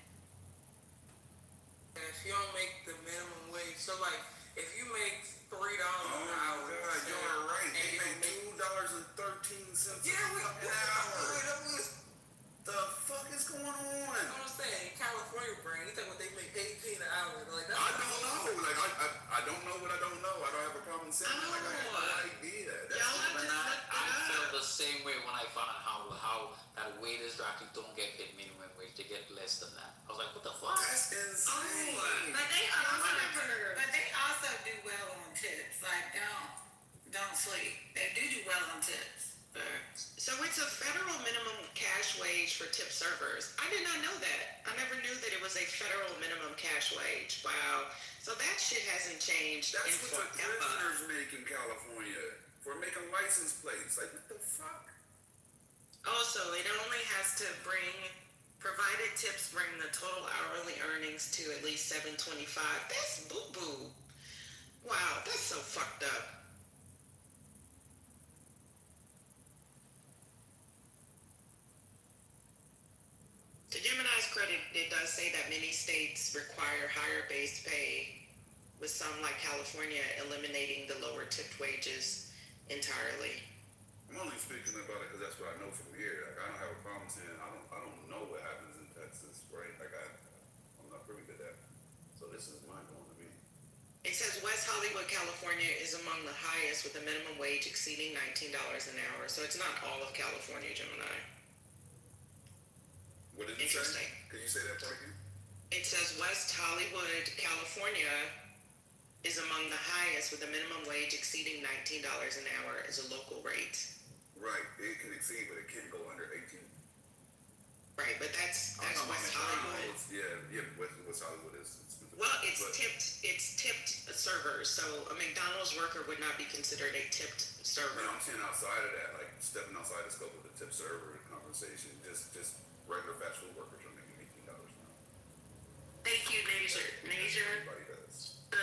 If you don't make the minimum wage, so like if you make $3 an hour, God, you're right. They make $2.13 yeah, an hour. The fuck is going on? I'm saying California brain, you think what they make 18 an hour? Like that's I don't know. Like I don't know what I don't know. I don't have a problem saying that. Like I have no idea. I felt the same way when I found out how that waiters actually don't get paid minimum wage. They get less than that. I was like, what the fuck? That's insane. But they also do well on tips. Like don't sleep. They do well on tips. So it's a federal minimum cash wage for tip servers. I did not know that. I never knew that it was a federal minimum cash wage. Wow. So that shit hasn't changed That's in what the forever. prisoners make in California for making license plates. Like, what the fuck? Also, it only has to provided tips bring the total hourly earnings to at least $7.25. That's boo-boo. Wow, that's so fucked up. To Gemini's credit, it does say that many states require higher base pay, with some like California eliminating the lower tipped wages entirely. I'm only speaking about it because that's what I know from here. Like, I don't have a problem saying I don't know what happens in Texas, right? Like I'm not privy to that. So this is mind blowing to me. It says West Hollywood, California is among the highest with a minimum wage exceeding $19 an hour. So it's not all of California, Gemini. What did it Interesting. say? Can you say that part again? It says West Hollywood, California is among the highest with a minimum wage exceeding $19 an hour as a local rate. Right. It can exceed, but it can't go under 18. Right, but that's West Hollywood. Yeah, West Hollywood is. Well, it's tipped servers, so a McDonald's worker would not be considered a tipped server. No, I'm saying outside of that, like stepping outside the scope of the tip server conversation, just regular fast food workers are making $18 an hour. Thank you, Nasia. Everybody does. The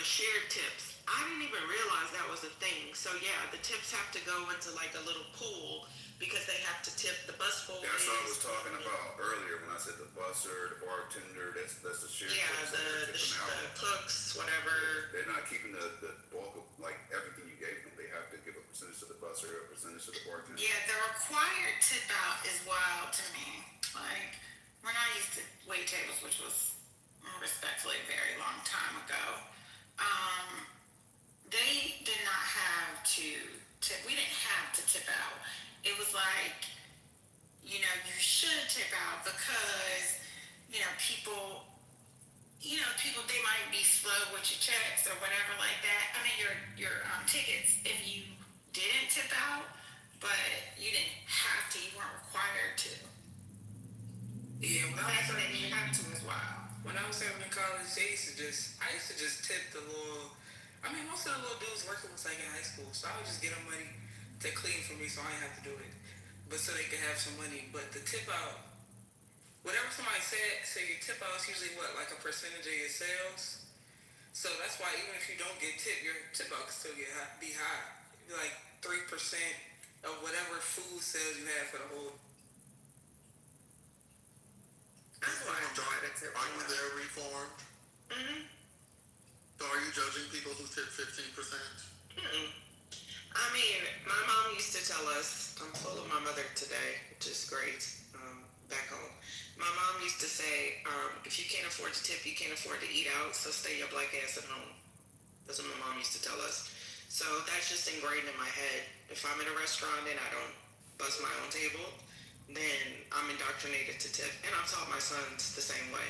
shared tips. I didn't even realize that was a thing. So yeah, the tips have to go into like a little pool because they have to tip the busboy. That's what I was talking about earlier when I said the busser, the bartender. That's the shared. Yeah, tips the cooks, whatever. They're not keeping the bulk of like everything you gave them. They have to give a percentage to the busser, a percentage to the bartender. Yeah, the required tip out is wild to me. Like, when I used to wait tables, which was respectfully a very long time ago, they did not have to tip. We didn't have to tip out. It was like, you should tip out because, people, they might be slow with your checks or whatever like that. I mean, your tickets, if you didn't tip out, but you didn't have to, you weren't required to. Yeah, But that's what they have to as well. when I was having in college, I used to just tip the little. I mean, most of the little dudes working was like in high school, so I would just get them money to clean for me, so I didn't have to do it. But so they could have some money. But the tip out, whatever somebody said, so your tip out is usually what, like a percentage of your sales. So that's why even if you don't get tip, your tip out can still be high. Like 3% of whatever food sales you have for the whole. That's why I try to tip. Are you there reformed? Mm-hmm. So are you judging people who tip 15%? Mm-mm. I mean, my mom used to tell us, I'm full of my mother today, which is great, back home. My mom used to say, if you can't afford to tip, you can't afford to eat out, so stay your black ass at home. That's what my mom used to tell us. So that's just ingrained in my head. If I'm in a restaurant and I don't bust my own table, then I'm indoctrinated to tip. And I've taught my sons the same way.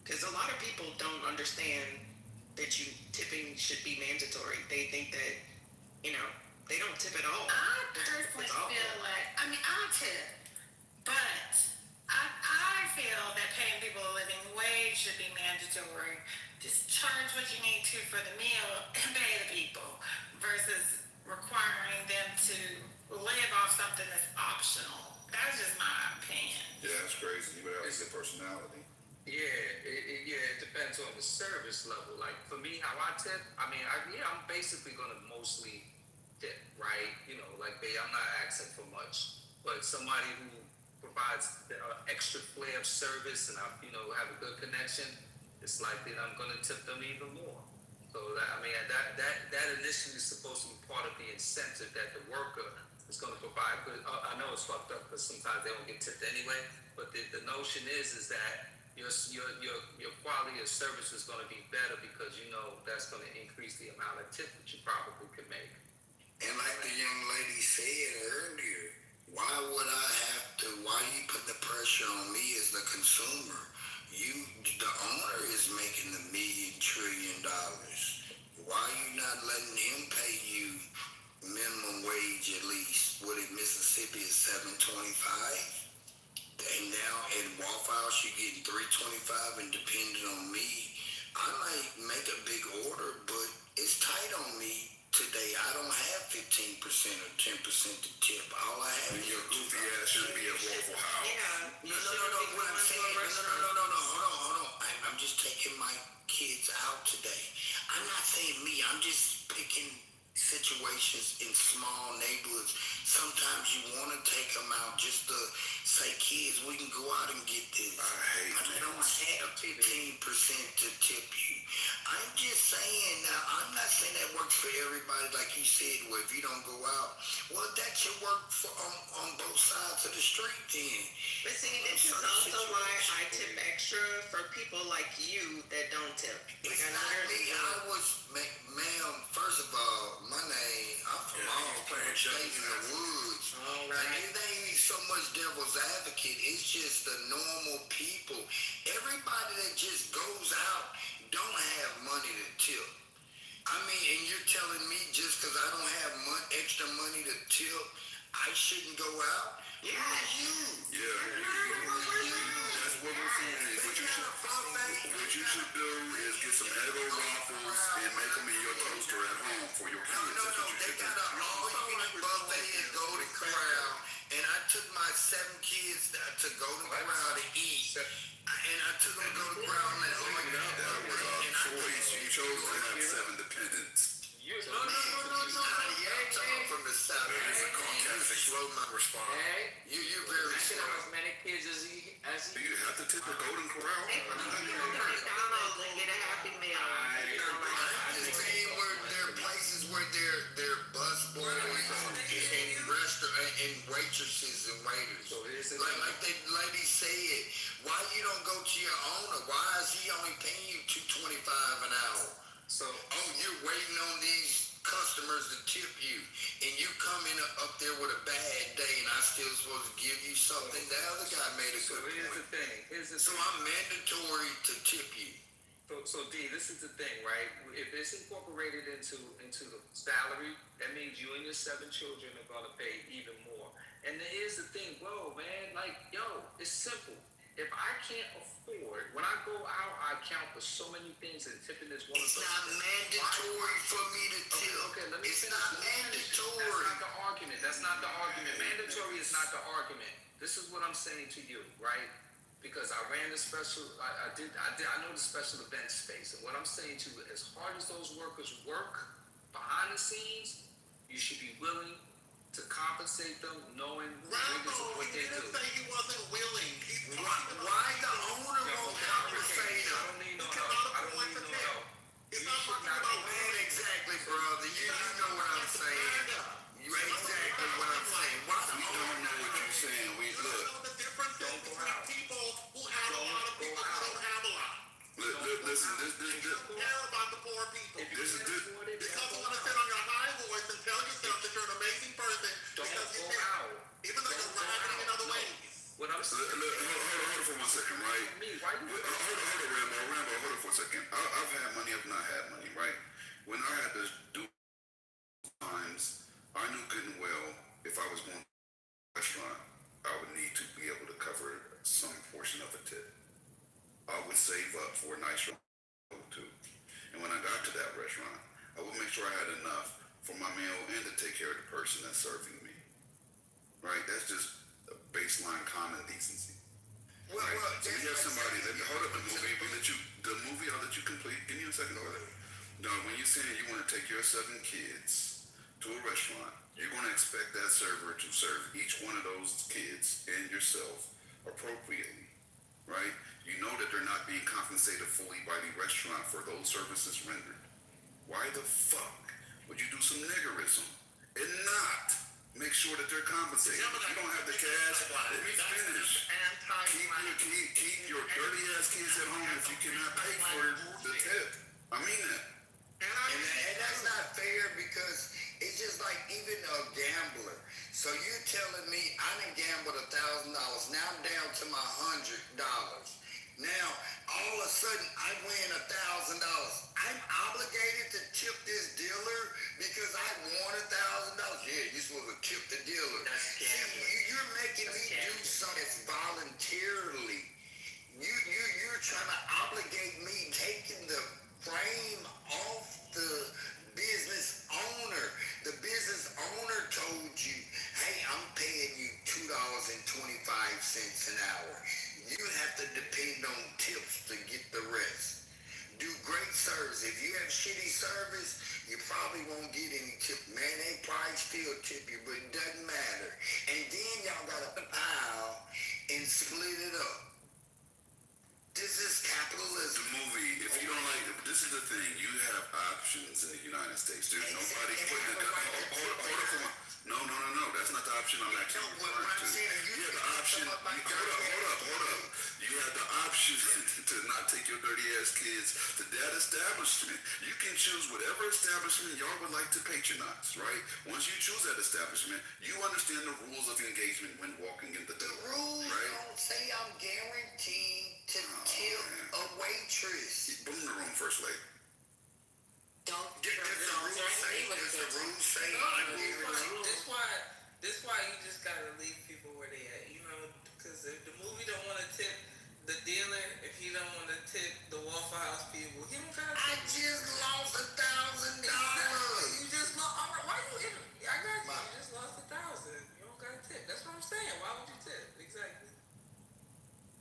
Because a lot of people don't understand that tipping should be mandatory. They think that, they don't tip at all. I personally feel like, I'll tip, but I feel that paying people a living wage should be mandatory. Just charge what you need to for the meal and pay the people versus requiring them to live off something that's optional. That's just my opinion. Yeah, that's crazy. You better have a good personality. Yeah, it depends on the service level. Like for me, how I tip, I'm basically gonna mostly tip, right? I'm not asking for much, but somebody who provides extra flair of service and I have a good connection, it's likely that I'm gonna tip them even more. So that initially is supposed to be part of the incentive that the worker is gonna provide good. I know it's fucked up because sometimes they don't get tipped anyway, but the notion is that your quality of service is going to be better because that's going to increase the amount of tip that you probably could make. And like the young lady said earlier, why you put the pressure on me as the consumer? The owner is making $1 trillion. Why are you not letting him pay you minimum wage at least? What in Mississippi is $7.25? And now at Waffle House you're getting $3.25, and depending on me, I might make a big order, but it's tight on me today. I don't have 15% or 10% to tip. All I have is your goofy ass should be at Waffle House. No. What I'm saying, no. Hold on. I'm just taking my kids out today. I'm not saying me. I'm just picking situations in small neighborhoods. Sometimes you want to take them out just to say, kids, we can go out and get this. I don't have 15% to tip you. I'm just saying, now, I'm not saying that works for everybody, like you said, well, if you don't go out, well, that should work on both sides of the street then. But see, this is also why I tip extra for people like you that don't tip. It's not me. Ma'am, first of all, my name, I'm from all state in the woods. All right. And it ain't so much devil tip. I mean, and you're telling me just because I don't have extra money to tip, I shouldn't go out? Yeah. Yeah. That's what we're saying. What you should do is get some Eggo waffles and make them in your toaster at home for your kids. No, they got an all-you-can-eat buffet at Golden Corral, and I took my 7 kids to Golden Corral to eat, and I took them to Golden Corral and That was our choice. You chose to have 7 dependents. No. I'm talking from the South. There's a Caucasian slow not respond. You're very I should slow. have as many kids as he. Do you have to tip the Golden Corral? McDonald's and get a Happy Meal. I'm just saying where there are places where they're bus boys and restaurant and waitresses and waiters. Like the lady said, why you don't go to your owner? Why is he only paying you $2.25 an hour? So, you're waiting on these customers to tip you, and you coming up there with a bad day, and I still supposed to give you something. The other guy made a good point. Here's the So thing. I'm mandatory to tip you. So D, this is the thing, right? If it's incorporated into the salary, that means you and your 7 children are gonna pay even more. And then here's the thing, whoa, man, like, yo, it's simple. If I can't afford, when I go out, I account for so many things, and tipping is one of It's those. not mandatory for me to tip. Okay, let me It's finish. not mandatory. That's not the argument. That's not the argument. Mandatory is not the argument. This is what I'm saying to you, right? Because I ran the special, I know the special event space, and what I'm saying to you, as hard as those workers work behind the scenes, you should be willing to compensate them, knowing the rigors of what they do. Say he wasn't willing. Why the owner won't compensate him? I don't need no help. It's not talking about Man, exactly, brother. You know what I'm saying. You exactly what I'm saying. Why the We don't know what you're saying. We look. the difference between people who have a lot of people who don't have a lot. Listen, Care about the poor people. this is this. Because you want to sit on your high horse and tell yourself that you're an amazing person because you care. Even though you're bragging in other ways. What I'm saying. Hold on for 1 second, right? Hold on, Rambo, hold on for a second. I've had money, I've not had money, right? When I had to do times, I knew good and well if I was going to a restaurant, I would need to be able to cover some portion of a tip. I would save up for a nice restaurant too. And when I got to that restaurant, I would make sure I had enough for my meal and to take care of the person that's serving me. Right? That's just a baseline common decency. Well, So we have somebody that hold up the movie. I'll let you complete. Give me a second. No, when you're saying you want to take your 7 kids to a restaurant, you're going to expect that server to serve each one of those kids and yourself appropriately, right? You know that they're not being compensated fully by the restaurant for those services rendered. Why the fuck would you do some niggerism and not make sure that they're compensated? If you don't have the cash, let me finish. Keep your dirty ass kids at home if you cannot pay for the tip. I mean that. And that's not fair because it's just like even a gambler. So you're telling me I done gambled $1,000. Now I'm down to my $100. Now all of a sudden I win $1,000. I'm obligated to tip this dealer because I won $1,000. Yeah, you're supposed to tip the dealer. That's gambling. You're making me do something that's voluntarily. You're trying to obligate me taking the frame off the business owner. The business owner told you, hey, I'm paying you $2.25 an hour. You have to depend on tips to get the rest. Do great service. If you have shitty service, you probably won't get any tip. Man, they probably still tip you, but it doesn't matter. And then y'all got to pile and split it up. This is capitalism. The movie, if you don't like it, this is the thing, you have options in the United States. There's nobody putting it down. Hold up. No, that's not the option I'm actually referring to. You have the option, hold up. You have the option to not take your dirty ass kids to that establishment. You can choose whatever establishment y'all would like to patronize, right? Once you choose that establishment, you understand the rules of engagement when walking in the door. The rules right? don't say I'm guaranteed to tip a waitress. Boom the room, First Lady. This why you just gotta leave people where they at, you know, because if the movie don't want to tip the dealer, if he don't want to tip the Waffle House people, he don't gotta. I just lost $1,000. You just lost. All right, why you? I got you. You just lost 1,000. You don't gotta tip. That's what I'm saying. Why would you tip? Exactly.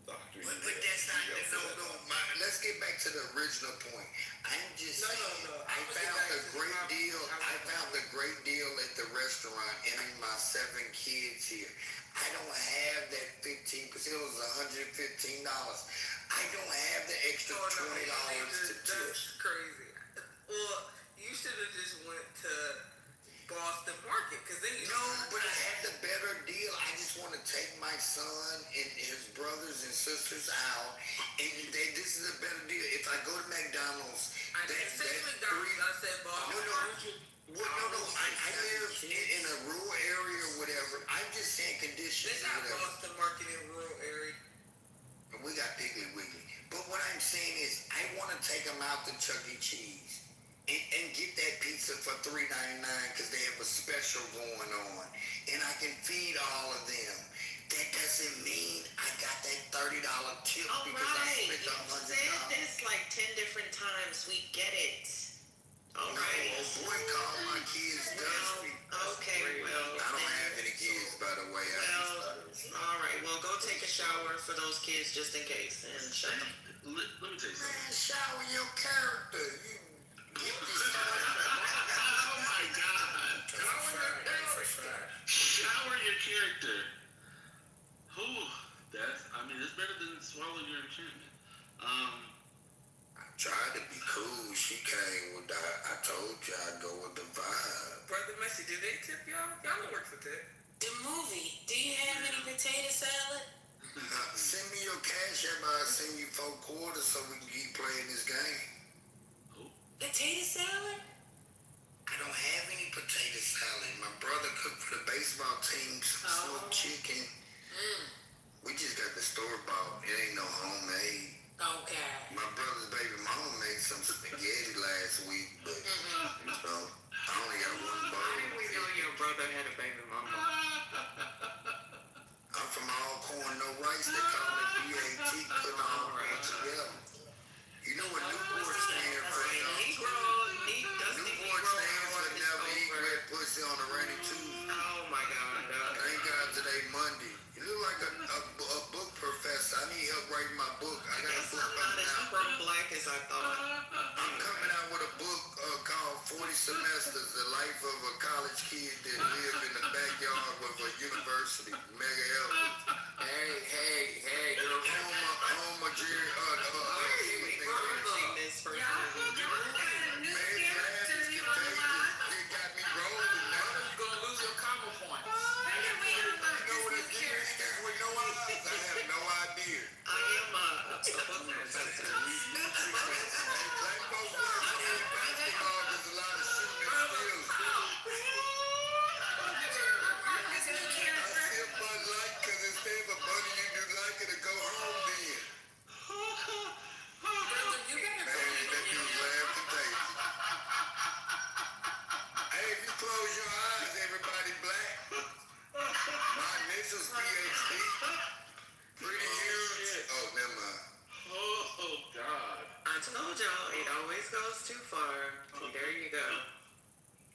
But that's not no. Let's get back to the original point. I'm just saying. No. I found a great deal. I found a great deal at the restaurant, and my 7 kids here. I don't have that 15%. It was $115. I don't have the extra $20 to tip. That's crazy. Well, you should have just went to Boston Market, because then you. No, but I had the better deal. I just want to take my son and his brothers and sisters out, and this is a better deal. If I go to McDonald's, I didn't say McDonald's. I said Boston Market. No. I live in a rural area or whatever. I'm just saying conditions. They got Boston Market in rural area. We got Piggly Wiggly. But what I'm saying is, I want to take them out to Chuck E. Cheese and get that pizza for $3.99 because they have a special going on, and I can feed all of them. That doesn't mean I got that $30 tip because I spent $100. You said this like 10 different times. We get it. All right. No, boy, call my kids Dusty. Okay, well. I don't have any kids, by the way. All right. Well, go take a shower for those kids just in case, and shut up. Let me tell you something. Man, shower your character. Oh my God. Shower your character. It's better than swallow your enchantment. I tried to be cool. She came with I told you I'd go with the vibe. Brother Messi, did they tip y'all? Y'all don't work for tip. The movie. Do you have any potato salad? Send me your cash app. I'll send you $4 so we can keep playing this game. Potato salad? I don't have any potato salad. My brother cooked for the baseball team some chicken. We just got the store bought. It ain't no homemade. Okay. My brother's baby mama made some spaghetti last week, but so I only got one bowl. How did we know your brother had a baby mama? I'm from all corn, no rice. They call it BAT, put all right together. You know what Newport stands for? Newport stands for never eat red pussy on a rainy Tuesday. Oh my God. Thank God today Monday. You look like a book professor. I need help writing my book. I got a book coming out. Pro-black as I thought. I'm coming out with a book called 40 Semesters, the life of a college kid that lived in the backyard of a university, mega helpful. Hey, you're home of Jerry, this person. It got me rolling now. You're gonna lose your comma point. You know what it is with no eyes? I have no idea. I am a book professor. Black folks play basketball. There's a lot of shooting and skills. I feel Bud Light because instead of a buddy, you do like it to go home then. Man, that dude laughed today. Hey, if you close your eyes, everybody black. My initials PhD. Pretty huge. Oh, never mind. Oh God. I told y'all it always goes too far. There you go.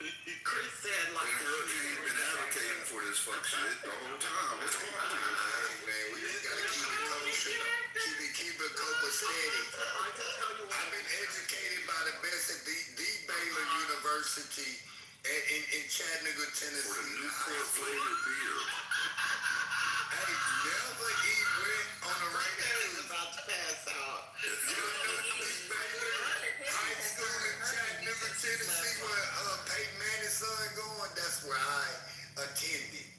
Chris said like You've been advocating for this fuck shit the whole time. What's going on? Hey, man, we just gotta keep it kosher. Keep it copacetic. I've been educated by the best at the Baylor University in Chattanooga, Tennessee. For the Newport flavored beer. Hey, never eat wet on a rainy Tuesday. about to pass out. You don't know East Baylor High School in Chattanooga, Tennessee, where Peyton Manning's son going? That's where I attended.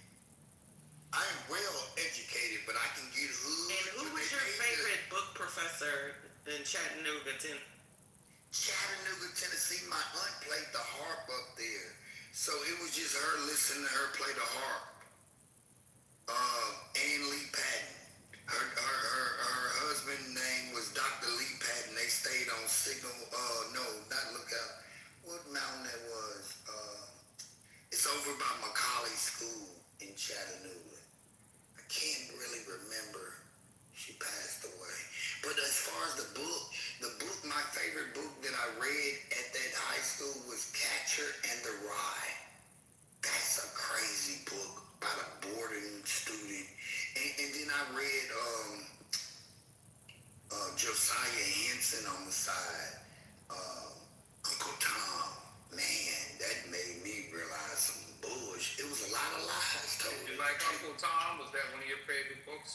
I'm well educated, but I can get hood. And who was your favorite book professor in Chattanooga, Tennessee? My aunt played the harp up there, so it was just her listening to her play the harp. Ann Lee Patton. Her husband's name was Dr. Lee Patton. They stayed on Signal. No, not Lookout. What mountain that was? It's over by Macaulay School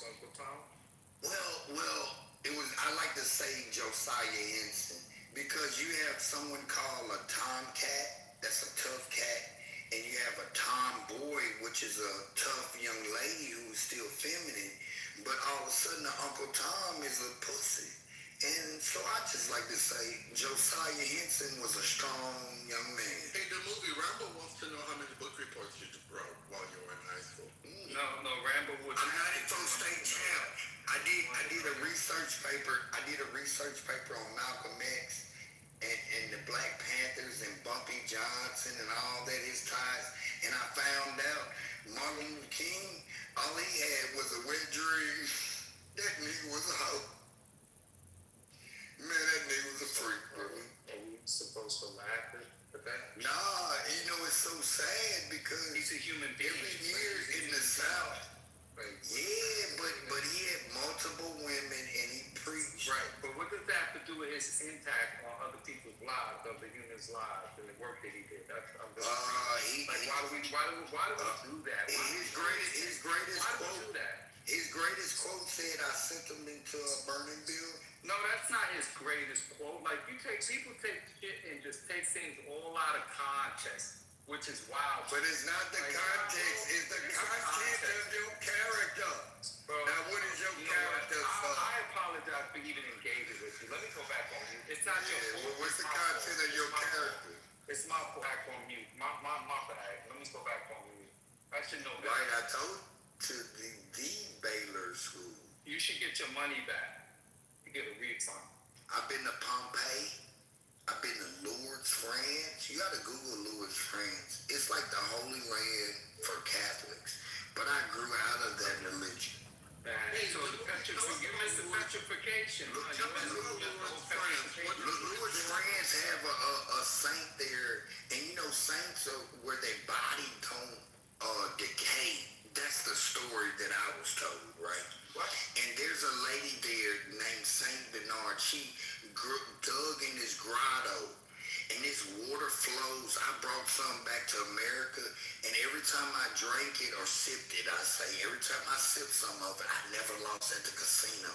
Uncle Tom? Well, it was. I like to say Josiah Henson because you have someone called a tomcat. That's a tough cat, and you have a tomboy, which is a tough young lady who's still feminine. But all of a sudden, the Uncle Tom is a pussy. And so I just like to say Josiah Henson was a strong young man. Hey, the movie Rambo wants to know how many book reports you wrote while you were in high school. No, Rambo was. I'm not in state champ. I did a research paper. I did a research paper on Malcolm X and the Black Panthers and Bumpy Johnson and all that his ties. And I found out Martin Luther King, all he had was a wet dream. That nigga was a hoe. Man, that nigga was a freak, bro. Are we supposed to laugh at that? Nah, you know it's so sad because He's a human being. every year in the South. Yeah, but he had multiple women and he preached. Right, but what does that have to do with his impact on other people's lives, other humans' lives, and the work that he did? That's why do we do that? His greatest why do quote. we do that? His greatest quote said, "I sent them into a burning building." No, that's not his greatest quote. Like people take shit and just take things all out of context, which is wild. But it's not the context; it's the content of your character. Bro, now, what is your character? I apologize for even engaging with you. Let me go back on you. It's not your fault. Well, what's the content of your character? It's my fault. Back on mute. My bad. Let me go back on mute. I should know that. Right, I told to the Baylor School. You should get your money back. You get a refund. I've been to Pompeii. I've been to Lourdes, France. You gotta Google Lourdes, France. It's like the Holy Land for Catholics. But I grew out of that religion. Hey, so you missed the petrification. Lourdes, France have a saint there, and you know saints are where their body don't decay. That's the story that I was told, right? What? And there's a lady there named Saint Bernard. She dug in this grotto, and this water flows. I brought some back to America, and every time I drank it or sipped it, every time I sipped some of it, I never lost at the casino.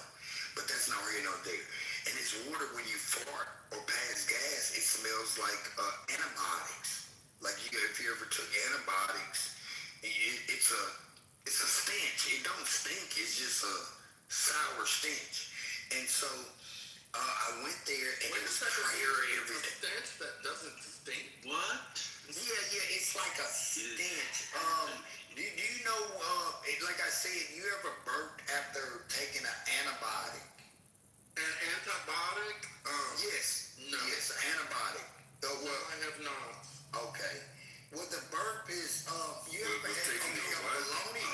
But that's not here nor there. And this water, when you fart or pass gas, it smells like antibiotics. Like if you ever took antibiotics, it's a stench. It don't stink. It's just a sour stench. And so I went there and it was prayer every day. Stench that doesn't stink. What? Yeah, it's like a stench. Do you know, like I said, you ever burped after taking an antibiotic? An antibiotic? Yes. No. Yes, antibiotic. No, I have not. Okay. Well, the burp is, you ever had bologna?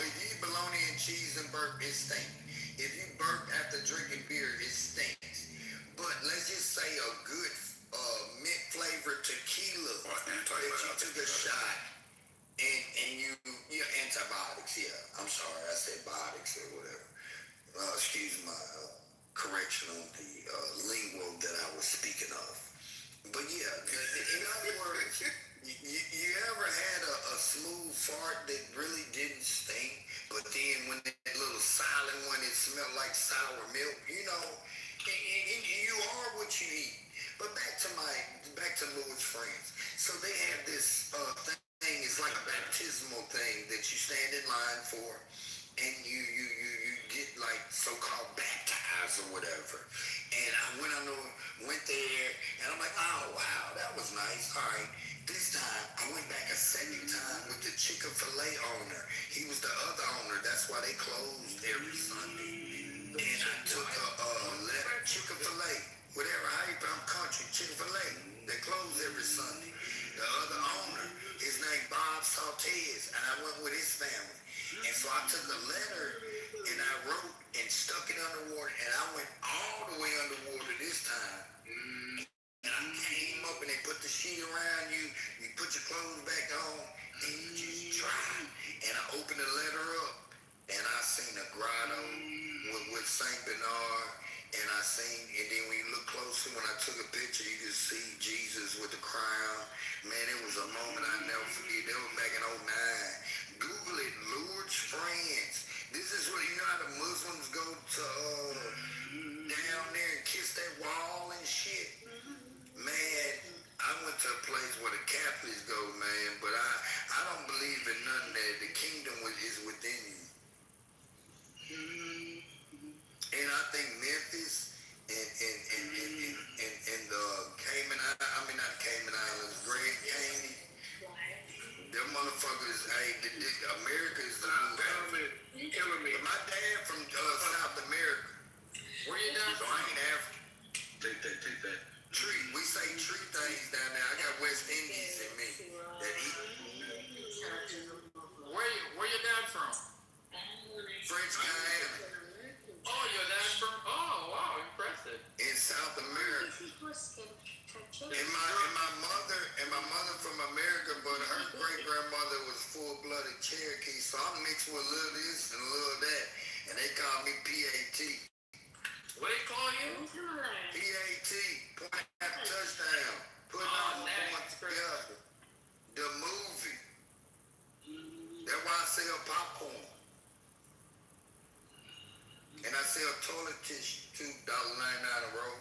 If you eat bologna and cheese and burp, it stinks. If you burp after drinking beer, it stinks. But let's just say a good mint flavored tequila that you took a shot and you're antibiotics, yeah. I'm sorry, I said biotics or whatever. Excuse my correction on the lingo that I was speaking of. But yeah, in other words, you ever had a smooth fart that really didn't stink, but then when that little silent one, it smelled like sour milk, you know, and you are what you eat. But back to Lourdes, France. So they have this thing, it's like a baptismal thing that you stand in line for, and you get like so-called baptized or whatever. And I went there, and I'm like, oh wow, that was nice. All right. This time, I went back a second time with the Chick-fil-A owner. He was the other owner. That's why they closed every Sunday. And I took a letter, Chick-fil-A, whatever, I'm country, Chick-fil-A. They closed every Sunday. The other owner, his name Bob Saltez, and I went with his family. And so I took a letter, and I wrote and stuck it underwater, and I went all the way underwater this time. And I came up and they put the sheet around you, you put your clothes back on, and you just dry. And I opened the letter up, and I seen a grotto with Saint Bernard, and then when you look closer, when I took a picture, you could see Jesus with the crown. Man, it was a moment I never forget. That was back in 2009. Google it, Lourdes, France. This This is what, you know how the Muslims go to down there and kiss that wall and shit? Man, I went to a place where the Catholics go, man, but I don't believe in none of that. The kingdom is within you. And I think Memphis and the Cayman, I mean not Cayman Islands, Grand Cayman, them motherfuckers, America is the killing me. My dad from South America. Where you down So from? I ain't African. Take that. Treat. We say treat things down there. I got West Indies in me that eat Where you down from? French Guiana Oh, your dad's from? Oh, wow, impressive. in South America. And my mother from America, but her great grandmother was full-blooded Cherokee, so I'm mixed with a little this and a little that, and they call me PAT. What they call you? PAT, point after touchdown, putting all the points together. The movie. That's why I sell popcorn. And I sell toilet tissue, $2.99 a roll.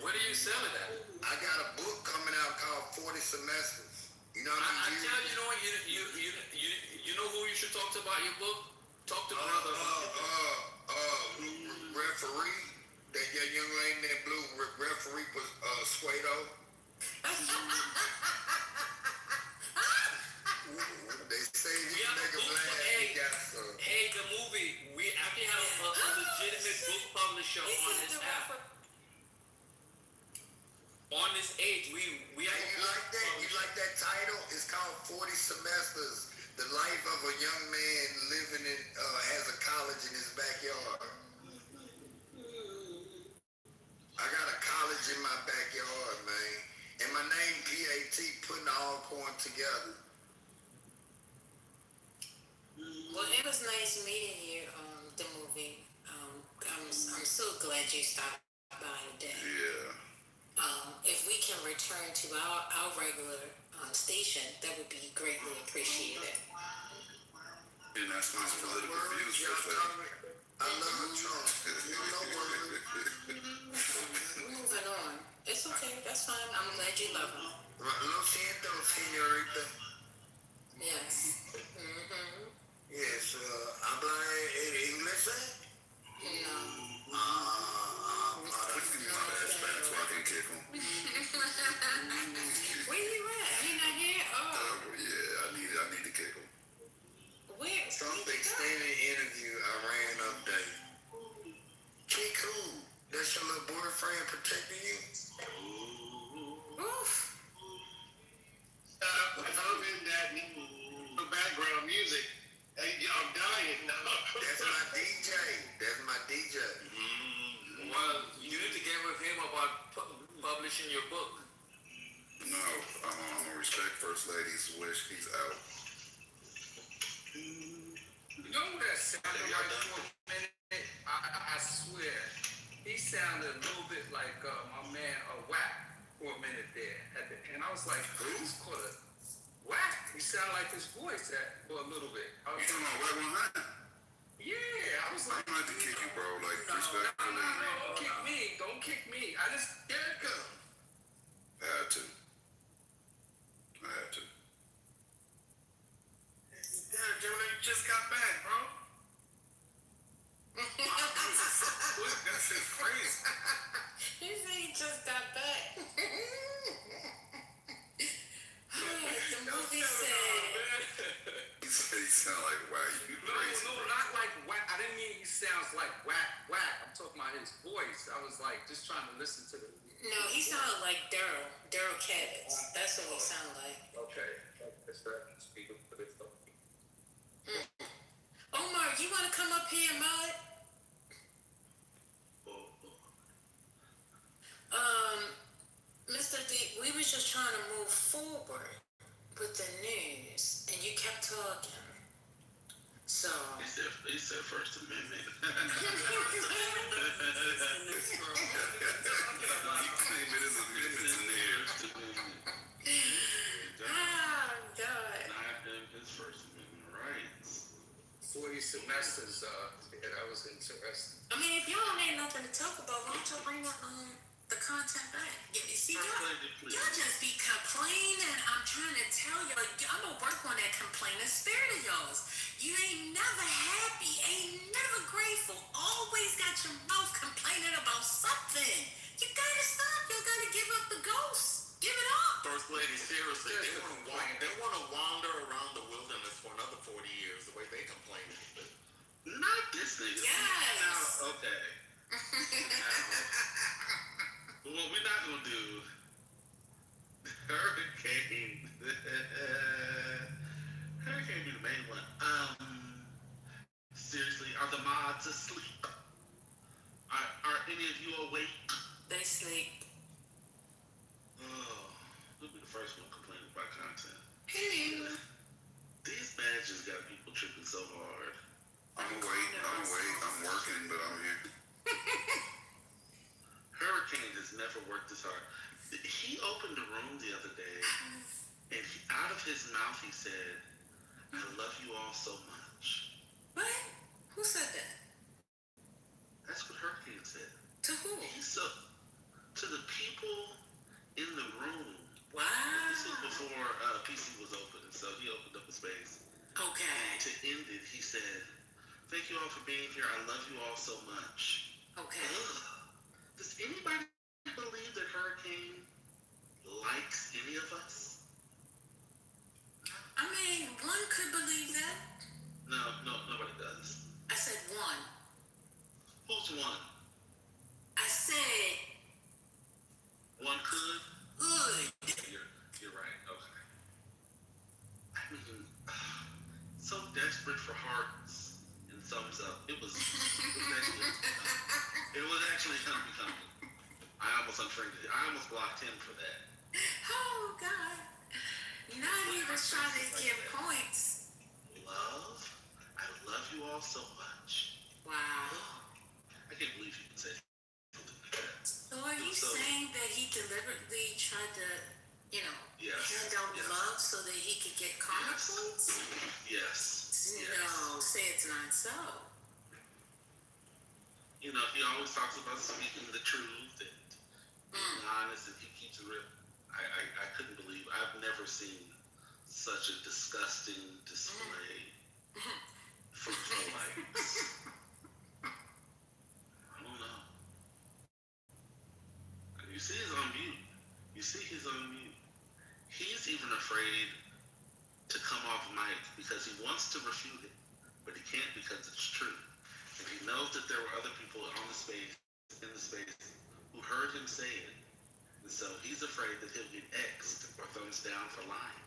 Where do you sell it at? I got a book coming out called 40 Semesters. You know what I I mean? tell you, you know who you should talk to about your book? Talk to brother. Referee, that young lady that blue referee was Suedo. They say he can make a blast. He got some. Hey, the movie. We actually have a legitimate book publisher on this app. On this age, we have Hey, you like that? You like that title? It's called 40 Semesters. The life of a young man living in has a college in his backyard. I got a college in my backyard, man. And my name PAT, putting all corn together. Well, it was nice meeting you, the movie. I'm so glad you stopped by today. Yeah. If we can return to our regular station, that would be greatly appreciated. And that's nice political views, First Lady. I love Trump. Moving on. It's okay. That's fine. I'm glad you love him. Lo siento, señorita. Yes. Mm-hmm. Yes, habla inglés? No. Please give me my badge back so I can kick him. Where you at? You not here? Oh. Yeah, I need to kick him. Where? Trump extended interview, Iran update. Kick who? That's your little boyfriend protecting you? Oof. I'm in that background music. I'm dying now. That's my DJ. That's my DJ. Well, you need to get with him about publishing your book. No, I'm gonna respect First Lady's wish. He's out. You know what that sounded like for a minute? I swear. He sounded a little bit like my man Whack for a minute there. And I was like, who's called a Whack? He sounded like his voice for a little bit. You talking about Whack 100? Yeah, I was like, I'm gonna have to kick you, bro. Like, no, respectfully. don't kick me. Don't kick me. I just scared him. I had to. Damn, Joe, you just got back, bro. That shit's crazy. He said he just got back. The movie said. He said he sounded like Whack. You crazy. No, not like Whack. I didn't mean he sounds like Whack. I'm talking about his voice. I was like just trying to listen to the. No, he sounded like Daryl Kavitz. That's what he sounded like. Okay. That's right. Speak for this stuff. Omar, you want to come up here, Mud? Mr. D, we was just trying to move forward with the news, and you kept talking. So. He said First Amendment. You claim it as amendments in there. Oh, God. Not his First Amendment rights. 40 semesters. that was interesting. I mean, if y'all ain't nothing to talk about, why don't y'all bring the content back? See, y'all just be complaining. I'm trying to tell y'all, I'm gonna work on that complaining spirit of yours. You ain't never happy, ain't never grateful, always got your mouth complaining about something. You gotta stop. You gotta give up the ghost. Give it up. First lady, seriously, they want to wander around the wilderness for another 40 years the way they complain. Not this nigga. Yes. Now, okay. Now, what we're not gonna do, Hurricane. Hurricane be the main one. Seriously, are the mods asleep? Are any of you awake? They sleep. Oh, we'll be the first one complaining about content. Hello. These badges got people tripping so hard. I'm awake. I'm working, but I'm here. Hurricane has never worked this hard. He opened the room the other day, and out of his mouth he said, "I love you all so much." What? Who said that? That's what Hurricane said. To who? To the people in the room. Wow. This was before PC was open, so he opened up a space. Okay. And to end it, he said, "Thank you all for being here. I love you all so much." Okay. Does anybody believe that Hurricane likes any of us? I mean, one could believe that. No, nobody does. I said one. Who's one? I said one could? Good. You're right. Okay. I mean, so desperate for hearts and thumbs up. It was actually unbecoming. I almost unfriended it. I almost blocked him for that. Oh God. Now he was trying to give points. Love? I love you all so much. Wow. I can't believe you can say something like that. So are you saying that he deliberately tried to, hand out love so that he could get karma points? Yes. No, say it's not so. He always talks about speaking the truth and being honest, and he keeps it real. I couldn't believe, I've never seen such a disgusting display for likes. I don't know. You see he's on mute. He's even afraid to come off mic because he wants to refute it, but he can't because it's true. And he knows that there were other people in the space, who heard him say it. And so he's afraid that he'll get X'd or thumbs down for lying.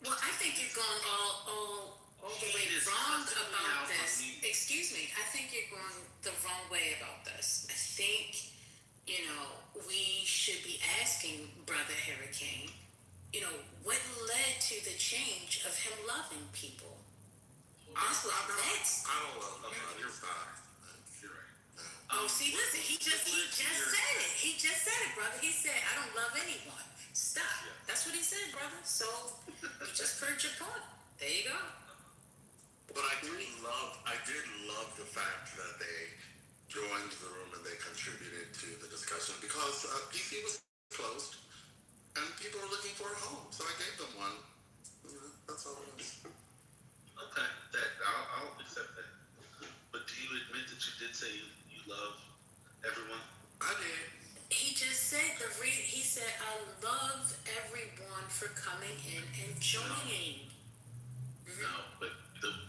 Well, I think you're going all the way wrong about this. Excuse me. I think you're going the wrong way about this. I think, we should be asking Brother Hurricane, what led to the change of him loving people? That's what that's. I don't love nobody. You're fine. You're right. Oh, see, listen, he just said it. He just said it, brother. He said, "I don't love anyone." Stop. Yeah. That's what he said, brother. So you just proved your point. There you go. But I did love the fact that they joined the room and they contributed to the discussion because PC was closed and people were looking for a home, so I gave them one. That's all it is. Okay, I'll accept that. But do you admit that you did say you love everyone? I did. He just said he said, "I love everyone for coming in and joining." No, but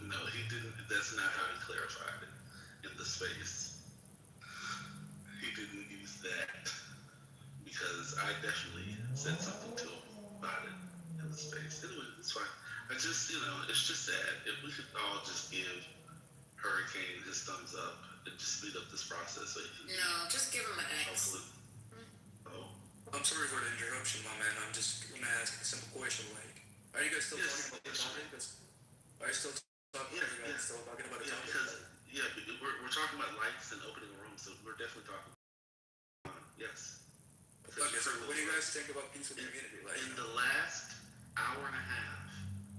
no, he didn't. That's not how he clarified it in the space. He didn't use that because I definitely said something to him about it in the space. Anyway, it's fine. I just, it's just sad. If we could all just give Hurricane his thumbs up and just speed up this process so he can. No, just give him an X. Oh. I'm sorry for the interruption, my man. I'm just gonna ask a simple question. Like, are you guys still talking about the topic? Are you still talking? Are you guys still talking about the topic? Because we're talking about likes and opening a room, so we're definitely talking. Yes. Okay, so what do you guys think about peace in the community? Like, in the last hour and a half,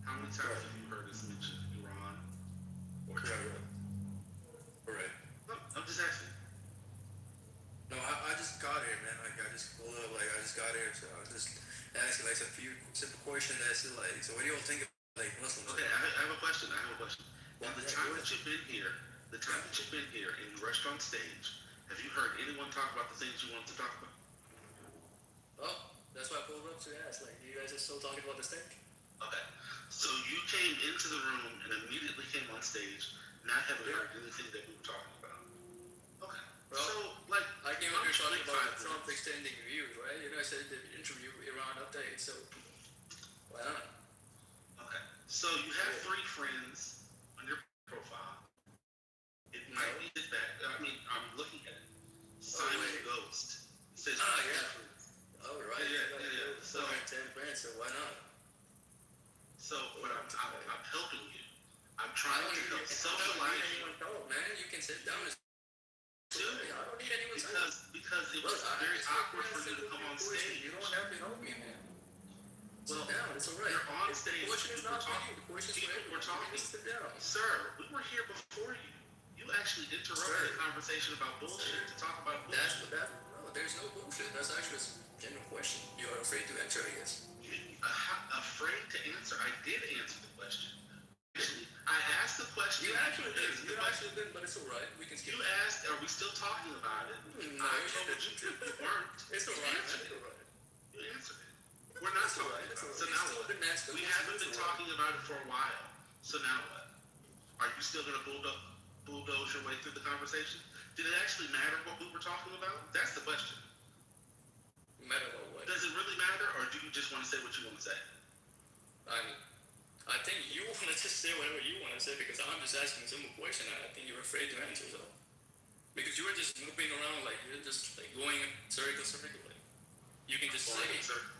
how many times have you heard us mention Iran or China? a few simple questions that's like, so what do you all think of like Muslims? Okay, I have a question. Well, the time that you've been here, in restaurant stage, have you heard anyone talk about the things you wanted to talk about? Oh, that's why I pulled up to ask. Like, you guys are still talking about the steak? Okay. So you came into the room and immediately came on stage, not having heard anything that we were talking about. Okay. Well, so, like, I came up here talking about Trump extending reviews, right? You know, I said the interview Iran update, so why not? Okay. So you have 3 friends on your profile. It might be that. I mean, I'm looking at it. Simon Ghost. It says, yeah. Oh, right. Yeah. So, 10 friends, so why not? So, but I'm helping you. I'm trying to help socialize. I don't need anyone help, man. You can sit down and I don't need anyone's help. Because it was very awkward for you to come on stage. You don't have to help me, man. Well, sit down. It's all right. You're on stage. The question is not for you. The question is for everyone. We're talking. Sit down. Sir, we were here before you. You actually interrupted the conversation about bullshit to talk about bullshit. No, there's no bullshit. That's actually a genuine question. You are afraid to answer, I guess. Afraid to answer? I did answer the question. I asked the question. You actually did, but it's all right. We can skip. You asked, are we still talking about it? No, I told you weren't. It's all right. You answered it. We're not talking about it. So now what? We haven't been talking about it for a while. So now what? Are you still going to bulldoze your way through the conversation? Did it actually matter what we were talking about? That's the question. Matter about what? Does it really matter, or do you just want to say what you want to say? I think you want to just say whatever you want to say because I'm just asking a simple question. I think you're afraid to answer, so. Because you were just moving around like you're just like going circle. Like, you can just say,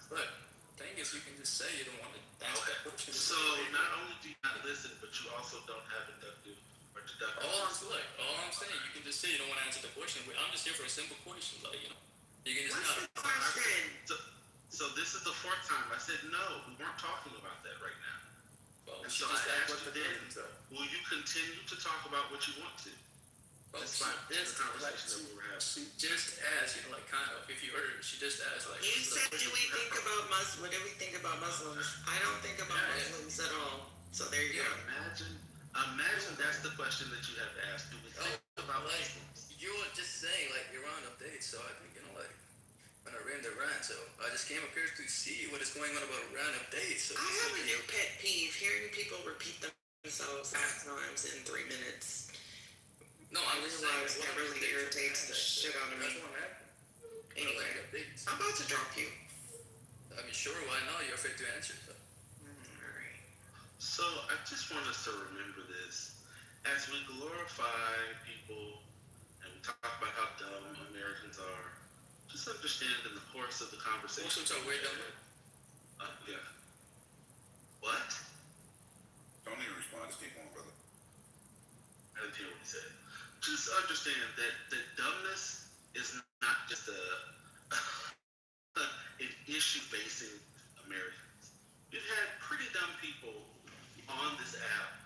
but the thing is, you can just say you don't want to answer that question. So not only do you not listen, but you also don't have inductive or deductive. All I'm saying, you can just say you don't want to answer the question. I'm just here for a simple question, like you can just not. So this is the 4th time I said no. We weren't talking about that right now. Well, and so I asked you then, will you continue to talk about what you want to? Well, that's fine. This conversation that we were having. She just asked, like kind of, if you heard, she just asked, like. You said, what do we think about Muslims? I don't think about Muslims at all. So there you go. Imagine that's the question that you have to ask. Do we think about Muslims? You were just saying, like, Iran update, so I think, like, when I ran the Iran, so I just came up here to see what is going on about Iran updates. So I have a new pet peeve, hearing people repeat themselves times in 3 minutes. No, I realize that really irritates the shit out of me. Anyway, I'm about to drop you. I mean, sure, why not? You're afraid to answer, so. Alright. So I just want us to remember this. As we glorify people and we talk about how dumb Americans are, just understand in the course of the conversation. Muslims are way dumber. Yeah. What? Don't even respond. Just keep on, brother. I didn't hear what he said. Just understand that dumbness is not just an issue facing Americans. We've had pretty dumb people on this app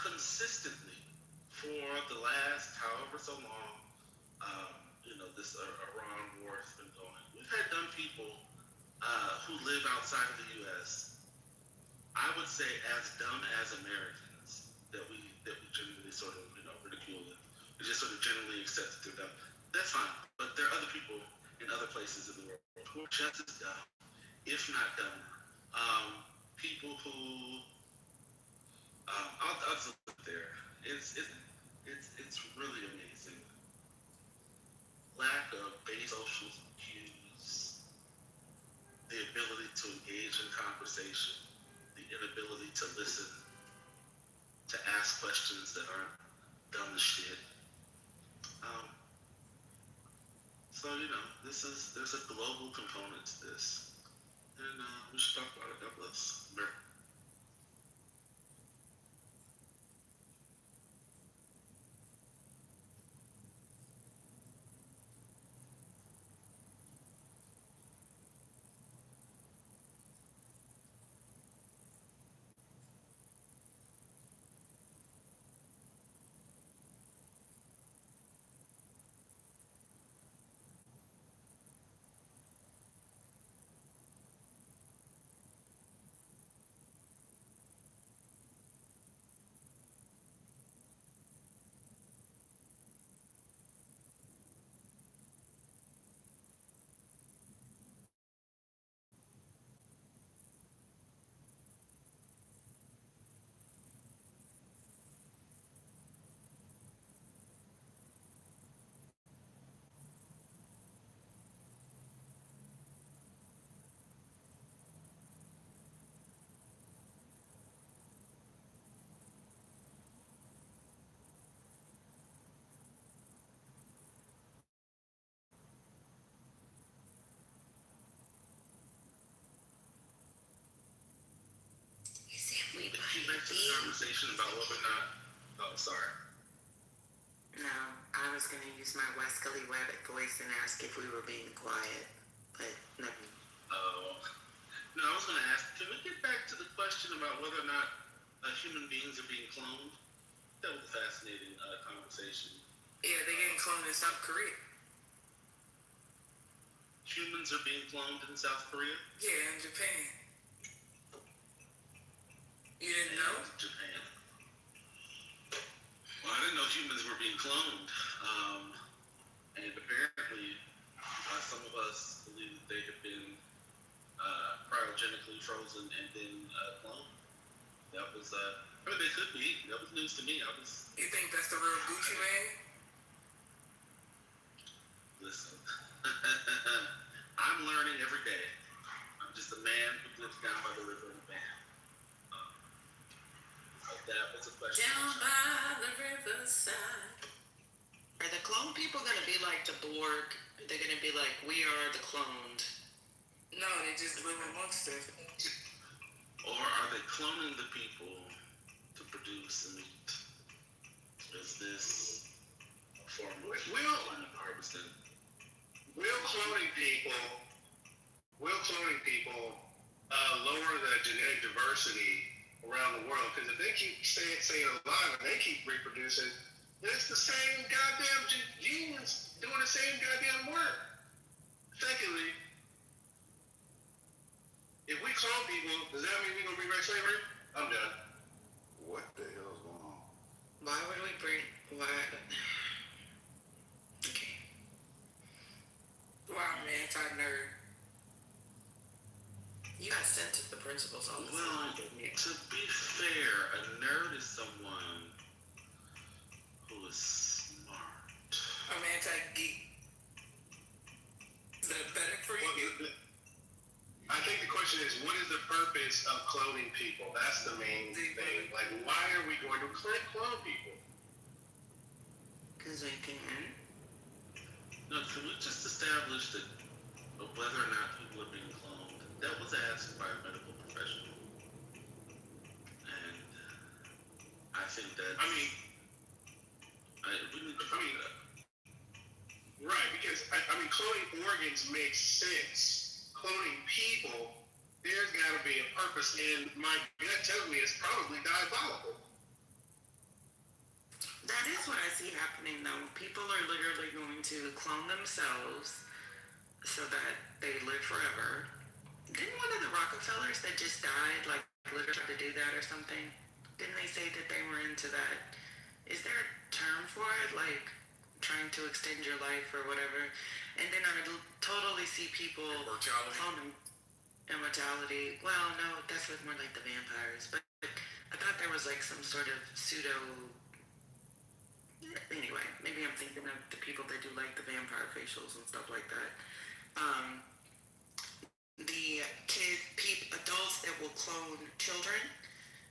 consistently for the last however so long. This Iran war has been going. We've had dumb people who live outside of the U.S. I would say as dumb as Americans that we generally sort of ridicule it. We just sort of generally accept that they're dumb. That's fine. But there are other people in other places in the world who are just as dumb, if not dumber. People who I'll just look there. It's really amazing. Lack of basic social cues, the ability to engage in conversation, the inability to listen, to ask questions that aren't dumb as shit. So there's a global component to this, and we should talk about it. God bless America. conversation about whether or not. Oh, sorry. No, I was going to use my Wesley Wabbit voice and ask if we were being quiet, but no. Oh. No, I was going to ask, can we get back to the question about whether or not human beings are being cloned? That was a fascinating conversation. Yeah, they're getting cloned in South Korea. Humans are being cloned in South Korea? Yeah, in Japan. You didn't know? Japan. Well, I didn't know humans were being cloned. And apparently, some of us believe that they have been cryogenically frozen and then cloned. That was, I mean, they could be. That was news to me. You think that's the real Gucci Mane? Listen, I'm learning every day. I'm just a man who lives down by the river in a van. That was a question. Down by the riverside. Are the clone people going to be like the Borg? They're going to be like, we are the cloned. No, they just live amongst us. Or are they cloning the people to produce the meat? Is this a form of harvesting? Will cloning people lower the genetic diversity around the world? Because if they keep staying alive and they keep reproducing, then it's the same goddamn genes doing the same goddamn work. Secondly, if we clone people, does that mean we're gonna rewrite slavery? I'm done. What the hell is going on? Why would we bring, why? Okay. Wow, man, anti-nerd. You got sent to the principal's office. Well, to be fair, a nerd is someone who is smart. I'm anti-geek. Is that better for you? I think the question is, what is the purpose of cloning people? That's the main thing. Like, why are we going to clone people? Because we can. No, can we just establish that whether or not people are being cloned? That was asked by a medical professional. And I think that... Right, because, cloning organs makes sense. Cloning people, there's got to be a purpose, and my gut tells me it's probably diabolical. That is what I see happening, though. People are literally going to clone themselves so that they live forever. Didn't one of the Rockefellers that just died, like, literally tried to do that or something? Didn't they say that they were into that? Is there a term for it? Like, trying to extend your life or whatever? And then I totally see people cloning immortality. Well, no, that's more like the vampires. But I thought there was like some sort of pseudo... Anyway, maybe I'm thinking of the people that do like the vampire facials and stuff like that. The adults that will clone children,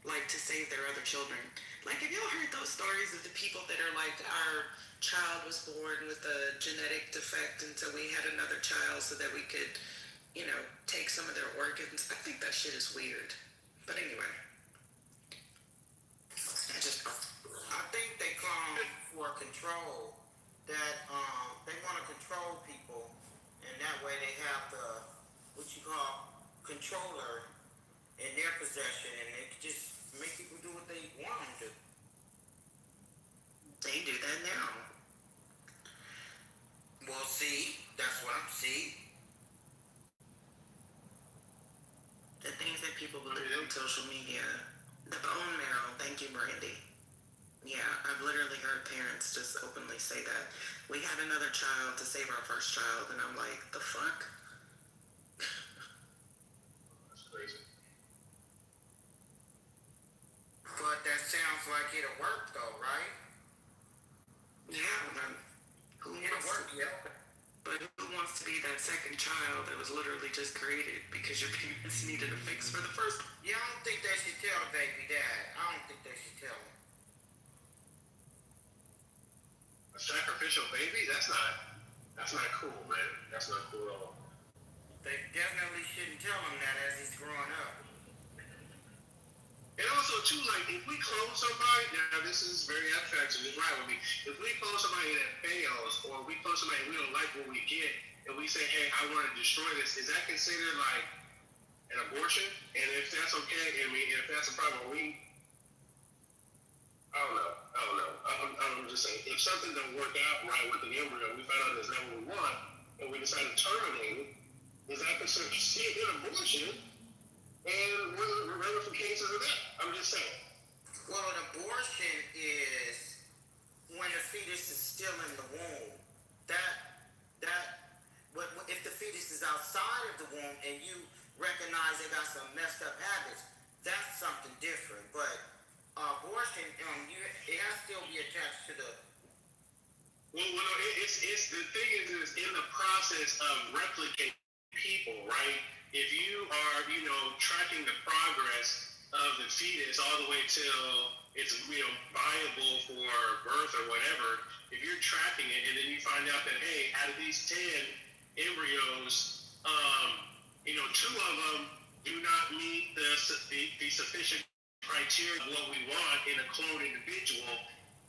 like to save their other children. Like, have y'all heard those stories of the people that are like, our child was born with a genetic defect and so we had another child so that we could, take some of their organs? I think that shit is weird. But anyway. I think they clone for control. That they want to control people, and that way they have the controller in their possession, and they can just make people do what they want them to. They do that now. Well, see, that's what I'm seeing. The things that people believe on social media. The bone marrow. Thank you, Brandy. Yeah, I've literally heard parents just openly say that. We had another child to save our first child, and I'm like, the fuck? That's crazy. But that sounds like it'll work, though, right? Yeah, but who wants to be that second child that was literally just created because your parents needed a fix for the first one? Yeah, I don't think they should tell the baby that. I don't think they should tell him. A sacrificial baby? That's not cool, man. That's not cool at all. They definitely shouldn't tell him that as he's growing up. And also, too, like, if we clone somebody, now this is very abstract, so just ride with me. If we clone somebody that fails, or we clone somebody and we don't like what we get, and we say, hey, I want to destroy this, is that considered like an abortion? And if that's okay, I mean, if that's a problem, I don't know. I'm just saying, if something don't work out right with the embryo, we find out that's not what we want, and we decide to terminate it, is that considered an abortion? And what are the ramifications of that? I'm just saying. Well, an abortion is when the fetus is still in the womb. If the fetus is outside of the womb and you recognize they got some messed up habits, that's something different. But abortion, it has to still be attached to the. Well, it's the thing is in the process of replicating people, right? If you are, tracking the progress of the fetus all the way till it's, viable for birth or whatever, if you're tracking it and then you find out that, hey, out of these 10 embryos, 2 of them do not meet the sufficient criteria of what we want in a cloned individual,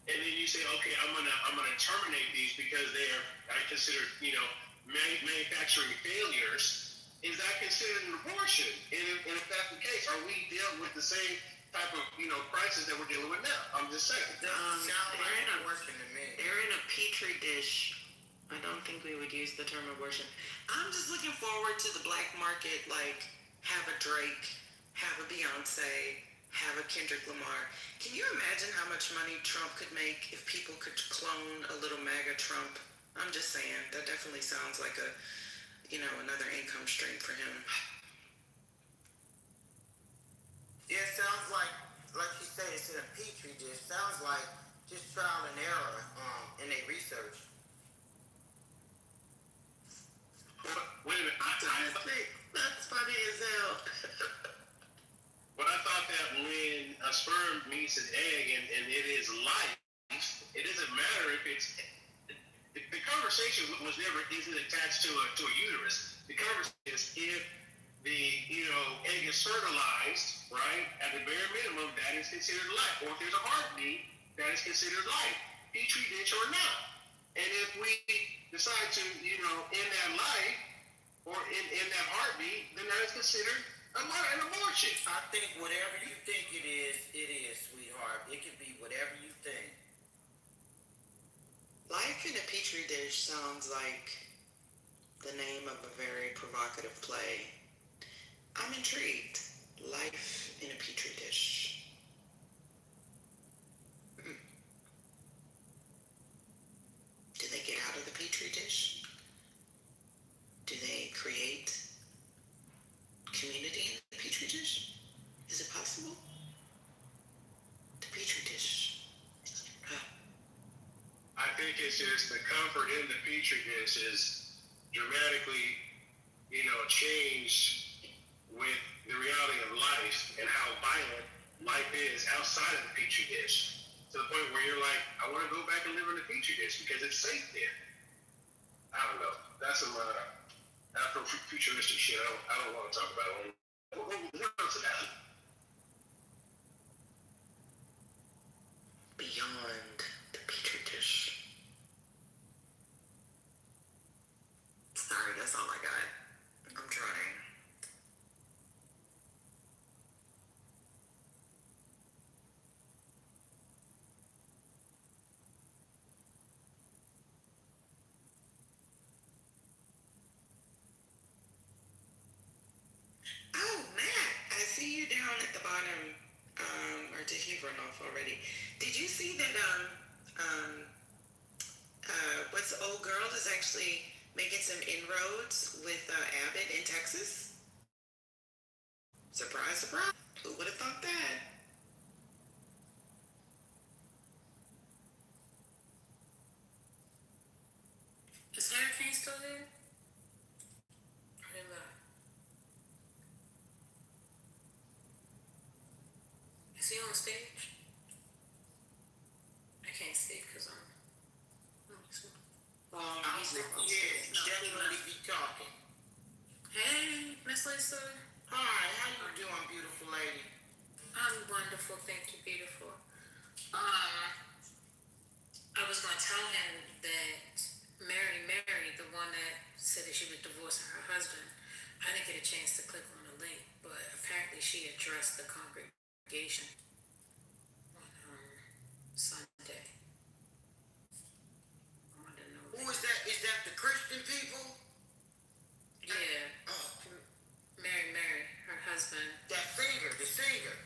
and then you say, okay, I'm gonna terminate these because they are considered, manufacturing failures. Is that considered an abortion? And if that's the case, are we dealing with the same type of, crisis that we're dealing with now? I'm just saying. They're in a petri dish. I don't think we would use the term abortion. I'm just looking forward to the black market, like have a Drake, have a Beyonce, have a Kendrick Lamar. Can you imagine how much money Trump could make if people could clone a little MAGA Trump? I'm just saying, that definitely sounds like another income stream for him. Yeah, it sounds like you said, it's in a petri dish. Sounds like just trial and error in their research. Wait a minute. That's funny as hell. But I thought that when a sperm meets an egg and it is life, it doesn't matter if it's. The conversation isn't attached to a uterus. The conversation is if the egg is fertilized, right? At the bare minimum, that is considered life. Or if there's a heartbeat, that is considered life, petri dish or not. And if we decide to end that life or in that heartbeat, then that is considered an abortion. I think whatever you think it is, sweetheart. It can be whatever you think. Life in a petri dish sounds like the name of a very provocative play. I'm intrigued. Life in a petri dish. Do they get out of the petri dish? Do they create community in the petri dish? Is it possible? The petri dish. I think it's just the comfort in the petri dish is dramatically, changed with the reality of life and how violent life is outside of the petri dish. To the point where you're like, I want to go back and live in the petri dish because it's safe there. I don't know. That's some Afro-futuristic shit I don't want to talk about. What else is that? Beyond the petri dish. Sorry, that's all I got. I'm trying. Oh, Matt, I see you down at the bottom. Or did he run off already? Did you see that what's the old girl is actually making some inroads with Abbott in Texas? Surprise, surprise. Who would have thought that? Is Hurricane still there? Or they left? Is he on stage? I can't see because I'm. He's definitely be talking. Hey, Miss Lisa. Hi, how you doing, beautiful lady? I'm wonderful, thank you, beautiful. I was gonna tell him that Mary, the one that said that she was divorcing her husband, I didn't get a chance to click on the link, but apparently she addressed the congregation on Sunday. I wanted to know. Who is that? Is that the Christian people? Yeah. Oh. Mary, her husband. That singer, the singer.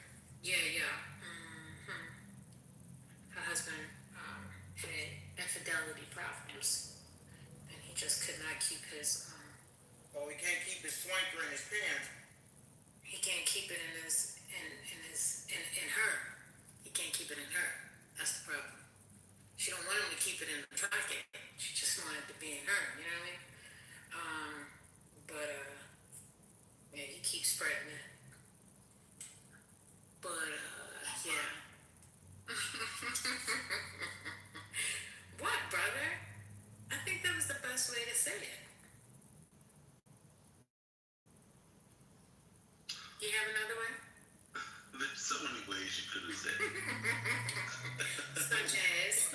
Yeah. Mm-hmm. Her husband had infidelity problems, and he just could not keep his. Oh, he can't keep his swanker in his pants. He can't keep it in her. He can't keep it in her. That's the problem. She don't want him to keep it in the pocket. She just wanted to be in her. You know what I mean? Yeah, he keeps spreading it. But yeah. What, brother? I think that was the best way to say it. You have another way? There's so many ways you could have said it. Such as?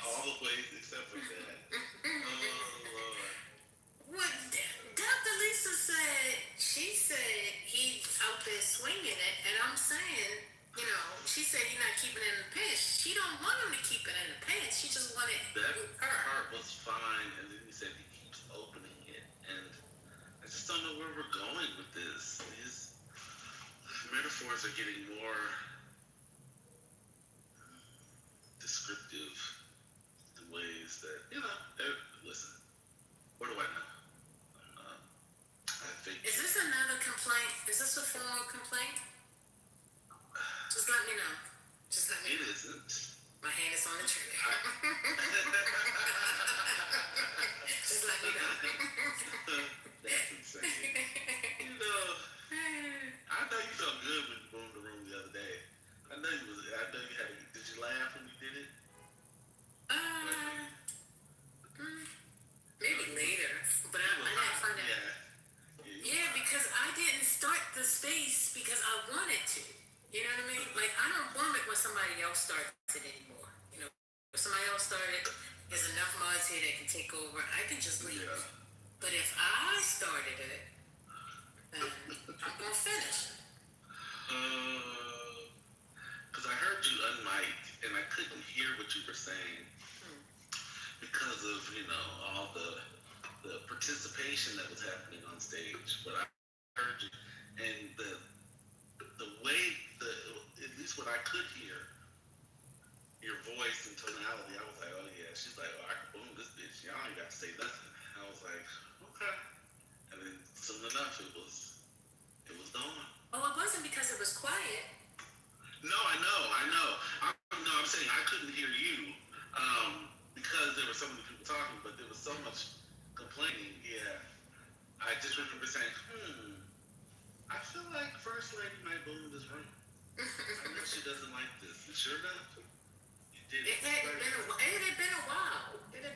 All the ways except for that. Oh, Lord. What Dr. Lisa said, she said he's out there swinging it, and I'm saying, she said he's not keeping it in the pants. She don't want him to keep it in the pants. She just wanted That her. part was fine, and then he said he keeps opening it, and I just don't know where we're going with this. These metaphors are getting more descriptive in ways that, listen, what do I know? I think. Is this another complaint? Is this a formal complaint? Just let me know. Just let me know. It isn't. My hand is on the trigger. Just let me know. That's insane. I know you felt good when you boomed the room the other day. I know you had. Did you laugh when you did it? Maybe later, but I had fun. Yeah, because I didn't start the space because I wanted to. You know what I mean? Like, I don't want it when somebody else starts it anymore. If somebody else started, there's enough mods here that can take over. I can just leave. Yeah. But if I started it, then I'm gonna finish. Because I heard you unmic and I couldn't hear what you were saying because of all the participation that was happening on stage. But I heard you, and the way at least what I could hear, your voice and tonality, I was like, oh yeah. She's like, oh, I can boom this bitch. Y'all ain't got to say nothing. I was like, okay. And then soon enough, it was gone. Oh, it wasn't because it was quiet. No, I know. I'm saying I couldn't hear you because there were so many people talking, but there was so much complaining. Yeah, I just remember saying, I feel like First Lady might boom this room. I know she doesn't like this. And sure enough, you did. It had been a while. Yeah.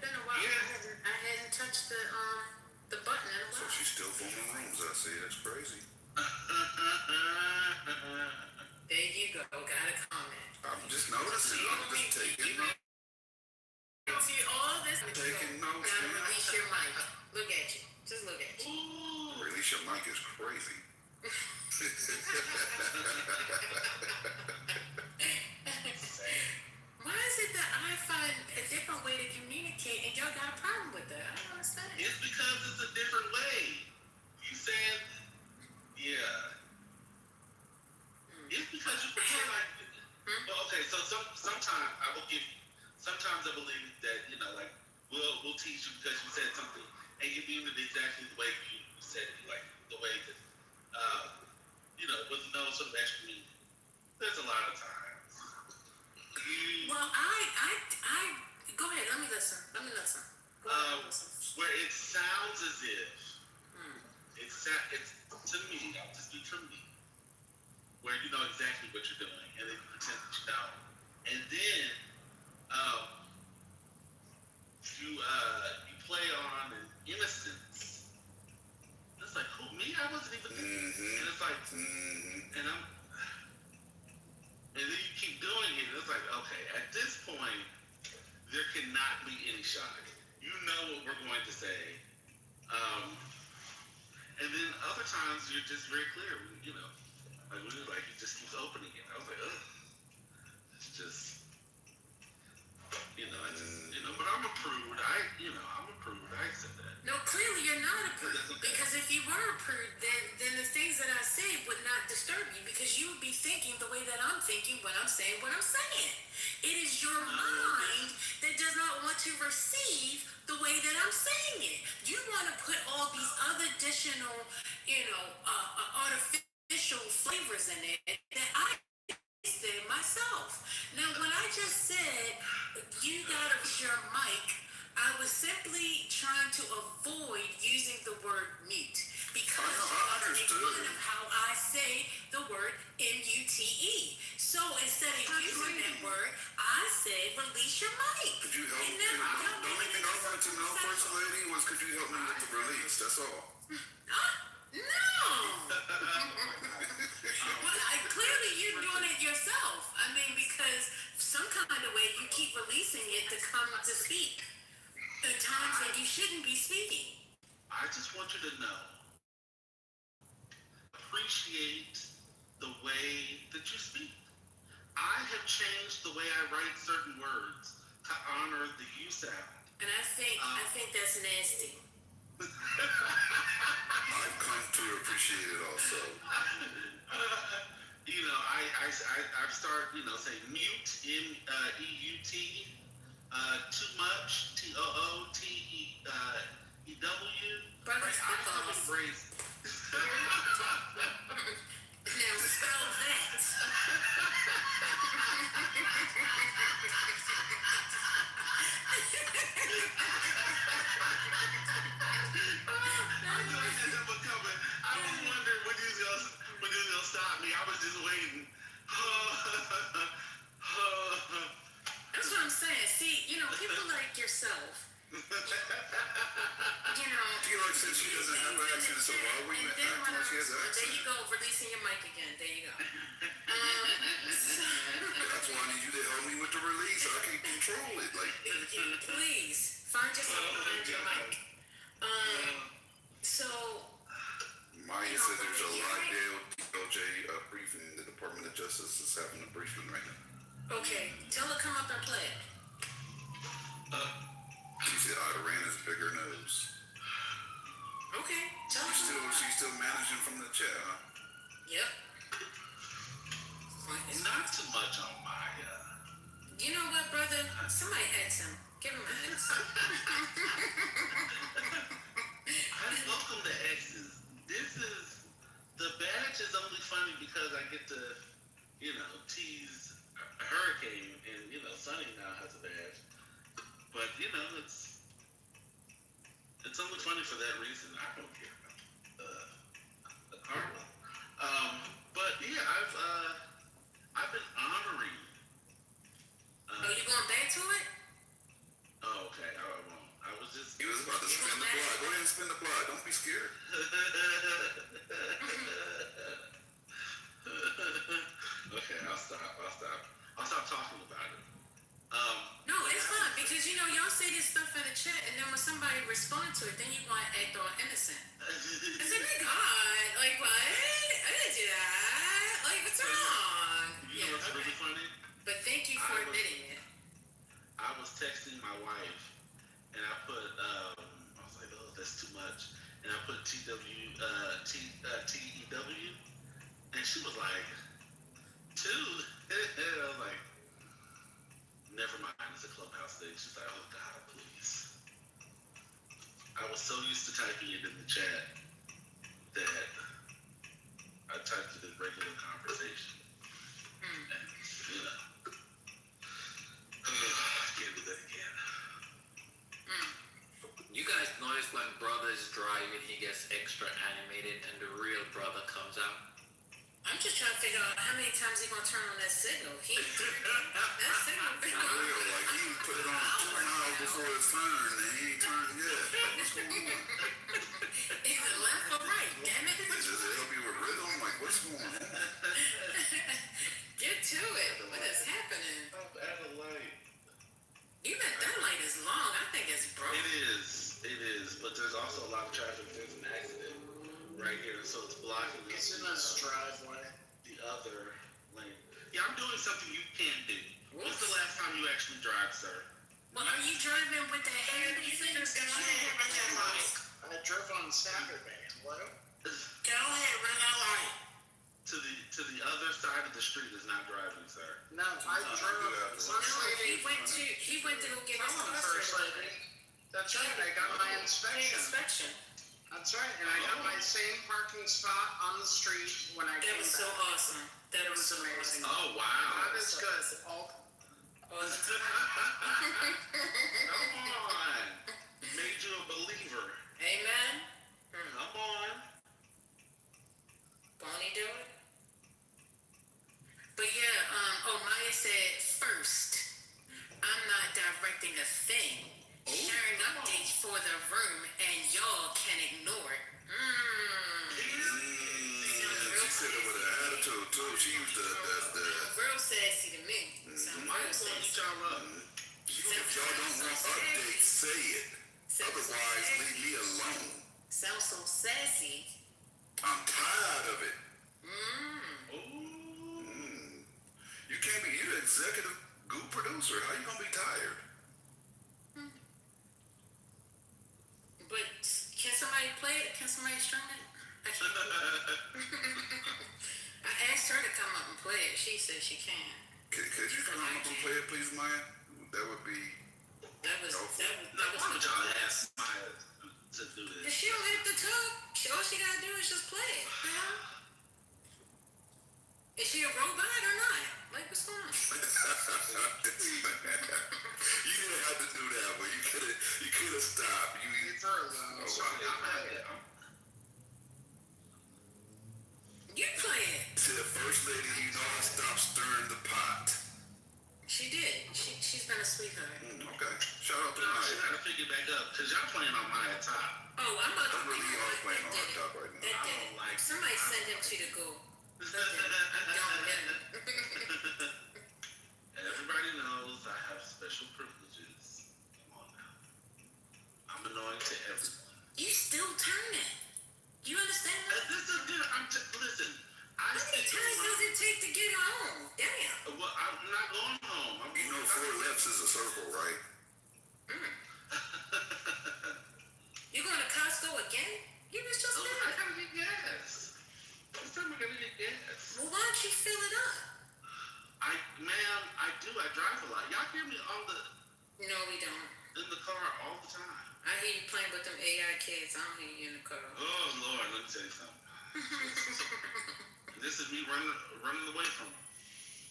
I hadn't touched the button in a while. So she's still booming rooms. I see. That's crazy. There you go. Got a comment. I'm just noticing. I'm just taking notes. See all this. Taking notes. Gotta release your mic. Look at you. Just look at you. Release your mic is crazy. Why is it that I find a different way to communicate and y'all got a problem with that? I don't understand. It's because it's a different way. You said, yeah. It's because you feel like, okay, so sometimes I will give you, sometimes I believe that, like, we'll teach you because you said something, and you mean it exactly the way you said it, like, the way that, with no sort of extra meaning. There's a lot of times. Well, I go ahead, let me listen. Where it sounds as if, it's to me, I'll just be to me, where you know exactly what you're doing, and then you pretend that you don't. And then you play on an innocence. It's like, who, me? I wasn't even thinking. And it's like, shy. You know what we're going to say. And then other times you're just very clear. You know, like we were like, he just keeps opening it. I was like, ugh. It's just, but I'm a prude. I'm a prude. I accept that. No, clearly you're not a prude. Because if you were a prude, then the things that I say would not disturb you because you would be thinking the way that I'm thinking when I'm saying what I'm saying. It is your mind that does not want to receive the way that I'm saying it. You want to put all these other additional, artificial flavors in it that I said myself. Now, when I just said you gotta reach your mic, I was simply trying to avoid using the word mute because I make fun of how I say the word M-U-T-E. So instead of using that word, I said release your mic. Could you help me? The only thing I wanted to know, First Lady, was could you help me with the release? That's all. No. Clearly you're doing it yourself. I mean, because some kind of way you keep releasing it to come to speak at times that you shouldn't be speaking. I just want you to know, appreciate the way that you speak. I have changed the way I write certain words to honor the you sound. And I think that's nasty. I've come to appreciate it also. I've started, saying mute, M-E-U-T, too much, T-O-O-T-E-W. Brother, now spell that. I was wondering when you was gonna stop me. I was just waiting. That's what I'm saying. See, people like yourself. Since she doesn't have an accent, so why are we acting like she has an accent? There you go, releasing your mic again. There you go. That's why I need you to help me with the release. I can't control it. Please find yourself behind your mic. So. Maya said there's a Lydale DOJ briefing. The Department of Justice is having a briefing right now. Okay, tell her come up and play it. She said Iran is bigger nose. Okay, tell her. She's still managing from the chair, huh? Yep. Not too much on Maya. You know what, brother? Somebody X him. Give him an X. I welcome the X's. The badge is only funny because I get to, tease Hurricane and, Sunny now has a badge. But, it's only funny for that reason. I don't care about the karma. But yeah, I've been honoring. You going back to it? Oh, okay. I won't. I was just. He was about to spin the block. Go ahead and spin the block. Don't be scared. Okay, I'll stop talking about it. No, it's fine because y'all say this stuff in the chat, and then when somebody responds to it, then you want to act all innocent. I said, my God, like what? I didn't do that. Like what's wrong? You know what's really funny? But thank you for admitting it. I was texting my wife, and I put, I was like, oh, that's too much, and I put T-E-W, and she was like, two? I was like, never mind, it's a Clubhouse thing. She's like, oh God, please. I was so used to typing it in the chat that I typed it in regular conversation. And, I can't do that again. You guys notice when brother is driving, he gets extra animated and the real brother comes out? I'm just trying to figure out how many times he's gonna turn on that signal. That signal been on. Like he put it on 2 miles before his turn and he ain't turned yet. What's going on? Is it left or right? Damn it. Does it help you with rhythm? Like what's going on? Get to it. What is happening? At a light. Even that light is long. I think it's what's blocking It's this? in his driveway. The other lane. Yeah, I'm doing something you can't do. When's the last time you actually drive, sir? Well, are you driving with the handy things? Go ahead, run that light. I drove on Saturday. Hello? Go ahead, run that light. To the other side of the street is not driving, sir. No, I drove. He went to go get his car First certified. lady. That's right. I got my inspection. That's right. And I got my same parking spot on the street when I came That was so back. awesome. That was so amazing. Oh, wow. That is good. Come on. Made you a believer. Amen. Come on. Bonnie do it? But yeah, Maya said first, I'm not directing a thing. Sharing updates for the room and y'all can ignore it. She said it with an attitude too. She used the Real sassy to me. Real sassy. if y'all don't want updates, say it. Otherwise, leave me alone. Sounds so sassy. I'm tired of it. You can't be, you're the executive goo producer. How you gonna be tired? But can somebody play it? Can somebody strum it? I can't. I asked her to come up and play it. She said she can. Could you come up and play it, please, Maya? That would be. That was Why would y'all ask Maya to do this? She don't have to talk. All she gotta do is just play it. You know? Is she a robot or not? Like, what's going on? You didn't have to do that, but you could have stopped. You play it. Said first lady, you know I stopped stirring the pot. She did. She's been a sweetheart. Okay. Shout out to No, Maya. she gotta pick it back up because y'all playing on Maya top. Oh, I'm about to really are playing on her top right now. That did it. like Somebody send him to the go. Everybody knows I have special privileges. Come on now. I'm annoying to everyone. You still turning. You understand that? Listen, how many times does it take to get home? Damn. Well, I'm not going home. You know, 4 lefts is a circle, right? You going to Costco again? You was just there. I gotta get gas. This time I gotta get gas. Well, why don't you fill it up? Ma'am, I do. I drive a lot. Y'all hear me No, we don't. in the car all the time. I hear you playing with them AI kids. I don't hear you in the car. Oh Lord, let me tell you something. This is me running away from him.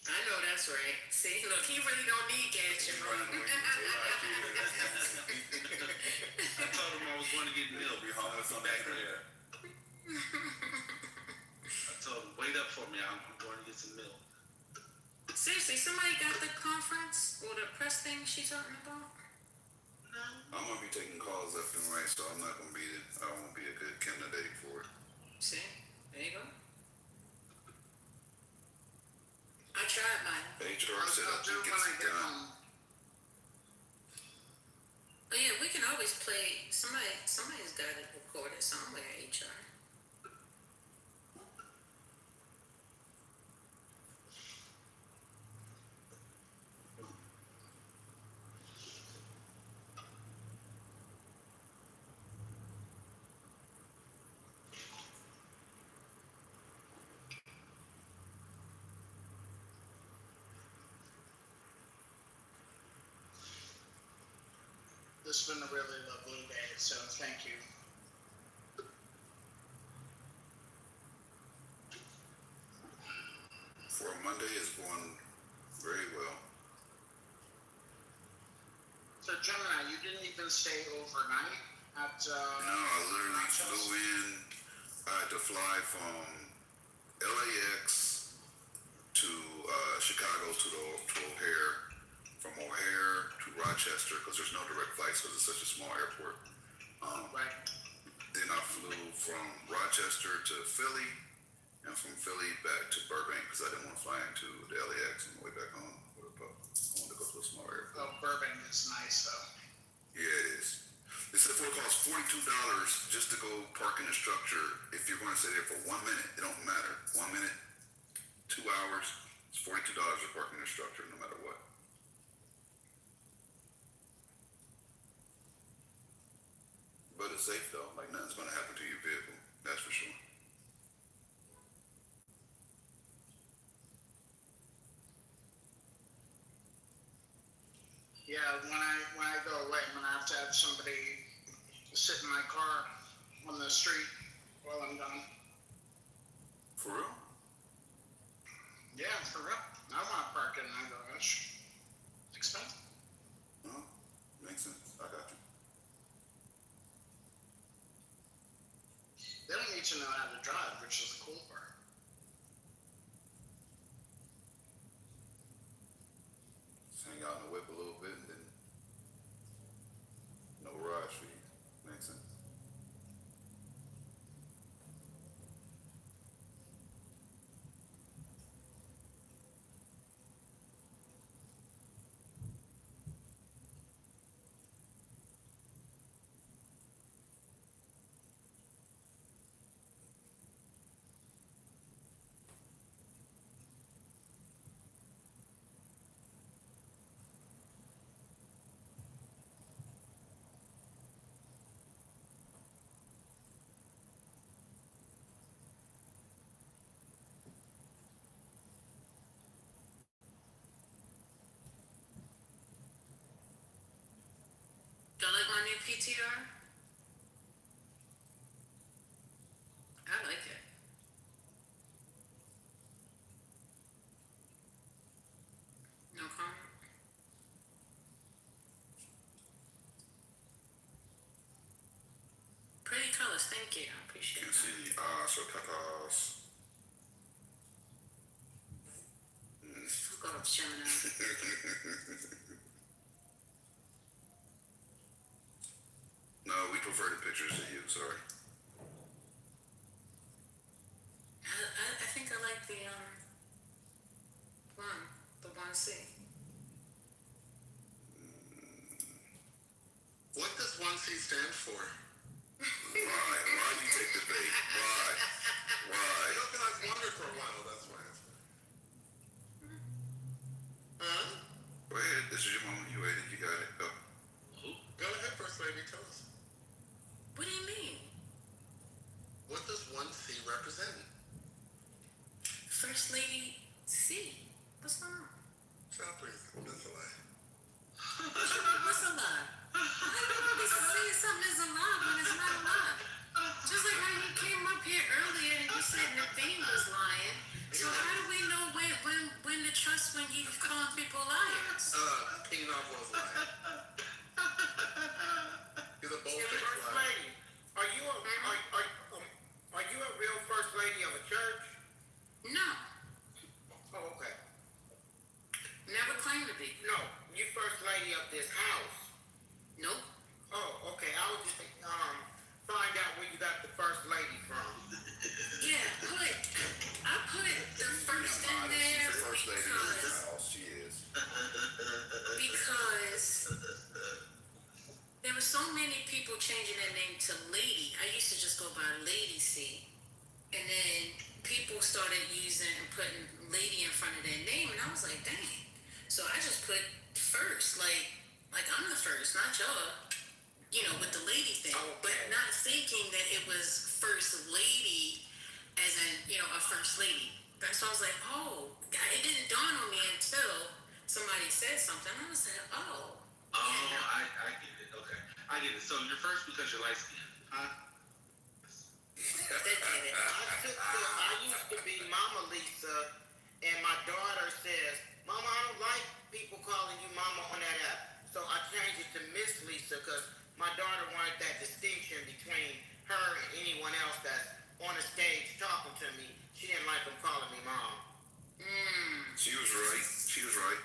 I know that's right. See, look, he really don't need gas. I told him I was going to get milk. Be homeless on back there. I told him, wait up for me. I'm going to get some milk. Seriously, somebody got the conference or the press thing she talking about? No. I'm gonna be taking calls left and right, so I'm not gonna be. I won't be a good candidate for it. See, there you go. I tried mine. HR said I think it's done. Oh yeah, we can always play. Somebody's got it recorded somewhere. HR. This has been a really lovely day, so thank you. For a Monday, it's going very well. So Gemini, you didn't even stay overnight at No, I literally flew in. I had to fly from LAX to Chicago to O'Hare, from O'Hare to Rochester, because there's no direct flights because it's such a small airport. Right. Then I flew from Rochester to Philly, and from Philly back to Burbank because I didn't want to fly into the LAX on the way back home. I wanted to go to a small airport. Oh, Burbank is nice though. Yeah, it is. It said it costs $42 just to go park in the structure. If you're going to stay there for 1 minute, it don't matter. 1 minute, 2 hours, it's $42 to park in the structure, no matter what. But it's safe though. Like nothing's going to happen to your vehicle. That's for sure. Yeah, when I go away, I'm gonna have to have somebody sit in my car on the street while I'm gone. For real? Yeah, for real. I want to park in my garage. It's expensive. Huh? Makes sense. I got you. They don't need to know how to drive, which is the cool part. Just hang out in the whip a little bit and then no garage fees. Makes sense. Y'all like my new PTR? I like it. No comment? Pretty colors, thank you. I appreciate Can it. see so tatas. Fuck off, Gemini. No, we prefer the pictures to you, sorry. I think I like the 1C. What does 1C stand for? Why? Why you take the bait? Why? Why? You know, because I've wondered for a while, that's why. Huh? Go ahead, this is your moment. You waited, you got it. Go. Go ahead, First Lady, tell us. What do you mean? What does 1C represent? First Lady C. What's going on? Stop, please. That's a lie. What's a lie? How you be saying something is a lie when it's not a lie? Just like how you came up here earlier and you said Naveen was lying. So how do we know when to trust when you calling people liars? Enoch was lying. He's a bold-faced First liar. lady, are you a real first lady of a church? No, Oh, okay. never claimed to be. No, you first lady of this house. Nope. Oh, okay. I was just find out where you got the first lady from. Yeah, I put the first in there She's the first lady of the house. She is. because there were so many people changing their name to Lady. I used to just go by Lady C. And then people started using and putting Lady in front of their name, and I was like, dang. So I just put first, like I'm the first, not y'all. You know, with the lady thing, but not thinking that it was first lady, as in a first lady. That's why I was like, oh, it didn't dawn on me until somebody said something. I was like, oh. Oh, I get it. Okay, I get it. So you're first because you're light skinned, huh? I used to be Mama Lisa, and my daughter says, Mama, I don't like people calling you Mama on that app. So I changed it to Miss Lisa because my daughter wanted that distinction between her and anyone else that's on the stage talking to me. She didn't like them calling me Mom. She was right. She was right.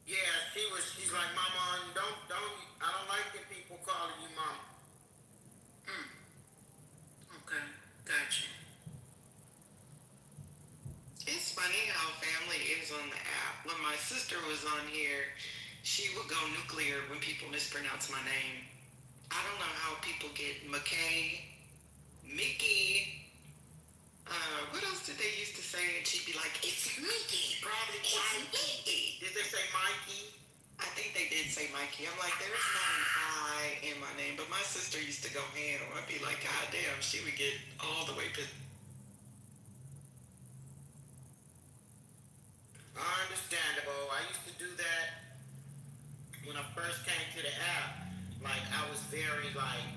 Yeah, she's like, Mama, I don't like the people calling you Mom. Okay, gotcha. It's funny how family is on the app. When my sister was on here, she would go nuclear when people mispronounce my name. I don't know how people get McKay, Mickey. What else did they used to say? And she'd be like, "It's Mickey, Bradley, it's Mickey." Did they say Mikey? I think they did say Mikey. I'm like, there's not an I in my name. But my sister used to go ham. I'd be like, God damn, she would get all the way pissed. Understandable. I used to do that when I first came to the app. Like, I was very, like,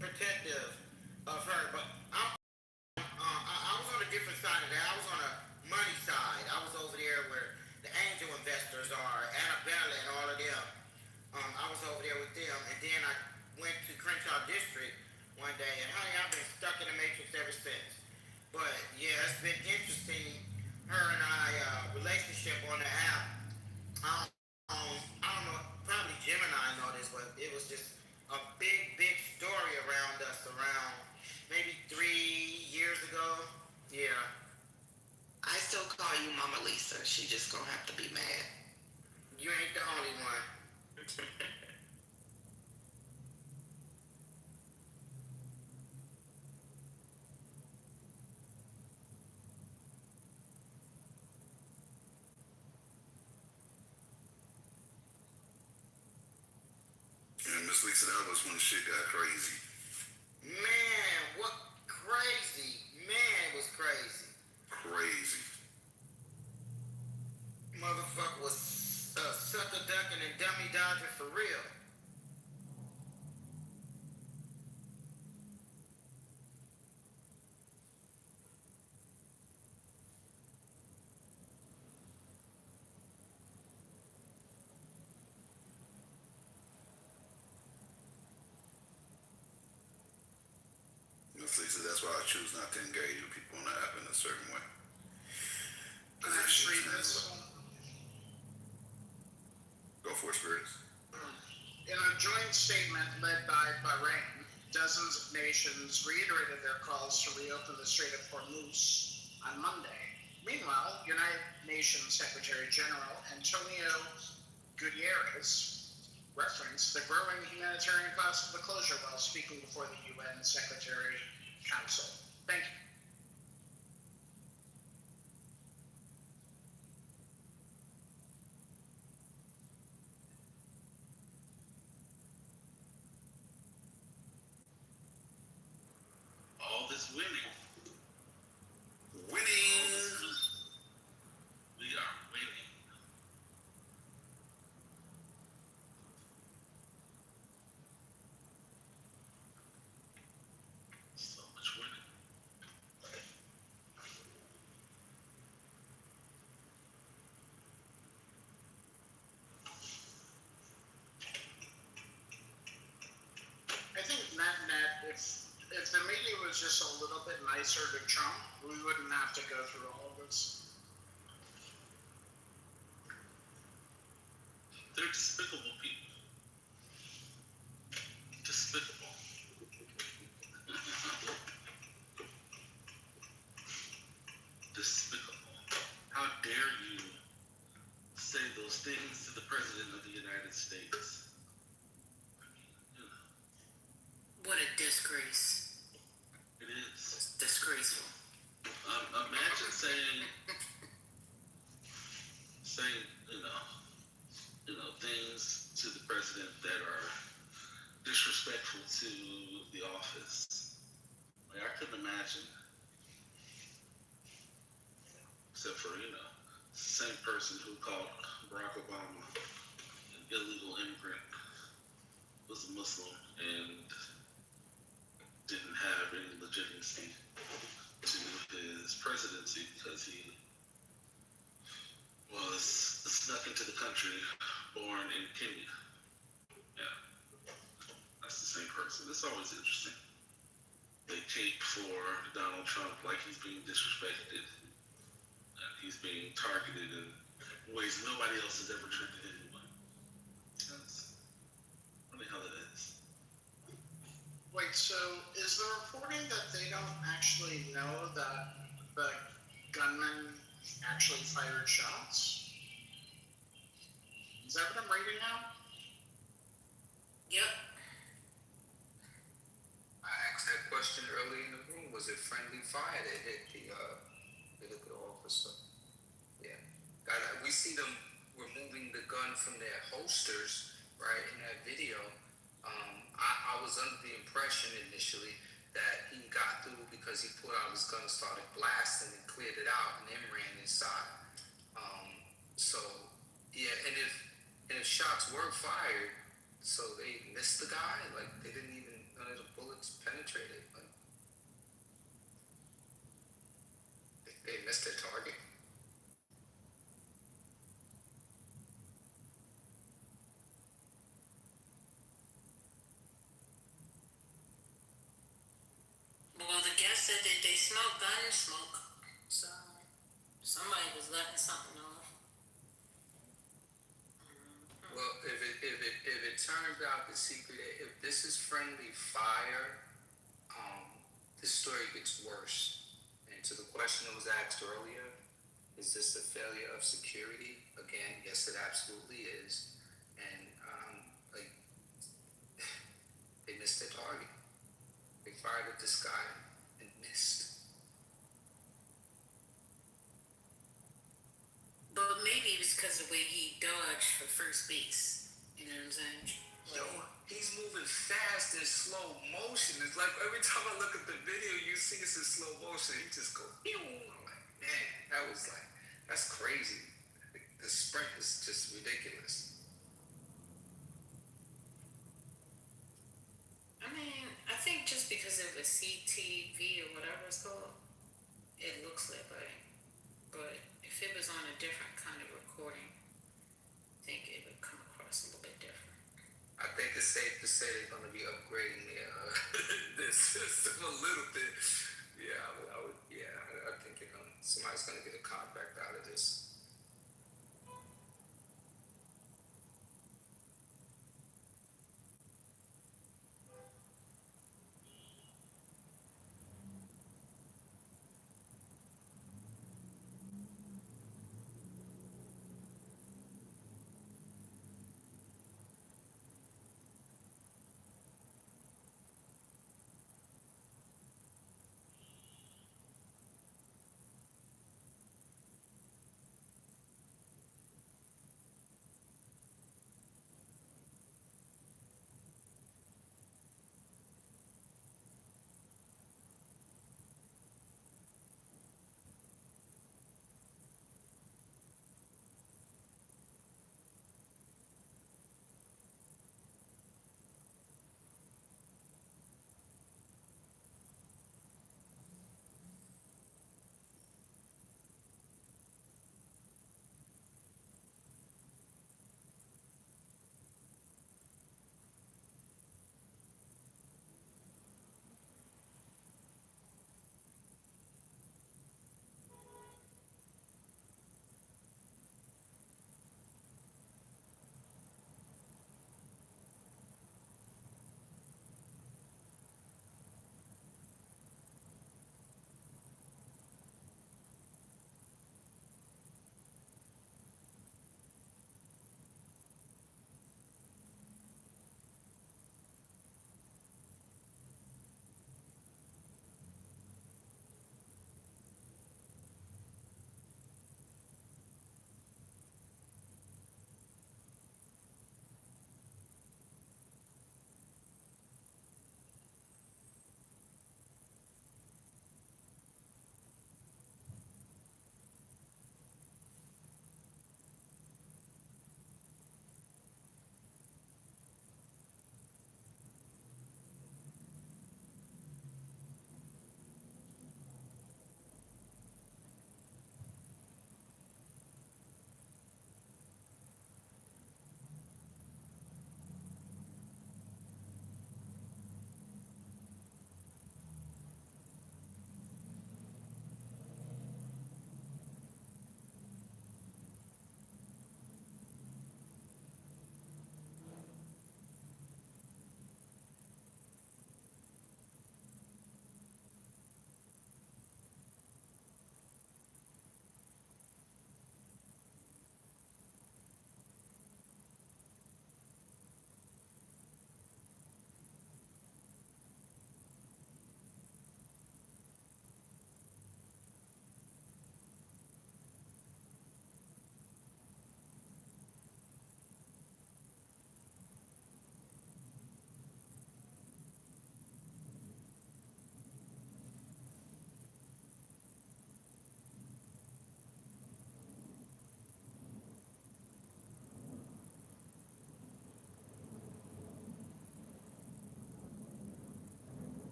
protective of her. But I was on a different side of that. I was on a money side. I was over there where the angel investors are, Annabella and all of them. I was over there with them, and then I went to Crenshaw District one day, and honey, I've been stuck in the matrix ever since. But yeah, it's been interesting. Her and I relationship on the app. I don't know. Probably Gemini know this, but it was just a big story around us around maybe 3 years ago. Yeah. I still call you Mama Lisa. She just gonna have to be mad. You ain't the only one. And Miss Lisa, that was when shit got crazy. Man, what crazy. Man, it was crazy. Crazy. Motherfucker was sucker ducking and dummy dodging for real. Miss Lisa, that's why I choose not to engage with people on the app in a certain way. Can I just read this? Go for it, Spirits. In a joint statement led by Bahrain, dozens of nations reiterated their calls to reopen the Strait of Hormuz on Monday. Meanwhile, United Nations Secretary General Antonio Guterres referenced the growing humanitarian cost of the closure while speaking before the UN Secretary Council. Thank you. All this winning. Winning. We are winning. So much winning. I think net, if the media was just a little bit nicer to Trump, we wouldn't have to go through all of this. They're despicable people. Despicable. Despicable. How dare you say those things to the President of the United States? What a disgrace. It is. It's disgraceful. Imagine saying, things to the president that are disrespectful to the office. Like, I couldn't imagine. Except for, same person who called Barack Obama an illegal immigrant, was a Muslim, and didn't have any legitimacy to his presidency because he was snuck into the country, born in Kenya. Yeah, that's the same person. It's always interesting. They cape for Donald Trump like he's being disrespected. He's being targeted in ways nobody else has ever treated anyone. That's funny how that is. Wait, so is the reporting that they don't actually know that the gunman actually fired shots? Is that what I'm reading now? Yep. asked that question earlier in the room. Was it friendly fire that hit the officer? Yeah. We see them removing the gun from their holsters, right, in that video. I was under the impression initially that he got through because he pulled out his gun, started blasting, and cleared it out, and then ran inside. So, yeah, and if shots were fired, so they missed the guy, like they didn't even, none of the bullets penetrated, like they missed their target. Well, the guest said that they smelled gun smoke, so somebody was letting something off. Well, if it turns out the secret, if this is friendly fire, this story gets worse. And to the question that was asked earlier, is this a failure of security? Again, yes, it absolutely is. And like they missed their target. They fired at this guy and missed. But maybe it was because of the way he dodged for first base. You know what I'm saying? Yo, he's moving fast in slow motion. It's like every time I look at the video, you see it's in slow motion. He just goes, pew. I'm like, man, that's crazy. The sprint is just ridiculous. I mean, I think just because of a CTV or whatever it's called, it looks that way. But if it was on a different kind of recording, I think it would come across a little bit different. I think it's safe to say they're going to be upgrading their system a little bit. Yeah, I think somebody's going to get a contract out of this.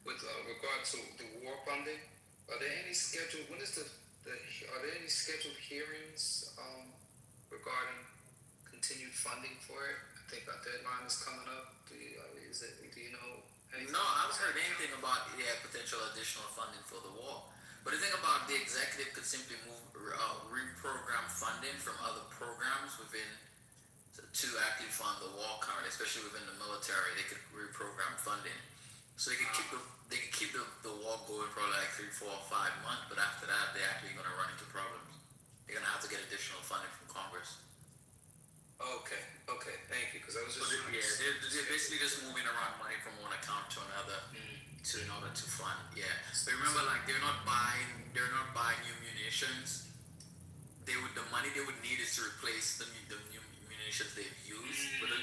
with regard to the war funding, are there any scheduled? When is are there any scheduled hearings regarding continued funding for it? I think our deadline is coming up. Do you know? No, I haven't heard anything about potential additional funding for the wall. But the thing about the executive could simply reprogram funding from other programs within to actually fund the wall currently, especially within the military. They could reprogram funding, so they could keep the wall going for like 3, 4, 5 months. But after that, they're actually going to run into problems. They're going to have to get additional funding from Congress. Okay, thank you. Because I was just they're basically just moving around money from one account to another in order to fund. Yeah, but remember, like they're not buying new munitions. The money they would need is to replace the new munitions they've used. But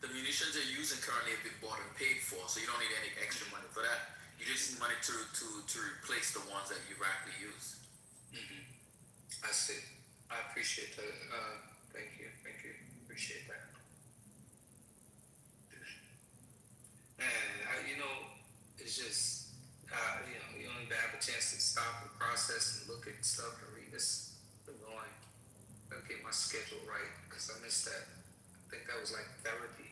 the munitions they're using currently have been bought and paid for, so you don't need any extra money for that. You just need money to replace the ones that you've actually used. I see. I appreciate that. Thank you. Appreciate that. And it's just you don't even have a chance to stop and process and look at stuff and read this. Annoying. Gotta get my schedule right because I missed that. I think that was like therapy.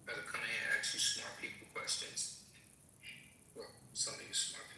Gotta come in and ask you smart people questions. Well, some of you smart people.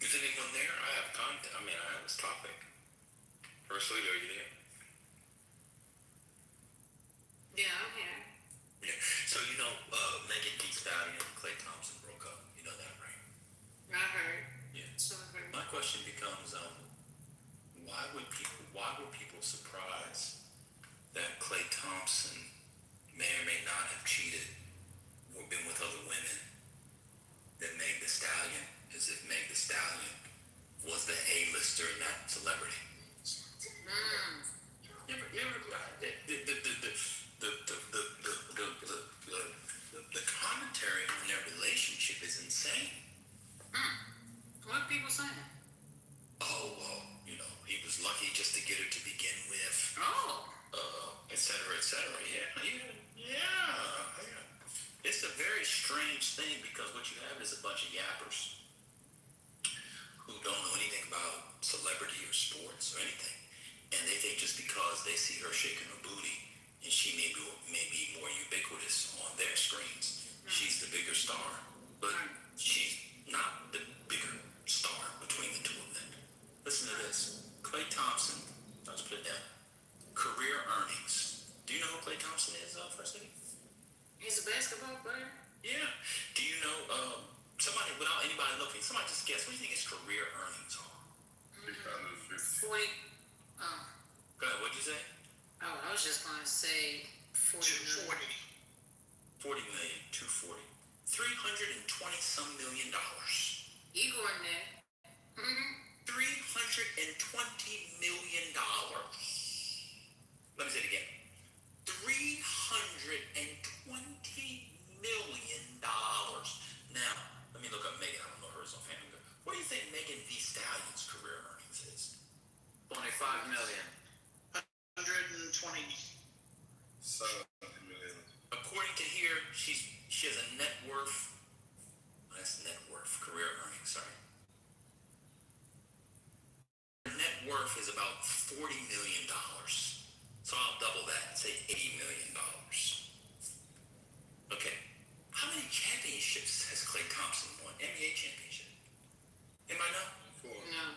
Is anyone there? I have content. I have this topic. First Lady, are you there? Yeah, I'm here. Yeah. So Megan Thee Stallion and Klay Thompson broke up. You know that, right? I heard. Yeah. So I heard. My question becomes, why were people surprised that Klay Thompson may or may not have cheated or been with other women than Meg Thee Stallion, as if Meg Thee Stallion was the A-lister and not celebrity? The commentary on their relationship is insane. What are people saying? Oh, well, he was lucky just to get her to begin with. Oh. Et cetera, et cetera. Yeah. It's a very strange thing because what you have is a bunch of yappers who don't know anything about celebrity or sports or anything. And they think just because they see her shaking her booty and she may be more ubiquitous on their screens, she's the bigger star. But she's not the bigger star between the two of them. Listen to this. Klay Thompson, let's put it down. Career earnings. Do you know who Klay Thompson is? somebody just guess. What do you think his career earnings are? 40. Oh, Go ahead. What'd you say? oh, I was just going to say 40 million. 40 million, 240. $320 some million. Igor and that. $320 million. Let me say it again. $320 million. Now, let me look up Megan. I don't know hers offhand. What do you think Megan Thee Stallion's career earnings is? $25 million. 120. 70 million. According to here, she has a net worth. That's net worth, career earnings. Sorry. Her net worth is about $40 million. So I'll double that and say $80 million. Okay. How many championships has Klay Thompson won? NBA championship. Anybody know? 4. No.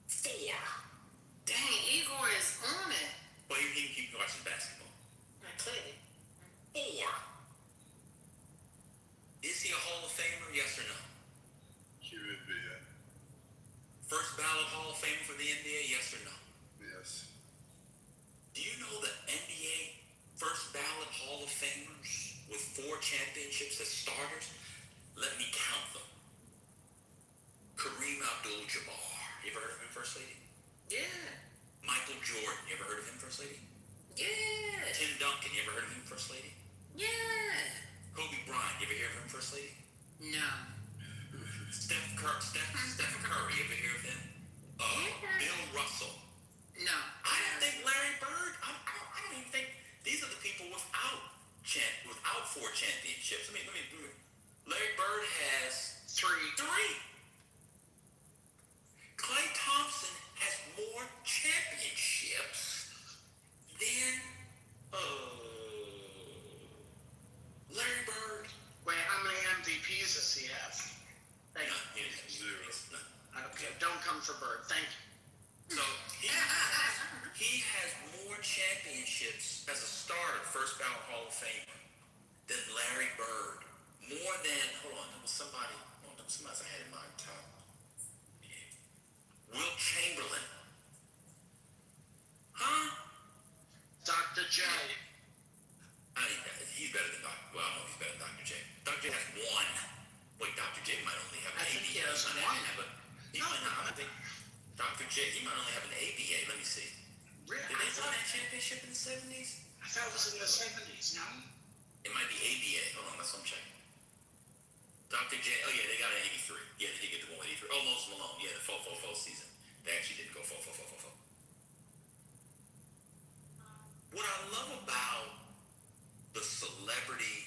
4. Dang, Igor is on it. Well, he watches basketball. Not clearly. 4. Is he a Hall of Famer? Yes or no? He would be, yeah. First ballot Hall of Famer for the NBA? Yes or no? Yes. Do you know the NBA first ballot Hall of Famers with 4 championships as starters? Let me count them. Kareem Abdul-Jabbar. You ever heard of him, First Lady? Yeah. Michael Jordan. You ever heard of him, First Lady? Yeah. Tim Duncan. You ever heard of him, First Lady? Yeah. Kobe Bryant. You ever hear of him, First Lady? No. Steph Curry. You ever hear of him? Bill Russell. No. I don't think Larry Bird. I don't even think these are the people without 4 championships. Let me. Larry Bird has 3. 3. Klay Thompson has more championships than Larry Bird. Wait, how many MVPs does he have? None. He didn't have 0. None. Okay, don't come for Bird. Thank you. So he has more championships as a starter, first ballot Hall of Famer, than Larry Bird. More than there was somebody else I had in mind. Wilt Chamberlain. Huh? Dr. J. He's better than Dr. Well, I don't know if he's better than Dr. J. Dr. J has 1. Wait, Dr. J might only have an ABA. He has 1. He might not. I think Dr. J, he might only have an ABA. Let me see. Really? Did they win that championship in the 70s? I thought it was in the 70s, no? It might be ABA. Hold on, let's check. Dr. J, oh yeah, they got an 83. Yeah, they did get the 183. Oh, Moses Malone. Yeah, the 4-4-4 season. They actually didn't go 4-4-4-4-4. What I love about the celebrity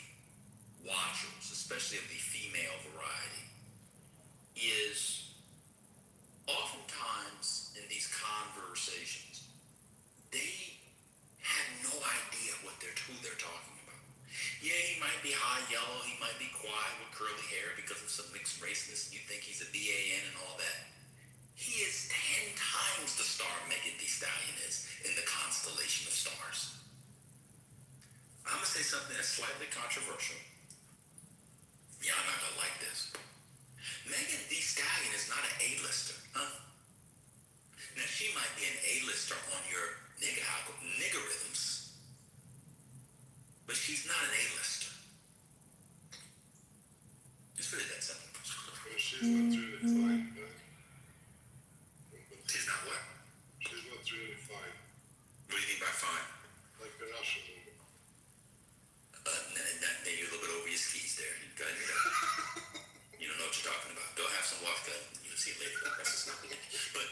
watchers, especially of the female variety, is oftentimes in these conversations, they have no idea who they're talking about. Yeah, he might be high yellow, he might be quiet with curly hair because of some mixed raceness, and you think he's a BAN and all that. He is 10 times the star Megan Thee Stallion is in the constellation of stars. I'm gonna say something that's slightly controversial. Y'all not gonna like this. Megan Thee Stallion is not an A-lister, huh? Now she might be an A-lister on your niggerisms, but she's not an A-lister. It's really that simple. She's not really fine, but... She's not what? She's not really fine. What do you mean by fine? Like a Russian woman. You're a little bit over your skis there. You don't know what you're talking about. Go have some vodka. You'll see it later. That's just not But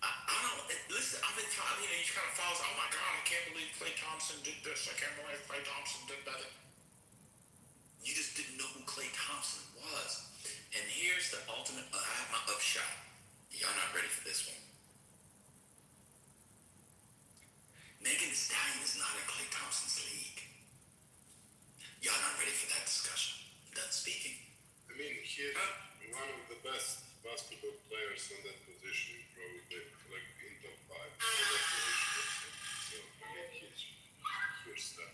I don't... Listen, I've been trying, you kind of follows, oh my God, I can't believe Klay Thompson did this. I can't believe Klay Thompson did that. You just didn't know who Klay Thompson was. And here's the ultimate, I have my upshot. Y'all not ready for this one. Megan Thee Stallion is not in Klay Thompson's league. Y'all not ready for that discussion. I'm done speaking. I mean, he's one of the best basketball players on that position, probably, like in top 5 on that position. So, I mean, he's huge stuff.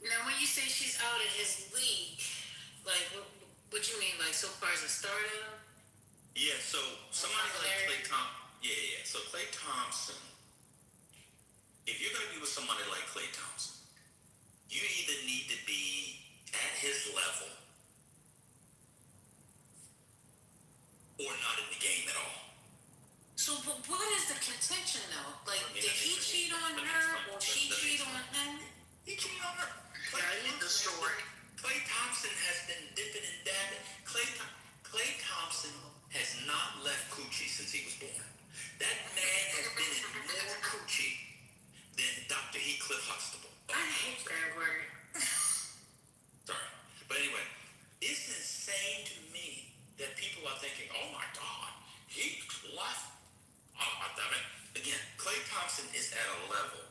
Now, when you say she's out of his league, like, What you mean, like so far as a starter? Yeah, so somebody like Klay Thompson. Yeah. So Klay Thompson, if you're gonna be with somebody like Klay Thompson, you either need to be at his level or not in the game at all. So, but what is the contention though? Like, did he cheat on her or she cheat on him? He cheated on her. Yeah, I need the story. Klay Thompson has been dipping and dabbing. Klay Thompson has not left coochie since he was born. That man has been in more coochie than Dr. Heathcliff Huxtable. I hate that word. Sorry. But anyway, it's insane to me that people are thinking, oh my God, he left. I mean, again, Klay Thompson is at a level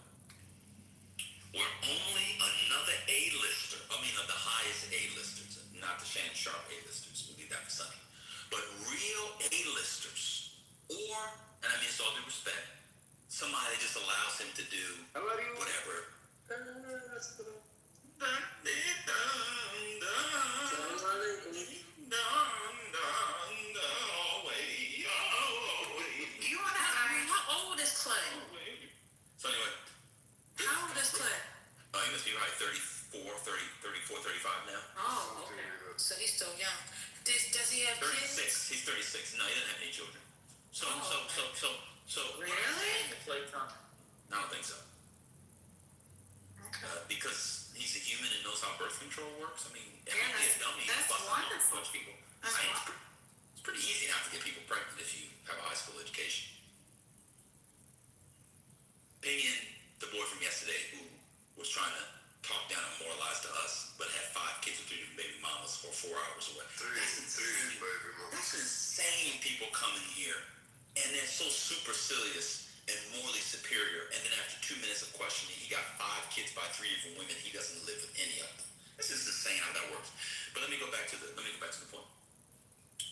where only another A-lister, of the highest A-listers, not the Shannon Sharp A-listers, we'll leave that for Sunny, but real A-listers, or, and I mean it's all due respect, somebody that just allows him to do whatever. How old is Klay? So anyway. How old is Klay? He must be like 34, 35 now. Oh, okay. So he's still young. Does he have 36. kids? He's 36. No, he doesn't have any children. So. Really? I don't think so. Because he's a human and knows how birth control works. I mean, be a dummy. That's wonderful. People. It's pretty easy not to get people pregnant if you have a high school education. Opinion, the boy from yesterday who was trying to talk down and moralize to us, but had 5 kids with 3 different baby mamas for 4 hours away. That's insane. That's insane. People come in here and they're so supercilious and morally superior, and then after 2 minutes of questioning, he got 5 kids by 3 different women. He doesn't live with any of them. This is insane how that works. But let me go back to the point.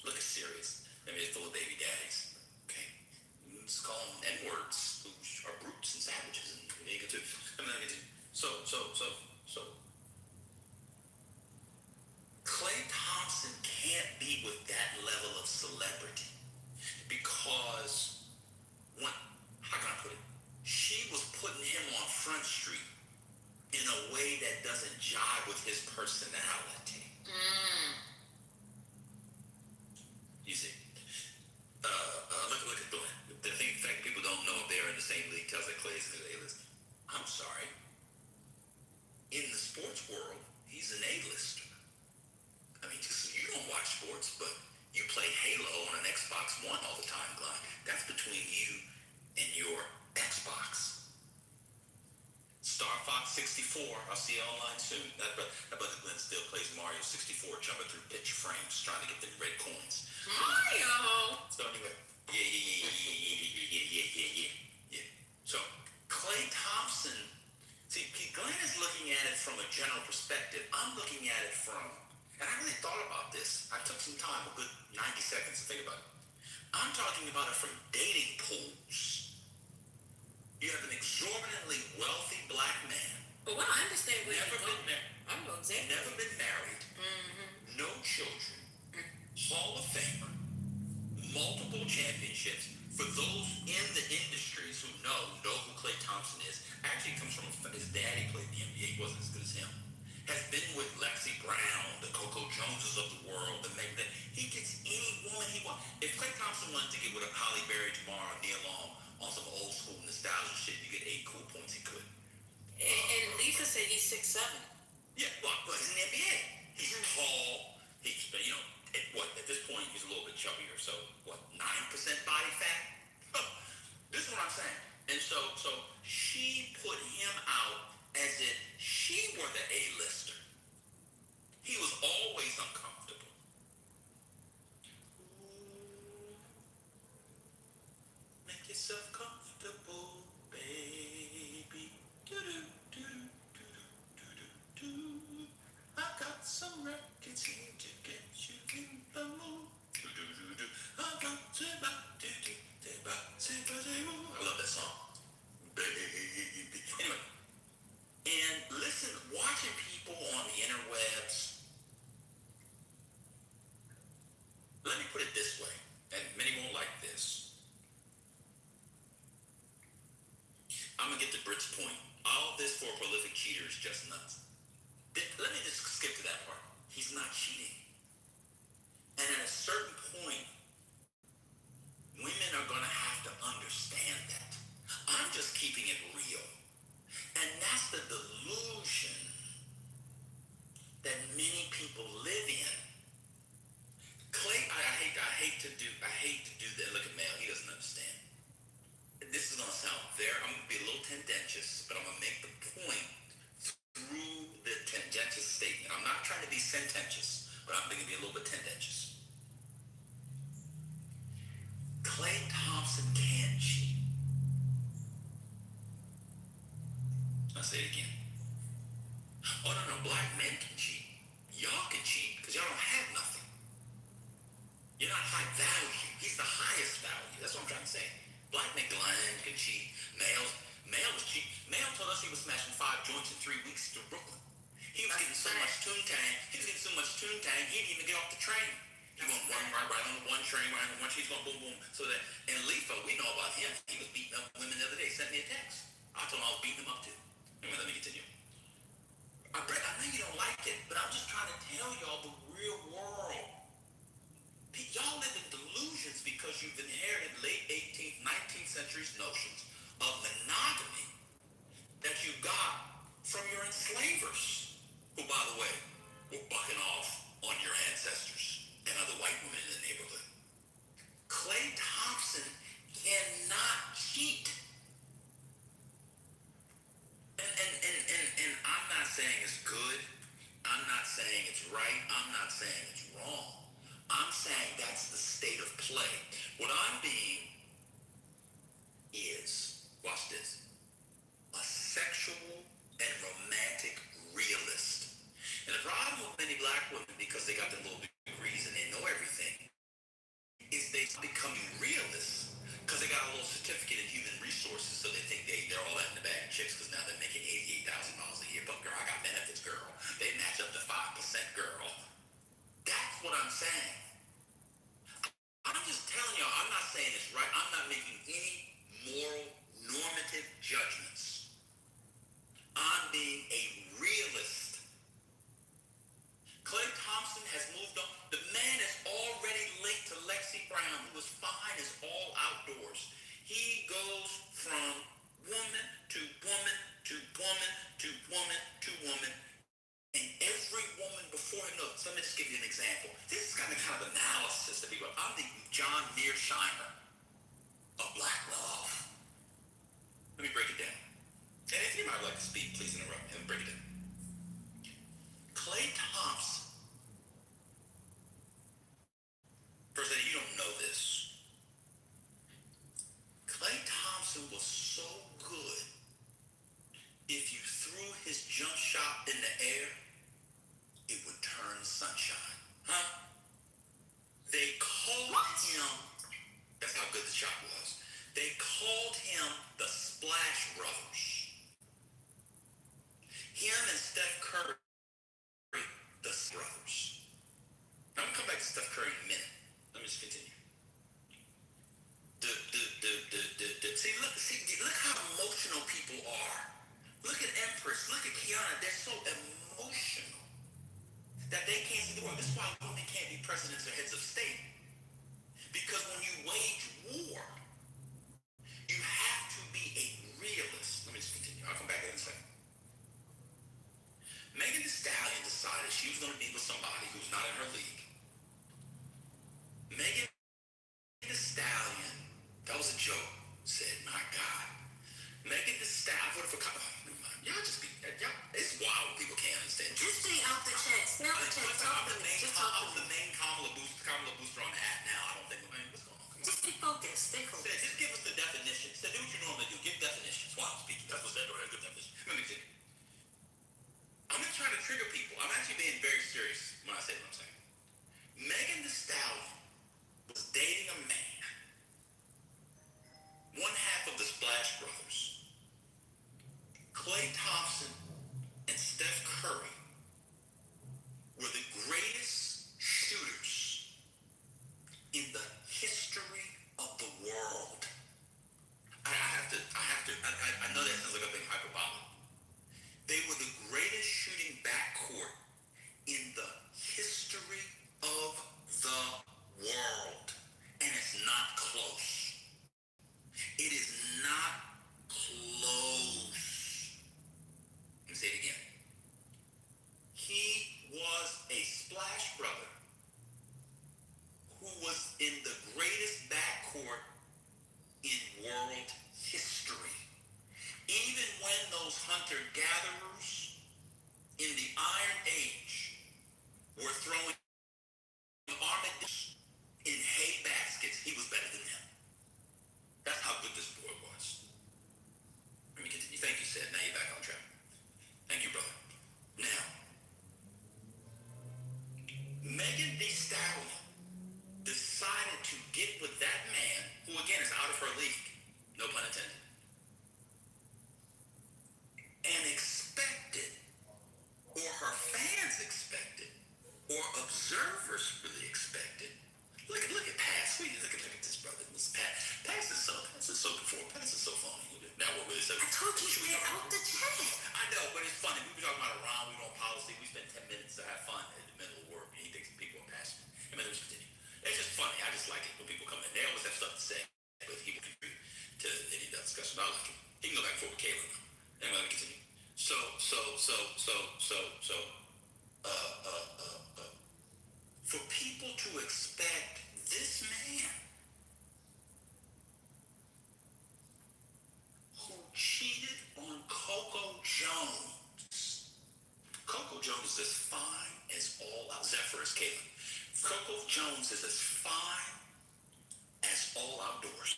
Look, it's serious. Maybe it's full of baby daddies. Okay, just call them N-words, who are brutes and savages and negative. So. Klay Thompson can't be with that level of celebrity because how can I put it? She was putting him on Front Street in a way that doesn't jive with his personality. You see, look at the fact people don't know if they're in the same league tells that Klay's an A-list. I'm sorry. In the sports world, he's an A-lister. I mean, you don't watch sports, but you play Halo on an Xbox One all the time, Glenn. That's between you and your Xbox. Star Fox 64, I'll see you online soon. That brother Glenn still plays Mario 64, jumping through picture frames, trying to get the red coins. Mario! So anyway, yeah. So, Klay Thompson, see, Glenn is looking at it from a general perspective. I'm looking at it from, and I really thought about this. I took some time, a good 90 seconds to think about it. I'm talking about it from dating pools. You have an exorbitantly wealthy black man. Well, I understand where never been married. I know exactly. Never been married. No children. Hall of Famer. Multiple championships. For those in the industries who know who Klay Thompson is. Actually comes from his daddy played in the NBA. He wasn't as good as him. Has been with Lexi Brown, the Coco Joneses of the world, the Megan. He gets any woman he wants. If Klay Thompson wanted to get with a Holly Berry tomorrow, Neil Long, on some old school nostalgia shit, you get 8 cool points, he could. And Lisa said he's 6'7". Yeah, well, he's in the NBA. He's tall. He's, at this point, he's a little bit chubbier. So, 9% body fat? This is what I'm saying. And so she put him out as if she were the A-lister. He was always uncomfortable. Make yourself comfortable, baby. I got some records here to get you in the mood. I love that song. Baby. Anyway, and listen, watching people on the interwebs that many people live in. Clay, I hate to do that. Look at Mel, he doesn't understand. This is gonna sound I'm gonna be a little tendentious, but I'm gonna make the point through the tendentious statement. I'm not trying to be sententious, but I'm gonna be a little bit tendentious. Clay Thompson can't cheat. I'll say it again. Oh no, black men can cheat. Y'all can cheat because y'all don't have nothing. You're not high value. He's the highest value. That's what I'm trying to say. Black men can cheat. Male was cheap. Male told us he was smashing 5 joints in 3 weeks to Brooklyn. He was getting so much toontang. He didn't even get off the train. He went right on one train, right on one train. He's going boom, boom. So that, and Lefa, we know about him. He was beating up women the other day. He sent me a text. I told him I was beating him up too. Anyway, let me continue. I know you don't like it, but I'm just trying to tell y'all the real world. Y'all live in delusions because you've inherited late 18th, 19th century's notions of monogamy that you got from your enslavers, who, by the way, were bucking off on your ancestors and other white women in the neighborhood. Clay Thompson cannot cheat. And I'm not saying it's good. I'm not saying it's right. I'm not saying it's wrong. I'm saying that's the state of play. What I'm being is, watch this, a sexual and romantic realist. And the problem with many black women, because they got their little degrees and they know everything, is they becoming realists because they got a little certificate in human resources, so they think they're all that in the bag chicks because now they're making $88,000 a year. But girl, I got benefits, girl. They match up to 5%, girl. That's what I'm saying. I'm just telling y'all, I'm not saying it's right. I'm not making any moral, normative judgments. I'm being a realist. Clay Thompson has moved on. The man is already linked to Lexi Brown, who was fine as all outdoors. He goes from woman to woman to woman to woman to woman. And every woman before him, look, so let me just give you an example. This is kind of analysis that people, I'm the John Mearsheimer of black love. Let me break it down. And if anybody would like to speak, please interrupt me and break it down. Clay Thompson, first lady, you don't know this. Clay Thompson was so good, if you threw his jump shot in the air, it would turn sunshine. Huh? They called him, that's how good the shot was. They called him the Splash Brothers. Him and Steph Curry, the brothers. Now I'm gonna come back to Steph Curry in a minute. Let me just continue. See, look how emotional people are. Look at Empress, look at Kiana, they're so emotional that they can't see the world. This is why women can't be presidents or heads of state. Because when you wage war, you have to be a realist. Let me just continue. I'll come back in a second. Megan Thee Stallion decided she was going to be with somebody who's not in her league. Megan Thee Stallion, that was a joke, said, my God. Megan Thee Stallion, what if y'all just be, y'all, it's wild when people can't understand. Just stay out the chat. Stay out the chat. I'm the main Kamala Booster on the app now. I don't think, what's going on? Just stay focused. Stay focused. Said, just give us the definition. Said, do what you normally do. Give definitions while I'm speaking. That's what said. Good definition. Let me see. I'm not trying to trigger people. I'm actually being very serious when I say what I'm saying. Megan Thee Stallion Megan Thee Stallion decided to get with that man, who again is out of her league, no pun intended, and expected, or her fans expected, or observers really expected. Look at Pass. Look at this brother. This Pass is so before. Pass is so phony. Now what really said? I told you to get out the chat. I know, but it's funny. We be talking about Iran, we on policy. We spend 10 minutes to have fun in the middle of work, and he thinks people are passionate. I mean, let's continue. It's just funny. I just like it when people come in. They always have stuff to say, but he will contribute to any discussion. I like it. He can go back forward with Caleb. Anyway, let me continue. For people to expect this man who cheated on Coco Jones. Coco Jones is as fine as all out. Zephyrus Caleb. Coco Jones is as fine as all outdoors.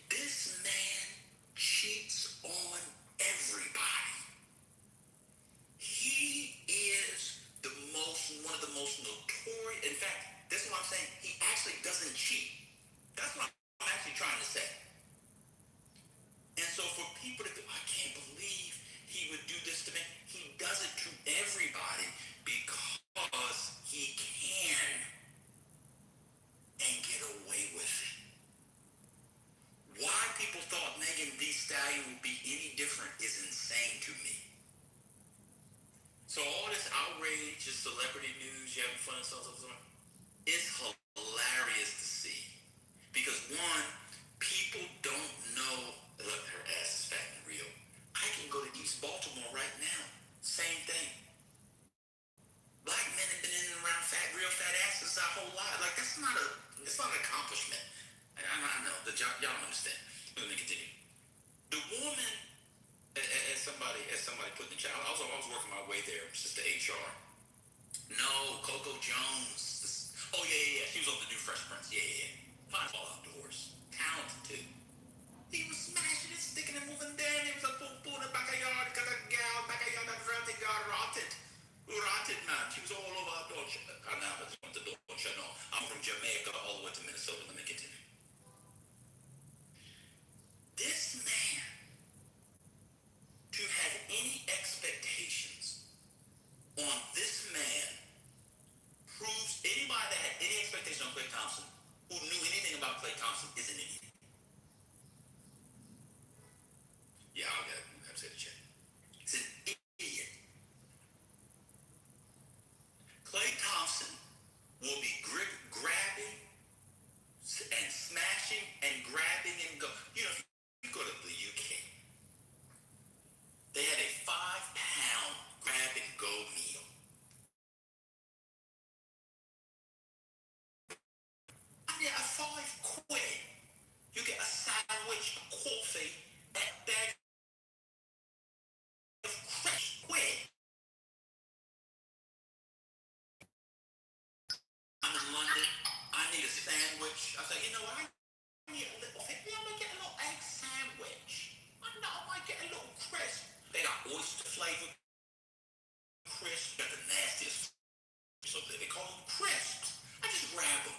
This man cheats on everybody. He is one of the most notorious. In fact, that's what I'm saying. He actually doesn't cheat. That's what I'm actually trying to say. And so for people to go, I can't believe he would do this to me. He does it to everybody because he can and get away with it. Why people thought Megan Thee Stallion would be any different is insane to me. So all this outrage, this celebrity news, you having fun and so on, it's hilarious to see. Because one, people don't know, look, her ass is fat and real. I can go to East Baltimore right now. Same thing. Black men have been in and around real fat asses our whole life. Like, it's not an accomplishment. I know, y'all understand. Let me continue. The woman, as somebody put in the chat, I was working my way there, Sister HR. No, Coco Jones. Oh, yeah. She was on the new Fresh Prince. Yeah. Fine all outdoors. Talented, too. He was smashing it, sticking and moving down. He was a boom in the backyard. Got a gal, backyard, that really got rotted. Rotted, man. She was all over outdoors. I know, but went to the door. No, I'm from Jamaica all the way to Minnesota. Let me continue. This man, to have any expectations on this man, proves anybody that had any expectation on Klay Thompson, who knew anything about Klay Thompson, is an idiot. Yeah, I'll have to say the chat. He's an idiot. Klay Thompson will be grabbing and smashing and grabbing and go. You know, if you go to the UK, they had a 5-pound grab and go meal. I mean, a £5. You get a sandwich, a coffee, that bag of crisps. I'm in London. I need a sandwich. I say, you know what? I need a little thing. Yeah, I'm gonna get a little egg sandwich. I know I might get a little crisp. They got oyster flavor crisps. Got the nastiest. So they call them crisps. I just grab them.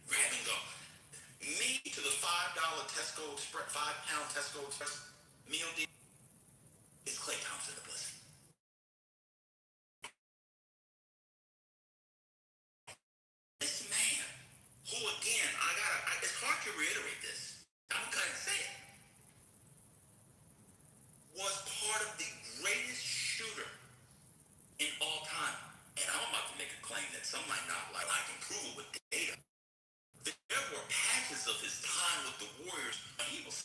Grab and go. Me to the $5 Tesco Express, 5-pound Tesco Express meal deal. It's Klay Thompson the blessing. This man, who again, it's hard to reiterate this. I'm gonna say it. Was part of the greatest shooter in all time. And I'm about to make a claim that some might not like. I can prove it with data. There were patches of his time with the Warriors when he was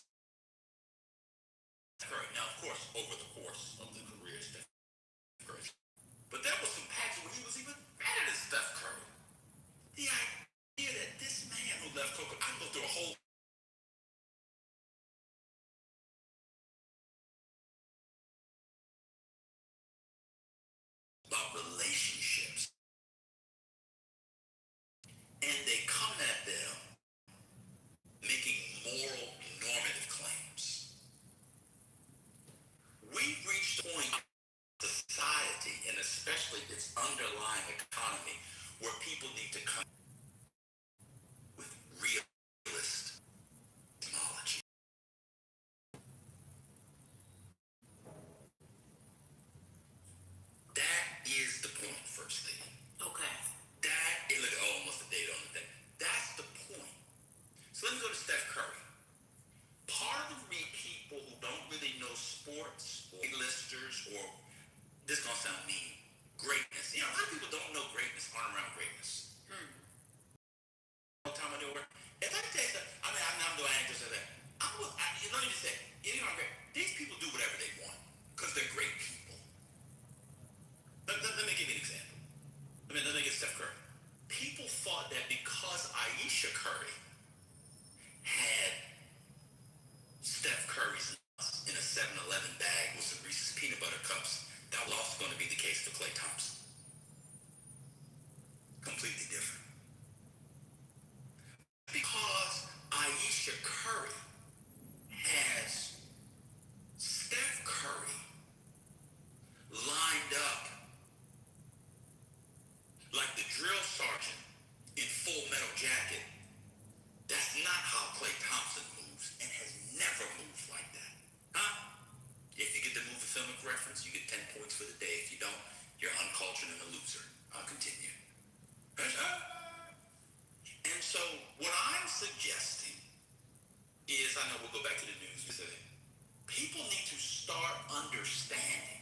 Curry. Now, of course, over the course of the career, Steph Curry. But there was some patches where he was even better than Steph Curry. The idea that this man who left Coco, I go through a whole about relationships. And they come at them making moral normative claims. We've reached a point in society, and especially it's this underlying economy where people need to come with realist technology. That is the point, First Lady. Okay. That is, look, almost a date on the thing. That's the point. So let me go to Steph Curry. Part of me, people who don't really know sports or listers or, this is gonna sound mean, greatness. You know, a lot of people don't know greatness, aren't around greatness. Time I do work. If I tell you something, I mean, I'm doing anecdotes of that. Let me just say, you know, these people do whatever they want because they're great people. Let me give you an example. Let me get Steph Curry. People thought that because Aisha Curry had Steph Curry's nuts in a 7-Eleven bag with some Reese's peanut butter cups, that was also going to be the case for Klay Thompson. Completely different. Because Aisha Curry has Steph Curry lined up like the drill sergeant in Full Metal Jacket, that's not how Klay Thompson moves and has never moved like that. Huh? If you get the movie filmic reference, you get 10 points for the day. If you don't, you're uncultured and a loser. I'll continue. And so what I'm suggesting is, I know we'll go back to the news, people need to start understanding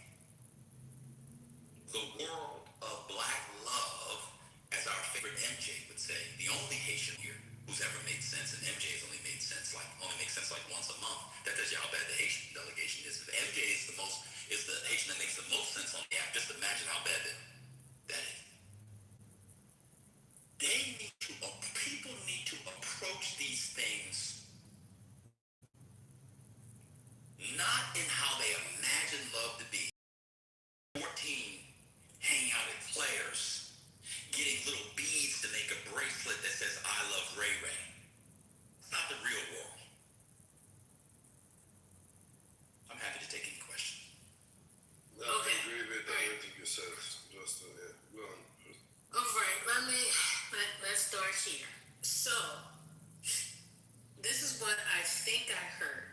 the world of black love, as our favorite MJ would say, the only Haitian here who's ever made sense, and MJ has only makes sense like once a month. That tells you how bad the Haitian delegation is. If MJ is the Haitian that makes the most sense on the app, just imagine how bad that is. People need to approach these things not in how they imagine love to be. 14 hanging out at Players, getting little beads to make a bracelet that says I love Ray Ray. It's not the real world. I'm happy to take any questions. No, okay. I agree with everything you said. Just go on. All right, let's start here. So, this is what I think I heard.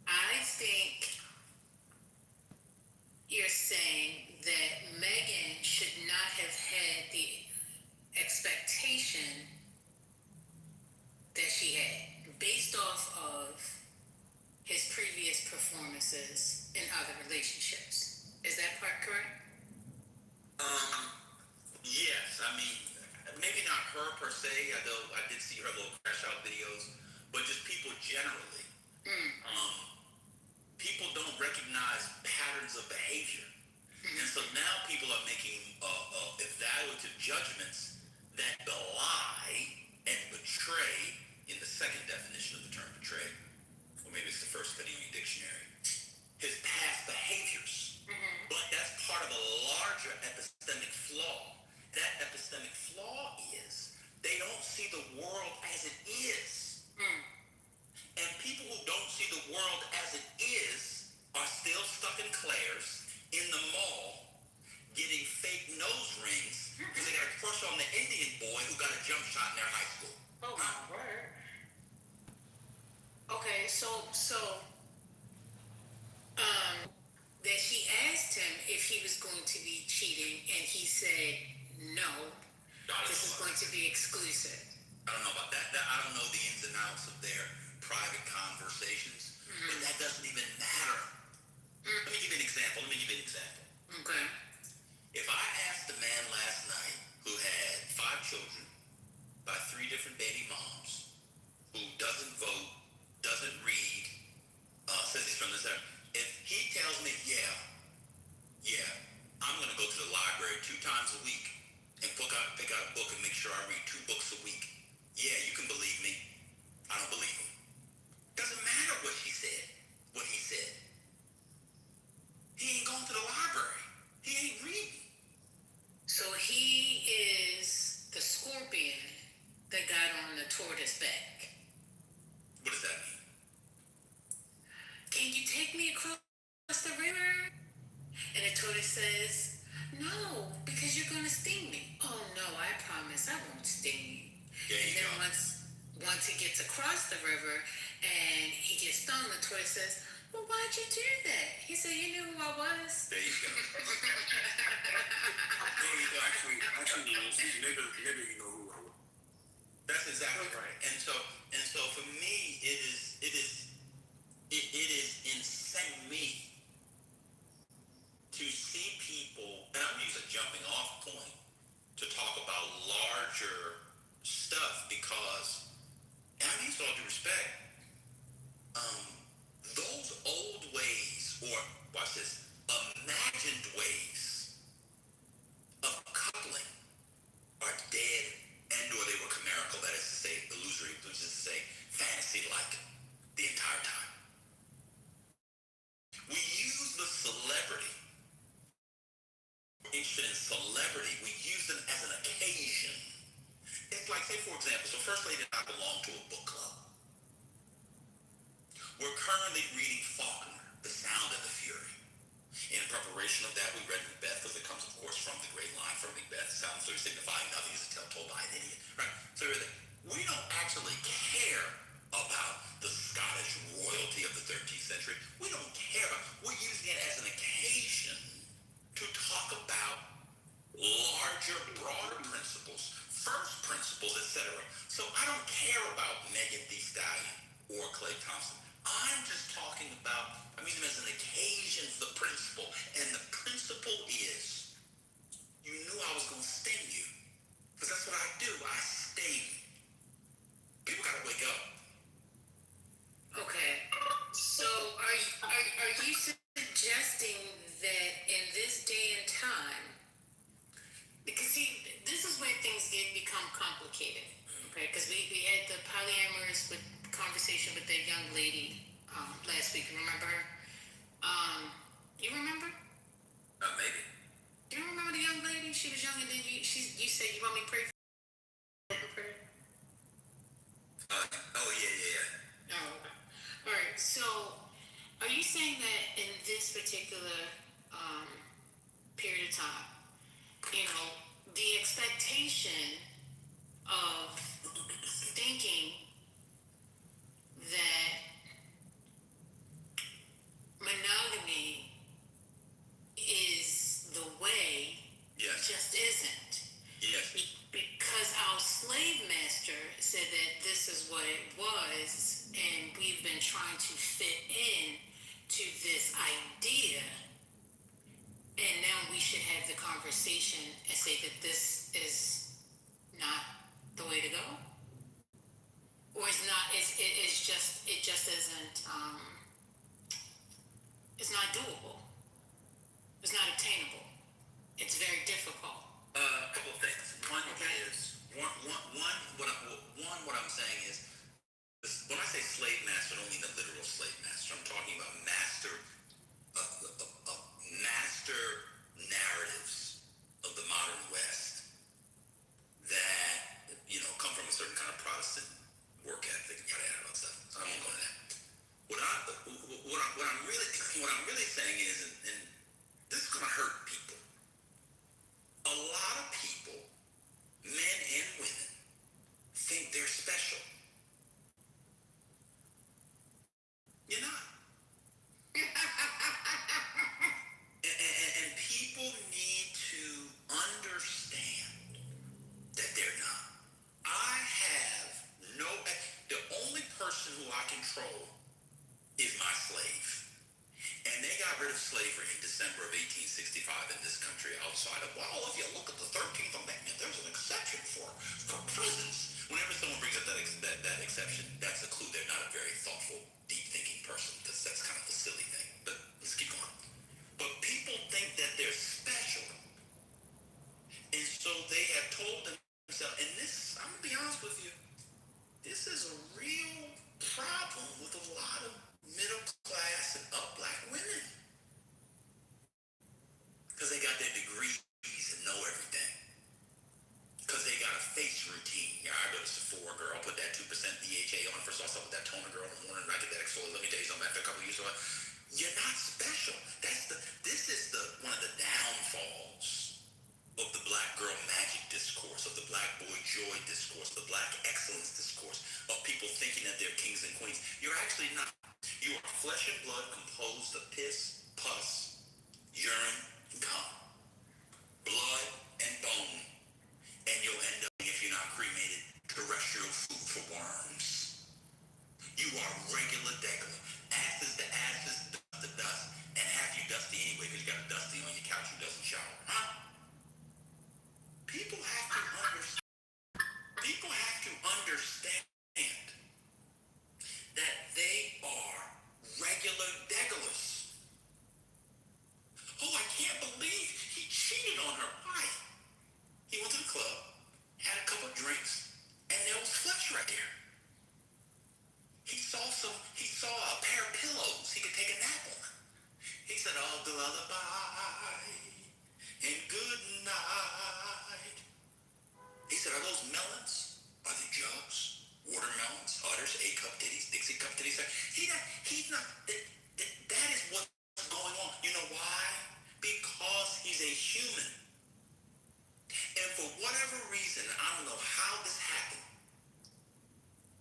I think you're saying that Megan should not have had the expectation that she had based off of his previous performances in other relationships. Is that part correct? Yes, I mean, maybe not her per se, although I did see her little crash out videos, but just people generally. People don't recognize patterns of behavior. And so now people are making evaluative judgments that belie and betray, in the second definition of the term betray, or maybe it's the first depending on your dictionary, his past behaviors. But that's part of a larger epistemic flaw. That epistemic flaw is they don't see the world as it is. And people who don't see the world as it is are still stuck in Claire's in the mall getting fake nose rings because they got a crush on the Indian boy who got a jump shot in their high school. Oh my word. Okay, so that she asked him if he was going to be cheating, and he said no. This is going to be exclusive. I don't know about that. I don't know the ins and outs of their private conversations, but that doesn't even matter. Let me give you an example. Okay. If I asked a man last night who had 5 children by 3 different baby moms, who doesn't vote, doesn't read, says he's from this area, if he tells me, yeah, I'm going to go to the library 2 times a week and pick out a book and make sure I read 2 books a week, yeah, you can believe me. I don't believe him. Doesn't matter what he said. He ain't going to the library. He ain't reading. So he is the scorpion that got on the tortoise back. What does that mean? Can you take me across the river? And the tortoise says, No, because you're gonna sting me. Oh no, I promise I won't sting you. There And you then go. once he gets across the river and he gets stung, the tortoise says, "Well, why'd you do that?" He said, "You knew who I was." There you go. Actually, nigga, you know who I was. That's exactly right. And so for me, it is insane me to see people, and I'm using a jumping off point to talk about larger stuff because, and I mean, with all due respect, those old ways, or watch this, imagined ways of coupling are dead, and or they were chimerical, that is to say, illusory, which is to say, fantasy-like the entire time. We use the celebrity, interested in celebrity, we use them as an occasion. It's like, say for example, so First Lady and I belong to a book club. We're currently reading Faulkner, The Sound and the Fury. In preparation of that, we read Macbeth, because it comes, of course, from the great line from Macbeth, sounds so signifying nothing is a tale told by an idiot. Right? So we don't actually care about the Scottish royalty of the 13th century. We don't care about, we're using it as an occasion to talk about larger, broader principles, first principles, etc. So I don't care about Megan Thee Stallion or Clay Thompson. I'm just talking about, I'm using them as an occasion for the principle. And the principle is, you knew I was going to sting you. Because that's what I do. I sting. People got to wake up. Okay. So are you suggesting that in this day and time, because see, this is where things become complicated, okay? Because we had the polyamorous conversation with that young lady last week. Remember her? You remember? Maybe. Do you remember the young lady? She was young, and then you said you want me to pray for her. Oh yeah. Oh, okay. All right. So, are you saying that in this particular period of time, you know, the expectation of thinking that monogamy is the way, yes, just isn't. Yes. Because our slave master said that this is what it was, and we've been trying to fit in to this idea, and now we should have the conversation and say that this is not the way to go, or it's not. It just isn't. It's not doable. It's not obtainable. It's very difficult. A couple of things. One is what I'm saying is, when I say slave master, I don't mean the literal slave master. I'm talking about master narratives of the modern West that come from a certain kind of Protestant work ethic and yada yada stuff. So I won't go into that. What I'm really saying is, and this is gonna hurt people. A lot of people, men and women, think they're special. You're not. And people need to understand that they're not. I have the only person who I control is my slave. And they got rid of slavery in December of 1865 in this country outside of, well, if you look at the 13th Amendment, there's an exception for prisons. Whenever someone brings up that exception, that's a clue they're not a very thoughtful, deep-thinking person, because that's kind of a silly thing. But let's keep going. But people think that they're special. And so they have told themselves, and this, I'm going to be honest with you, this is a real problem with a lot of middle class and up black women. Because they got their degrees and know everything. Because they got a face joy discourse, the black excellence discourse of people thinking that they're kings and queens. You're actually not. You are flesh and blood composed of piss, pus, urine, and cum, blood and bone, and you'll end up, if you're not cremated, terrestrial food for worms. You are regular degular. Asses to asses, dust to dust, and half you dusty anyway because you got a dusty on your couch who doesn't shower. Huh? People have to understand. People have to understand that they are regular degulars. Oh, I can't believe he cheated on her. Why? He went to the club, had a couple of drinks, and there was flesh right there. He saw a pair of pillows he could take a nap on. He said, "I'll do lullaby and good night." He said, "Are those melons? Are they jugs? Watermelons, udders, A-cup titties, Dixie cup titties?" He's not, that is what's going on. You know why? Because he's a human. And for whatever reason, I don't know how this happened,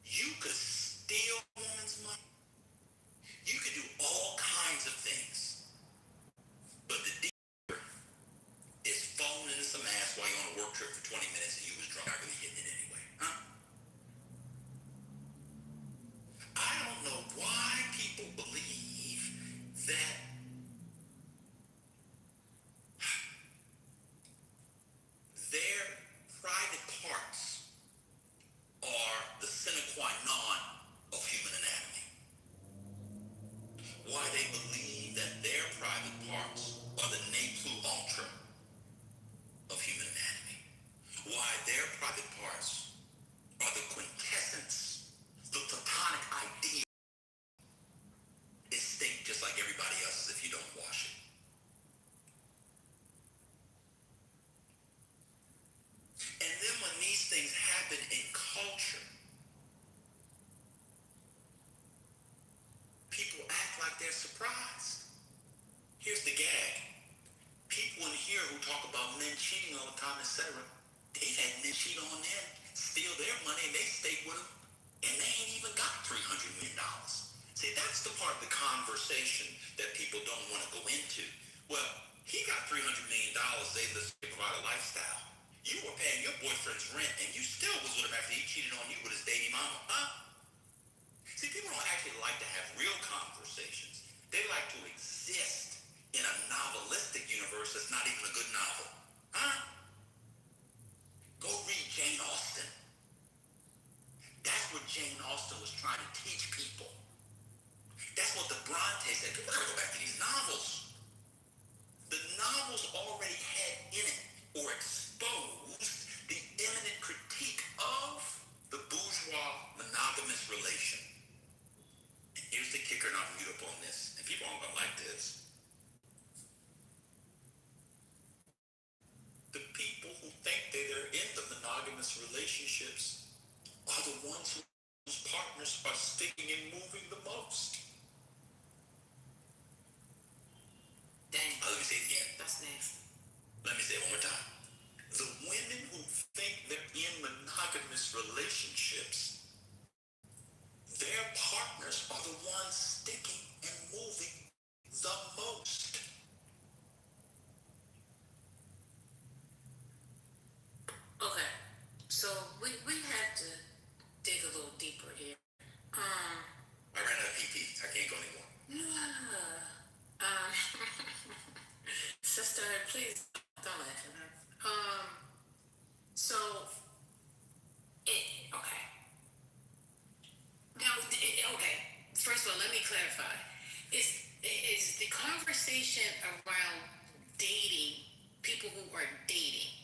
you could steal a woman's money. You could do all kinds of things. But the dealer is phoning in some ass while you're on a work trip for 20 minutes and you was drunk, not really hitting it anyway. Huh? I don't know why people believe that their private parts are the sine qua non of human anatomy. Why they believe that their private parts are the ne plus ultra of human anatomy. Why their private parts are the quintessence, the platonic ideal. It stinks just like everybody else's if you don't wash it. And then when these things happen in culture, people act like they're surprised. Here's the gag. People in here who talk about men cheating all the time, etc., they've had men cheat on them, steal their money, and they stayed with them, and they ain't even got $300 million. See, that's the part of the conversation that people don't want to go into. Well, he got $300 million, they provide a lifestyle. You were paying your boyfriend's rent, and you still was with him after he cheated on you with his baby mama. Huh? See, people don't actually like to have real conversations. They like to exist in a novelistic universe that's not even a good novel. Huh? Go read Jane Austen. That's what Jane Austen was trying to teach people. That's what the Bronte said. People gotta go back to these novels. The novels already had in it or exposed the imminent critique of the bourgeois monogamous relation. And here's the kicker, and I'll mute up on this, and people aren't gonna like this. The people who think that they're in the monogamous relationships are the ones whose partners are sticking and moving the most. Dang. Let me say it again. That's nasty. Let me say it one more time. The women who think they're in monogamous relationships, their partners are the ones sticking and moving the most. Okay, so we have to dig a little deeper here. I ran out of PP. I can't go anymore. Sister, please don't laugh at her. So, okay. Now, okay. First of all, let me clarify. Is the conversation around dating, people who are dating?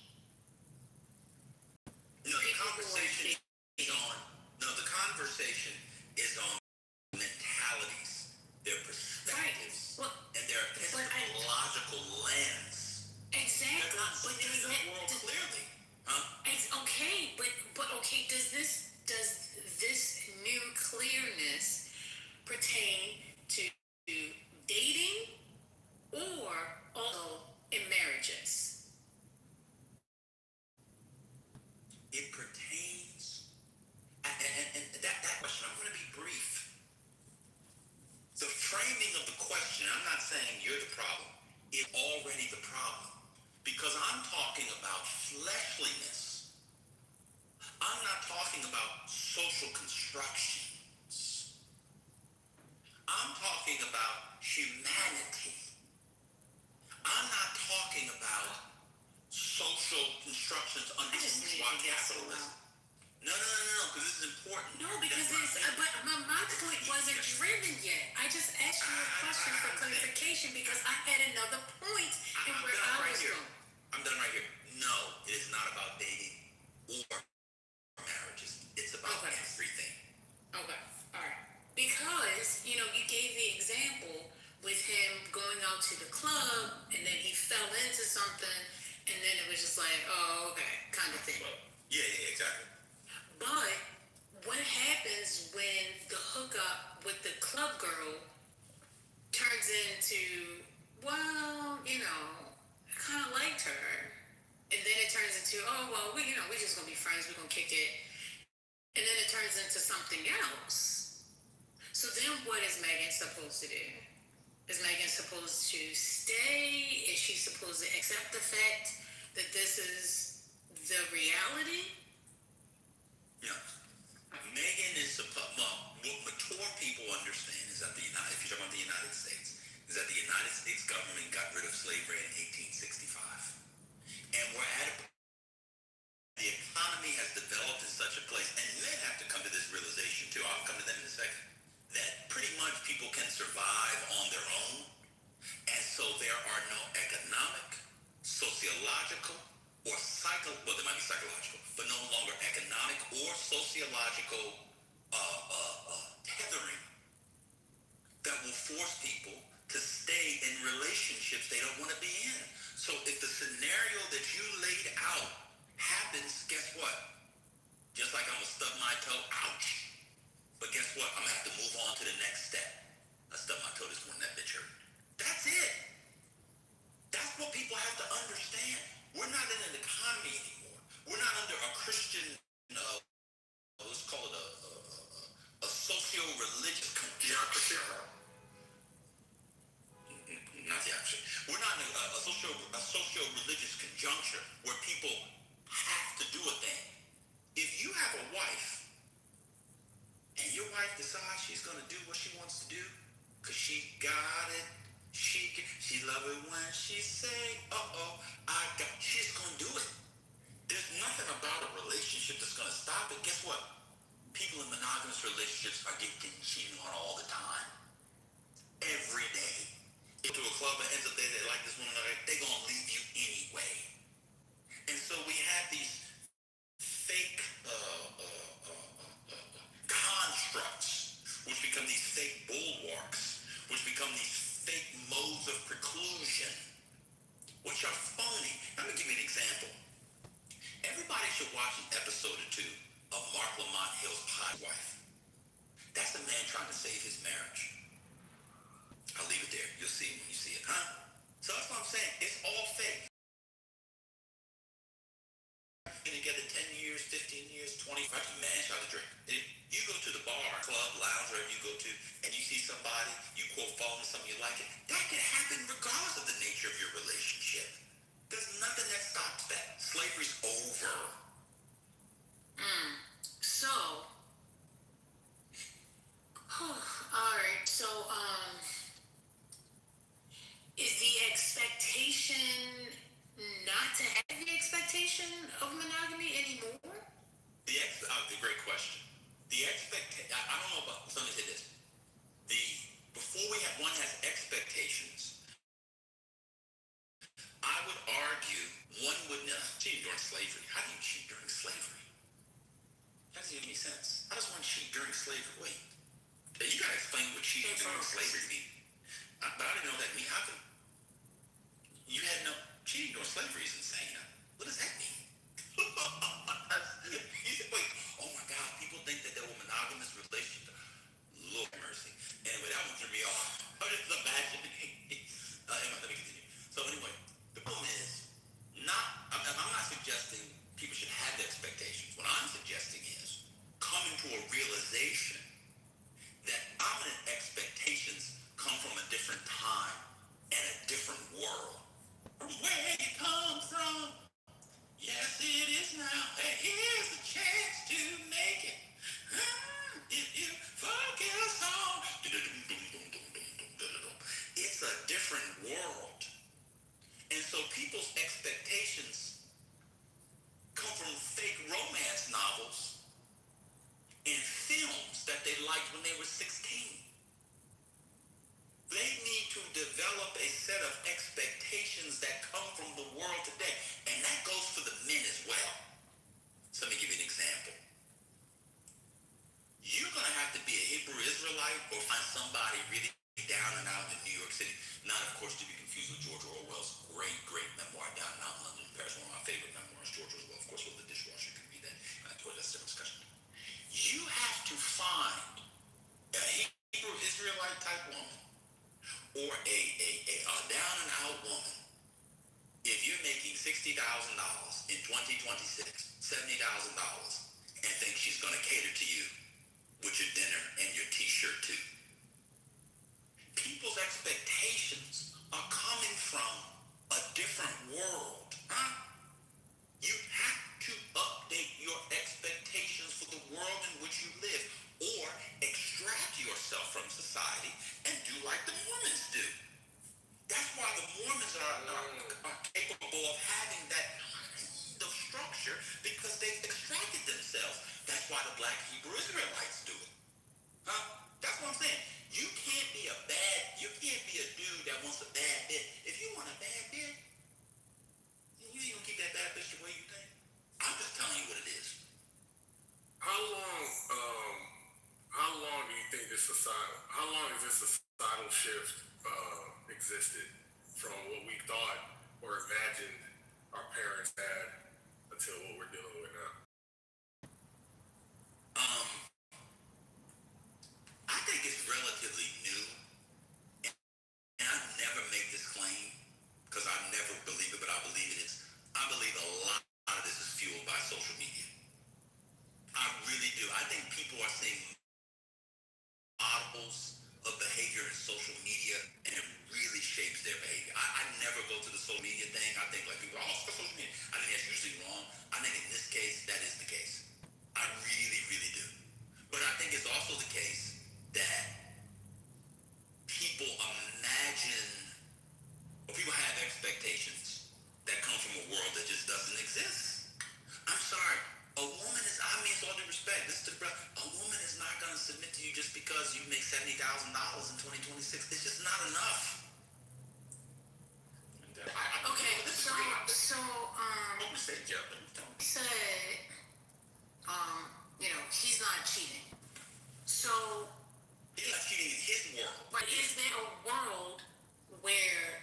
No, the conversation is on. No, the conversation is on mentalities, their perspectives, right. And their epistemological lens. Exactly. They're not seeing the world clearly. Huh? Okay, but okay. Does this new clearness pertain to dating or also in marriages? It pertains instructions. I'm talking about humanity. I'm not talking about social instructions under bourgeois capitalism. No, because this is important. No, because it's, but my point wasn't driven yet. I just asked you a question for clarification because I had another point in where I was going. I'm done right here. No, it is not about dating or marriages. It's about everything. Okay, all right. Because, you know, you gave the example with him going out to the club and then he fell into something and then it was just like, oh, okay, kind of thing. Yeah, exactly. But what happens when the hookup with the club girl turns into, well, you know, I kind of liked her. And then it turns into, oh, well, we just gonna be friends, we're gonna kick it. And then it turns into something else. So then what is Megan supposed to do? Is Megan supposed to stay? Is she supposed to accept the fact that this is the reality? Yeah. Megan is supposed, well, what mature people understand is that if you're talking about the United States, is that the United States government got rid of slavery in 1865. And we're at the economy has developed in such a place, and men have to come to this realization too. I'll come to them in a second. That pretty much people can survive on their own, and so there are no economic, sociological, or well, they might be psychological, but no longer economic or sociological tethering that will force people to stay in relationships they don't want to be in. So if the scenario that you laid out happens, guess what? Just like I'm gonna stub my toe, ouch. But guess what? I'm gonna have to move on to the next step. I stubbed my toe this morning, that bitch hurt. That's it. That's what people have to understand. We're not in an economy anymore. We're not under a Christian, let's call it a socio-religious conjunction. Not the option. We're not in a socio-religious conjuncture where people have to do a thing. If you have a wife and your wife decides she's going to do what she wants to do because she got it, she love it when she say, she's going to do it. There's nothing about a relationship that's going to stop it. Guess what? People in monogamous relationships are getting cheated on all the time. Every day. Go to a club and ends up there, they like this one another, they're going to leave you anyway. And so we have these fake constructs, which become these fake bulwarks, which become these fake modes of preclusion, which are phony. Let me give you an example. Everybody should watch an episode or two of Mark Lamont Hill's Pie Wife. That's a man trying to save his marriage. I'll leave it there. You'll see it when you see it, huh? So that's what I'm saying. It's all fake. Been together 10 years, 15 years, 25 man shot a drink. If you go to the bar, club, lounge, wherever you go to, and you see somebody, you quote fall into something you like it, that can happen regardless of the nature of your relationship. There's nothing that stops that. Slavery's over. So, all right. So, is the expectation not to have the expectation of monogamy anymore? The great question. The expectation. I don't know about. Let me say this. Before one has expectations, I would argue one would cheat during slavery. How do you cheat during slavery? That doesn't make any sense. How does one cheat during slavery? Wait, you gotta explain what cheating during slavery means. But I didn't know that mean. How could you had no cheating during slavery is insane. What does that mean? Wait, oh my God, people think that there were monogamous relationships. Lord mercy. Anyway, that one threw me off. I'm just imagining. Let me continue. So anyway, the problem is, I'm not suggesting people should have the expectations. What I'm suggesting is coming to a realization that dominant expectations come from a different time and a different world. From where you come from. Down and Out in New York City. Not, of course, to be confused with George Orwell's great, great memoir, Down and Out in London, Paris. One of my favorite memoirs. George Orwell, of course, was the dishwasher. You can read that. That's a different discussion. You have to find a Hebrew Israelite type woman or a down and out woman. If you're making $60,000 in 2026, $70,000, and think she's going to cater to you with your dinner and your t-shirt too. People's expectations are coming from a different world. Huh? You have to update your expectations for the world in which you live, or extract yourself from society and do like the Mormons do. That's why the Mormons are capable of having that kind of structure, because they've extracted themselves. That's why the Black Hebrew Israelites do it. Huh? That's what I'm saying. You can't be a dude that wants a bad bit. If you want a bad bit, you ain't gonna keep that bad bitch the way you think. I'm just telling you what it is. How long do you think how long has this societal shift existed from what we thought or imagined our parents had until what we're dealing with now? I think it's relatively new, and I never make this claim because I never believe it, but I believe it is. I believe a lot of this is fueled by social media. I really do. I think people are seeing models of behavior in social media, and it really shapes their behavior. I never go to the social media thing. I think like people, for social media. I think that's usually wrong. I think in this case, that is the case. I really, really do. But I think it's also the case that people imagine, or people have expectations that come from a world that just doesn't exist. I'm sorry. A woman is, it's all due respect. A woman is not going to submit to you just because you make $70,000 in 2026. It's just not enough. Okay, so said, he's not cheating. So he's not cheating in his world. But is there a world where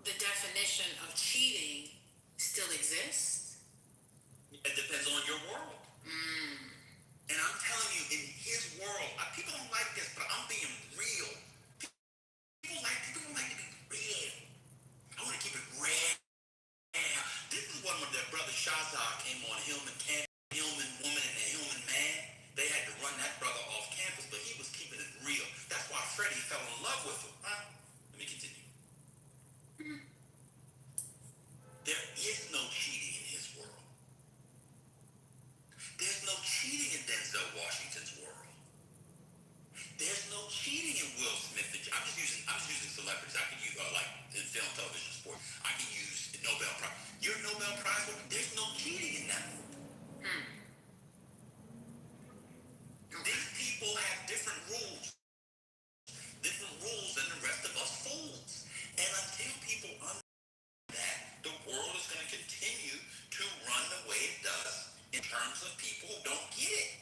the definition of cheating still exists? It depends on your world. And I'm telling you, in his world, people don't like this, but I'm being real. People don't like to be real. I want to keep it real. This is one when their brother Shazar came on, Hillman Woman and the Hillman Man. They had to run that brother off campus, but he was keeping it real. That's why Freddie fell in love with him. Huh? Let me continue. There is no cheating in his world. There's no cheating in Denzel Washington's world. There's no cheating in Will Smith. I'm just using celebrities. I can use like in film, television, sport. I can use the Nobel Prize. Your Nobel Prize, there's no cheating in that world. These people have different rules than the rest of us fools. And until people understand that, the world is going to continue to run the way it does in terms of people who don't get it.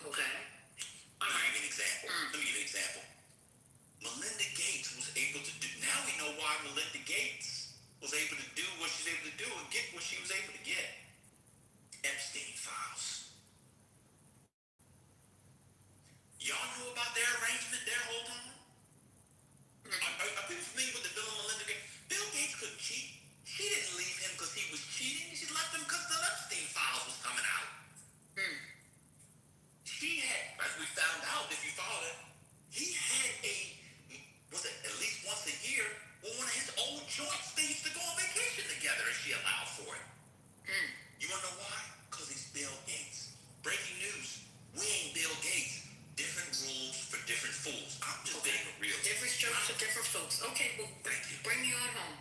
Okay. Let me give you an example. Melinda Gates was able to do, now we know why Melinda Gates was able to do what she's able to do and get what she was able to get. Epstein files. Y'all knew about their arrangement their whole time? Are people familiar with the Bill and Melinda Gates? Bill Gates couldn't cheat. She didn't leave him because he was cheating. She left him because the Epstein files was coming out. She had, as we found out, if you followed it, he had at least once a year, one of his old joints, they used to go on vacation together and she allowed for it. You want to know why? Because he's Bill Gates. Breaking news, we ain't Bill Gates. Different rules for different fools. I'm just being real. Different strokes for different folks. Okay, well, thank you. Bring me on home.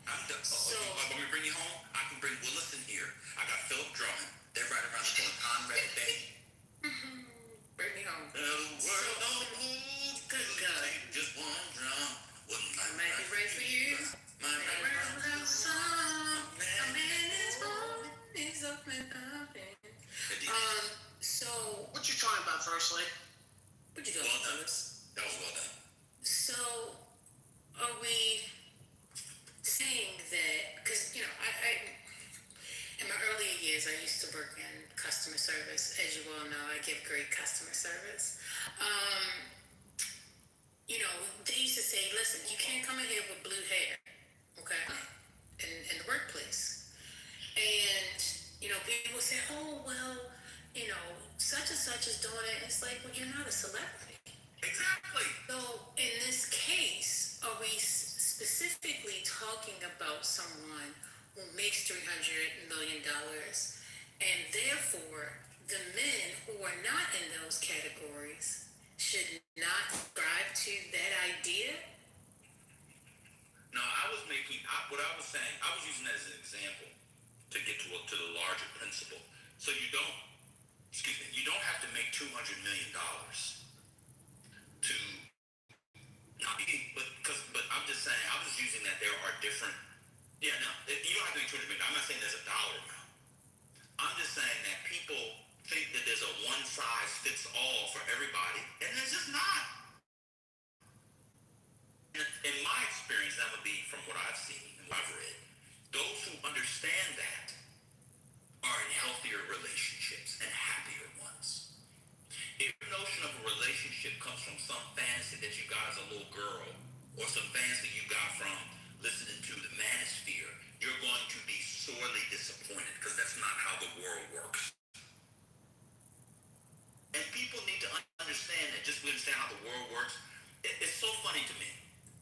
I'm done. When we bring you home, I can bring Willis in here. I got Philip Drummond. They're right around the corner. Conrad Bay. Bring me home. The world don't move. Good God. Just one drum. I might be ready for you. My world of song. A man is born. He's open up. So what you talking about, firstly? What you doing, Well done. That was well done. work in customer service. As you all know, I give great customer service. You know, they used to say, listen, you can't come in here with blue hair, okay, in the workplace. And, you know, people would say, oh, well, you know, such and such is doing it. It's like, well, you're not a celebrity. Exactly. So in this case, are we specifically talking about someone who makes $300 million, and therefore the men who are not in those categories should not subscribe to that idea? No, what I was saying, I was using that as an example to get to the larger principle. So you don't have to make $200 million to not be, but I'm just saying, I was using that there are different, you don't have to make $200 million. I'm not saying there's a dollar amount. I'm just saying that people think that there's a one size fits all for everybody, and there's just not. In my experience, that would be from what I've seen and what I've read, those who understand that are in healthier relationships and happier ones. If your notion of a relationship comes from some fantasy that you got as a little girl, or some fantasy you got from listening to the Manosphere, you're going to be sorely disappointed, because that's not how the world works. And people need to understand that. Just to understand how the world works, it's so funny to me.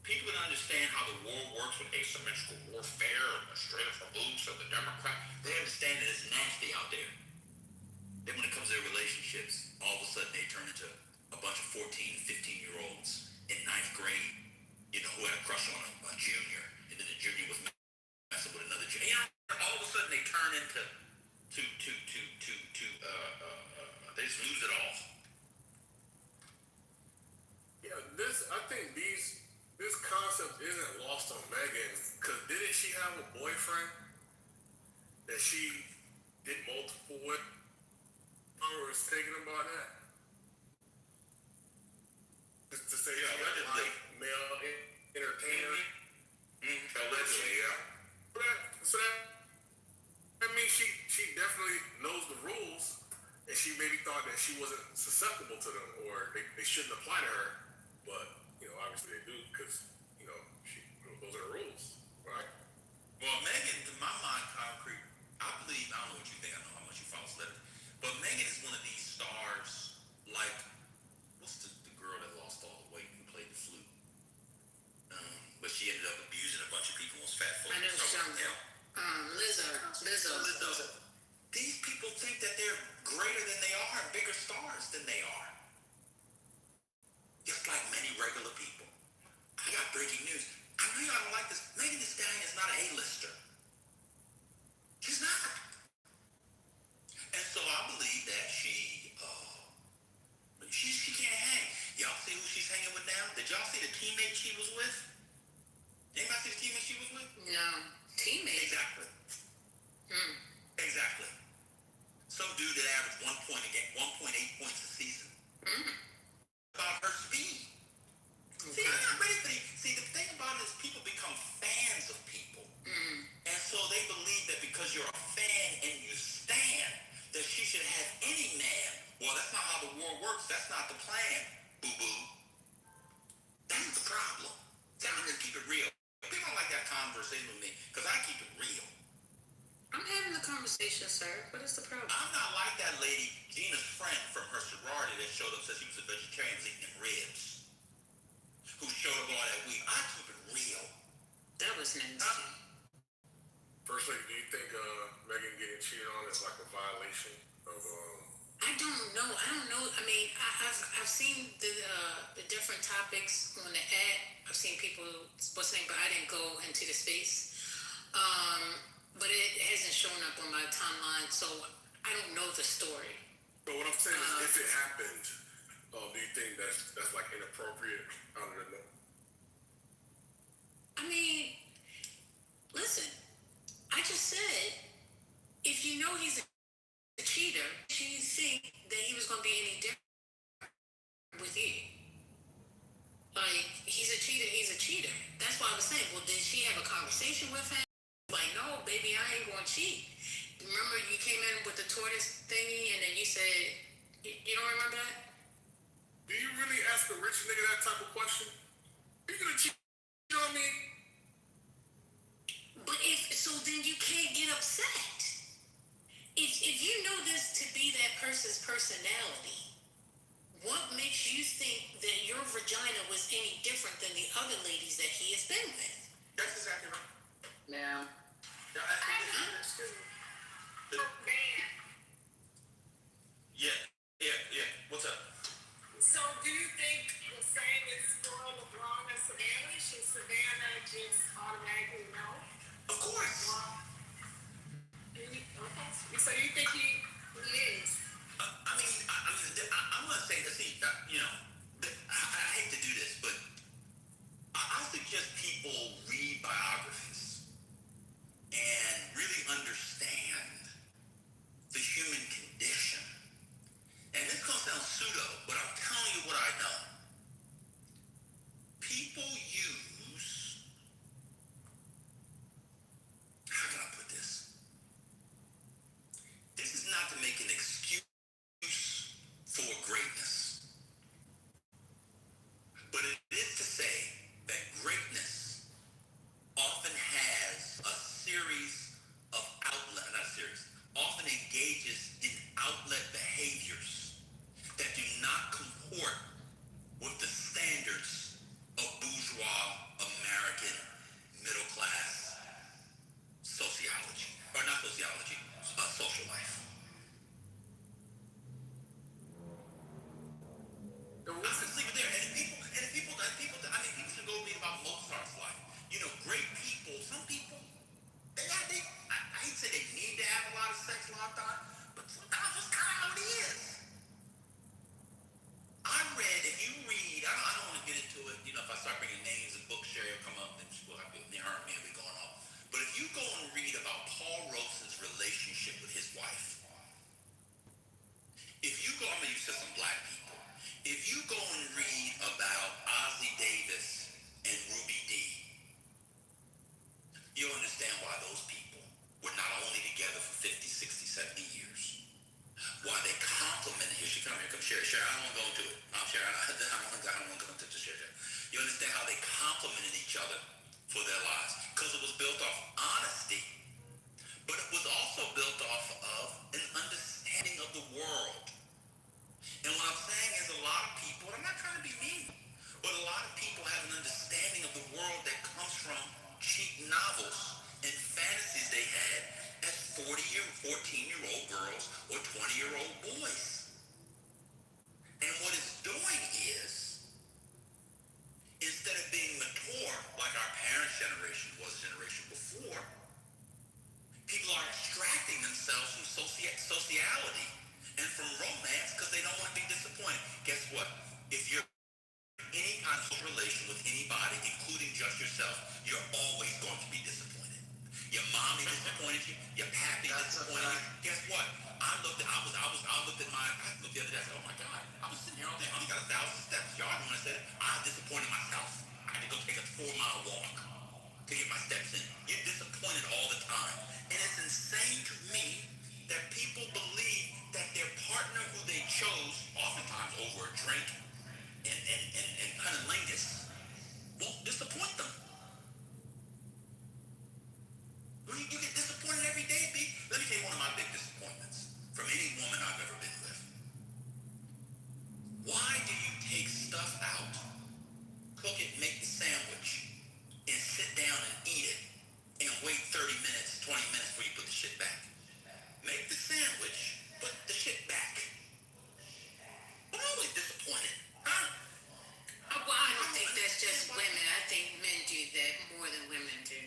People can understand how the world works with asymmetrical warfare and the straight up boots of the Democrat. They understand that it's nasty out there. Then when it comes to their relationships, all of a sudden they turn into a bunch of 14, 15-year-olds in ninth grade, who had a crush on a junior, and then the junior was messing with another junior. All of a sudden they turn into they just lose it all. Yeah, I think this concept isn't lost on Megan, because didn't she have a boyfriend that she did multiple with? I was thinking about that. Just to say, Yeah, allegedly. Male entertainer. Allegedly, yeah. So that means she definitely knows the rules, and she maybe thought that she wasn't susceptible to them, or they shouldn't apply to her. But obviously they do, because those are the rules, right? Well, Megan, to my mind, concrete, I believe, I don't know what you think, I know how much you follow celebrity, but Megan is one of these stars, like, what's the girl that lost all the weight who played the flute? But she ended up abusing a bunch of people and was fat. I know some. Lizzo. These people think that they're greater than they are, bigger stars than they are. Just like many regular people. I got breaking news. I know y'all don't like this. Megan Thee Stallion is not an A-lister. She's not. And so I believe that she can't hang. Y'all see who she's hanging with now? Did y'all see the teammate she was with? Anybody see the teammate she was with? No. Teammate? Exactly. Exactly. Some dude that averaged 1.8 points a season. About her speed. See, I'm not ready for these. See, the thing about it is people become fans of people. And so they believe that because you're a fan and you stand, that she should have any man. Well, that's not how the world works. That's not the plan, boo-boo. That's the problem. See, I'm just keep it real. People don't like that conversation with me, because I keep it real. I'm having the conversation, sir. What is the problem? I'm not like that lady, Gina's friend from her sorority that showed up, said she was a vegetarian, was eating them ribs. Who showed up all that week. I keep it real. That was nasty. Personally, do you think Megan getting cheated on is like a violation of I don't know. I mean, I've seen the different topics on the app. I've seen people posting, but I didn't go into the space. But it hasn't shown up on my timeline, so I don't know the story. But what I'm saying is, if it happened, do you think that's like inappropriate? I don't know. I mean, listen, I just said, if you know he's a cheater, you think that he was going to be any different with you. Like, he's a cheater. That's why I was saying, well, did she have a conversation with him? Like, no, baby, I ain't going to cheat. Remember you came in with the tortoise thingy and then you said, you don't remember that? Do you really ask a rich nigga that type of question? Are you gonna cheat on me? But so then you can't get upset. If you know this to be that person's personality, what makes you think that your vagina was any different than the other ladies that he has been with? That's exactly right. Now, Yeah. What's up? So do you think the same is for LeBron and Savannah? Should Savannah just automatically know? Of course. Okay. So you think he is? I'm gonna say this. I hate to do this, but I suggest people read biographies and really understand the human condition. And this gonna sound pseudo, but I'm telling you what I know. People use, how can I put this? This is not to make an excuse for greatness, but it is to say that greatness often has a series of often engages in outlet behaviors that do not comport with the standards of bourgeois American middle class sociology, or not sociology, social life. Let's just leave it there. And people should go read about Mozart's life. Great people, some people, I hate to say they need to have a lot of sex, a lot of time, but sometimes that's kind of how it is. If you read, I don't want to get into it, if I start bringing names and books, Sherry will come up and we'll have to, her and me will be going off. But if you go and read about Paul Roberson's relationship with his wife, I'm going to use some black people. If you go and read about Ossie Davis and Ruby Dee, you'll understand why those people were not only together for 50, 60, 70 years. Why they complimented, here she come, here comes Sherry. Sherry, I don't want to go into it. I'm Sherry, I don't want to go into the Sherry. You understand how they complimented each other for their lives. Because it was built off honesty, but it was also built off of an understanding of the world. And what I'm saying is a lot of people, and I'm not trying to be mean, but a lot of people have an understanding of the world that comes from cheap novels and fantasies they had as 14-year-old girls or 20-year-old boys. And what it's doing is, instead of being mature like our parents' generation was, the generation before, people are extracting themselves from sociality and from romance because they don't want to be disappointed. Guess what? If you're in any kind of relation with anybody, including just yourself, you're always going to be disappointed. Your mommy disappointed you. Your pappy disappointed you. Guess what? I looked the other day. I said, "Oh my God! I was sitting here all day. I only got 1,000 steps. Y'all don't want to say that. I disappointed myself. I had to go take a 4-mile walk to get my steps in. You're disappointed all the time, and it's insane to me that people believe that their partner who they chose, oftentimes over a drink and cunnilingus, won't disappoint them. You get disappointed every day, B. Let me tell you one of my big disappointments from any woman I've ever been with. Why do you take stuff out, cook it, make the sandwich, and sit down and eat it, and wait 30 minutes, 20 minutes before you put the shit back? Make the sandwich, put the shit back. I'm always disappointed. Huh? Well, I don't think that's just women. I think men do that more than women do.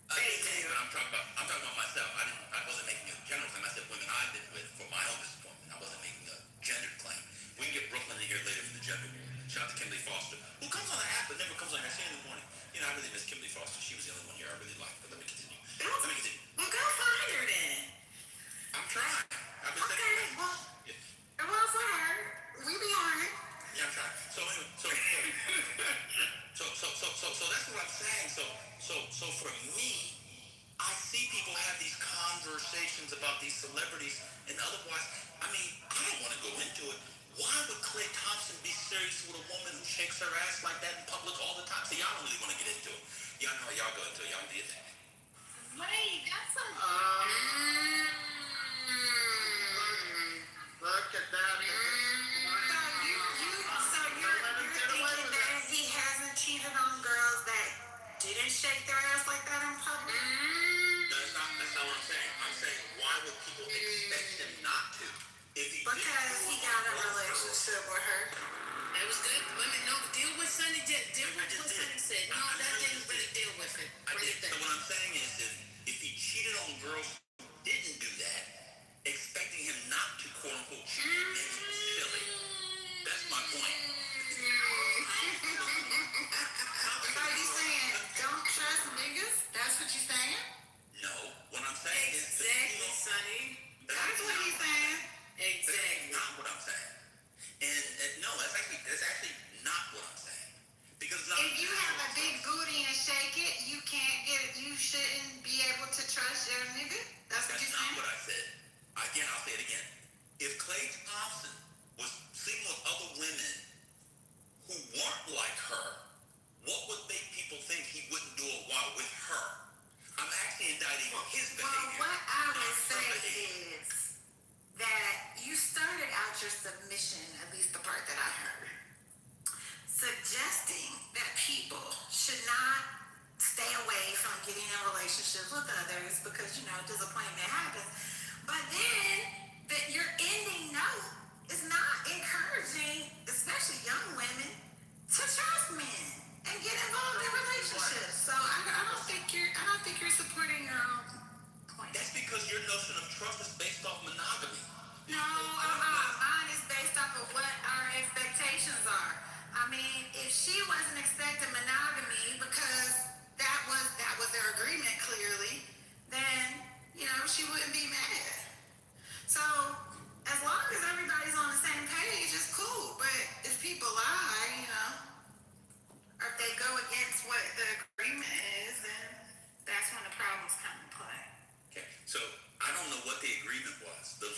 I'm talking about myself. I wasn't making a general claim. I said women I've been with for my own disappointment. I wasn't making a gendered claim. We can get Brooklyn in here later for the gender war. Shout out to Kimberly Foster, who comes on the app but never comes on here. See her in the morning. I really miss Kimberly Foster. She was the only one here I really liked. But let me continue. Well, go find her then. conversations about these celebrities and otherwise. I mean, I don't want to go into it. Why would Klay Thompson be serious with a woman who shakes her ass like that in public all the time? So y'all don't really want to get into it. Y'all know y'all go into it. Y'all do your thing. Wait, that's a. Look at that. So you're thinking that he hasn't cheated on girls that didn't shake their ass like that in public? That's not what I'm saying. I'm saying, why would people expect him not to? If he Because he got a relationship with her. It was good. Women, no, deal with Sonny. Deal with what Sonny said. No, that didn't really deal with it. I did. So what I'm saying is, if he cheated on girls who didn't do that, expecting him not to quote unquote cheat makes him silly. That's my point. So you saying don't trust niggas? That's what you saying? No, what I'm saying is Exactly, Sonny. That's what he's saying. Exactly. Not what I'm saying. And no, that's actually not what I'm saying. Because If you have a big booty and shake it, you can't get it. You shouldn't be able to trust your nigga. That's what that's you're not saying. what I said. Again, I'll say it again. If Klay Thompson was sleeping with other women who weren't like her, what would make people think he wouldn't do it while with her? I'm actually indicting his behavior. Well, what I would not her say behavior. is that you started out your submission, at least the part that I heard, suggesting that people should not stay away from getting in relationships with others because, disappointment happens. But then your ending note is not encouraging, especially young women, to trust men and get involved in relationships. So I don't think you're supporting your own point. That's because your notion of trust is based off monogamy. No, mine is based off of what our expectations are. I mean, if she wasn't expecting monogamy because that was their agreement clearly, then she wouldn't be mad. So as long as everybody's on the same page, it's cool. But if people lie, or if they go against what the agreement is, then that's when the problems come into play. Okay, so I don't know what the agreement was. The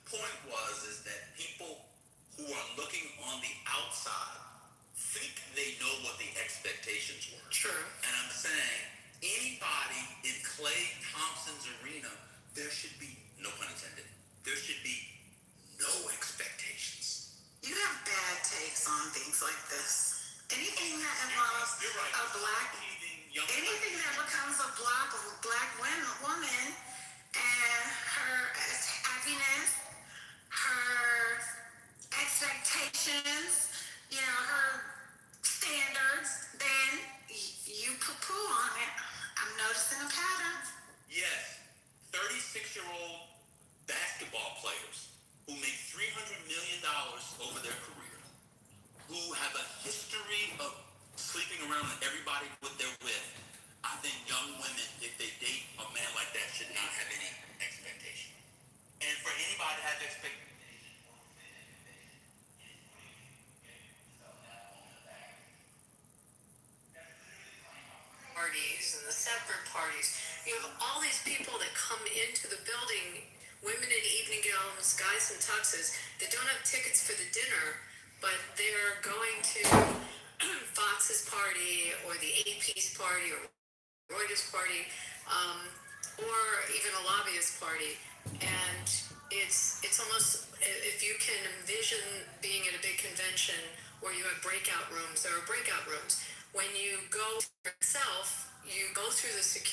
point is that people who are looking on the outside think they know what the expectations were. True. And I'm saying anybody in Klay Thompson's arena, there should be, no pun intended, there should be no expectations. You have bad takes on things like this. Anything that involves anything that becomes a black woman and her happiness, her expectations, her standards, then you poo-poo on it. I'm noticing a pattern. Yes, 36-year-old basketball players who make $300 million over their career, who have a history of sleeping around with everybody what they're with. I think young women, if they date a man like that, should not have any expectation. And for anybody to have expectations, Parties and the separate parties. You have all these people that come into the building, women in evening gowns, guys in tuxes, that don't have tickets for the dinner, but they're going to Fox's party or the AP's party or Reuters party, or even a lobbyist party. And it's almost, if you can envision being at a big convention where you have breakout rooms, there are breakout rooms. When you go yourself, you go through the security.